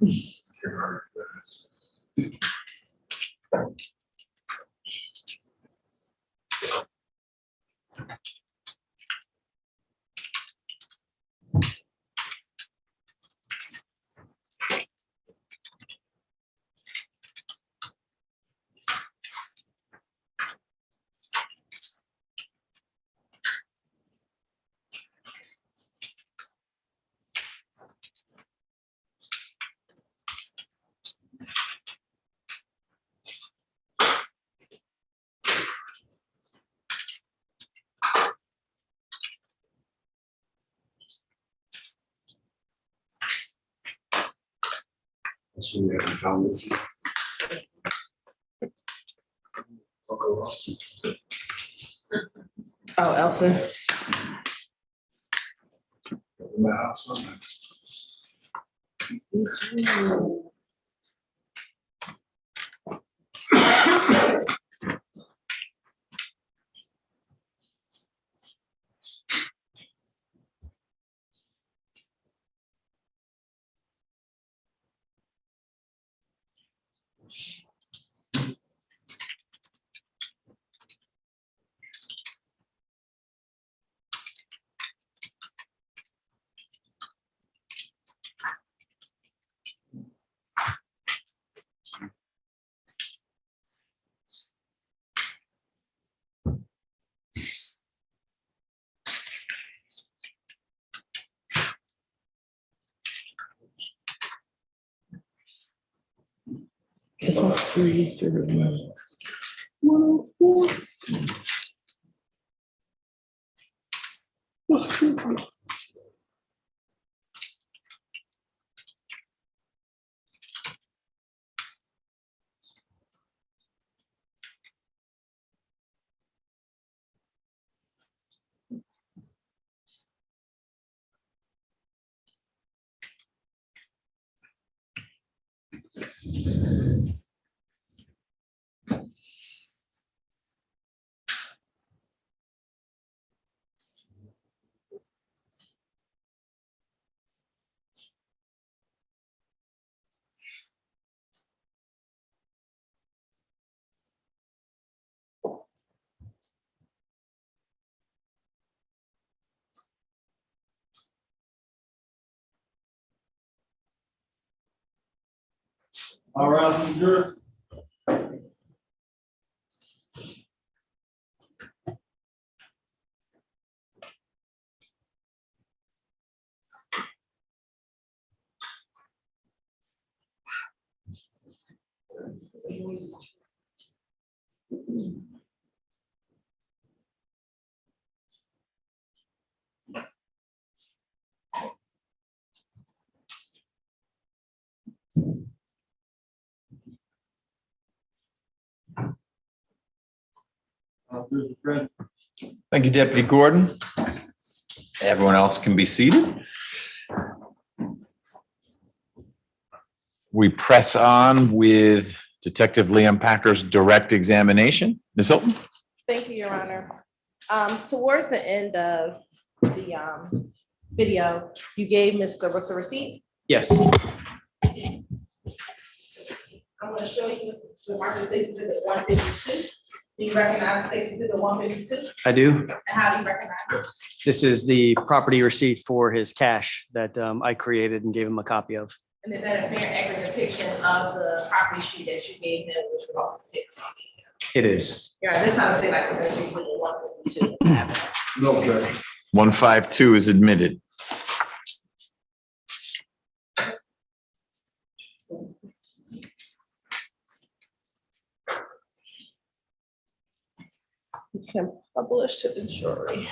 So we haven't found this. Oh, Elsa. The house on that. This one free through 104. Oh, excuse me. All right, sure. Thank you, Deputy Gordon. Everyone else can be seated. We press on with Detective Liam Packer's direct examination. Ms. Hilton? Thank you, Your Honor. Towards the end of the video, you gave Mr. Rooks a receipt. Yes, I'm gonna show you the market Stacy did at 152. Do you recognize Stacy did at 152? I do. And how do you recognize it? This is the property receipt for his cash that I created and gave him a copy of. And is that a fair accurate depiction of the property sheet that you gave him, which was also fixed? It is. Yeah, this time to say like it's Stacy did at 152. No objection. 152 is admitted. You can publish to the jury.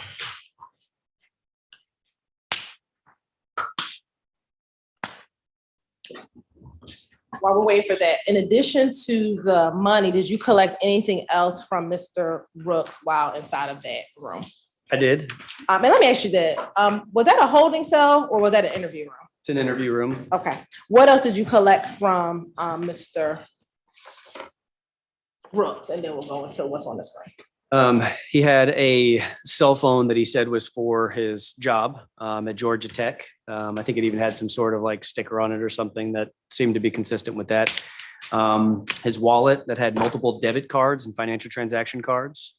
While we're waiting for that, in addition to the money, did you collect anything else from Mr. Rooks while inside of that room? I did. And let me ask you that, was that a holding cell or was that an interview room? It's an interview room. Okay, what else did you collect from Mr. Rooks? And then we'll go into what's on the screen. He had a cell phone that he said was for his job at Georgia Tech. I think it even had some sort of like sticker on it or something that seemed to be consistent with that. His wallet that had multiple debit cards and financial transaction cards.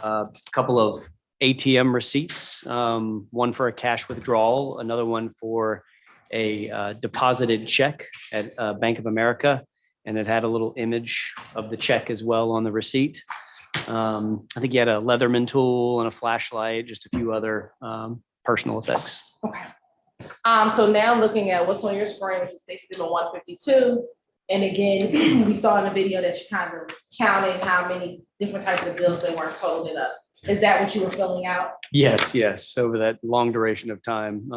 A couple of ATM receipts, one for a cash withdrawal, another one for a deposited check at Bank of America. And it had a little image of the check as well on the receipt. I think he had a Leatherman tool and a flashlight, just a few other personal effects. Okay. So now looking at what's on your screen, which is Stacy 152. And again, we saw in the video that you kind of counted how many different types of bills they weren't totaling up. Is that what you were filling out? Yes. Over that long duration of time.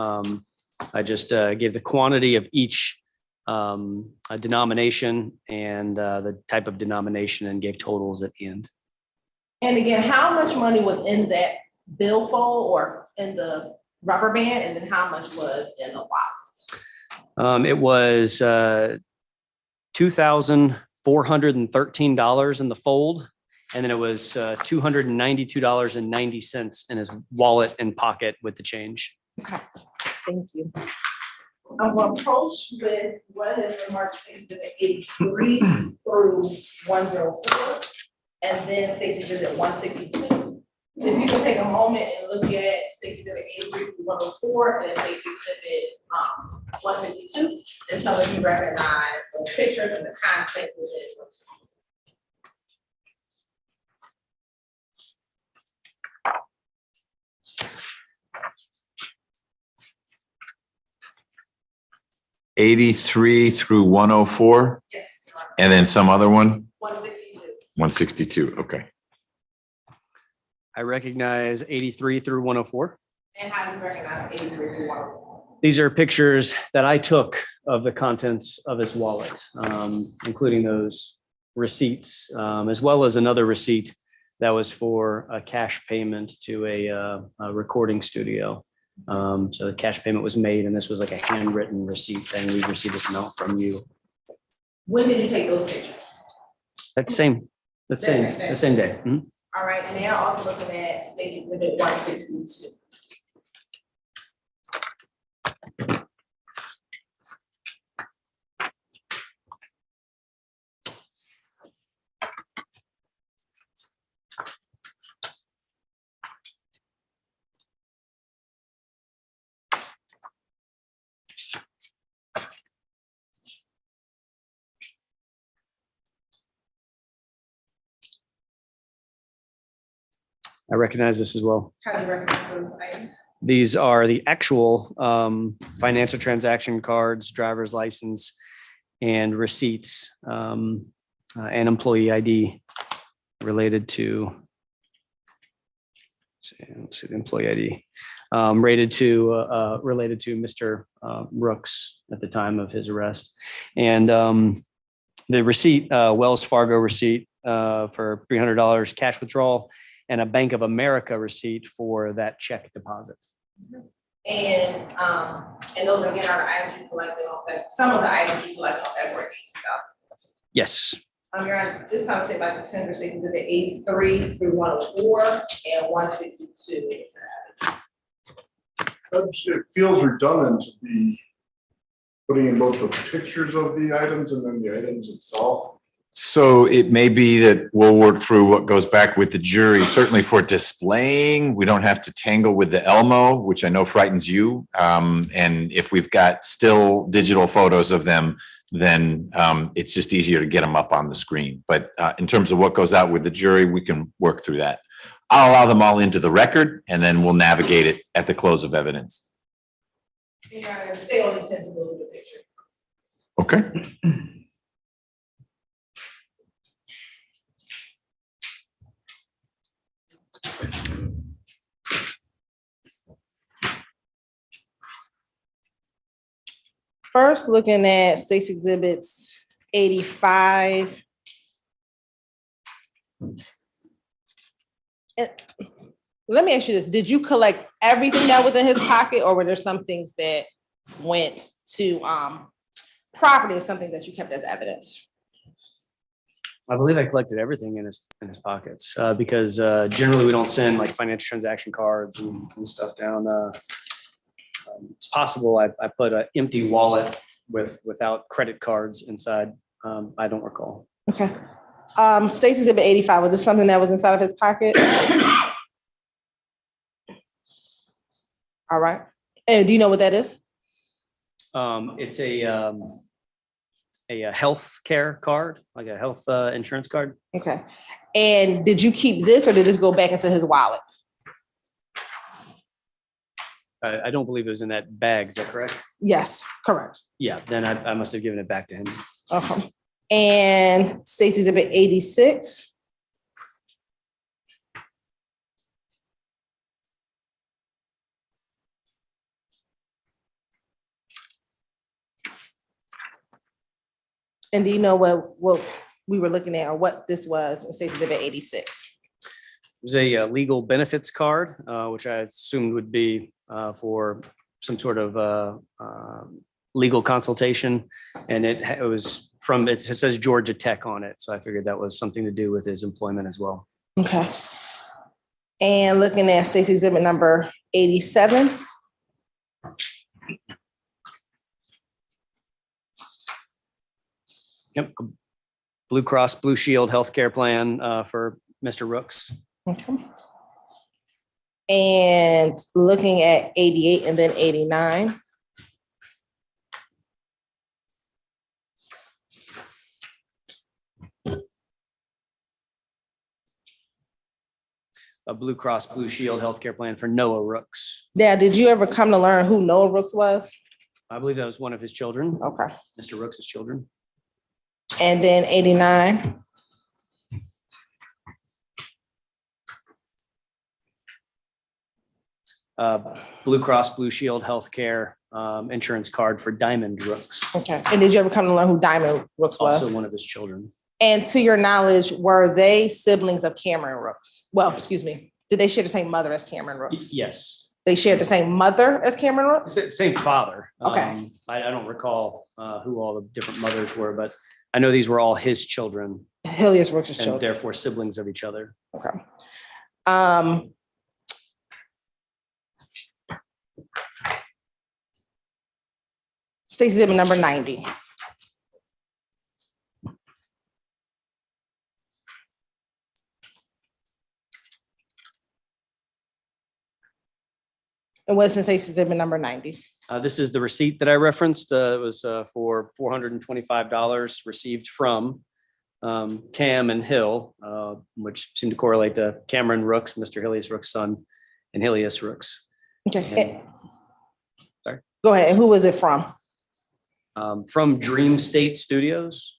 I just gave the quantity of each denomination and the type of denomination and gave totals at the end. And again, how much money was in that billfold or in the rubber band? And then how much was in the wallet? It was $2,413 in the fold. And then it was $292.90 in his wallet and pocket with the change. Okay, thank you. I'm going to approach with what his remarks Stacy did at 83 through 104. And then Stacy did at 162. If you can take a moment and look at Stacy did at 83 through 104, and then Stacy did at 162, and tell me if you recognize those pictures and the context within it. 83 through 104, Yes. and then some other one, 162. 162. Okay. I recognize 83 through 104. And how do you recognize 83 through 104? These are pictures that I took of the contents of his wallet, including those receipts, as well as another receipt that was for a cash payment to a recording studio. So the cash payment was made, and this was like a handwritten receipt saying we received this amount from you. When did you take those pictures? The same day. Mhm. All right, and now also looking at Stacy did at 162. I recognize this as well. How do you recognize those items? These are the actual financial transaction cards, driver's license, and receipts, and employee ID related to, let's see the employee ID, related to Mr. Rooks at the time of his arrest. And the receipt, Wells Fargo receipt for $300 cash withdrawal, and a Bank of America receipt for that check deposit. And those again are the items you collected on that, some of the items you collected on February 8th. Yes. You're on this time, say like the tender stations in the 83 through 104 and 162. It feels redundant to be putting in both the pictures of the items and then the items itself. So it may be that we'll work through what goes back with the jury. Certainly for displaying, we don't have to tangle with the Elmo, which I know frightens you. And if we've got still digital photos of them, then it's just easier to get them up on the screen. But in terms of what goes out with the jury, we can work through that. I'll allow them all into the record, and then we'll navigate it at the close of evidence. Yeah, stay on the sensibility of the picture. Okay. First, looking at State's Exhibits 85. Let me ask you this. Did you collect everything that was in his pocket, or were there some things that went to property and something that you kept as evidence? I believe I collected everything in his pockets because generally we don't send like financial transaction cards and stuff down. It's possible I put an empty wallet without credit cards inside. I don't recall. Okay. State's Exhibit 85, was this something that was inside of his pocket? All right. And do you know what that is? It's a health care card, like a health insurance card. Okay. And did you keep this, or did this go back into his wallet? I don't believe it was in that bag. Is that correct? Yes, correct. Yeah, then I must have given it back to him. Okay. And State's Exhibit 86. And do you know what we were looking at, or what this was in State's Exhibit 86? It was a legal benefits card, which I assumed would be for some sort of legal consultation. And it was from, it says Georgia Tech on it. So I figured that was something to do with his employment as well. Okay. And looking at State's Exhibit number 87. Yep. Blue Cross Blue Shield healthcare plan for Mr. Rooks. Okay. And looking at 88 and then 89. A Blue Cross Blue Shield healthcare plan for Noah Rooks. Now, did you ever come to learn who Noah Rooks was? I believe that was one of his children. Okay. Mr. Rooks' children. And then 89. Blue Cross Blue Shield healthcare insurance card for Diamond Rooks. Okay. And did you ever come to learn who Diamond Rooks was? Also one of his children. And to your knowledge, were they siblings of Cameron Rooks? Well, excuse me. Did they share the same mother as Cameron Rooks? Yes. They shared the same mother as Cameron Rooks? Same father. Okay. I don't recall who all the different mothers were, but I know these were all his children. Hillius Rooks' And children. therefore siblings of each other. Okay. State's Exhibit number 90. And what's in State's Exhibit number 90? This is the receipt that I referenced. It was for $425 received from Cam and Hill, which seem to correlate to Cameron Rooks, Mr. Hilius Rooks' son, and Hilius Rooks. Okay. Sorry. Go ahead. And who was it from? From Dream State Studios,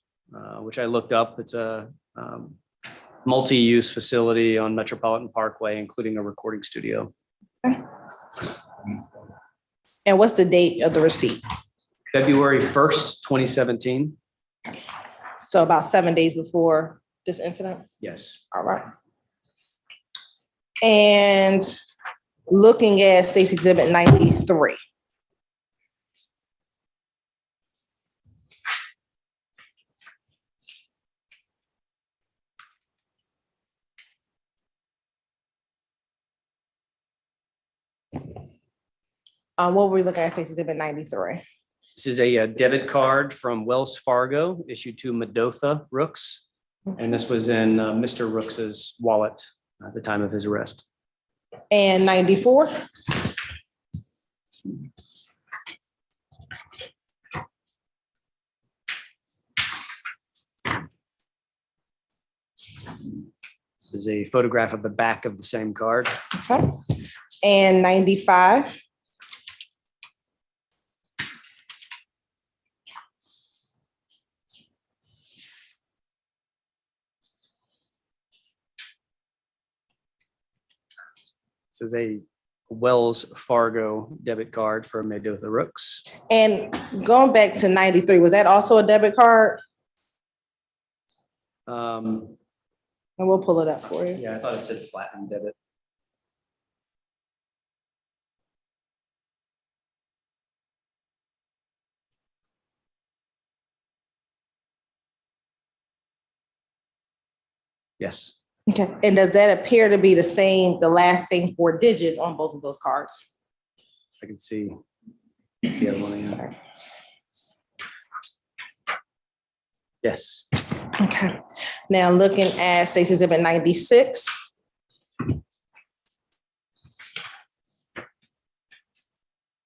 which I looked up. It's a multi-use facility on Metropolitan Parkway, including a recording studio. And what's the date of the receipt? February 1st, 2017. So about 7 days before this incident? Yes. All right. And looking at State's Exhibit 93. What were we looking at State's Exhibit 93? This is a debit card from Wells Fargo issued to Medotha Rooks. And this was in Mr. Rooks's wallet at the time of his arrest. And 94? This is a photograph of the back of the same card. Okay. And 95? This is a Wells Fargo debit card for Medotha Rooks. And going back to 93, was that also a debit card? Um, And we'll pull it up for you. yeah, I thought it said platinum debit. Yes. Okay. And does that appear to be the same, the last same 4 digits on both of those cards? I can see the other one. Yeah. Yes. Okay. Now looking at State's Exhibit 96.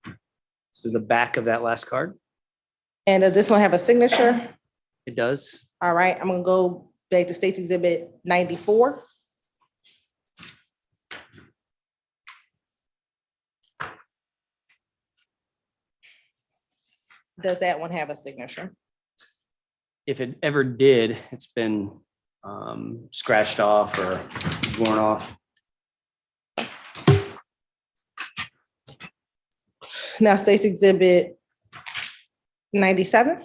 This is the back of that last card. And does this one have a signature? It does. All right, I'm gonna go back to State's Exhibit 94. Does that one have a signature? If it ever did, it's been scratched off or worn off. Now State's Exhibit 97.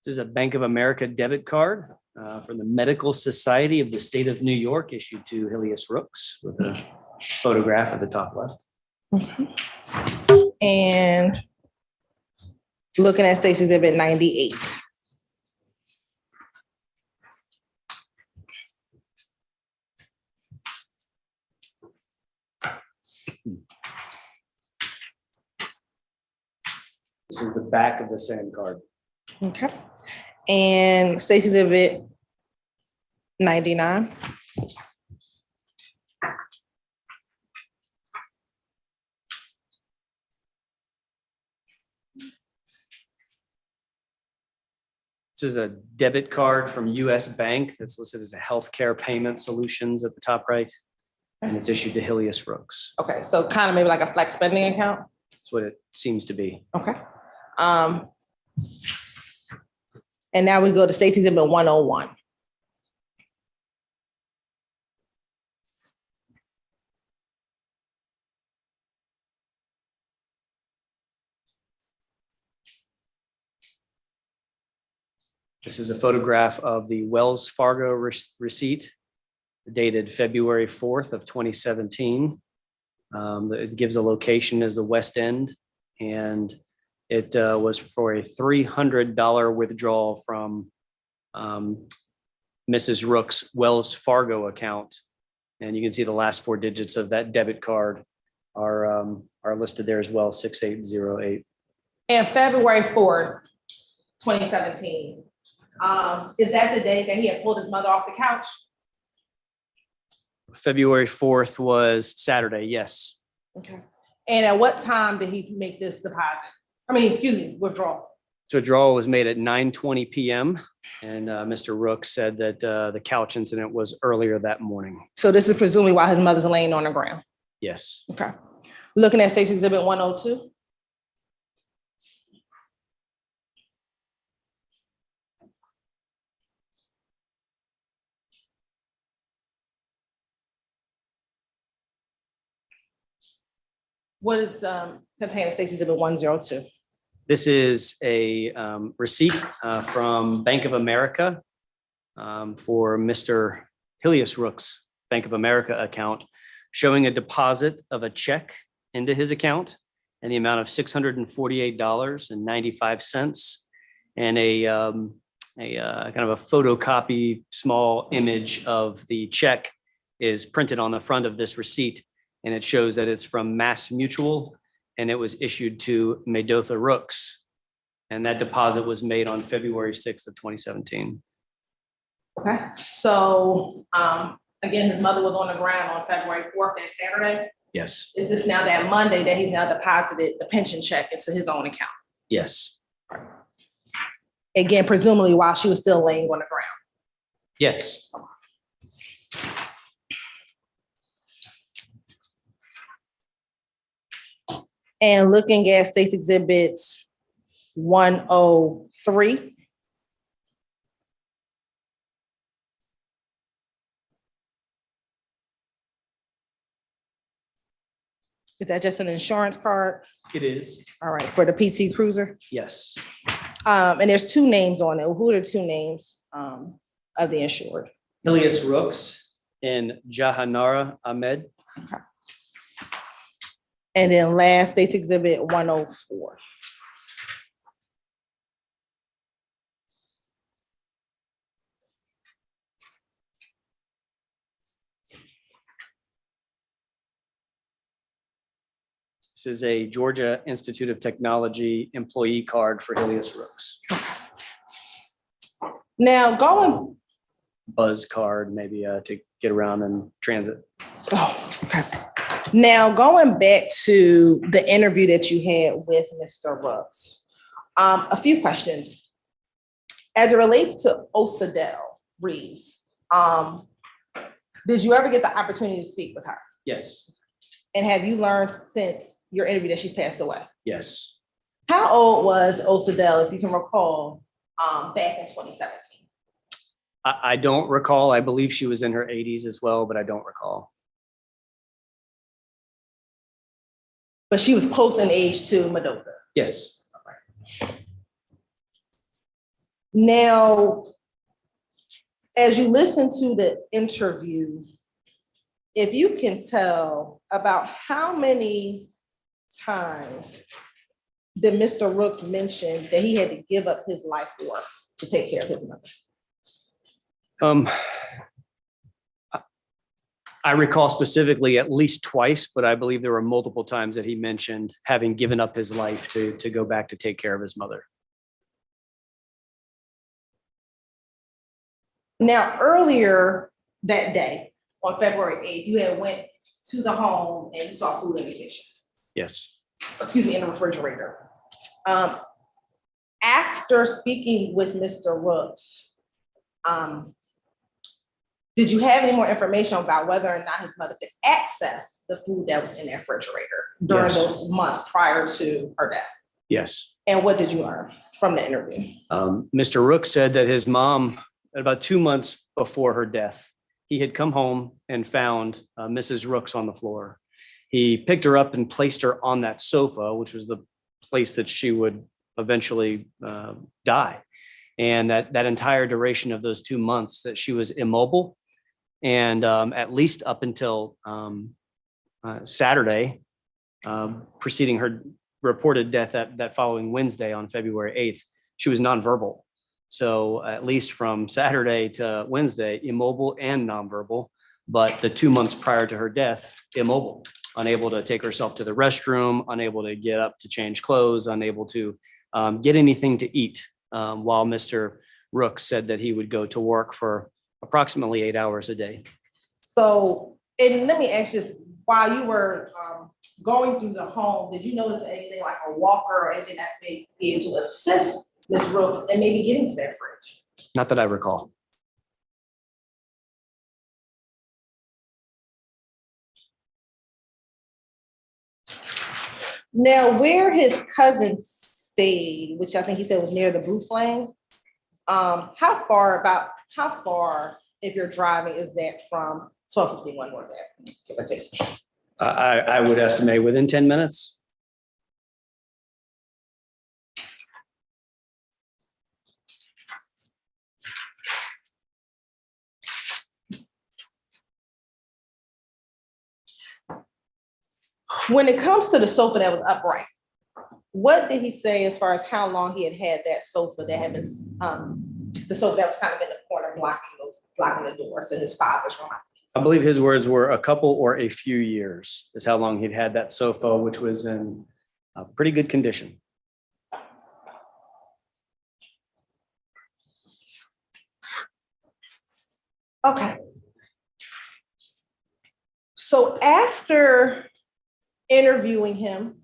This is a Bank of America debit card from the Medical Society of the State of New York, issued to Hilius Rooks with a photograph at the top left. And looking at State's Exhibit 98. This is the back of the same card. Okay. And State's Exhibit 99. This is a debit card from US Bank that's listed as a healthcare payment solutions at the top right. And it's issued to Hilius Rooks. Okay, so kind of maybe like a flex spending account. That's what it seems to be. Okay. And now we go to State's Exhibit 101. This is a photograph of the Wells Fargo receipt dated February 4th of 2017. It gives a location as the West End, and it was for a $300 withdrawal from Mrs. Rooks' Wells Fargo account. And you can see the last 4 digits of that debit card are listed there as well, 6808. And February 4th, 2017. Is that the day that he had pulled his mother off the couch? February 4th was Saturday, yes. Okay. And at what time did he make this deposit? Withdrawal? So withdrawal was made at 9:20 PM. And Mr. Rooks said that the couch incident was earlier that morning. So this is presumably why his mother's laying on the ground. Yes. Okay. Looking at State's Exhibit 102. What is contained in State's Exhibit 102? This is a receipt from Bank of America for Mr. Hilius Rooks' Bank of America account, showing a deposit of a check into his account in the amount of $648.95, and a kind of a photocopy small image of the check is printed on the front of this receipt, and it shows that it's from Mass Mutual, and it was issued to Medotha Rooks. And that deposit was made on February 6th of 2017. Okay, so again, his mother was on the ground on February 4th, that Saturday. Yes. Is this now that Monday that he's now deposited the pension check into his own account? Yes. Again, presumably while she was still laying on the ground. Yes. And looking at State's Exhibit 103. Is that just an insurance card? It is. All right, for the PT Cruiser? Yes. And there's two names on it. Who are the two names of the insured? Hilius Rooks and Jahanara Ahmed. Okay. And then last, State's Exhibit 104. This is a Georgia Institute of Technology employee card for Hilius Rooks. Now going, Buzz card, maybe to get around in transit. oh, okay. Now going back to the interview that you had with Mr. Rooks, a few questions. As it relates to Osadell Reeves, did you ever get the opportunity to speak with her? Yes. And have you learned since your interview that she's passed away? Yes. How old was Osadell, if you can recall, back in 2017? I don't recall. I believe she was in her 80s as well, but I don't recall. But she was close in age to Medotha. Yes. Now, as you listen to the interview, if you can tell about how many times did Mr. Rooks mention that he had to give up his life work to take care of his mother? I recall specifically at least twice, but I believe there were multiple times that he mentioned having given up his life to go back to take care of his mother. Now, earlier that day, on February 8th, you had went to the home and you saw food in the kitchen. Yes. Excuse me, in the refrigerator. After speaking with Mr. Rooks, did you have any more information about whether or not his mother could access the food that was in that refrigerator during Yes. those months prior to her death? Yes. And what did you learn from the interview? Mr. Rooks said that his mom, about 2 months before her death, he had come home and found Mrs. Rooks on the floor. He picked her up and placed her on that sofa, which was the place that she would eventually die. And that entire duration of those 2 months that she was immobile, and at least up until Saturday, preceding her reported death that following Wednesday on February 8th, she was nonverbal. So at least from Saturday to Wednesday, immobile and nonverbal, but the 2 months prior to her death, immobile, unable to take herself to the restroom, unable to get up to change clothes, unable to get anything to eat, while Mr. Rooks said that he would go to work for approximately 8 hours a day. So And let me ask you, while you were going through the home, did you notice anything like a walker or anything that may be able to assist Ms. Rooks in maybe getting to that fridge? Not that I recall. Now, where his cousin stayed, which I think he said was near the Bruce Lane, how far, if you're driving, is that from 1251 North Avenue, give or take? I would estimate within 10 minutes. When it comes to the sofa that was upright, what did he say as far as how long he had had that sofa that had been, the sofa that was kind of in the corner blocking the doors in his father's room? I believe his words were a couple or a few years is how long he'd had that sofa, which was in a pretty good condition. Okay. So after interviewing him,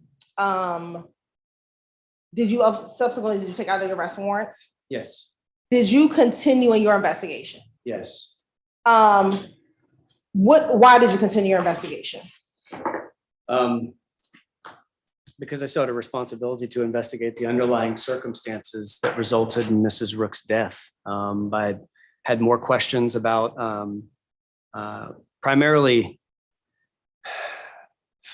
did you subsequently take out your arrest warrants? Yes. Did you continue in your investigation? Yes. Why did you continue your investigation? Because I still had a responsibility to investigate the underlying circumstances that resulted in Mrs. Rooks' death. I had more questions about primarily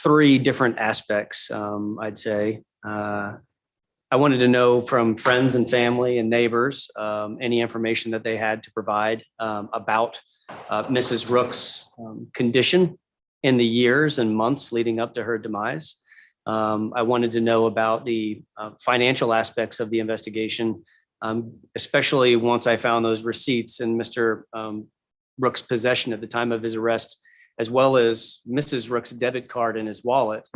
three different aspects, I'd say. I wanted to know from friends and family and neighbors any information that they had to provide about Mrs. Rooks' condition in the years and months leading up to her demise. I wanted to know about the financial aspects of the investigation, especially once I found those receipts in Mr. Rooks' possession at the time of his arrest, as well as Mrs. Rooks' debit card in his wallet,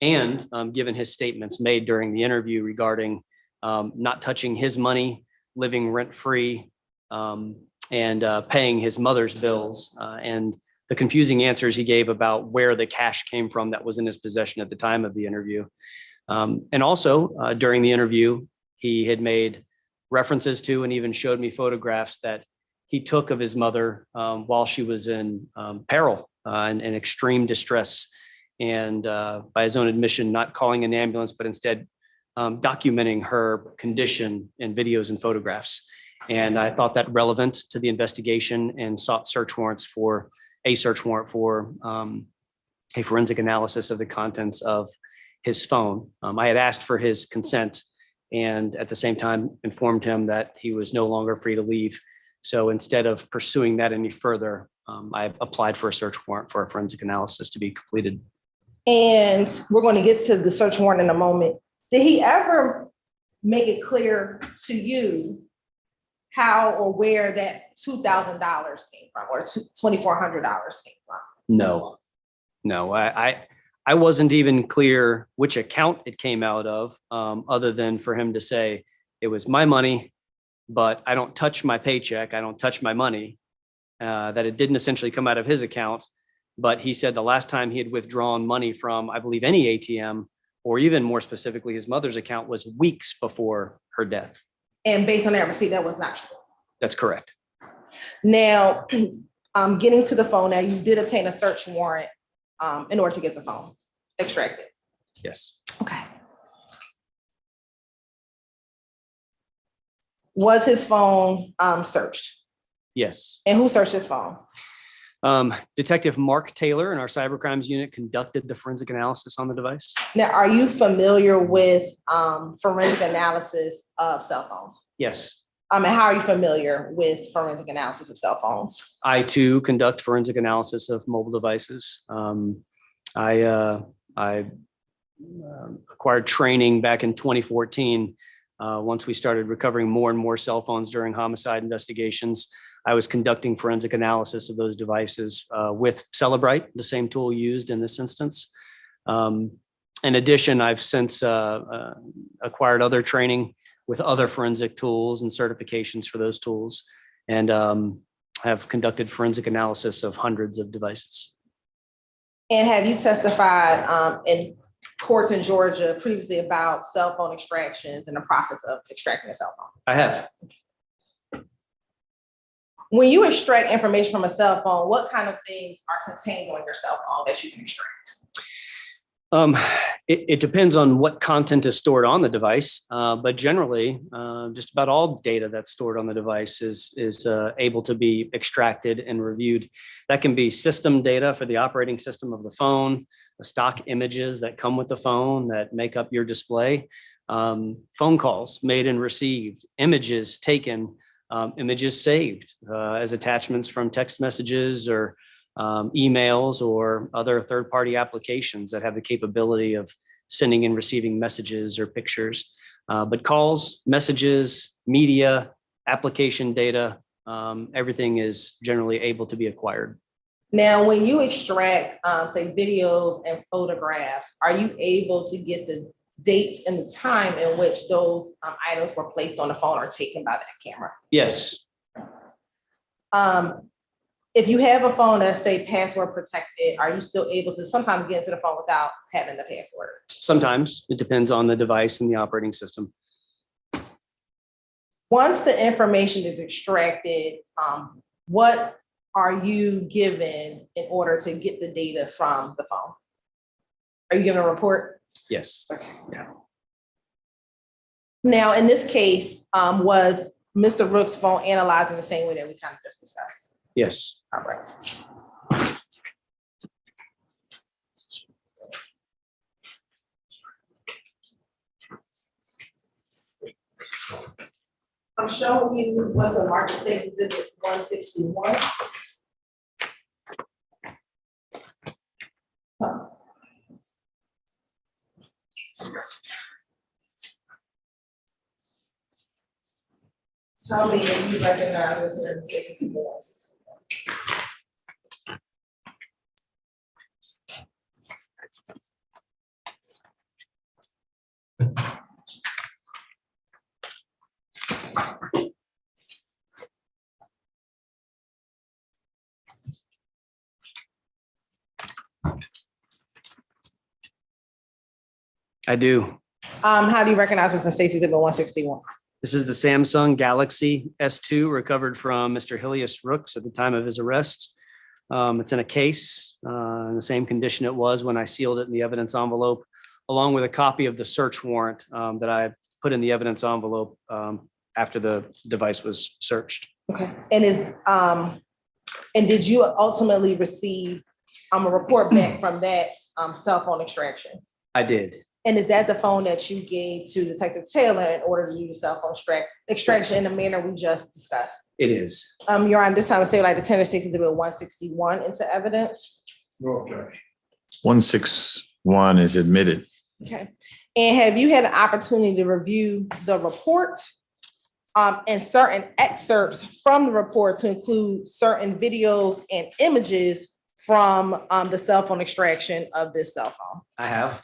and given his statements made during the interview regarding not touching his money, living rent-free, and paying his mother's bills, and the confusing answers he gave about where the cash came from that was in his possession at the time of the interview. And also during the interview, he had made references to and even showed me photographs that he took of his mother while she was in peril and in extreme distress. And by his own admission, not calling an ambulance, but instead documenting her condition in videos and photographs. And I thought that relevant to the investigation and sought a search warrant for a forensic analysis of the contents of his phone. I had asked for his consent and at the same time informed him that he was no longer free to leave. So instead of pursuing that any further, I applied for a search warrant for a forensic analysis to be completed. And we're going to get to the search warrant in a moment. Did he ever make it clear to you how or where that $2,000 came from or $2,400 came from? No, I wasn't even clear which account it came out of, other than for him to say it was my money, but I don't touch my paycheck. I don't touch my money, that it didn't essentially come out of his account. But he said the last time he had withdrawn money from, I believe, any ATM, or even more specifically, his mother's account, was weeks before her death. And based on that receipt, that was not true. That's correct. Now, getting to the phone, now you did obtain a search warrant in order to get the phone extracted. Yes. Okay. Was his phone searched? Yes. And who searched his phone? Detective Mark Taylor in our cybercrimes unit conducted the forensic analysis on the device. Now, are you familiar with forensic analysis of cell phones? Yes. And how are you familiar with forensic analysis of cell phones? I too conduct forensic analysis of mobile devices. I acquired training back in 2014. Once we started recovering more and more cell phones during homicide investigations, I was conducting forensic analysis of those devices with Celebrite, the same tool used in this instance. In addition, I've since acquired other training with other forensic tools and certifications for those tools, and have conducted forensic analysis of hundreds of devices. And have you testified in courts in Georgia previously about cell phone extractions and the process of extracting a cell phone? I have. When you extract information from a cell phone, what kind of things are contained on your cell phone that you can extract? It depends on what content is stored on the device, but generally, just about all data that's stored on the device is able to be extracted and reviewed. That can be system data for the operating system of the phone, the stock images that come with the phone that make up your display, phone calls made and received, images taken, images saved as attachments from text messages or emails or other third-party applications that have the capability of sending and receiving messages or pictures. But calls, messages, media, application data, everything is generally able to be acquired. Now, when you extract, say, videos and photographs, are you able to get the date and the time in which those items were placed on the phone or taken by that camera? Yes. If you have a phone that's, say, password protected, are you still able to sometimes get into the phone without having the password? Sometimes. It depends on the device and the operating system. Once the information is extracted, what are you given in order to get the data from the phone? Are you given a report? Yes. Okay. Yeah. Now, in this case, was Mr. Rooks' phone analyzed in the same way that we kind of just discussed? Yes. All right. I'm showing you what's the Market States Exhibit 161. Tell me if you recognize this in States Exhibit 161. I do. How do you recognize what's in States Exhibit 161? This is the Samsung Galaxy S2 recovered from Mr. Hilius Rooks at the time of his arrest. It's in a case in the same condition it was when I sealed it in the evidence envelope, along with a copy of the search warrant that I put in the evidence envelope after the device was searched. Okay. And did you ultimately receive a report back from that cell phone extraction? I did. And is that the phone that you gave to Detective Taylor in order to use cell phone extraction in the manner we just discussed? It is. Your Honor, this time I say like the Tender States Exhibit 161 into evidence. No objection. 161 is admitted. Okay. And have you had an opportunity to review the report and certain excerpts from the report to include certain videos and images from the cell phone extraction of this cell phone? I have.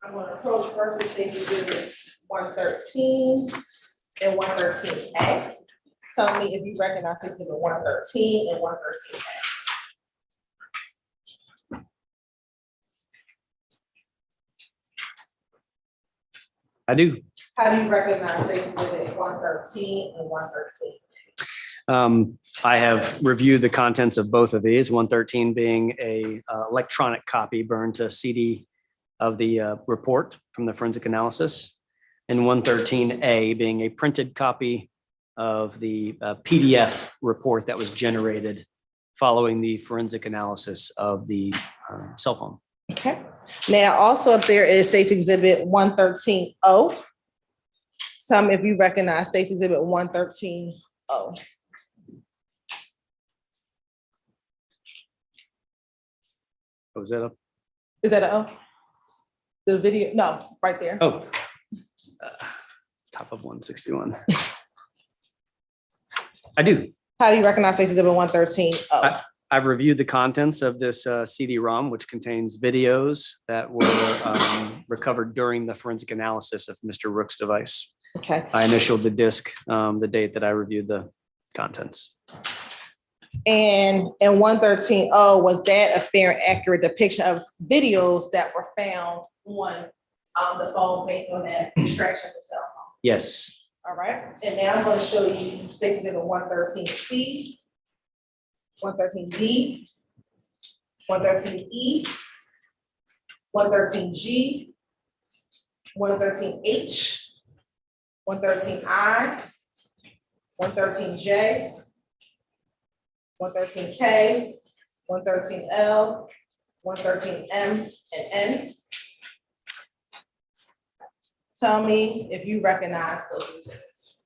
I'm going to approach first with States Exhibit 113 and 113A. Tell me if you recognize Exhibit 113 and 113A. I do. How do you recognize States Exhibit 113 and 113? I have reviewed the contents of both of these, 113 being a electronic copy burned to CD of the report from the forensic analysis, and 113A being a printed copy of the PDF report that was generated following the forensic analysis of the cell phone. Okay. Now, also up there is States Exhibit 113O. Tell me if you recognize States Exhibit 113O. Was that up? Is that an O? The video, no, right there. Oh, top of 161. I do. How do you recognize States Exhibit 113O? I've reviewed the contents of this CD-ROM, which contains videos that were recovered during the forensic analysis of Mr. Rooks' device. Okay. I initialed the disk the date that I reviewed the contents. And 113O, was that a fair and accurate depiction of videos that were found on the phone based on that extraction of the cell phone? Yes. All right, and now I'm gonna show you State Exhibit 113C, 113D, 113E, 113G, 113H, 113I, 113J, 113K, 113L, 113M, and N. Tell me if you recognize those exhibits.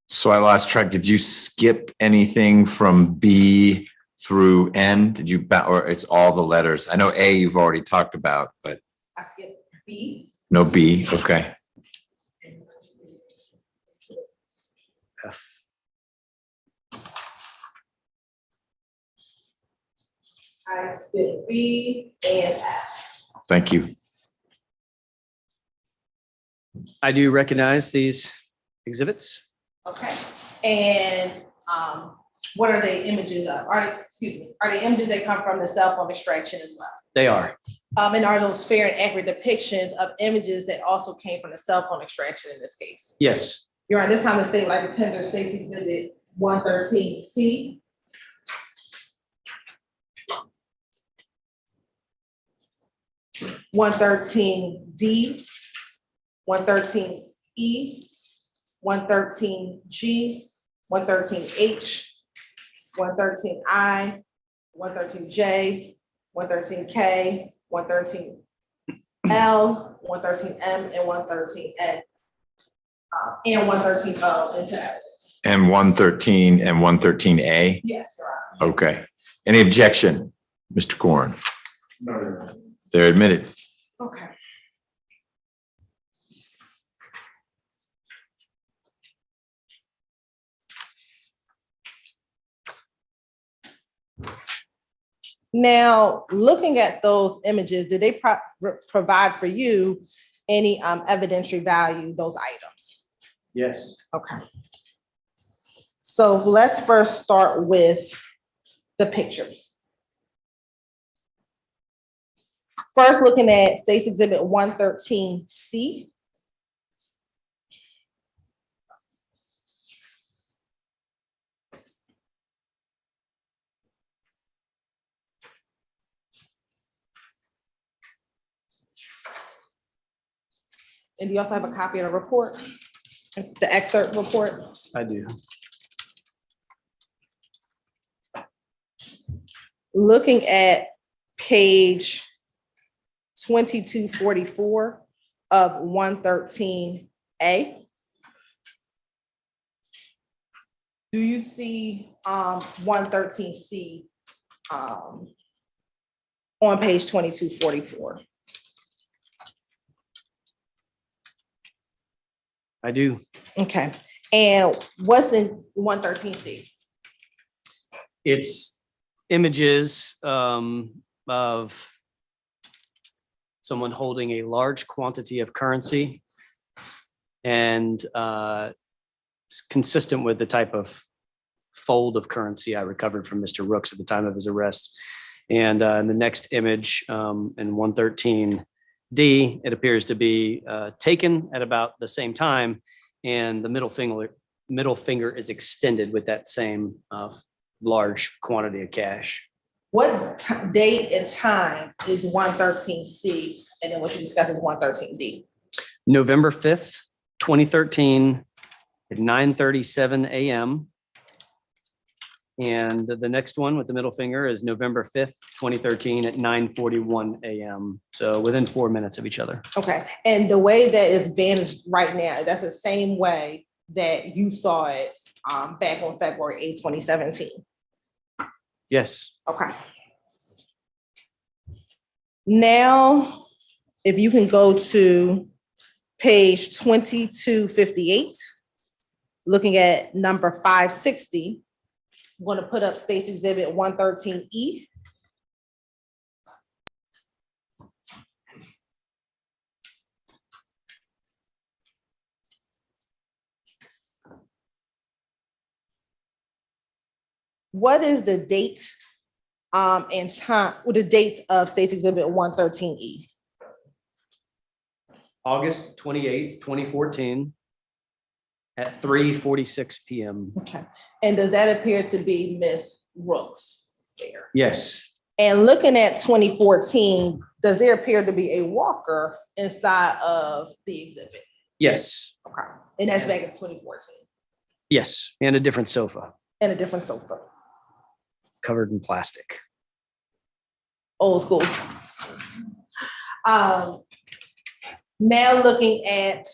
So I lost track. Did you skip anything from B through N? Did you, or it's all the letters? I know A you've already talked about, but I skipped B. no B. Okay. I skipped B and F. Thank you. I do recognize these exhibits. Okay, and what are the images of? Are they images that come from the cell phone extraction as well? They are. And are those fair and accurate depictions of images that also came from the cell phone extraction in this case? Yes. You're on this time to state like the tender States Exhibit 113C. (113D), 113E, 113G, 113H, 113I, 113J, 113K, 113L, 113M, and 113N, and 113O into evidence. And 113 and 113A? Yes, Your Honor. Okay. Any objection, Mr. Corn? No, Your Honor. They're admitted. Okay. Now, looking at those images, did they provide for you any evidentiary value, those items? Yes. Okay. So let's first start with the pictures. First, looking at State's Exhibit 113C. And do you also have a copy of the report, the excerpt report? I do. Looking at page 2244 of 113A. Do you see 113C on page 2244? I do. Okay, and what's in 113C? It's images of someone holding a large quantity of currency, and it's consistent with the type of fold of currency I recovered from Mr. Rooks at the time of his arrest. And in the next image, in 113D, it appears to be taken at about the same time, and the middle finger is extended with that same large quantity of cash. What date and time is 113C, and then what you discuss is 113D? November 5th, 2013 at 9:37 a.m. And the next one with the middle finger is November 5th, 2013 at 9:41 a.m. So within 4 minutes of each other. Okay, and the way that it's bandaged right now, that's the same way that you saw it back on February 8, 2017? Yes. Okay. Now, if you can go to page 2258, looking at number 560, I'm going to put up State's Exhibit 113E. what is the date and time, with the date of State's Exhibit 113E? August 28th, 2014 at 3:46 PM. Okay. And does that appear to be Miss Rooks there? Yes, And looking at 2014, does there appear to be a walker inside of the exhibit? yes, Okay. And that's back in 2014, yes, and a different sofa and a different sofa, covered in plastic. old school. Now looking at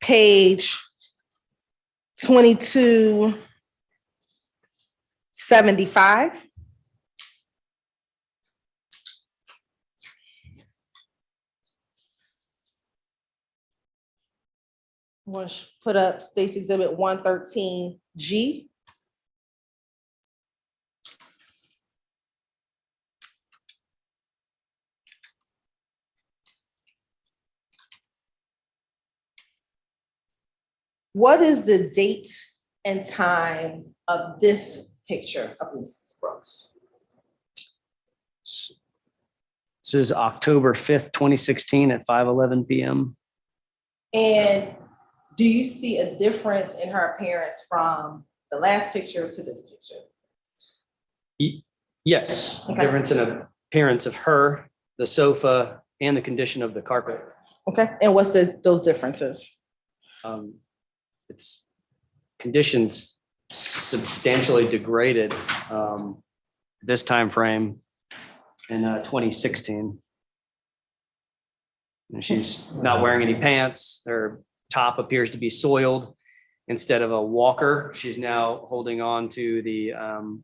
page 2275. Want to put up State's Exhibit 113G. What is the date and time of this picture of Mrs. Brooks? This is October 5th, 2016 at 5:11 PM. And do you see a difference in her appearance from the last picture to this picture? Yes, Okay. difference in appearance of her, the sofa, and the condition of the carpet. Okay, and what's those differences? It's conditions substantially degraded this time frame in 2016. And she's not wearing any pants. Her top appears to be soiled. Instead of a walker, she's now holding on to the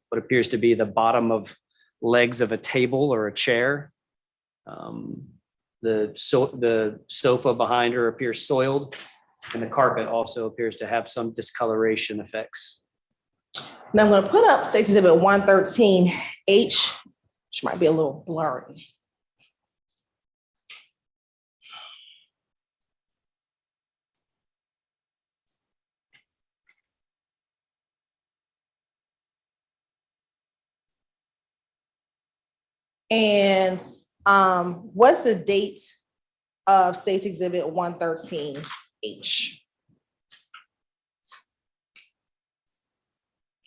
what appears to be the bottom of legs of a table or a chair. The sofa behind her appears soiled, and the carpet also appears to have some discoloration effects. Now I'm going to put up State's Exhibit 113H, which might be a little blurry. And what's the date of State's Exhibit 113H?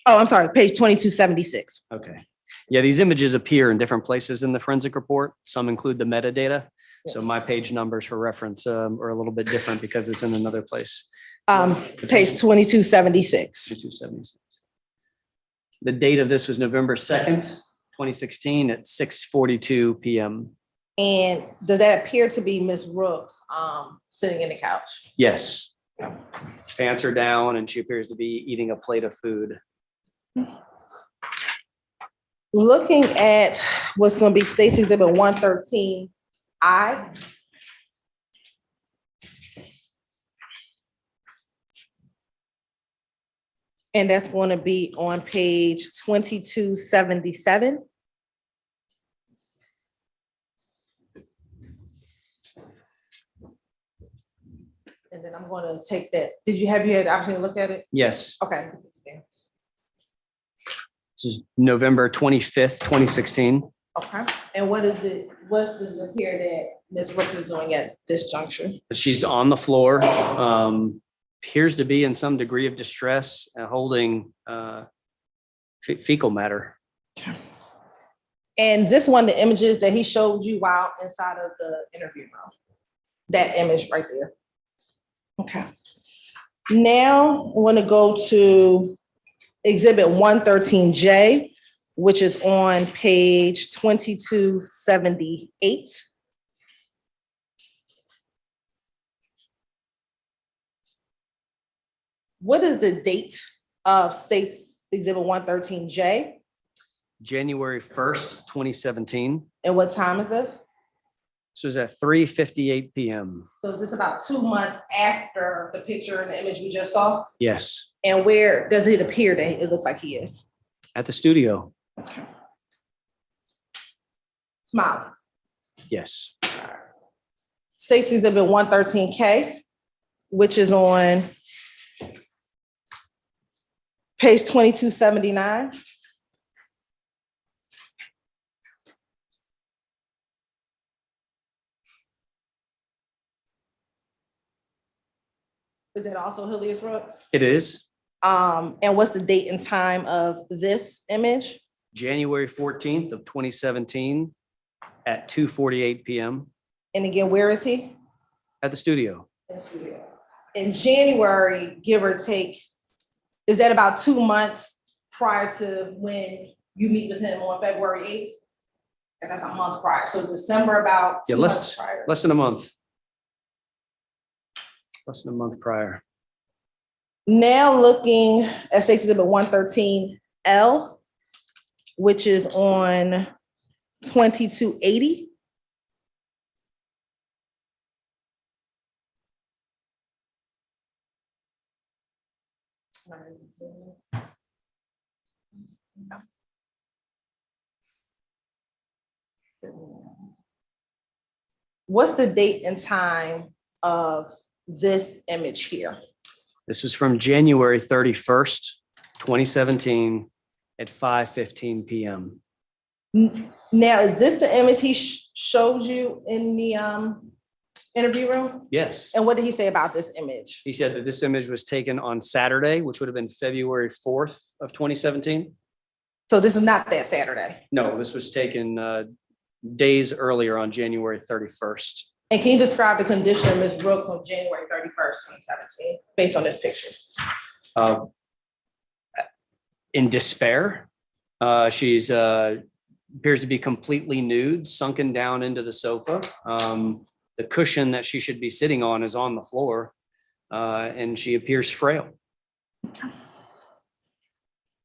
Oh, I'm sorry, page 2276. Okay. Yeah, these images appear in different places in the forensic report. Some include the metadata. So my page numbers for reference are a little bit different because it's in another place. Page 2276. 276. The date of this was November 2nd, 2016 at 6:42 PM. And does that appear to be Miss Rooks sitting in the couch? Yes. Pants are down and she appears to be eating a plate of food. Looking at what's going to be State's Exhibit 113I. And that's going to be on page 2277. And then I'm going to take that. Have you had the opportunity to look at it? Yes. Okay. This is November 25th, 2016. Okay. And what does it appear that Ms. Rooks is doing at this juncture? She's on the floor, appears to be in some degree of distress, holding fecal matter. And this one of the images that he showed you while inside of the interview room. That image right there. Okay. Now I want to go to Exhibit 113J, which is on page 2278. What is the date of State's Exhibit 113J? January 1st, 2017. And what time is it? This was at 3:58 PM. So is this about 2 months after the picture and the image we just saw? Yes, And where does it appear that it looks like he is? at the studio. Smiling. Yes. State's Exhibit 113K, which is on Page 2279. Is that also Hilliard Rooks? It is And what's the date and time of this image? January 14th of 2017 at 2:48 PM And again, where is he? at the studio. In January, give or take, is that about 2 months prior to when you meet with him on February 8th? And that's a month prior, so December about Yeah, 2 months prior. less than a month. Less than a month prior. Now looking at State Exhibit 113L, which is on 2280. What's the date and time of this image here? This was from January 31st, 2017 at 5:15 PM. Now, is this the image he showed you in the interview room? Yes. And what did he say about this image? He said that this image was taken on Saturday, which would have been February 4th of 2017. So this is not that Saturday. No, this was taken days earlier on January 31st. And can you describe the condition of Ms. Rooks on January 31st, 2017, based on this picture? In despair. She's appears to be completely nude, sunken down into the sofa. The cushion that she should be sitting on is on the floor, and she appears frail.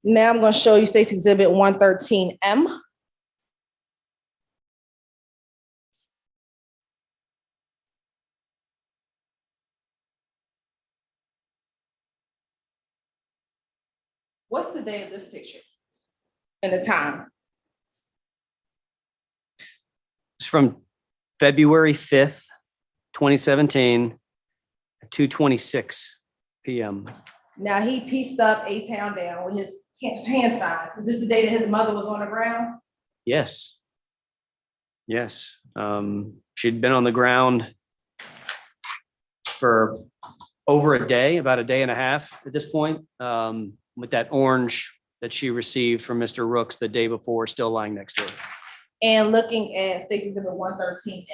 Now I'm going to show you State's Exhibit 113M. What's the day of this picture and the time? It's from February 5th, 2017 at 2:26 PM. Now he pieced up A-Town down with his hand signs. Is this the day that his mother was on the ground? Yes. Yes. She'd been on the ground for over a day, about a day and a half at this point, with that orange that she received from Mr. Rooks the day before still lying next to her. And looking at State's Exhibit 113N.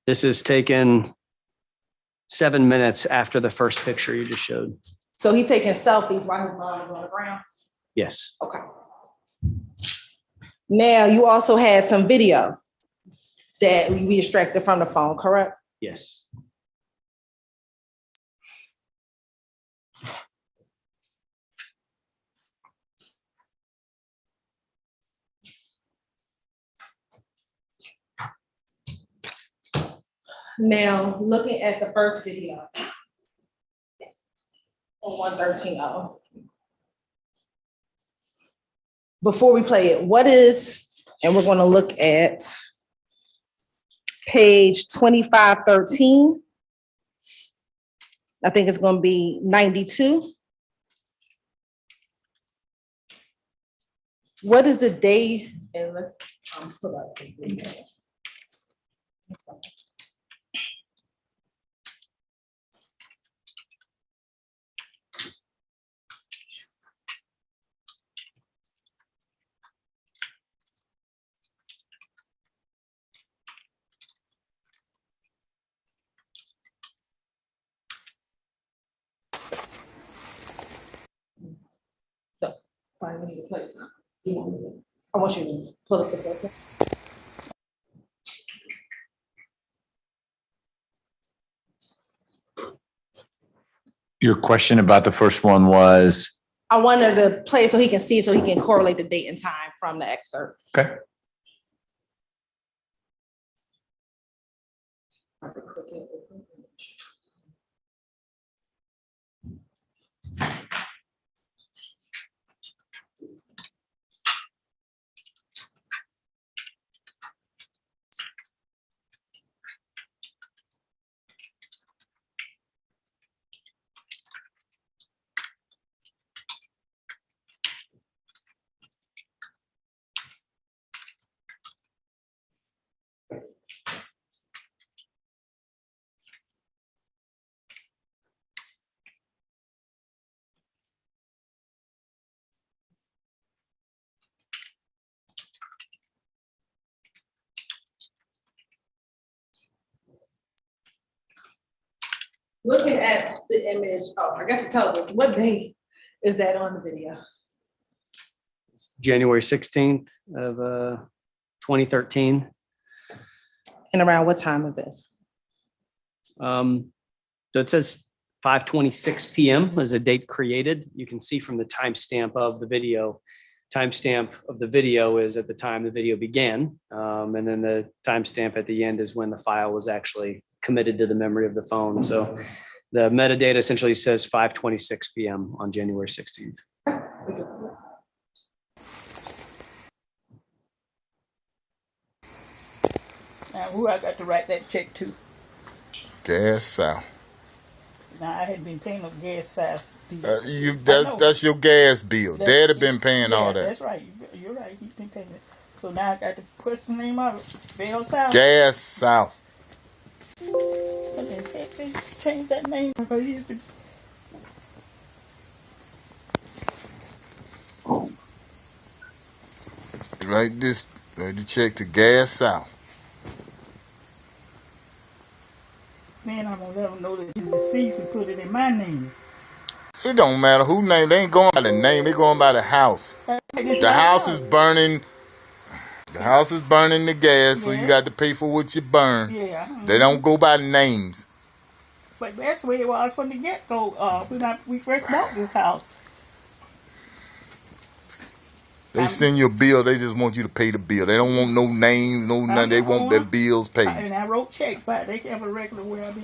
This is taken 7 minutes after the first picture you just showed. So he's taking selfies while his mom is on the ground? Yes. Okay. Now, you also had some video that we extracted from the phone, correct? Yes. Now, looking at the first video on 113.0. Before we play it, what is, and we're going to look at page 2513. I think it's going to be 92. What is the day? And let's pull up this video. Fine, we need to play it now. I want you to pull up the photo. Your question about the first one was, I wanted to play it so he can see, so he can correlate the date and time from the excerpt. okay. Looking at the image, oh, I guess it tells us, what day is that on the video? January 16th of 2013. And around what time is this? So it says 5:26 p.m. is a date created. You can see from the timestamp of the video. Timestamp of the video is at the time the video began. And then the timestamp at the end is when the file was actually committed to the memory of the phone. So the metadata essentially says 5:26 p.m. on January 16th. Now, who I got to write that check to? Gas South. Now, I hadn't been paying no gas South. That's your gas bill. Dad have been paying all that. That's right. You're right. He's been paying it. So now I got to put the name of it. Bell South. Gas South. But they said they changed that name. Because it used to. Write the check to Gas South. Then I'm gonna let them know that he's deceased and put it in my name. It don't matter who name. They ain't going by the name. They going by the house. The house is burning. The house is burning the gas, so you got to pay for what you burn. Yeah. They don't go by names. But that's the way it was from the get-go. When we first bought this house. They send you a bill. They just want you to pay the bill. They don't want no name, no nothing. They want their bills paid. And I wrote checks, but they have a regular way I be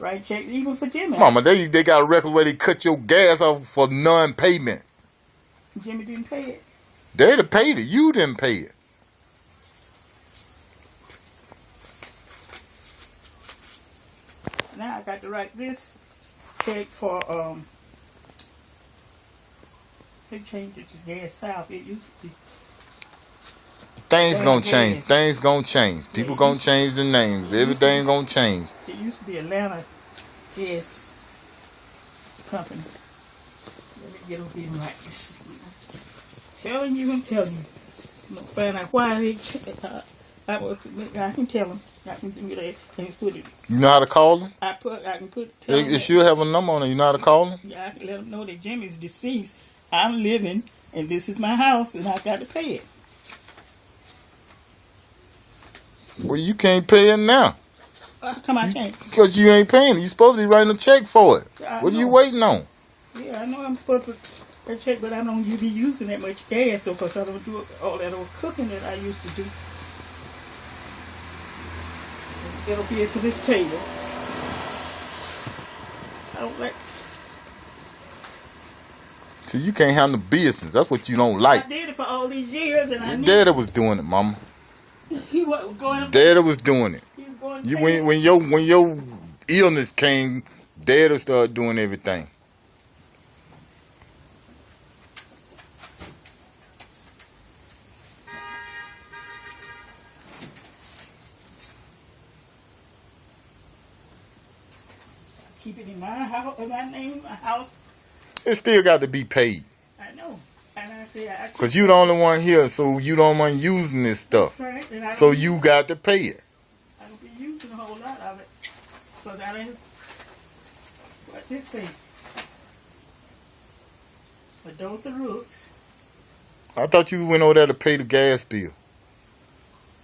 write checks, even for Jimmy. Mama, they got a record where they cut your gas off for non-payment. Jimmy didn't pay it. They'd have paid it. You didn't pay it. Now I got to write this check for they changed it to Gas South. It used to be. Things gonna change. Things gonna change. People gonna change the names. Everything gonna change. It used to be Atlanta Gas Company. Let me get over here and write this. Telling you and telling you. I'm gonna find out why they I can tell them. I can do that and put it. You know how to call them? I can put. It should have a number on it. You know how to call them? Yeah, I can let them know that Jimmy's deceased. I'm living, and this is my house, and I got to pay it. Well, you can't pay it now. How come I can't? Because you ain't paying it. You're supposed to be writing a check for it. What are you know. waiting on? Yeah, I know I'm supposed to check, but I don't be using that much gas, though, because I don't do all that old cooking that I used to do. Get up here to this table. I don't like. So you can't handle business. That's what you don't like. I did it for all these years, and I knew. Daddy was doing it, Mama. He was going up. Daddy was doing it. He was going You when your illness came, Daddy started doing everything. Keep it in my house, in my name, my house. It still got to be paid. I know. And I said, Because you the only one here, so you the only one using this stuff. right, and So you got to pay it. I don't be using a whole lot of it. Because I didn't. What this say? Adult the Rooks. I thought you went over there to pay the gas bill.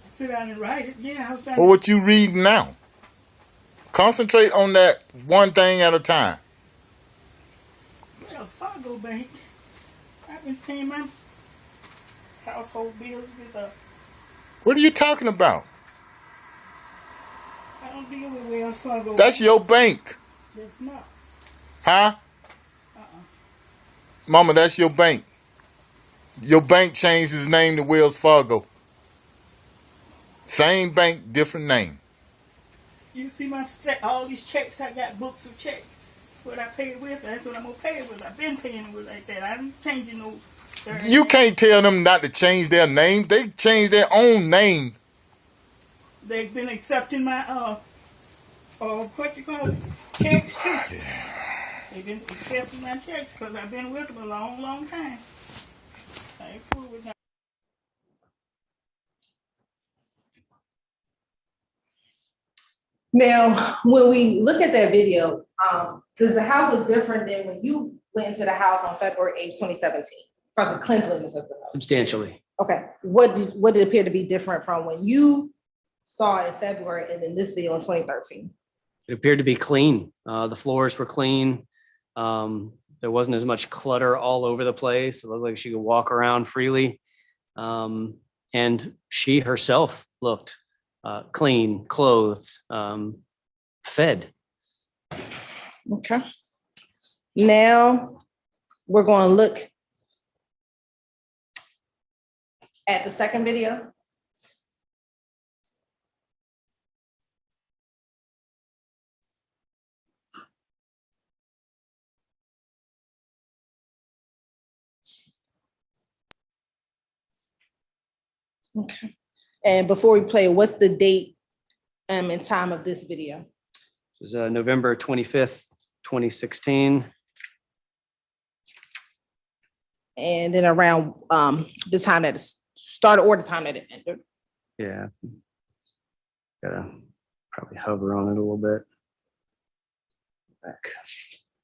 Sit down and write it. Yeah, I was trying Well, what you reading now? Concentrate on that one thing at a time. Wells Fargo Bank. I've been paying my household bills with a. What are you talking about? I don't deal with Wells Fargo. That's your bank. It's not. Huh? Mama, that's your bank. Your bank changed its name to Wells Fargo. Same bank, different name. You see my all these checks, I got books of checks. What I pay with, that's what I'm going to pay with. I've been paying with like that. I'm changing no. You can't tell them not to change their name. They change their own name. They've been accepting my, what you call it, checks too. They've been accepting my checks because I've been with them a long, long time. I ain't fool with them. Now, when we look at that video, does the house look different than when you went into the house on February 8th, 2017? From the cleanliness of the house? Substantially. Okay, what did appear to be different from when you saw it in February and then this video in 2013? It appeared to be clean. The floors were clean. There wasn't as much clutter all over the place. It looked like she could walk around freely. And she herself looked clean, clothed, fed. Okay. Now, we're going to look at the second video. Okay. And before we play, what's the date and time of this video? It was November 25th, 2016. And then around the time that it started or the time that it ended? Yeah. Gotta probably hover on it a little bit. Back.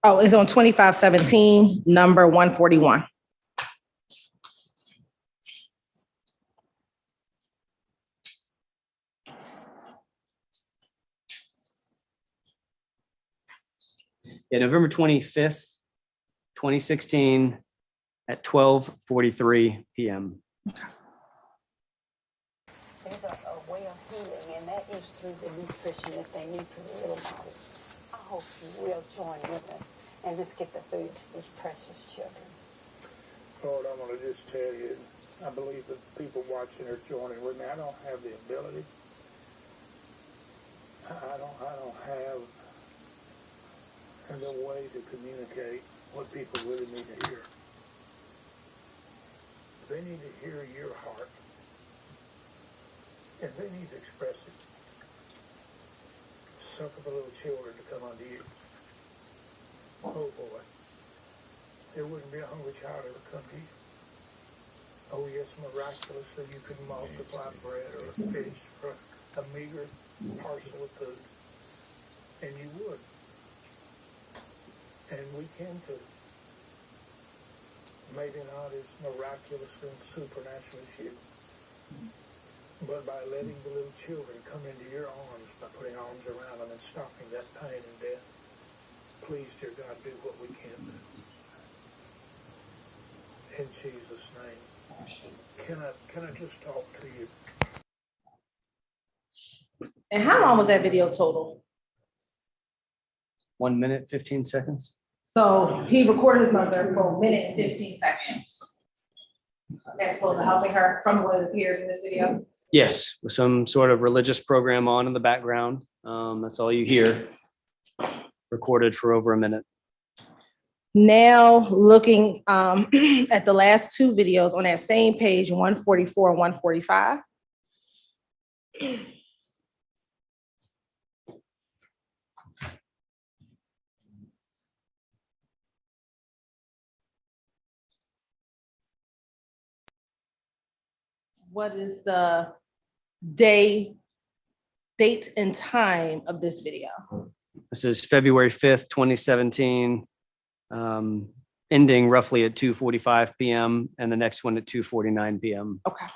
Oh, it's on 2517, number 141. Yeah, November 25th, 2016 at 12:43 p.m. There's a way of healing, and that is through the nutrition that they need for the little body. I hope you will join with us, and let's get the food to these precious children. Lord, I want to just tell you, I believe the people watching are joining with me. I don't have the ability. I don't have the way to communicate what people really need to hear. They need to hear your heart, and they need to express it. Suffer the little children to come unto you. Oh boy, there wouldn't be a hungry child ever come to you. Oh yes, miraculously you could multiply bread or a fish or a meager parcel of food, and you would. And we can too. Maybe not as miraculous and supernatural as you, but by letting the little children come into your arms, by putting arms around them and stopping that pain and death, please, dear God, do what we can do. In Jesus' name. Can I just talk to you? And how long was that video total? 1 minute, 15 seconds. So he recorded his mother for 1 minute and 15 seconds. That's supposed to helping her from what it appears in this video. Yes, with some sort of religious program on in the background. That's all you hear. Recorded for over 1 minute. Now looking at the last two videos on that same page, 144 and 145. What is the date and time of this video? This is February 5th, 2017, ending roughly at 2:45 p.m. and the next one at 2:49 p.m. Okay.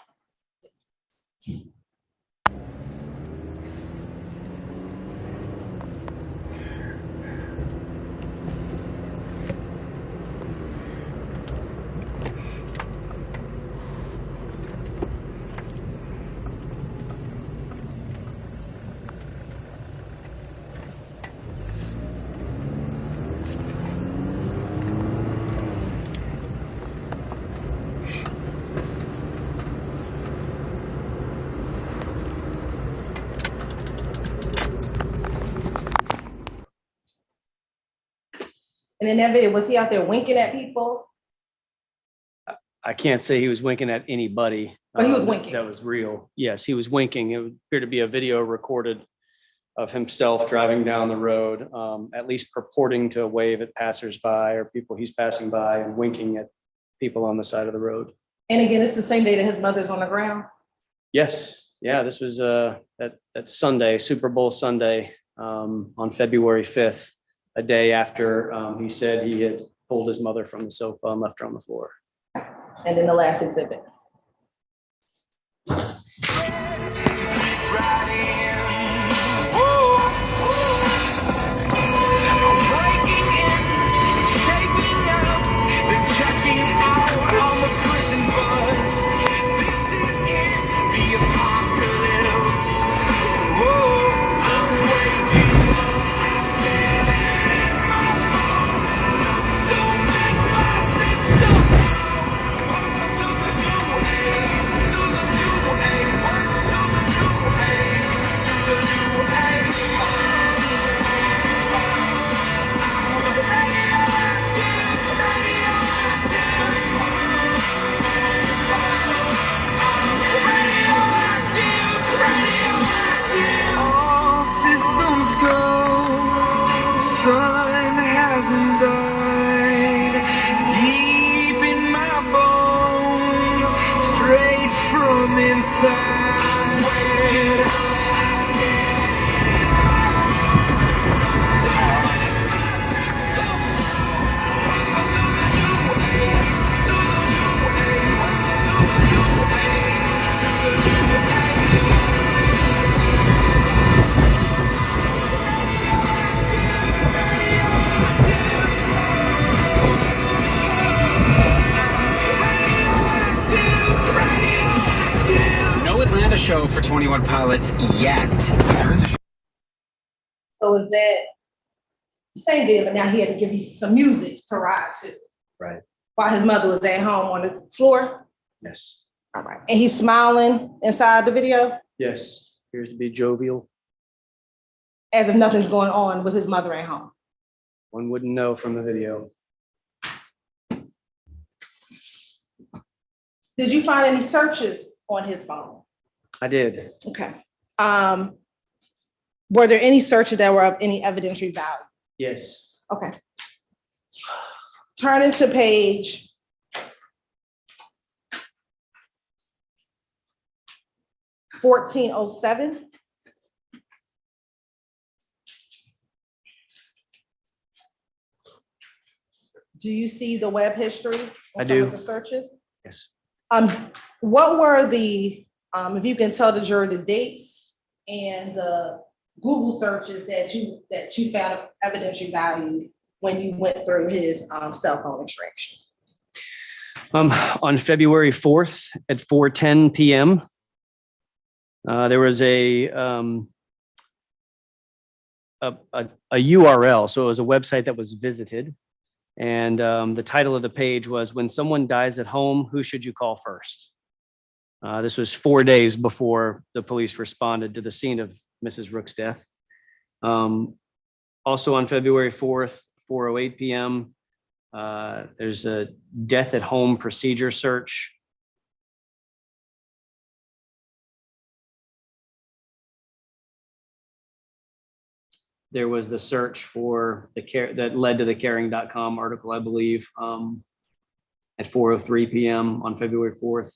And in that video, was he out there winking at people? I can't say he was winking at anybody. But he was winking. That was real. Yes, he was winking. It would appear to be a video recorded of himself driving down the road, at least purporting to wave at passersby or people he's passing by and winking at people on the side of the road. And again, it's the same day that his mother's on the ground? Yes. Yeah, this was that Sunday, Super Bowl Sunday. on February 5th, a day after he said he had pulled his mother from the sofa and left her on the floor. And then the last exhibit. Show for 21 Pilots yet. So is that the same deal, but now he had to give you some music to ride to? Right. While his mother was at home on the floor? Yes. All right. And he's smiling inside the video Yes. Appears to be jovial. as if nothing's going on with his mother at home. One wouldn't know from the video. Did you find any searches on his phone? I did. Okay. Were there any searches that were of any evidentiary value? Yes. Okay. Turning to page 1407. Do you see the web history? I on some do. of the searches? Yes. What were the, if you can tell the jury the dates and the Google searches that you found of evidentiary value when you went through his cell phone extraction? On February 4th at 4:10 p.m., there was a URL. So it was a website that was visited. And the title of the page was, "When someone dies at home, who should you call first?" This was 4 days before the police responded to the scene of Mrs. Rooks' death. Also on February 4th, 4:08 p.m., there's a death at home procedure search. There was the search for the care that led to the caring.com article, I believe, at 4:03 p.m. on February 4th.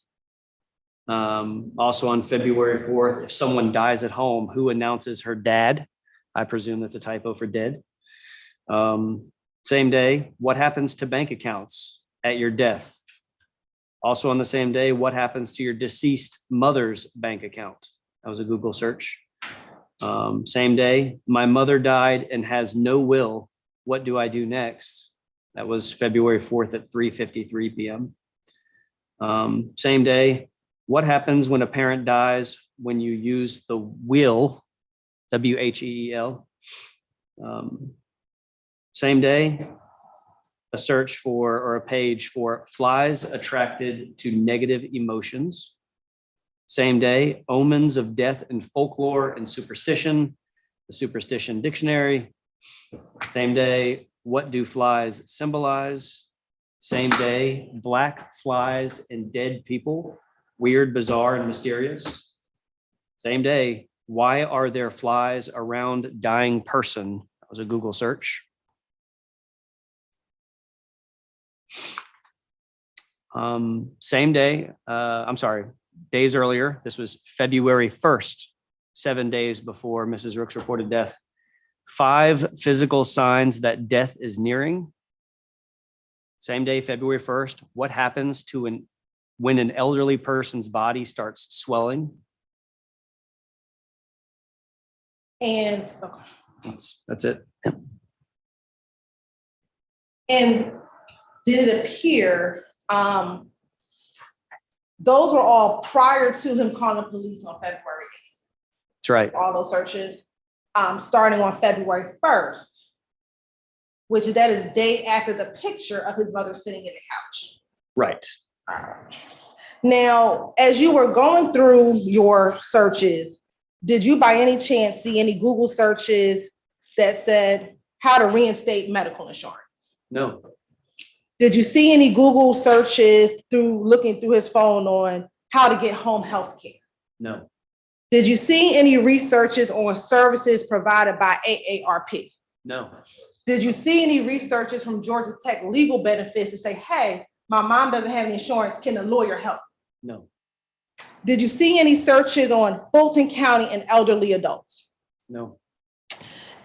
Also on February 4th, if someone dies at home, who announces her dad? I presume that's a typo for dead. Same day, what happens to bank accounts at your death? Also on the same day, what happens to your deceased mother's bank account? That was a Google search. Same day, my mother died and has no will. What do I do next? That was February 4th at 3:53 p.m. Same day, what happens when a parent dies when you use the will, WHEEL? Same day, a search for or a page for flies attracted to negative emotions. Same day, omens of death in folklore and superstition, the Superstition Dictionary. Same day, what do flies symbolize? Same day, black flies and dead people, weird, bizarre, and mysterious. Same day, why are there flies around dying person? That was a Google search. Same day, days earlier, this was February 1st, 7 days before Mrs. Rooks reported death. 5 physical signs that death is nearing. Same day, February 1st. What happens to when an elderly person's body starts swelling? And, That's it. Yep. and did it appear, those were all prior to him calling the police on February 8th. That's right. All those searches, starting on February 1st, which is that is the day after the picture of his mother sitting in the couch. Right. Now, as you were going through your searches, did you by any chance see any Google searches that said how to reinstate medical insurance? No. Did you see any Google searches through looking through his phone on how to get home health care? No. Did you see any researches on services provided by AARP? No. Did you see any researches from Georgia Tech legal benefits to say, hey, my mom doesn't have any insurance, can a lawyer help? No. Did you see any searches on Fulton County and elderly adults? No.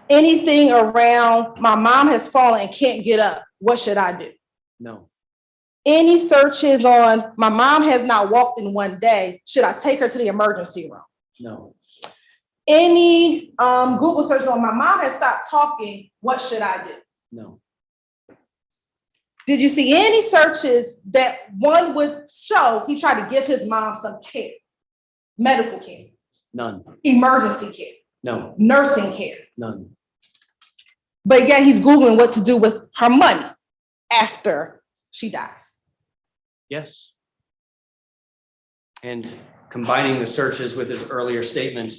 Anything around my mom has fallen and can't get up, what should I do? No. Any searches on my mom has not walked in one day, should I take her to the emergency room? No. Any Google search on my mom has stopped talking, what should I do? No. Did you see any searches that one would show he tried to give his mom some care, medical care, None. emergency care, No. nursing care? None. But yet he's Googling what to do with her money after she dies. Yes. And combining the searches with his earlier statement,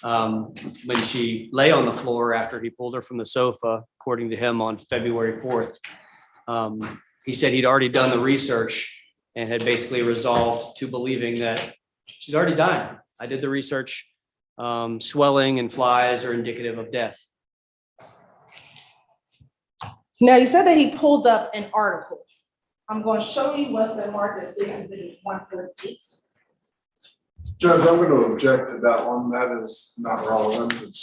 when she lay on the floor after he pulled her from the sofa, according to him on February 4th, he said he'd already done the research and had basically resolved to believing that she's already dying. I did the research. Swelling and flies are indicative of death. Now you said that he pulled up an article. I'm going to show you what's been marked as State Exhibit 148. Judge, I'm going to object to that one. That is not relevant.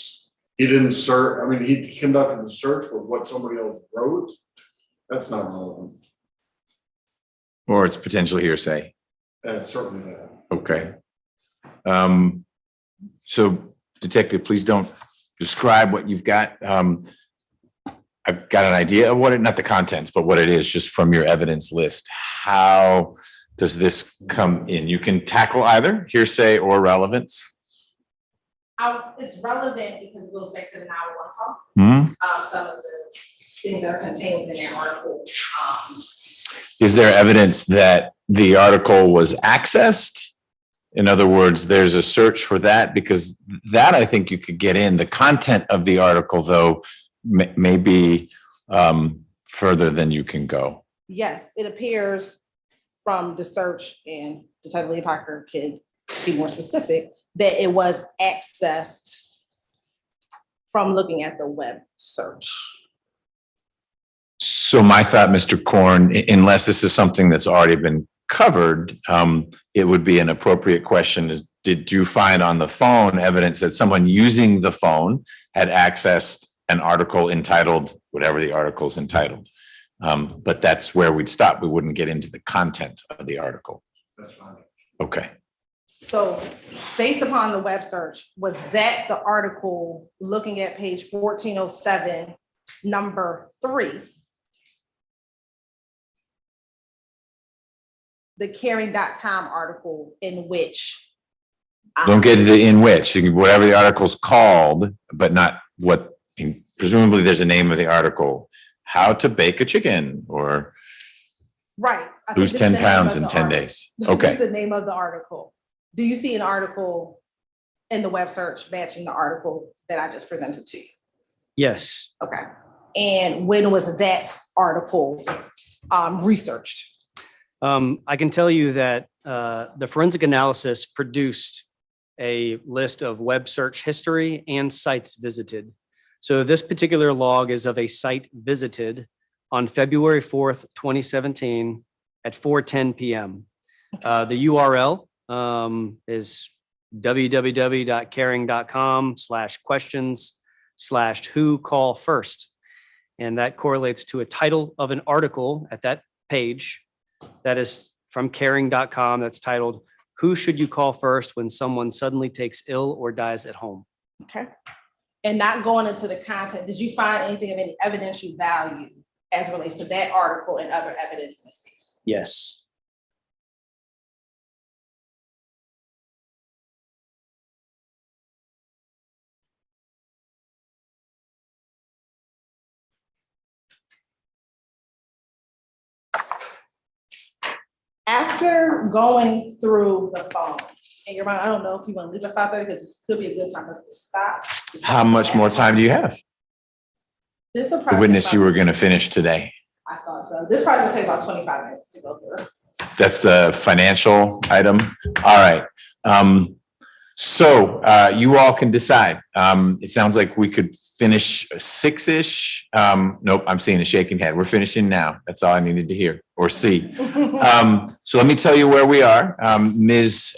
He didn't search, I mean, he conducted the search for what somebody else wrote. That's not relevant. Or it's potential hearsay. And certainly that. Okay. So detective, please don't describe what you've got. I've got an idea of what it, not the contents, but what it is just from your evidence list. How does this come in? You can tackle either hearsay or relevance. It's relevant because it goes back to the now I want to talk. Hmm? Some of the things that are contained in that article. Is there evidence that the article was accessed? In other words, there's a search for that, because that I think you could get in. The content of the article, though, may be further than you can go. Yes, it appears from the search, and Detective Lee Parker could be more specific, that it was accessed from looking at the web search. So my thought, Mr. Korn, unless this is something that's already been covered, it would be an appropriate question is, did you find on the phone evidence that someone using the phone had accessed an article entitled, whatever the article is entitled? But that's where we'd stop. We wouldn't get into the content of the article. That's fine. Okay. So based upon the web search, was that the article looking at page 1407, number 3? The caring.com article in which. Don't get to the in which, whatever the article's called, but not what, presumably there's a name of the article. How to bake a chicken or Right. lose 10 pounds in 10 days. Okay. That's the name of the article. Do you see an article in the web search matching the article that I just presented to you? Yes. Okay. And when was that article researched? I can tell you that the forensic analysis produced a list of web search history and sites visited. So this particular log is of a site visited on February 4th, 2017 at 4:10 p.m. The URL is www.caring.com/questions/. caring.com/who call first. And that correlates to a title of an article at that page that is from caring.com that's titled, "Who should you call first when someone suddenly takes ill or dies at home?" Okay. And not going into the content, did you find anything of any evidential value as it relates to that article and other evidence in this case? Yes. After going through the phone, and your mind, I don't know if you want to leave at 5:30 because this could be a good time for us to stop. How much more time do you have? This will The probably witness take you were about- going to finish today. I thought so. This probably will take about 25 minutes to go through. That's the financial item. All right. So you all can decide. It sounds like we could finish 6-ish. Nope, I'm seeing a shaking head. We're finishing now. That's all I needed to hear or see. So let me tell you where we are. Ms.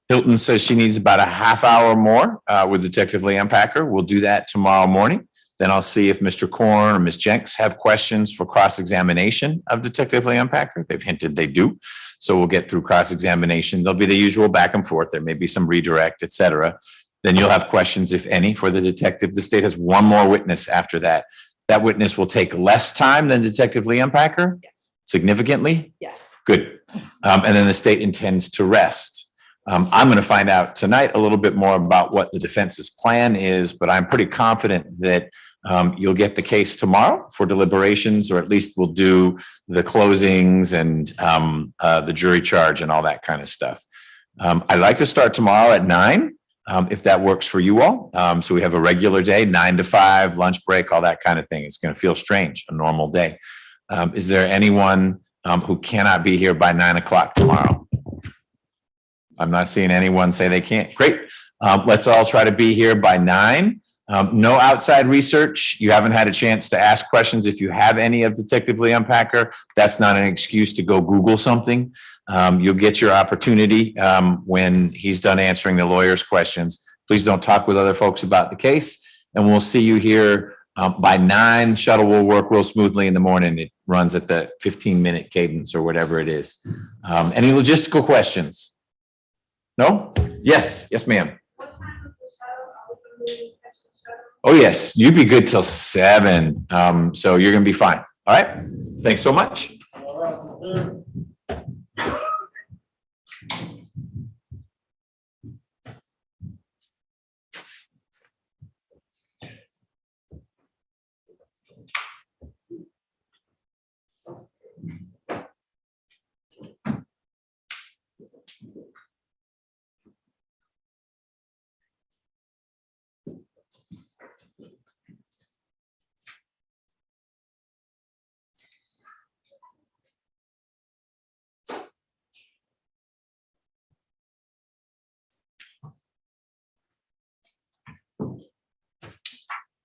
Hilton says she needs about a half hour more with Detective Leanne Packer. We'll do that tomorrow morning. Then I'll see if Mr. Korn or Ms. Jenks have questions for cross-examination of Detective Leanne Packer. They've hinted they do. So we'll get through cross-examination. There'll be the usual back and forth. There may be some redirect, et cetera. Then you'll have questions, if any, for the detective. The state has one more witness after that. That witness will take less time than Detective Leanne Packer? Yes. Significantly? Yes. Good. And then the state intends to rest. I'm going to find out tonight a little bit more about what the defense's plan is, but I'm pretty confident that you'll get the case tomorrow for deliberations, or at least we'll do the closings and the jury charge and all that kind of stuff. I'd like to start tomorrow at 9, if that works for you all. So we have a regular day, 9 to 5, lunch break, all that kind of thing. It's going to feel strange, a normal day. Is there anyone who cannot be here by 9 o'clock tomorrow? I'm not seeing anyone say they can't. Great. Let's all try to be here by 9. No outside research. You haven't had a chance to ask questions. If you have any of Detective Leanne Packer, that's not an excuse to go Google something. You'll get your opportunity when he's done answering the lawyer's questions. Please don't talk with other folks about the case. And we'll see you here by 9. Shuttle will work real smoothly in the morning. It runs at the 15-minute cadence or whatever it is. Any logistical questions? No? Yes. Yes, ma'am. Oh, yes. You'd be good till 7. So you're going to be fine. All right. Thanks so much.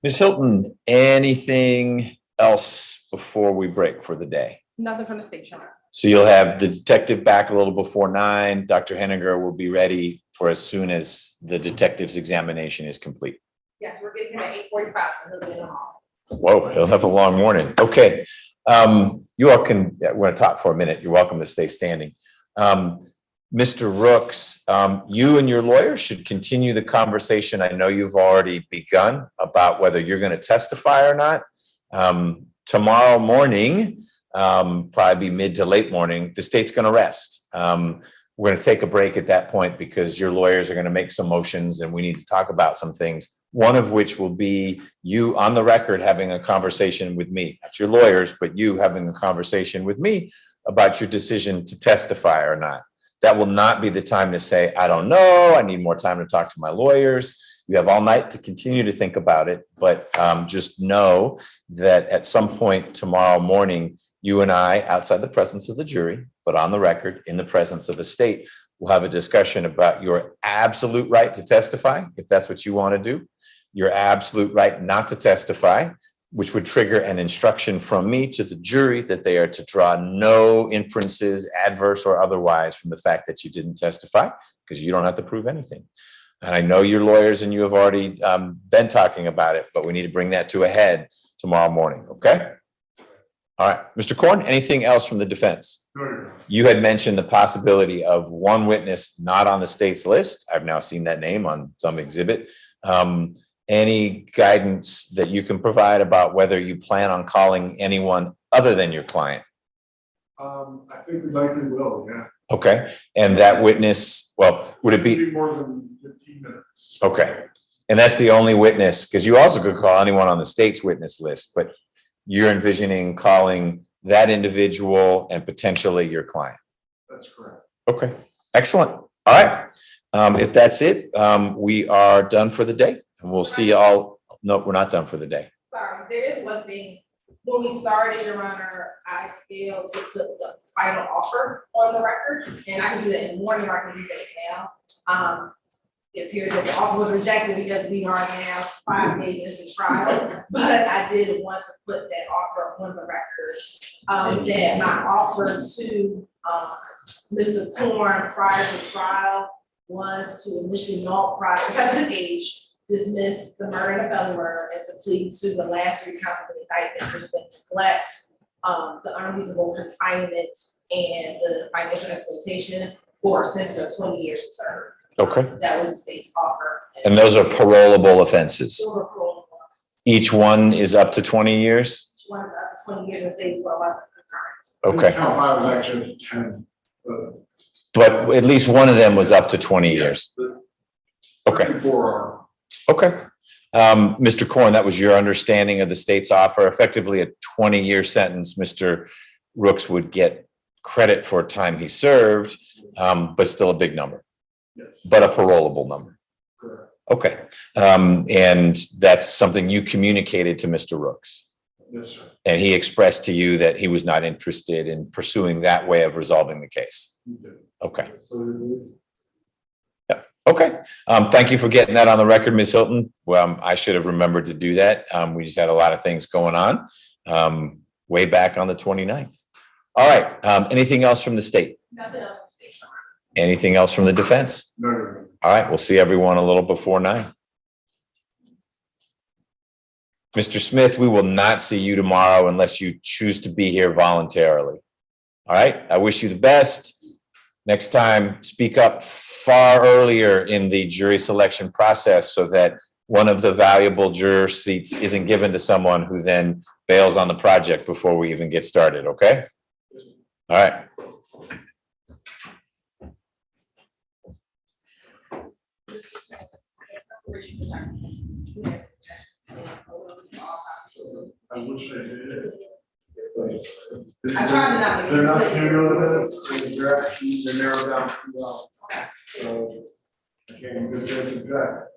Ms. Hilton, anything else before we break for the day? Nothing from the state, Your Honor. So you'll have the detective back a little before 9. Dr. Henninger will be ready for as soon as the detective's examination is complete. Yes, we're getting him at 8:45, so he'll be in the hall. Whoa, he'll have a long morning. Okay. You all can, we're going to talk for a minute. You're welcome to stay standing. Mr. Rooks, you and your lawyer should continue the conversation. I know you've already begun about whether you're going to testify or not. Tomorrow morning, probably mid to late morning, the state's going to rest. We're going to take a break at that point because your lawyers are going to make some motions and we need to talk about some things. One of which will be you on the record having a conversation with me, not your lawyers, but you having a conversation with me about your decision to testify or not. That will not be the time to say, I don't know, I need more time to talk to my lawyers. You have all night to continue to think about it, but just know that at some point tomorrow morning, you and I, outside the presence of the jury, but on the record, in the presence of the state, will have a discussion about your absolute right to testify, if that's what you want to do, your absolute right not to testify, which would trigger an instruction from me to the jury that they are to draw no inferences, adverse or otherwise, from the fact that you didn't testify, because you don't have to prove anything. And I know your lawyers and you have already been talking about it, but we need to bring that to a head tomorrow morning, okay? All right, Mr. Korn, anything else from the defense? You had mentioned the possibility of one witness not on the state's list. I've now seen that name on some exhibit. Any guidance that you can provide about whether you plan on calling anyone other than your client? I think we likely will, yeah. Okay, and that witness, well, would it be? More than 15 minutes. Okay, and that's the only witness, because you also could call anyone on the state's witness list, but you're envisioning calling that individual and potentially your client. That's correct. Okay, excellent. All right, if that's it, we are done for the day, and we'll see you all. No, we're not done for the day. Sorry, there is one thing. When we started, Your Honor, I failed to put the final offer on the record, and I can do that in the morning, or I can do that now. It appears that the offer was rejected because we are now 5 days into trial, but I did want to put that offer on the record. That my offer to Mr. Korn prior to trial was to initially null prior because of his age, dismiss the murder and the felony murder, and to plead to the last 3 counts of the indictment, which would neglect the unreasonable confinement and the financial exploitation for a sentence of 20 years to serve. Okay. That was the state's offer. And those are parolable offenses. Those are parolable. Each one is up to 20 years? Each one is up to 20 years and states for 11 concurrent. Okay. Count 5 is actually 10. But at least one of them was up to 20 years. Okay. 4 are. Okay. Mr. Korn, that was your understanding of the state's offer. Effectively a 20-year sentence. Mr. Rooks would get credit for time he served, but still a big number. Yes. But a parolable number. Correct. Okay. And that's something you communicated to Mr. Rooks. Yes, sir. And he expressed to you that he was not interested in pursuing that way of resolving the case. You did. Okay. So, Okay. Thank you for getting that on the record, Ms. Hilton. Well, I should have remembered to do that. We just had a lot of things going on way back on the 29th. All right. Anything else from the state? Nothing else from the state. Anything else from the defense? no. All right. We'll see everyone a little before 9. Mr. Smith, we will not see you tomorrow unless you choose to be here voluntarily. All right. I wish you the best. Next time, speak up far earlier in the jury selection process so that one of the valuable juror seats isn't given to someone who then bails on the project before we even get started, okay? All right. I wish I did. I tried to not make it They're not clear. familiar with it, they're actually, they're narrowed down pretty well. So I can't even get there to that.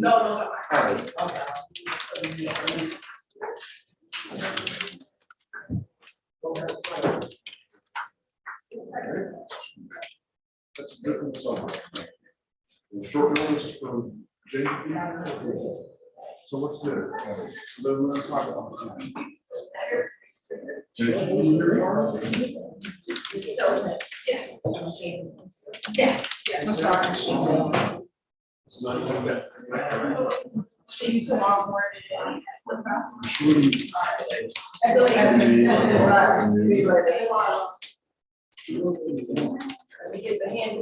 No. That's a different song. Short notice from JP. So what's there? So then we're gonna talk about it. Yes, I'm sorry. It's not like that. See you tomorrow morning. Truly. I feel like I just- Let me get the hand